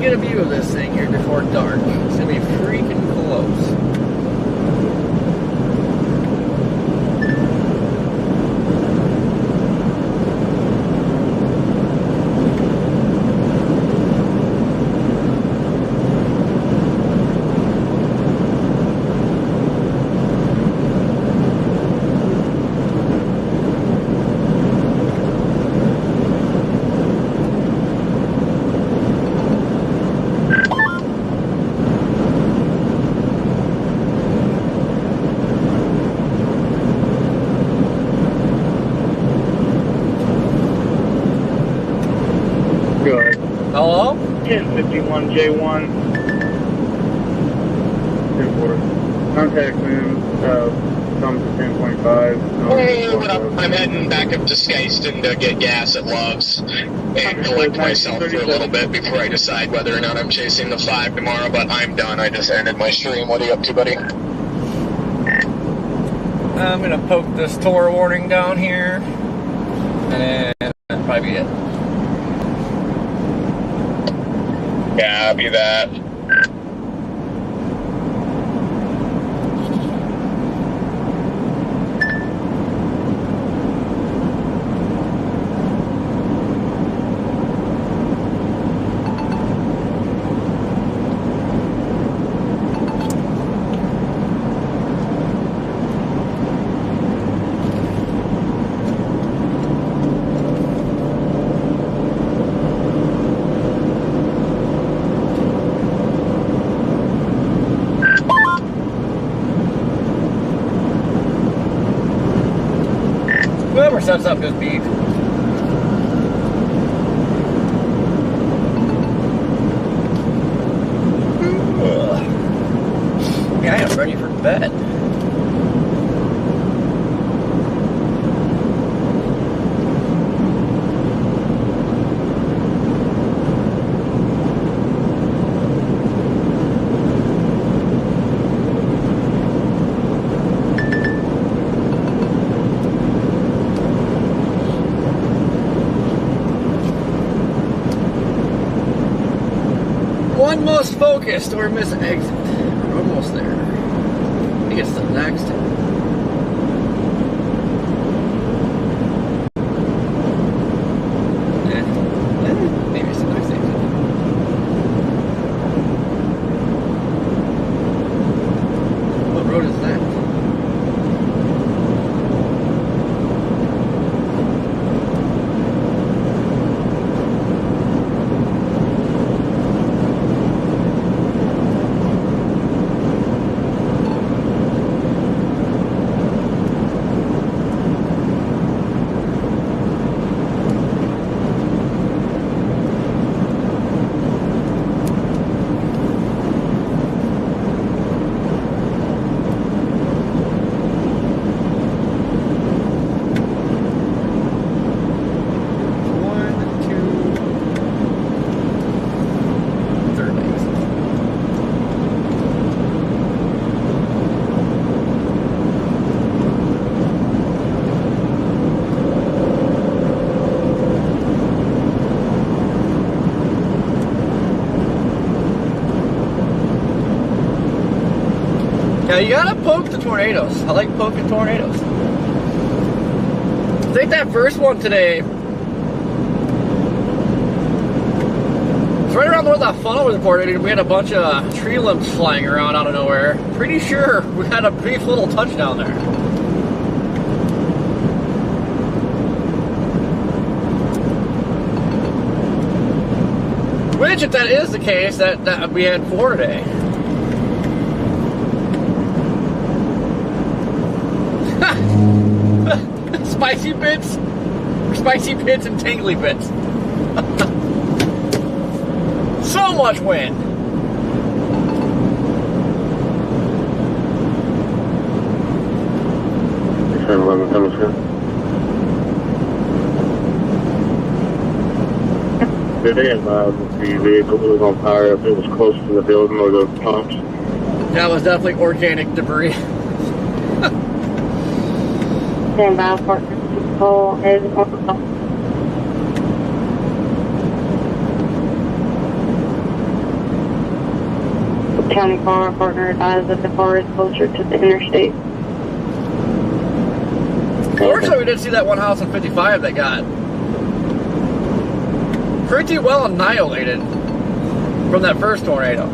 get a view of this thing here before dark. It's gonna be freaking close. Good. Hello? 1051 J1. 10-4. Contact moon, comes to 1025. Hey, what up? I'm heading back up to Skyston to get gas at Love's and collect myself for a little bit before I decide whether or not I'm chasing the 5 tomorrow, but I'm done. I just ended my stream. What are you up to, buddy? I'm gonna poke this tour warning down here, and that'll probably be it. Copy that. Whoever sets up this beat. Yeah, I am ready for bed. One most focused or miss an exit. We're almost there. I think it's the next. Maybe it's the next exit. What road is that? Yeah, you gotta poke the tornadoes. I like poking tornadoes. I think that first one today, it's right around where that funnel was reported. We had a bunch of tree limbs flying around out of nowhere. Pretty sure we had a brief little touchdown there. Which, if that is the case, that we had 4 today. Spicy bits, and tingly bits. So much wind. Today, the vehicle was on fire if it was close to the building or the pumps. That was definitely organic debris. Stand by for control is County car partner advised that the car is closer to the interstate. Fortunately, we did see that one house on 55 that got pretty well annihilated from that first tornado.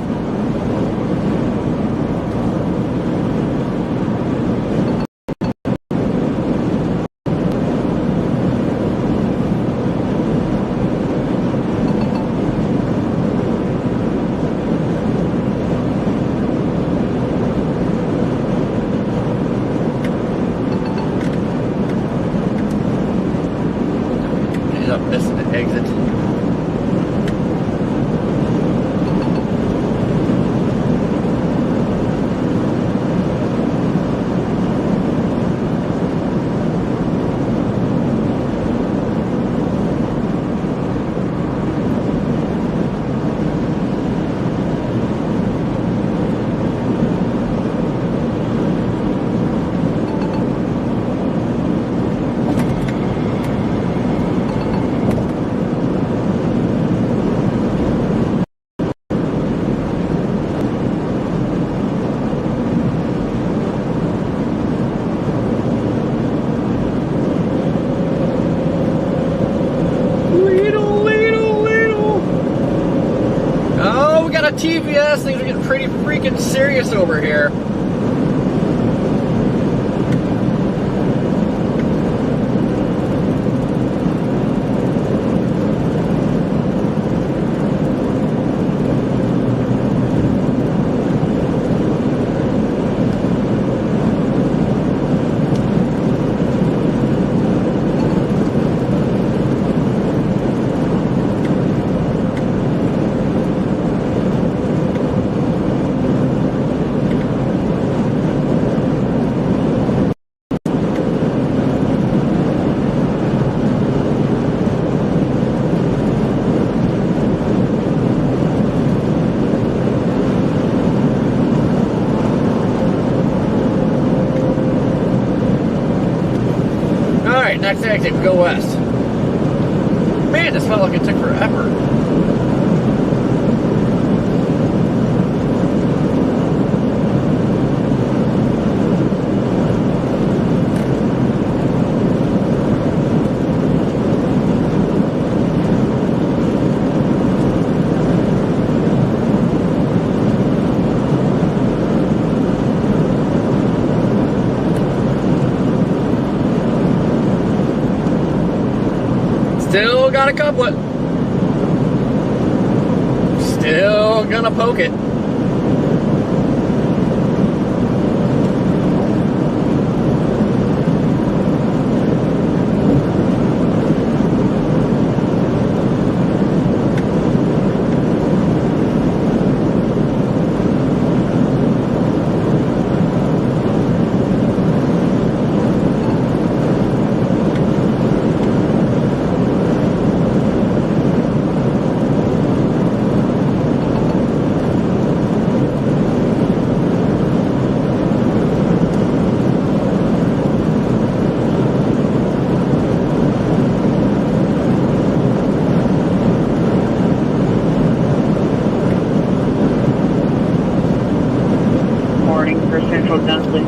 Missing the exit. TVS, things are getting pretty freaking serious over here. Next exit, we go west. Man, this felt like it took forever. Still got a couplet. Still gonna poke it.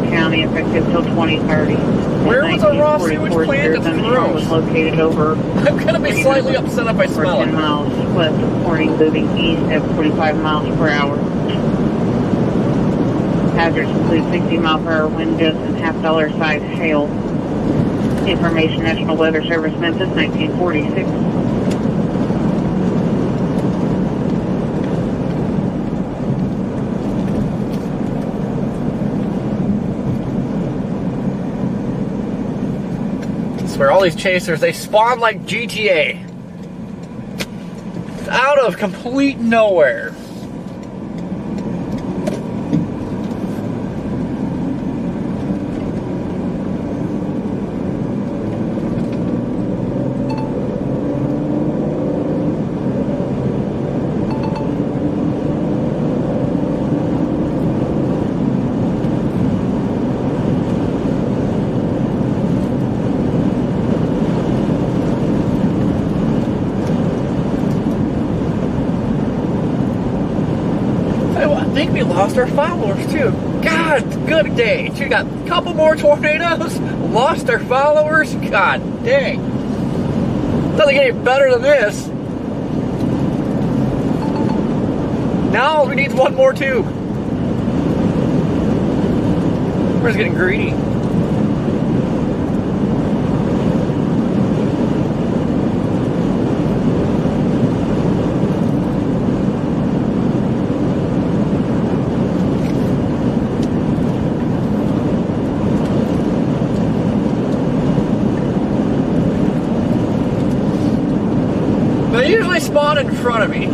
County effective till 2030. Where was a raw sewage plant? It's gross. Was located over. I'm gonna be slightly upset if I smell it. 10 miles west of Corning, moving east at 45 miles per hour. Hazards include 60 mile per hour wind gusts and half-dollar size hail. Information National Weather Service, Memphis, 1946. Where all these chasers, they spawn like GTA. It's out of complete nowhere. think we lost our followers too. God, good day. We got a couple more tornadoes, lost our followers. God dang. Doesn't get any better than this. Now we need one more too. We're just getting greedy. They usually spawn in front of me.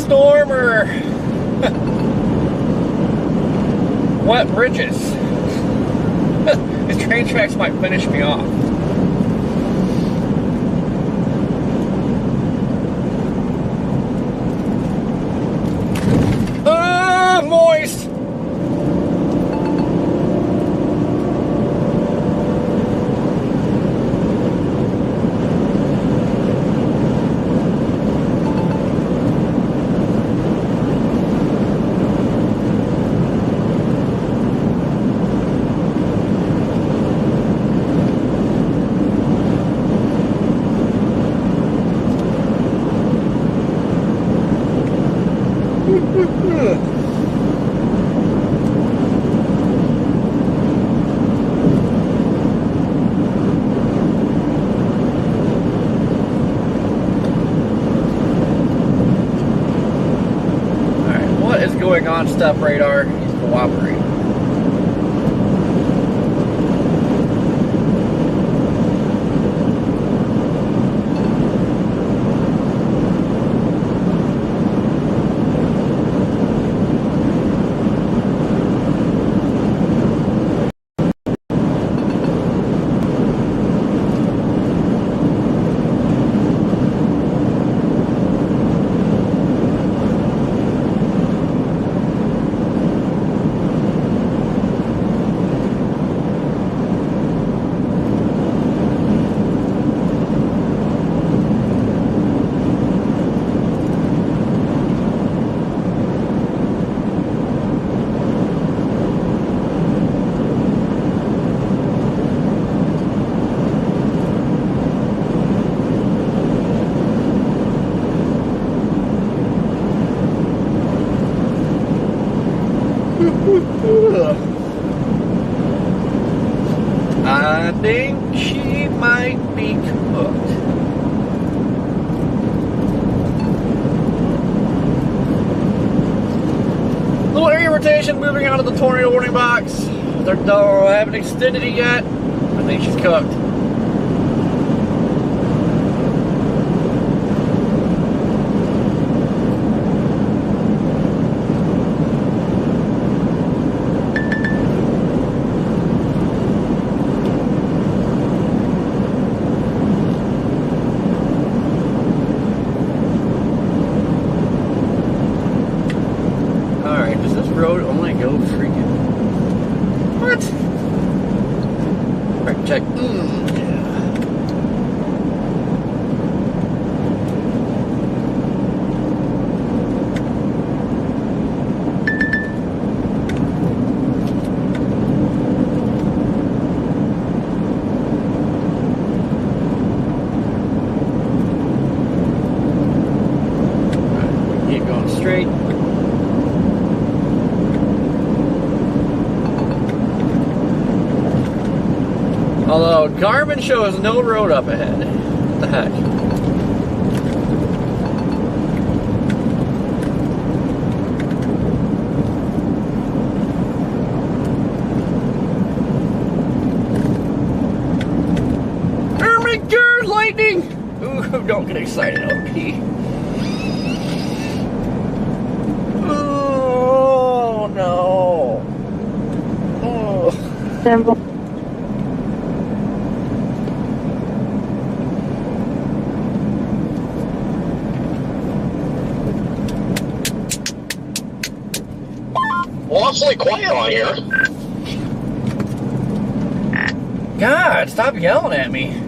Storm or wet bridges. These train tracks might finish me off. Moist. Going on stuff radar, he's cooperating. I think she might be cooked. Little area rotation moving out of the tornado warning box. They haven't extended it yet. I think she's cooked. Check. Keep going straight. Although Garmin shows no road up ahead. What the heck? Oh my god, lightning! Ooh, don't get excited, OP. Oh no. Oh. Awfully quiet on here. God, stop yelling at me.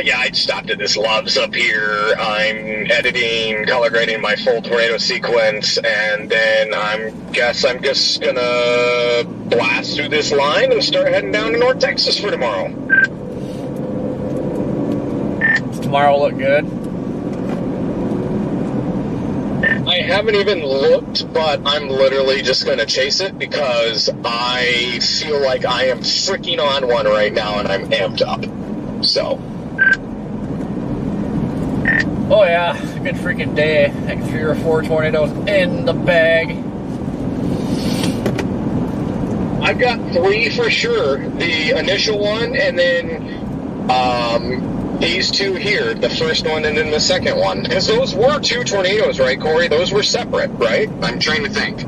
Yeah, I stopped at this Loves up here. I'm editing, color grading my full tornado sequence, and then I'm just gonna blast through this line and start heading down to North Texas for tomorrow. Does tomorrow look good? I haven't even looked, but I'm literally just gonna chase it because I feel like I am freaking on one right now and I'm amped up. So. Oh yeah, a good freaking day. Like 3 or 4 tornadoes in the bag. I've got 3 for sure. The initial one, and then these 2 here. The first one and then the second one. Because those were 2 tornadoes, right, Corey? Those were separate, right? I'm trying to think.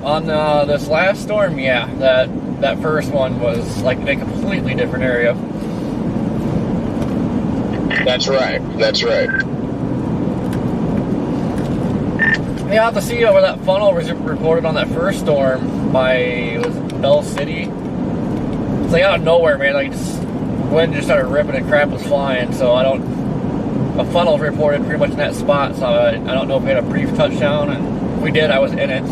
On this last storm, yeah, that first one was like in a completely different area. That's right. That's right. Yeah, I'll have to see where that funnel was reported on that first storm by was it Bell City. It's like out of nowhere, man. Like just wind just started ripping and crap was flying. So a funnel reported pretty much in that spot. So I don't know if we had a brief touchdown, and if we did, I was in it.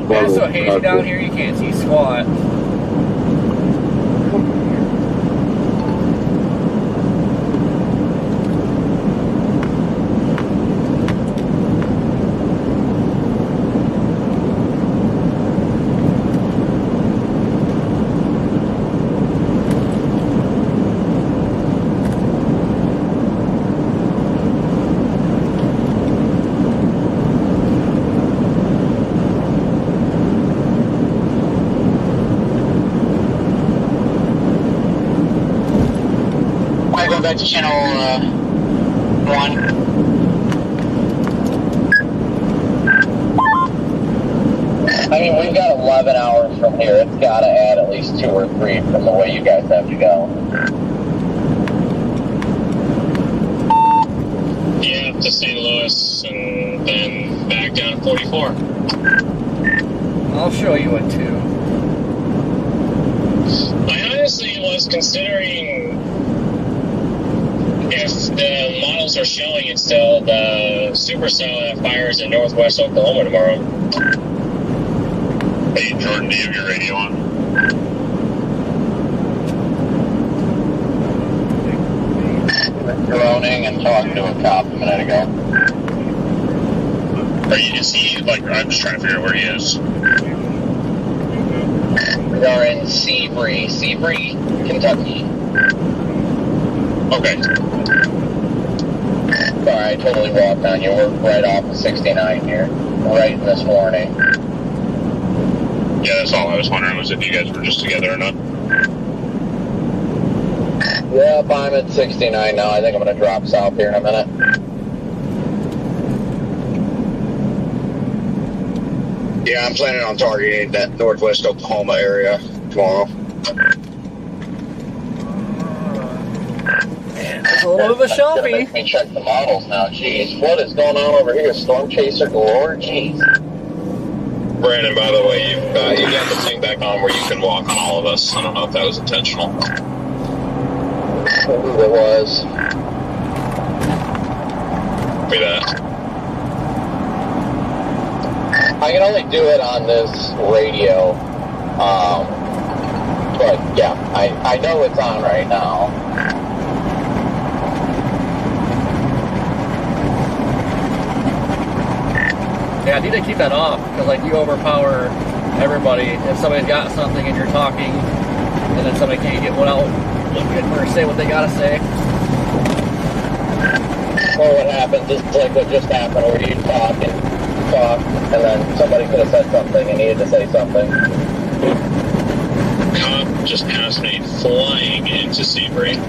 It's so hazy down here, you can't see squat. Back to channel 1. I mean, we've got 11 hours from here. It's got to add at least 2 or 3 from the way you guys have to go. Yeah, to St. Louis and then back down to 44. I'll show you a 2. I honestly was considering if the models are showing it still, the supercell that fires in northwest Oklahoma tomorrow. Hey, Jordan, do you have your radio on? Droning and talking to a cop a minute ago. Is he, like, I'm just trying to figure out where he is. We are in Seabury, Kentucky. Okay. Sorry, I totally walked on you. We're right off of 69 here. Right this morning. Yeah, that's all I was wondering, was if you guys were just together or not. Yep, I'm at 69 now. I think I'm going to drop south here in a minute. Yeah, I'm planning on targeting that northwest Oklahoma area tomorrow. Man, there's a a little bit of a shelfie. Make me check the models now. Jeez, what is going on over here? Storm Chaser galore? Jeez. Brandon, by the way, you got the thing back on where you can walk on all of us. I don't know if that was intentional. Maybe it was. Copy that. I can only do it on this radio. But yeah, I know it's on right now. Yeah, I need to keep that off because like you overpower everybody. If somebody's got something and you're talking, and then somebody can't get one out or say what they gotta say. Or what happens is like what just happened, where you talk, and then somebody could have said something and needed to say something. Cop just passed me flying into Sebring.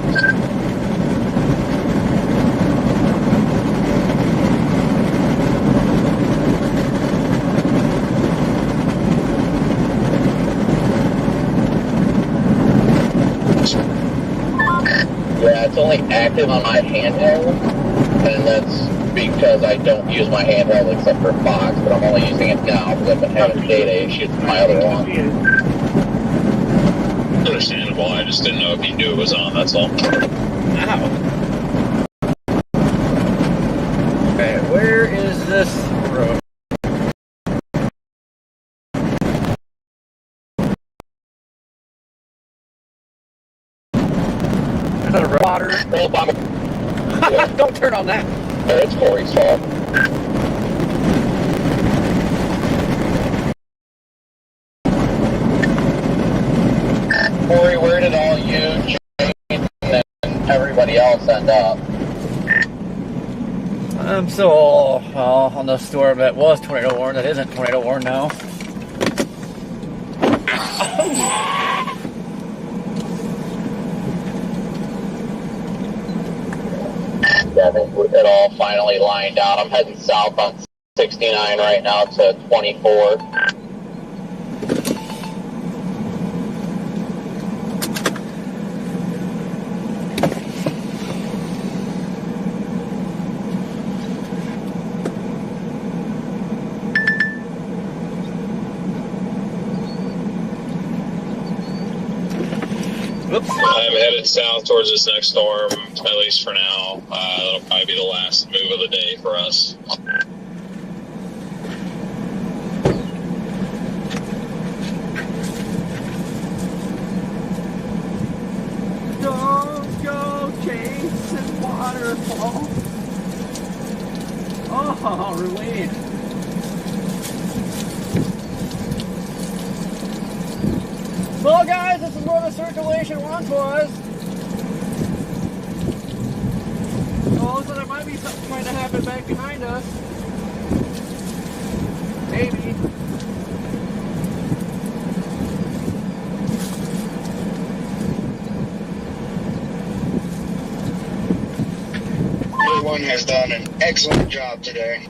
Yeah, it's only active on my handheld, and that's because I don't use my handheld except for Fox, but I'm only using it now because I've been having data issues with my other one. Understandable, I just didn't know if you knew it was on, that's all. Ow. Okay, where is this road? Is that a water? Don't turn on that. It's Corey's fault. Corey, where did all you, Jane, and everybody else end up? I'm still on the storm that was tornado warned, that isn't tornado warned now. Yeah, I think it all finally lined out. I'm heading south on 69 right now to 24. Oops. I'm headed south towards this next storm, at least for now. That'll probably be the last move of the day for us. Don't go chasing waterfalls. Oh, relief. Well, guys, this is where the circulation once was. Oh, so there might be something trying to happen back behind us. Maybe. Everyone has done an excellent job today.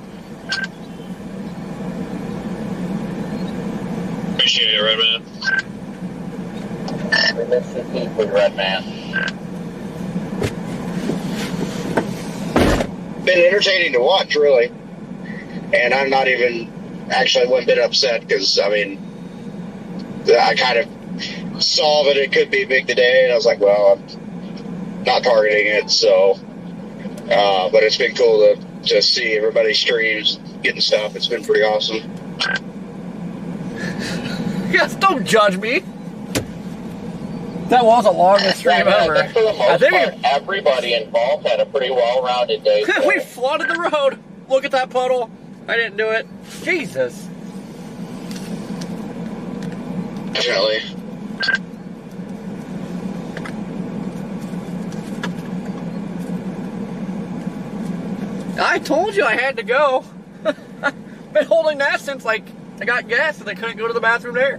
Appreciate it, Redman. We miss you deeply, Redman. Been entertaining to watch, really. And I'm not even actually one bit upset because, I mean, I kind of saw that it could be big today, and I was like, well, I'm not targeting it, so. But it's been cool to see everybody's streams getting stuff. It's been pretty awesome. Yes, don't judge me. That was the longest stream ever. I think for the most part, everybody involved had a pretty well-rounded day. We flooded the road. Look at that puddle. I didn't do it. Jesus. Definitely. I told you I had to go. Been holding that since like I got gas and I couldn't go to the bathroom there.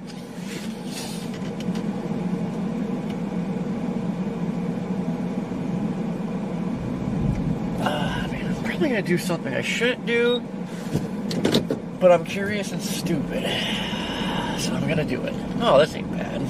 I'm probably gonna do something I shouldn't do, but I'm curious and stupid, so I'm gonna do it. Oh, this ain't bad.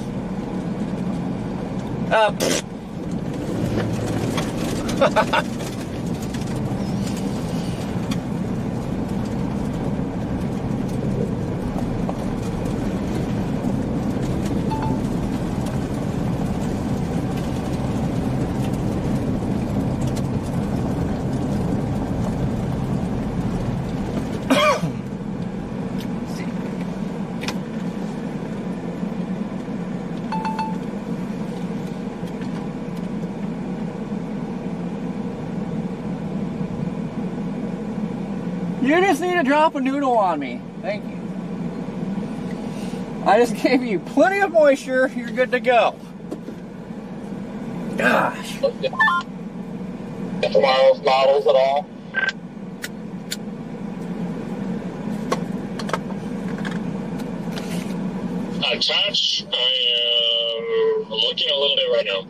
You just need to drop a noodle on me. Thank you. I just gave you plenty of moisture. You're good to go. Gosh. Tomorrow's models at all? Touch, I am looking a little bit right now.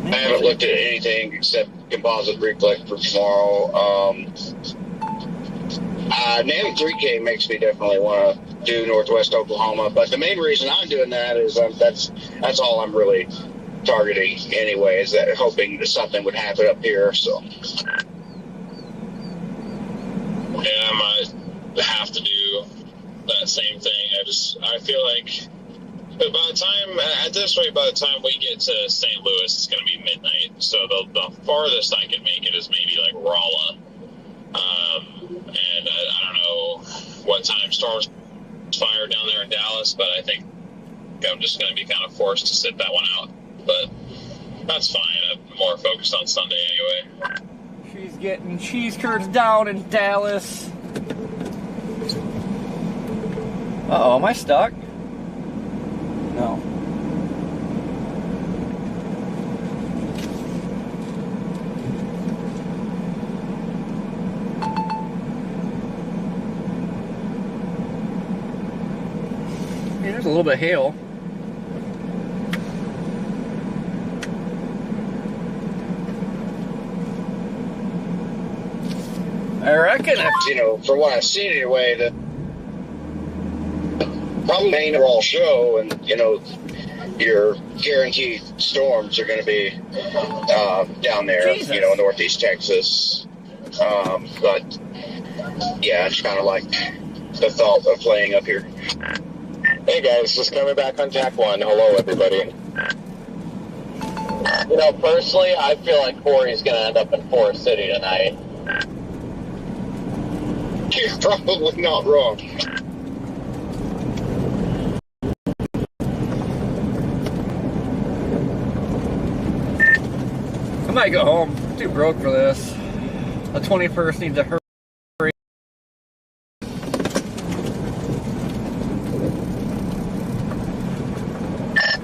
I haven't looked at anything except composite reflex for tomorrow. Navi 3K makes me definitely want to do Northwest Oklahoma, but the main reason I'm doing that is that's all I'm really targeting anyway, is that hoping that something would happen up here. So yeah, I might have to do that same thing. I feel like, but by the time we get to St. Louis, it's going to be midnight. So the farthest I can make it is maybe like Rolla. And I don't know what time storms fire down there in Dallas, but I think I'm just going to be kind of forced to sit that one out. But that's fine. I'm more focused on Sunday anyway. She's getting cheese curds down in Dallas. Uh-oh, am I stuck? No. Hey, there's a little bit of hail. I reckon if, for what I've seen anyway, that probably main all show, and your guaranteed storms are going to be down there, Jesus. Northeast Texas. But yeah, it's kind of like the thought of playing up here. Hey guys, just coming back on Jack 1. Hello everybody. Personally, I feel like Corey's going to end up in Forest City tonight. You're probably not wrong. I might go home. I'm too broke for this. The 21st needs a hurry.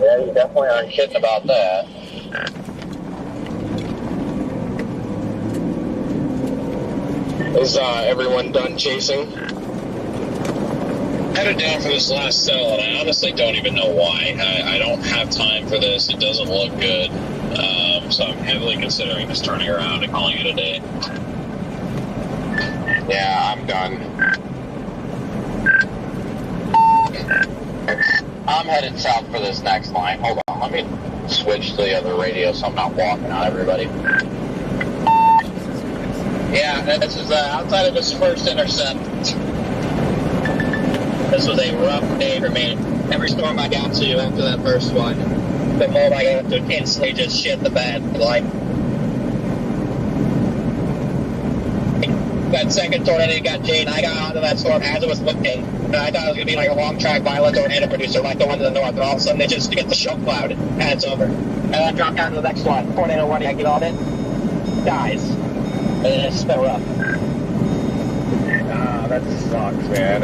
Yeah, you definitely aren't kidding about that. Is everyone done chasing? Headed down for this last cell, and I honestly don't even know why. I don't have time for this. It doesn't look good. So I'm heavily considering just turning around and calling it a day. Yeah, I'm done. I'm headed south for this next line. Hold on, let me switch to the other radio so I'm not walking on everybody. Yeah, this is outside of this first intercept. This was a rough day for me. Every storm I got to after that first one, the moment I got to instantly just shit the bed. Like, that second tornado got Jane, I got onto that storm as it was looking. And I thought it was going to be like a long track violent tornado producer like the one to the north. And all of a sudden, they just get the show cloud, and it's over. And I drop down to the next one. Tornado 1, I get on it, dies. And it's still rough. That sucks, man.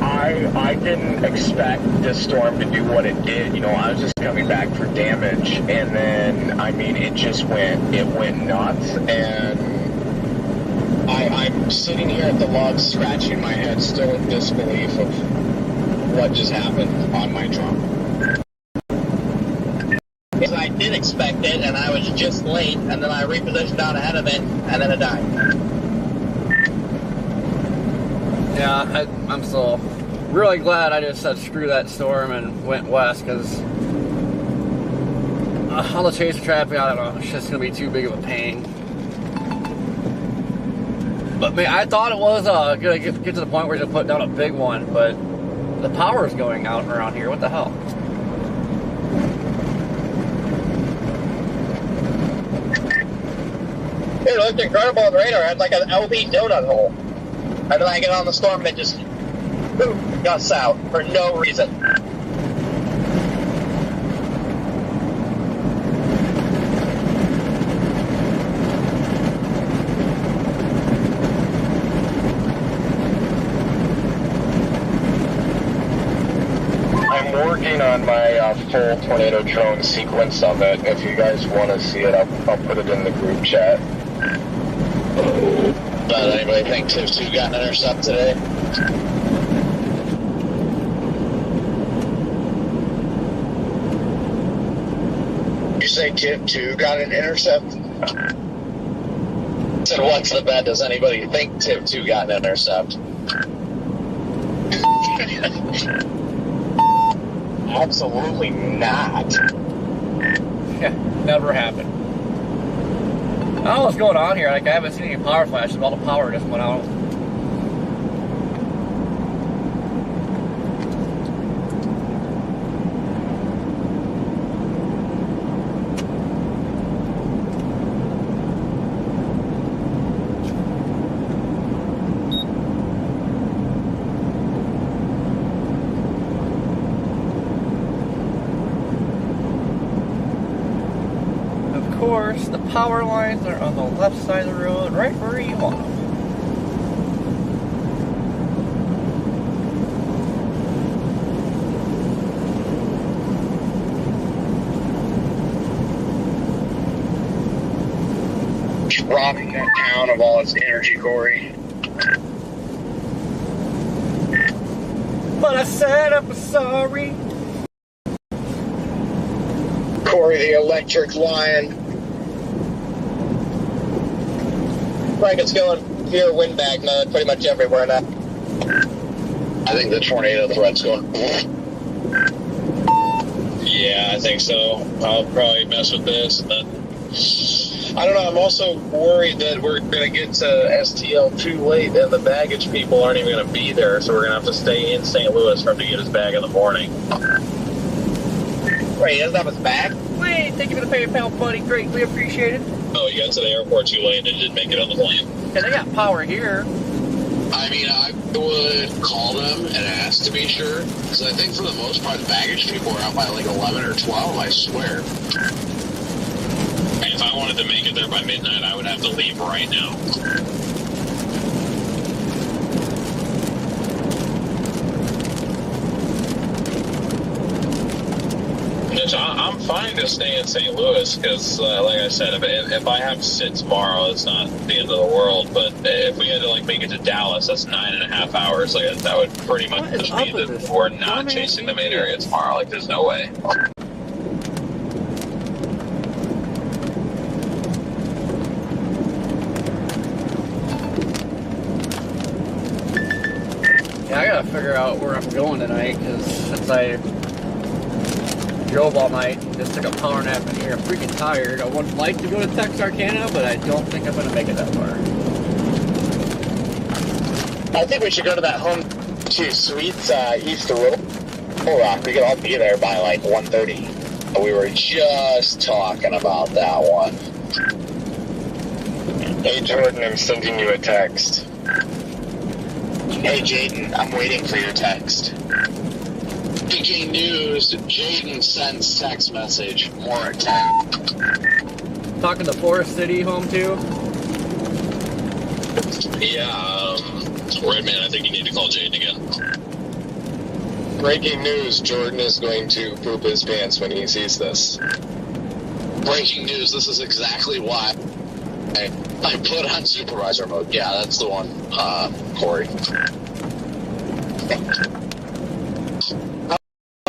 I didn't expect this storm to do what it did. I was just coming back for damage, and then it went nuts, and I'm sitting here at the log scratching my head, still in disbelief of what just happened on my drum. Because I did expect it, and I was just late, and then I repositioned out ahead of it, and then it died. Yeah, I'm so really glad I just said screw that storm and went west, because all the chaser traffic, I don't know, it's just going to be too big of a pain. But man, I thought it was going to get to the point where you're going to put down a big one, but the power is going out around here. What the hell? It looked incredible on the radar. It had like an LB donut hole. And then I get on the storm and it just boom, gusts out for no reason. I'm working on my full tornado drone sequence of it. If you guys want to see it, I'll put it in the group chat. Does anybody think Tiff 2 got an intercept today? You say Tiff 2 got an intercept? I said, what's the bet? Does anybody think Tiff 2 got an intercept? Absolutely not. Yeah, never happened. I don't know what's going on here. Like, I haven't seen any power flashes. All the power just went out. Of course, the power lines are on the left side of the road, right where you want them. Robbing that town of all its energy, Corey. But I said I'm sorry. Corey the electric lion. Frank, it's going pure windbag mode pretty much everywhere now. I think the tornado threat's going. Yeah, I think so. I'll probably mess with this. But I don't know. I'm also worried that we're going to get to STL too late and the baggage people aren't even going to be there. So we're going to have to stay in St. Louis for him to get his bag in the morning. Wait, he doesn't have his bag? Wait, thank you for the PayPal, buddy. Greatly appreciated. Oh, you got to the airport too late and didn't make it on the plane. Yeah, they got power here. I mean, I would call them and ask to be sure, because I think for the most part, the baggage people are out by like 11 or 12, I swear. And if I wanted to make it there by midnight, I would have to leave right now. I'm fine to stay in St. Louis because, like I said, if I have to sit tomorrow, it's not the end of the world. But if we had to like make it to Dallas, that's 9.5 hours. Like that would pretty much just mean that we're not chasing the main area tomorrow. Like there's no way. Yeah, I gotta figure out where I'm going tonight, because since I drove all night, just took a power nap in here, I'm freaking tired. I would like to go to Texarkana, but I don't think I'm gonna make it that far. I think we should go to that Home 2 Suites east of Little Rock. We could all be there by like 1:30. We were just talking about that one. Hey Jordan, I'm sending you a text. Hey Jaden, I'm waiting for your text. Breaking news, Jaden sends text message, more at 10. Talking to Forest City Home 2? Yeah, Redman, I think you need to call Jaden again. Breaking news, Jordan is going to poop his pants when he sees this. Breaking news, this is exactly why I put on supervisor mode. Yeah, that's the one, Corey.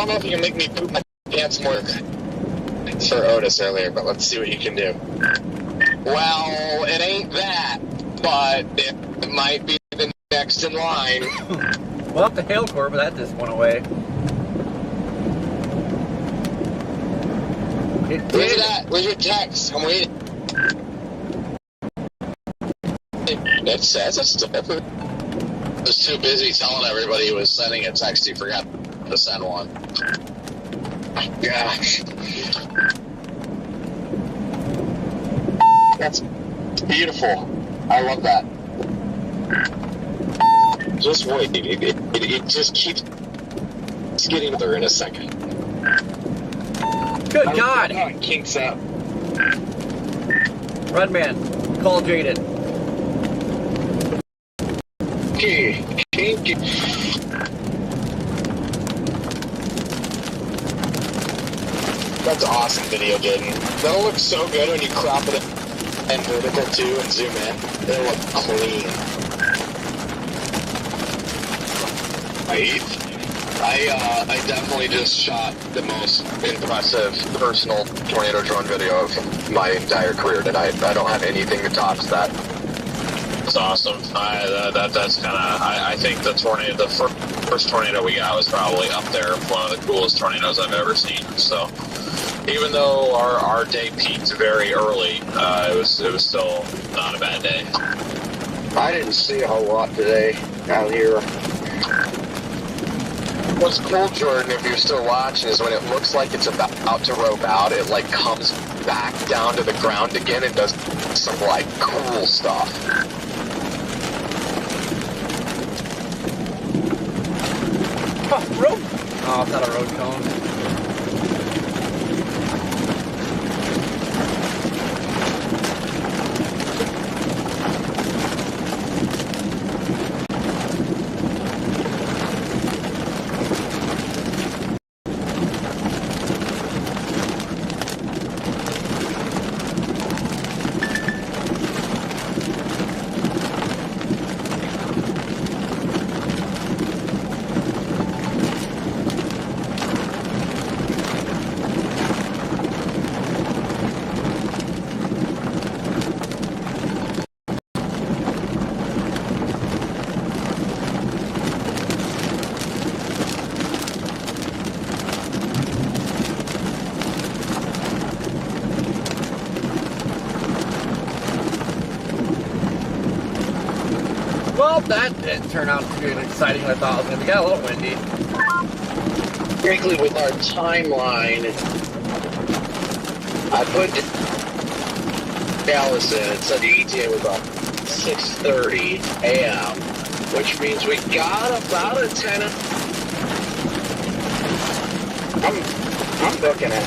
I don't know if you can make me poop my pants more for Otis earlier, but let's see what you can do. Well, it ain't that, but it might be the next in line. Well, up to Hailcore, but that just went away. Where's that? Where's your text? I'm waiting. It says it's still. I was too busy telling everybody he was sending a text. He forgot to send one. Gosh. That's beautiful. I love that. Just wait. It just keeps getting there in a second. Good God! It kinks out. Redman, call Jaded. Kinky. That's awesome video, Jaden. That'll look so good when you crop it and vertical too and zoom in. It'll look clean. I definitely just shot the most impressive personal tornado drone video of my entire career tonight. I don't have anything that tops that. That's awesome. That's kind of. I think the tornado, the first tornado we got was probably up there, one of the coolest tornadoes I've ever seen. So, even though our day peaked very early, it was still not a bad day. I didn't see a whole lot today out here. What's cool, Jordan, if you're still watching, is when it looks like it's about to rope out, it like comes back down to the ground again and does some like cool stuff. Oh, road! Oh, it's not a road cone. Well, that didn't turn out to be as exciting as I thought it was going to be. Got a little windy. Frankly, with our timeline, I put Dallas in. It said the ETA was about 6:30 a.m., which means we got about a 10. I'm looking at it.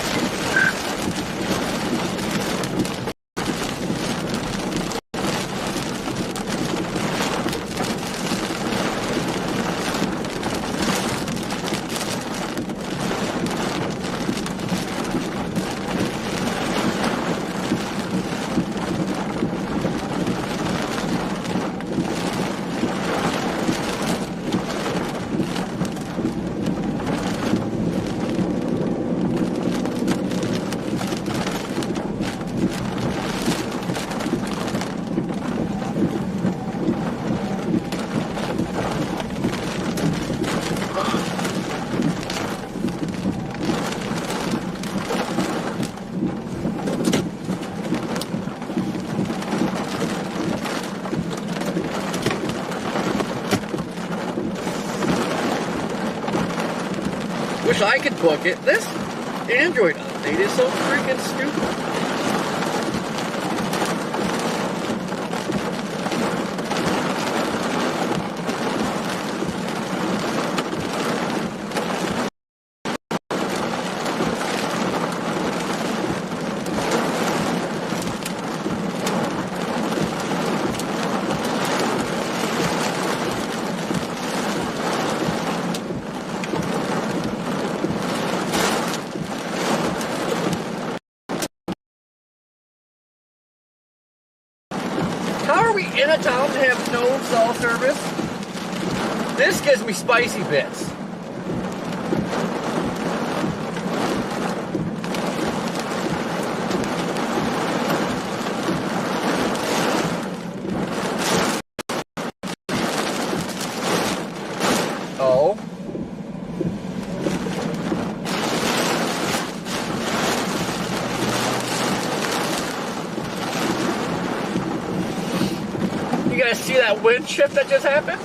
Wish I could book it. This Android update is so freaking stupid. How are we in a town to have no cell service? This gives me spicy bits. wind shift that just happened?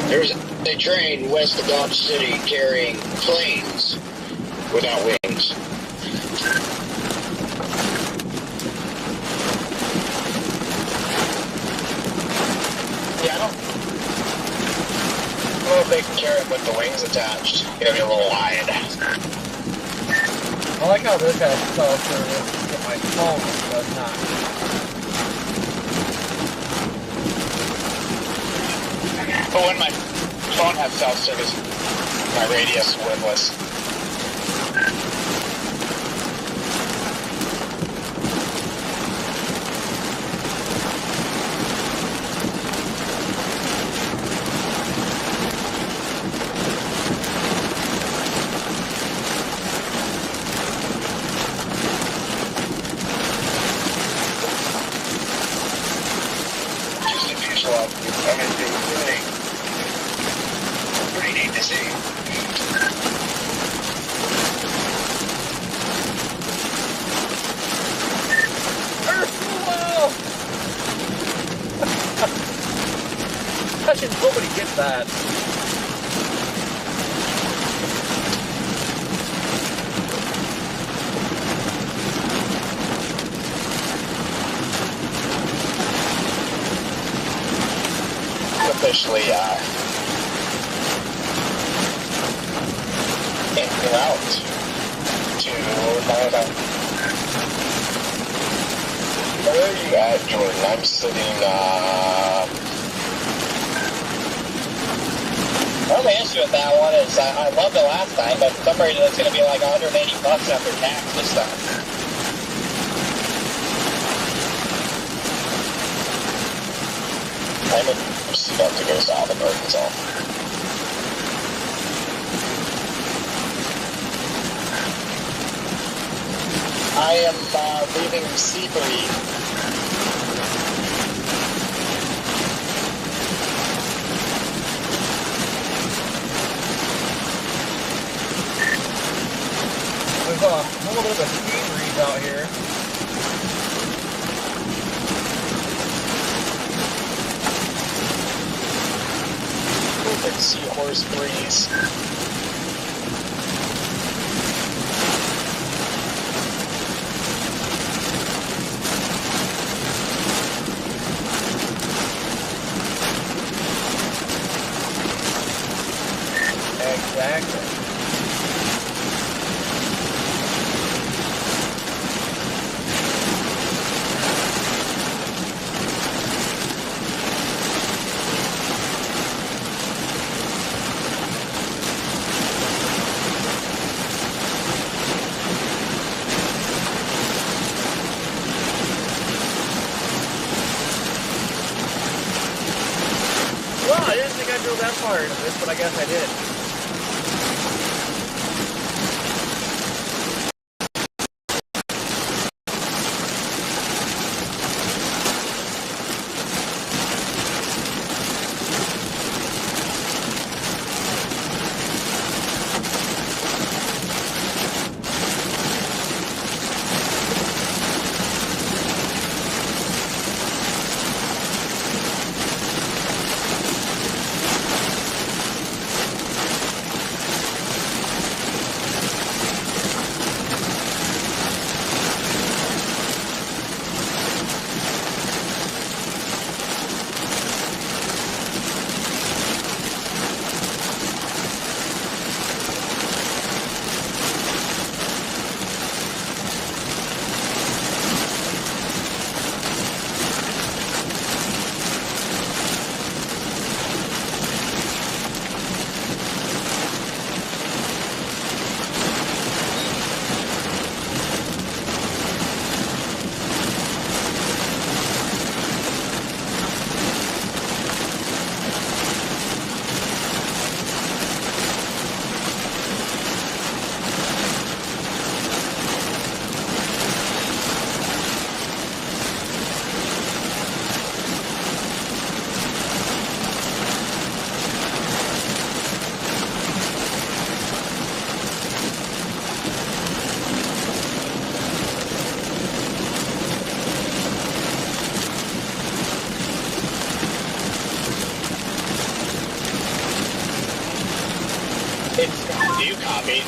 There's a train west of Dodge City carrying planes without wings. Yeah, I don't know if they can carry them with the wings attached. It's gonna be a little wide. I like how this has cell service, but my phone does not. But when my phone has cell service, my radius is worthless. Just a visual of everything. Pretty neat to see. How should nobody get that? Officially, in route to Nevada. Where are you at, Jordan? I'm sitting, The only issue with that one is I loved it last time, but for some reason it's going to be like $180 after tax this time. I'm about to go south of Arkansas. I am leaving Seabury. There's a little bit of a speed breeze out here. Perfect seahorse breeze. Exactly. Well, I didn't think I'd go that far into this, but I guess I did. It's Scott. Do you copy?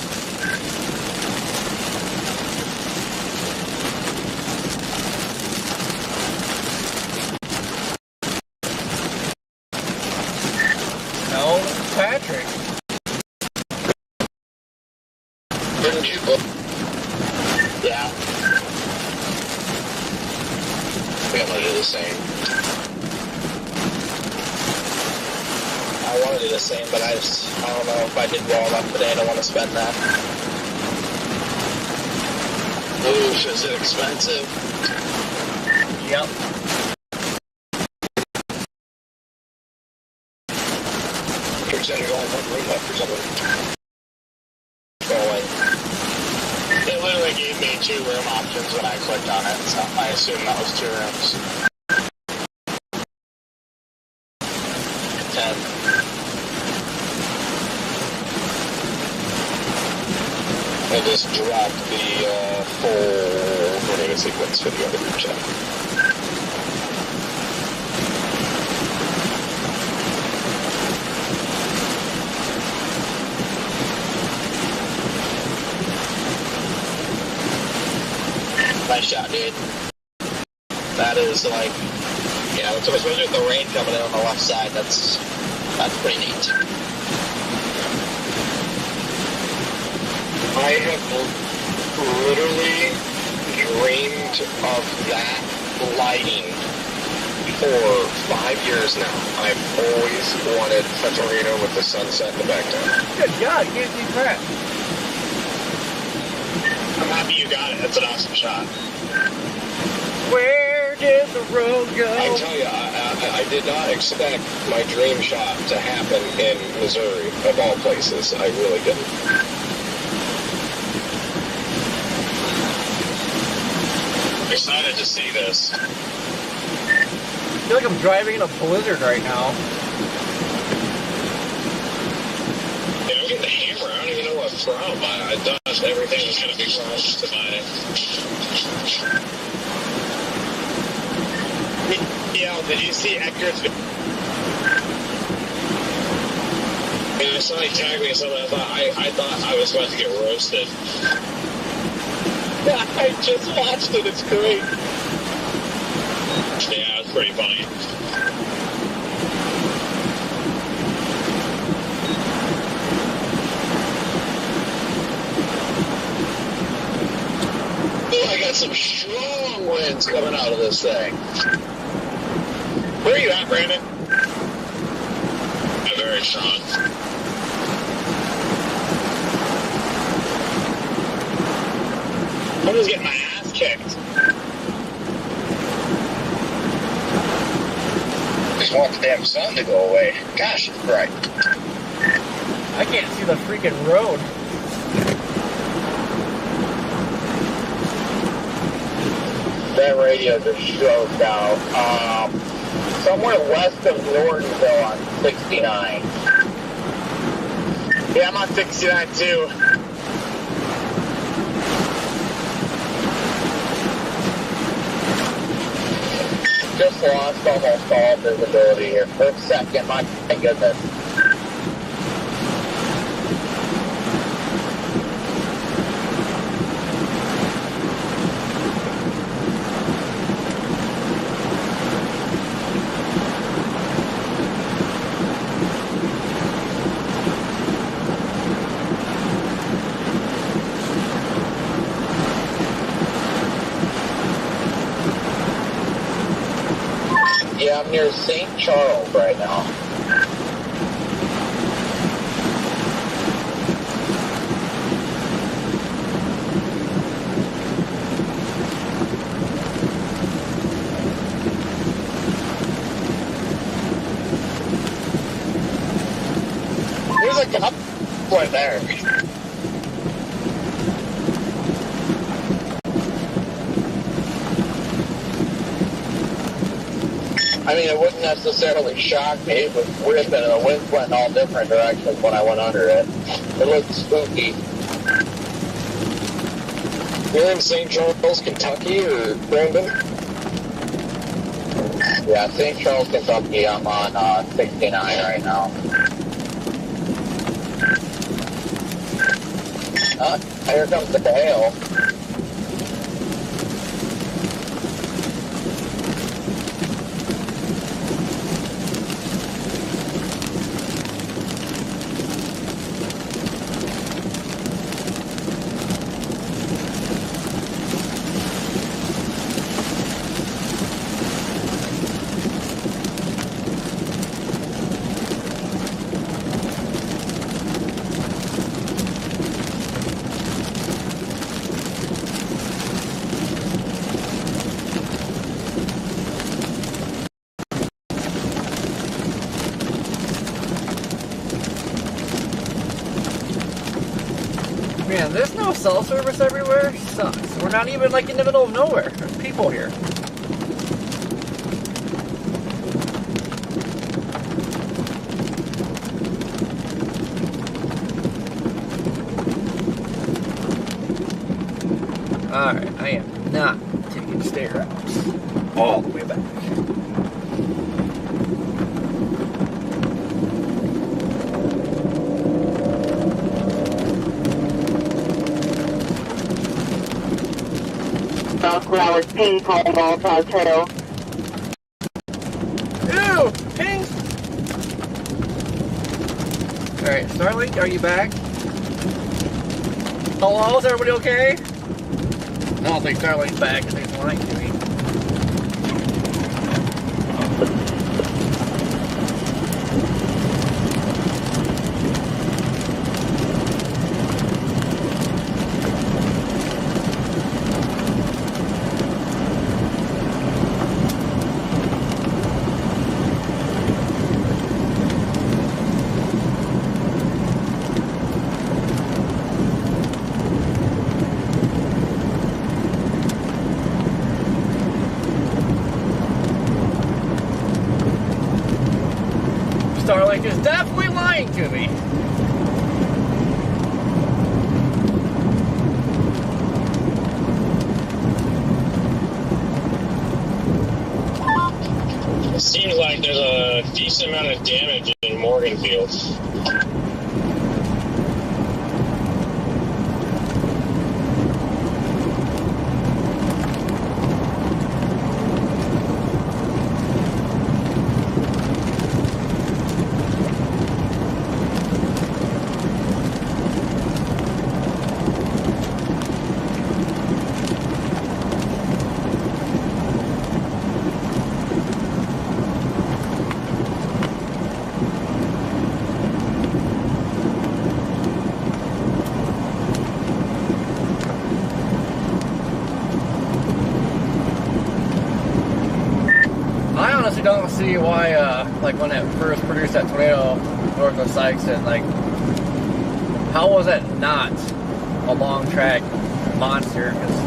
No, Patrick. Didn't you book? Yeah. We I'm gonna do the same. I want to do the same, but I don't know if I did well enough today. I don't want to spend that. Oof, is it expensive? Yep. Instead of going one room left or something. Going. It literally gave me 2 room options when I clicked on it, so I assume that was 2 rooms. 10. I just dropped the full tornado sequence video in the group chat. Nice shot, dude. That is like, yeah, especially with the rain coming in on the left side, that's pretty neat. I have literally dreamed of that lighting for 5 years now. I've always wanted a tornado with the sunset in the background. Good God, you can't see crap. I'm happy you got it. That's an awesome shot. Where did the road go? I tell you, I did not expect my dream shot to happen in Missouri, of all places. I really didn't. Excited to see this. I feel like I'm driving in a blizzard right now. Yeah, I'm getting the hammer. I don't even know what from. I thought everything was going to be close to mine. Yeah, did you see Edgar's video? Yeah, I saw he tagged me and something. I thought I was about to get roasted. I just watched it. It's great. Yeah, it's pretty funny. I got some strong winds coming out of this thing. Where are you at, Brandon? I'm very strong. I'm just getting my ass kicked. Just want the damn sun to go away. Gosh, it's bright. I can't see the freaking road. That radio just shows out. Somewhere west of Nortonville on 69. Yeah, I'm on 69 too. Just lost almost all visibility here for a second. My goodness. Yeah, I'm near St. Charles right now. There's a couple right there. I mean, it wouldn't necessarily shock me. It was ripping and the wind went in all different directions when I went under it. It looked spooky. You're in St. Charles, Kentucky, or Brandon? Yeah, St. Charles, Kentucky. I'm on 69 right now. Here comes the hail. Man, there's no cell service everywhere. Sucks. We're not even like in the middle of nowhere. There's people here. Alright, I am not taking stair outs all the way back. Flowers ping pong ball tail. Ew! Ping! Alright, Starlink, are you back? Hello, is everybody okay? I don't think Starlink's back because he's lying to me. Starlink is definitely lying to me. It seems like there's a decent amount of damage in Morganfield. I don't see why, like when it first produced that tornado north of Sykeston, like, how was that not a long track monster? Because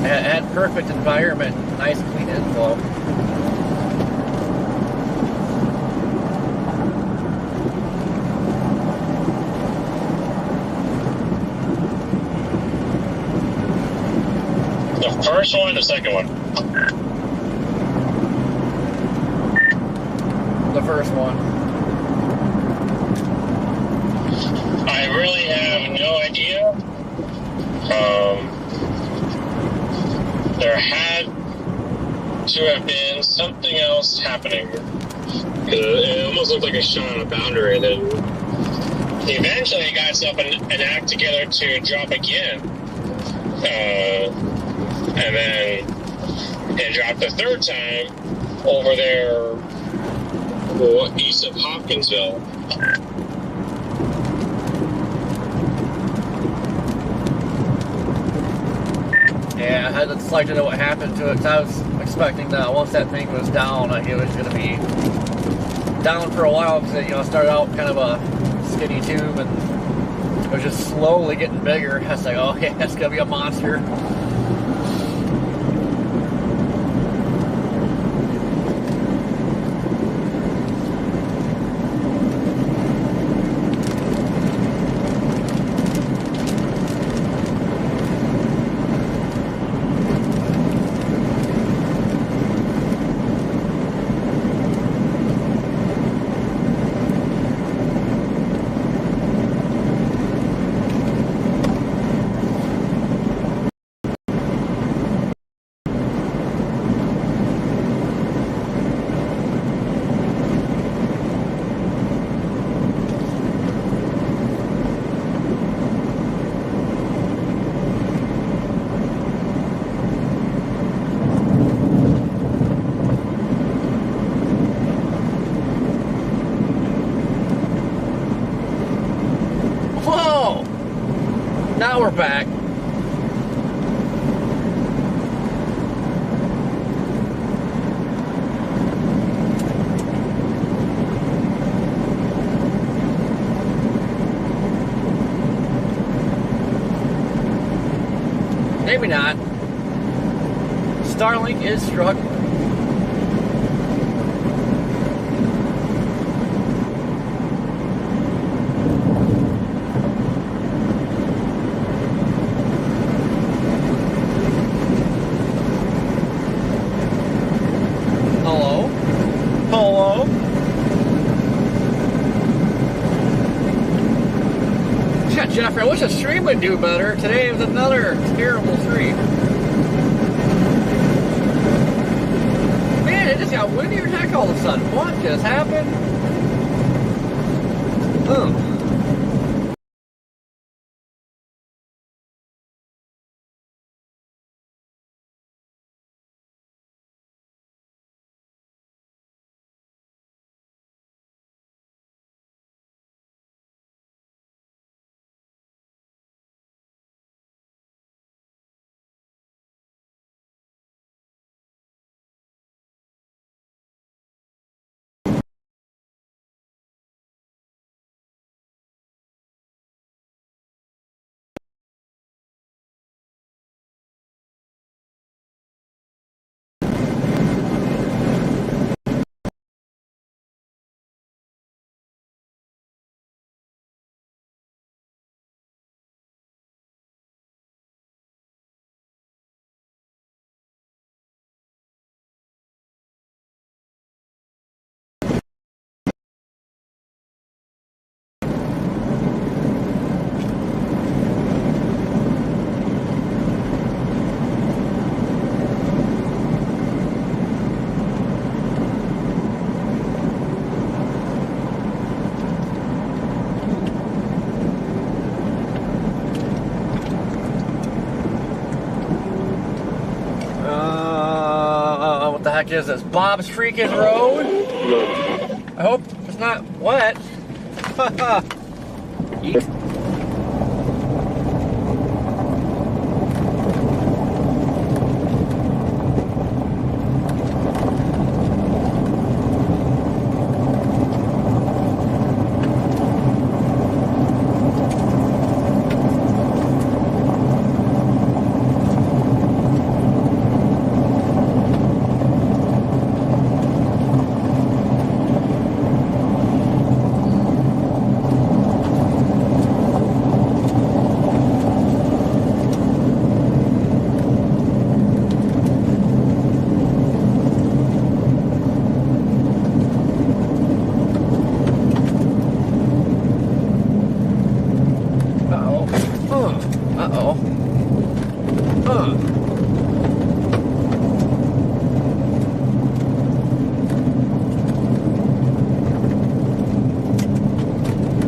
it had perfect environment, nice clean inflow. The first one, the second one. The first one. I really have no idea. There had to have been something else happening. It almost looked like a shot on a boundary, and then eventually it got itself an act together to drop again. And then it dropped the third time over there east of Hopkinsville. Yeah, I had like to know what happened to it, because I was expecting that once that thing was down, like, it was going to be down for a while, because it, started out kind of a skinny tube, and it was just slowly getting bigger. I was like, oh yeah, it's going to be a monster. Now we're back. Maybe not. Starlink is struggling. Hello? Hello? Yeah, Jeffrey, I wish the stream would do better. Today was another terrible stream. Man, it just got windier as heck all of a sudden. What just happened? What the heck is this? Bob's freaking road? I hope it's not wet.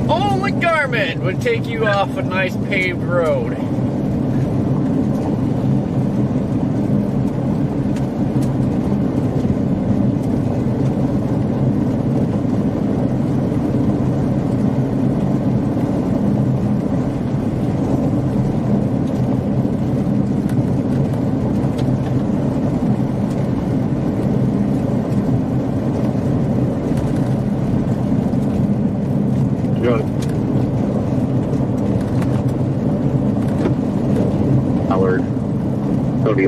Only Garmin would take you off a nice paved road.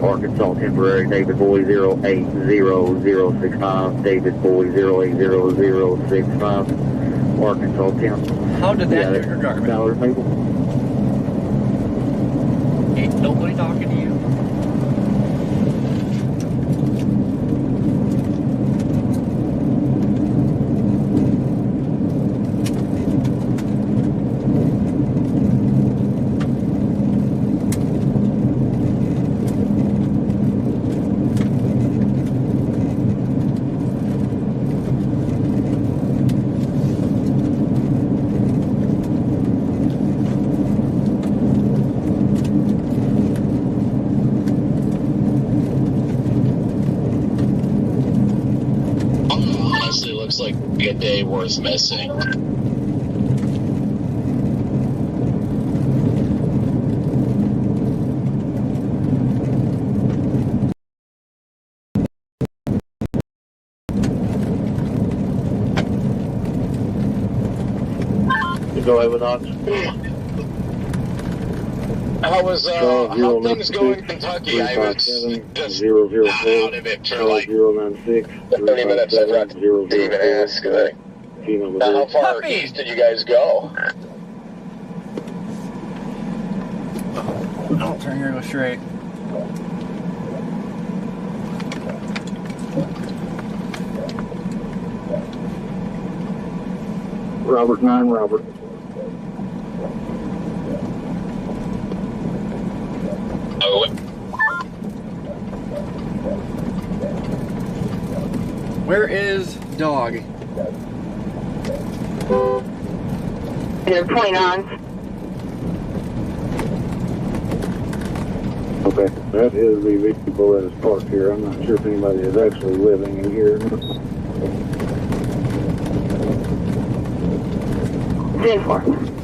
Arkansas temporary, David Boy 080065, David Boy 080065, Arkansas temp. How did that do your Garmin? Ain't nobody talking to you. A day worth missing. Go ahead with us. How things going in Kentucky? I was just out of it for like 30 minutes. I forgot to even ask. How far east did you guys go? Don't turn here, go straight. Robert 9, Robert. Where is dog? They're 29. Okay, that is the vehicle that is parked here. I'm not sure if anybody is actually living in here. 10-4.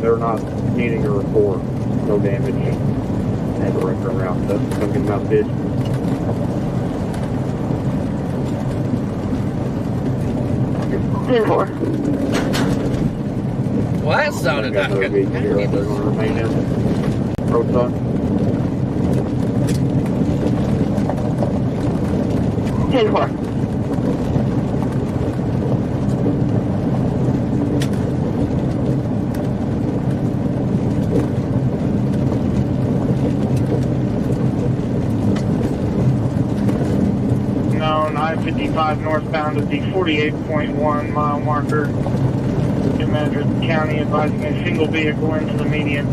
They're not needing a report. No damage. Had a wrecker around the fucking mouth ditch. Well, that sounded not good. They're going to remain in roadside. 10-4. known I-55 northbound at the 48.1 mile marker. New manager of the county advising a single vehicle into the median.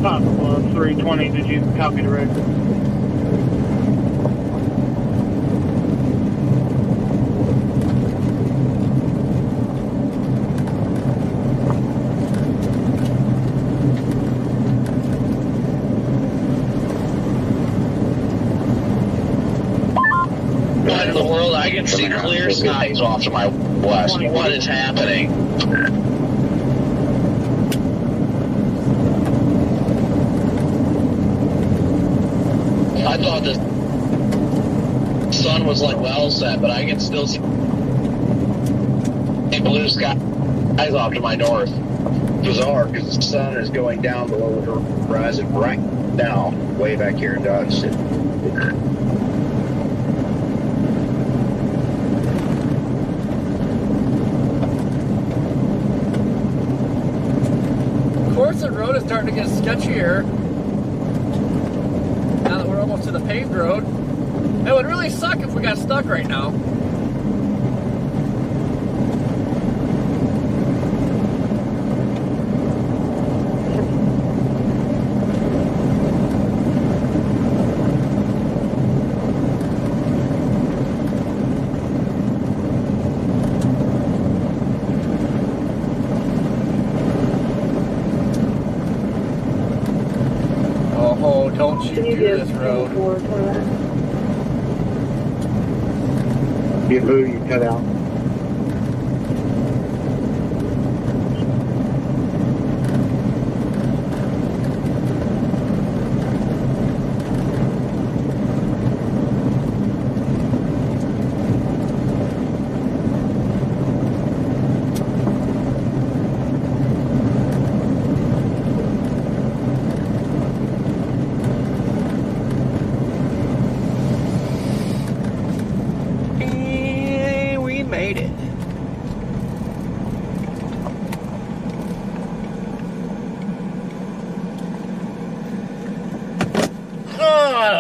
Possible 320, did you copy the record? What in the world? I can see clear skies off to my west. What is happening? I thought the sun was like well set, but I can still see blue skies off to my north. Bizarre, because the sun is going down below the horizon right now, way back here in Dodge City. Of course, the road is starting to get sketchier. Now that we're almost to the paved road. It would really suck if we got stuck right now. Oh, don't you do this road. Get blue, you cut out.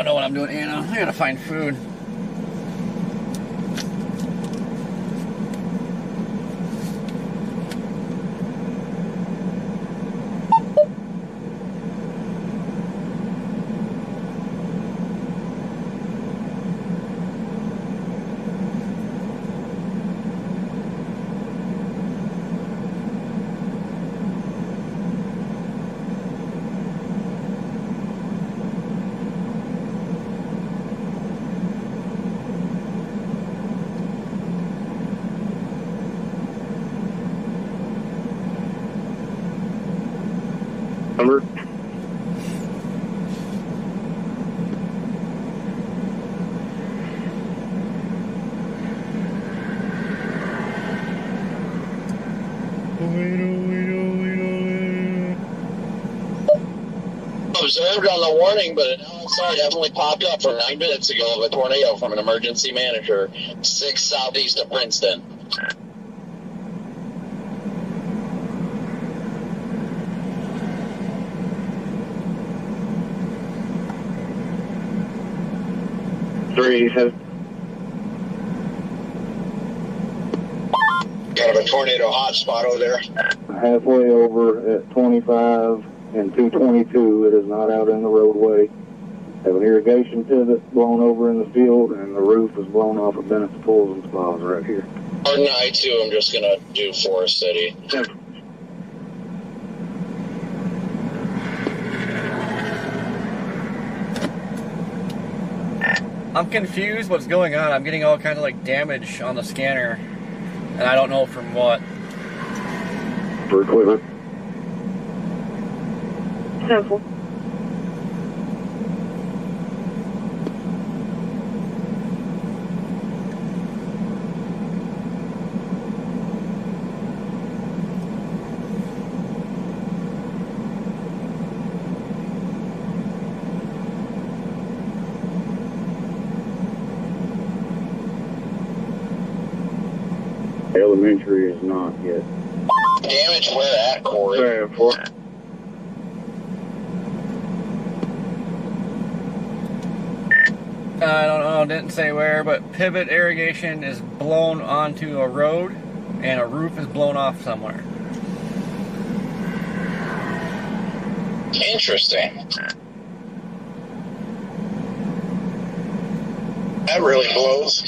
don't know what I'm doing, Anna. I gotta find food. Number? Observed on the warning, but an LSI definitely popped up from 9 minutes ago of a tornado from an emergency manager 6 southeast of Princeton. Kind of a tornado hotspot over there. Halfway over at 25 and 222. It is not out in the roadway. Have an irrigation pivot blown over in the field, and the roof is blown off of Bennett's Pools and Spas right here. Pardon I-2, I'm just going to do Forest City. I'm confused what's going on. I'm getting all kinds of like damage on the scanner, and I don't know from what. For equipment. Simple. Elementary is not yet. Damage where at, Corey? I don't know, didn't say where, but pivot irrigation is blown onto a road and a roof is blown off somewhere. Interesting. That really blows.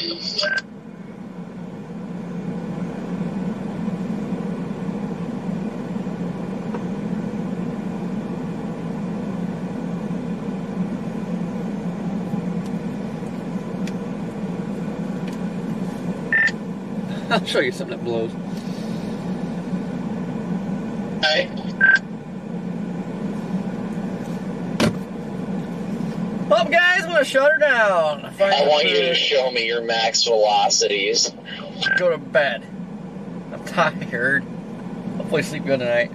I'll show you something that blows. Hey. Well, guys, I'm gonna shut her down. I want you to show me your max velocities. Go to bed. I'm tired. Hopefully sleep good tonight.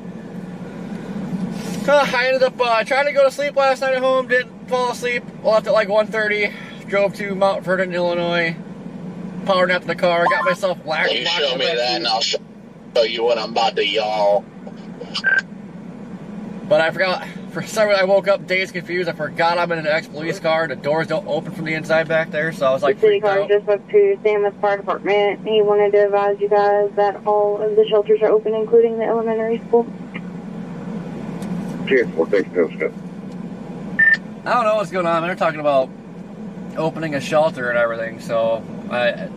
I ended up trying to go to sleep last night at home. Didn't fall asleep. Left at like 1:30. Drove to Mount Vernon, Illinois. Power napped in the car. Got myself black. You show me that, and I'll show you what I'm about to y'all. But I forgot. For some reason, I woke up dazed, confused. I forgot I'm in an ex-police car. The doors don't open from the inside back there, so I was like, the city freaked car out. just went to Stanley Fire Department. He wanted to advise you guys that all of the shelters are open, including the elementary school. Cheers, we'll take those steps. I don't know what's going on. They're talking about opening a shelter and everything, so I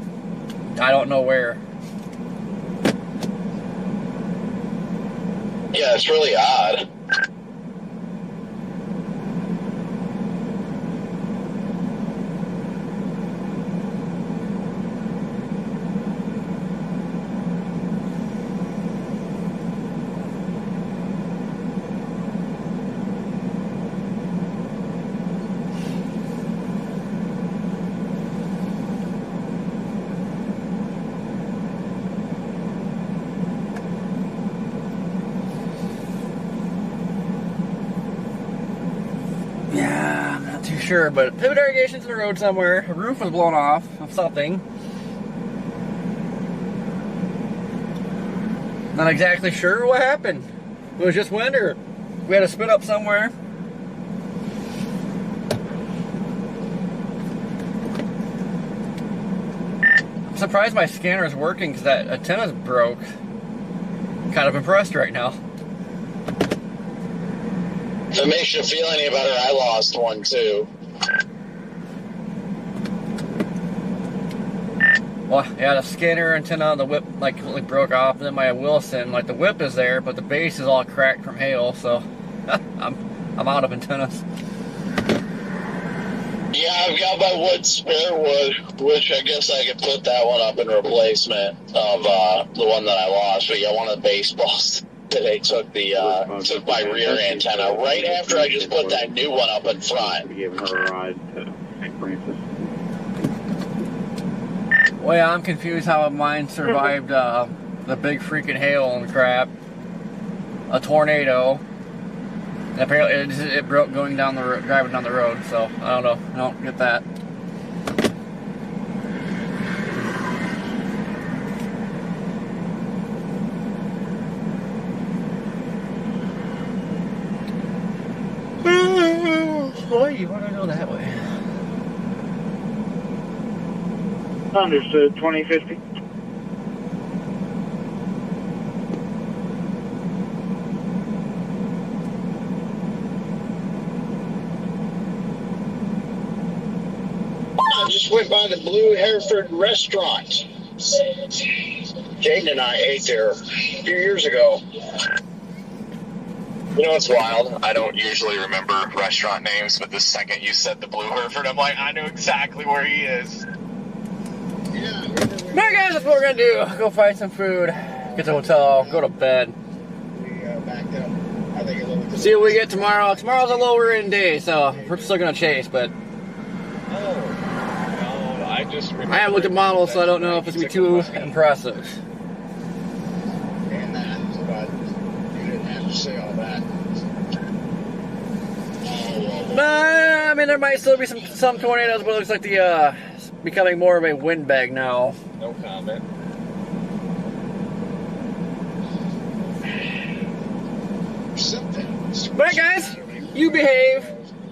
don't know where. Yeah, it's really odd. Yeah, I'm not too sure, but pivot irrigation's in the road somewhere. A roof was blown off of something. Not exactly sure what happened. It was just wind, or we had to split up somewhere. surprised my scanner is working because that antenna's broke. Kind of impressed right now. If it makes you feel any better, I lost one too. Well, yeah, the scanner antenna, the whip, like, completely broke off. And then my Wilson, like, the whip is there, but the base is all cracked from hail, so I'm out of antennas. Yeah, I've got my wood spare wood, which I guess I could put that one up in replacement of the one that I lost. But yeah, one of the baseballs today took my rear antenna right after I just put that new one up in front. Giving her a ride to St. Francis. Well, yeah, I'm confused how mine survived the big freaking hail and crap, a tornado. And apparently it broke going down the road, driving down the road. So I don't know. I don't get that. Why do you want to go that way? Understood, 2050. I just went by the Blue Hereford restaurant. Jaden and I ate there a few years ago. You know what's wild? I don't usually remember restaurant names, but the second you said the Blue Hereford, I'm like, I know exactly where he is. Alright guys, that's what we're gonna do. Go find some food, get to the hotel, go to bed. Backed up. I think a little bit. See what we get tomorrow. Tomorrow's a lower end day, so we're still gonna chase, but I just I haven't looked at models, so I don't know if it's gonna be too impressive. And that, but you didn't have to say all that. I mean, there might still be some tornadoes, but it looks like the becoming more of a windbag now. No comment. Alright guys, you behave.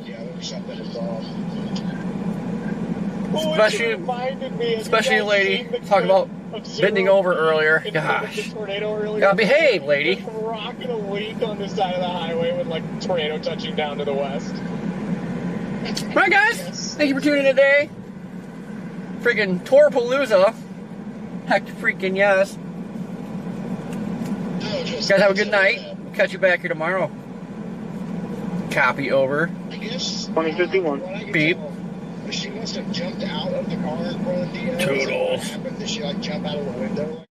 Yeah, there was something involved. Especially a lady talking about bending over earlier. Gosh. Gotta behave, lady. Rocking a leak on the side of the highway with like tornado touching down to the west. Alright guys, thank you for tuning in today. Freaking Torpalooza. Heck freaking yes. You guys have a good night. We'll catch you back here tomorrow. Copy over. 2051. Beep. She must have jumped out of the car in front of the Toodles. Did she like jump out of the window?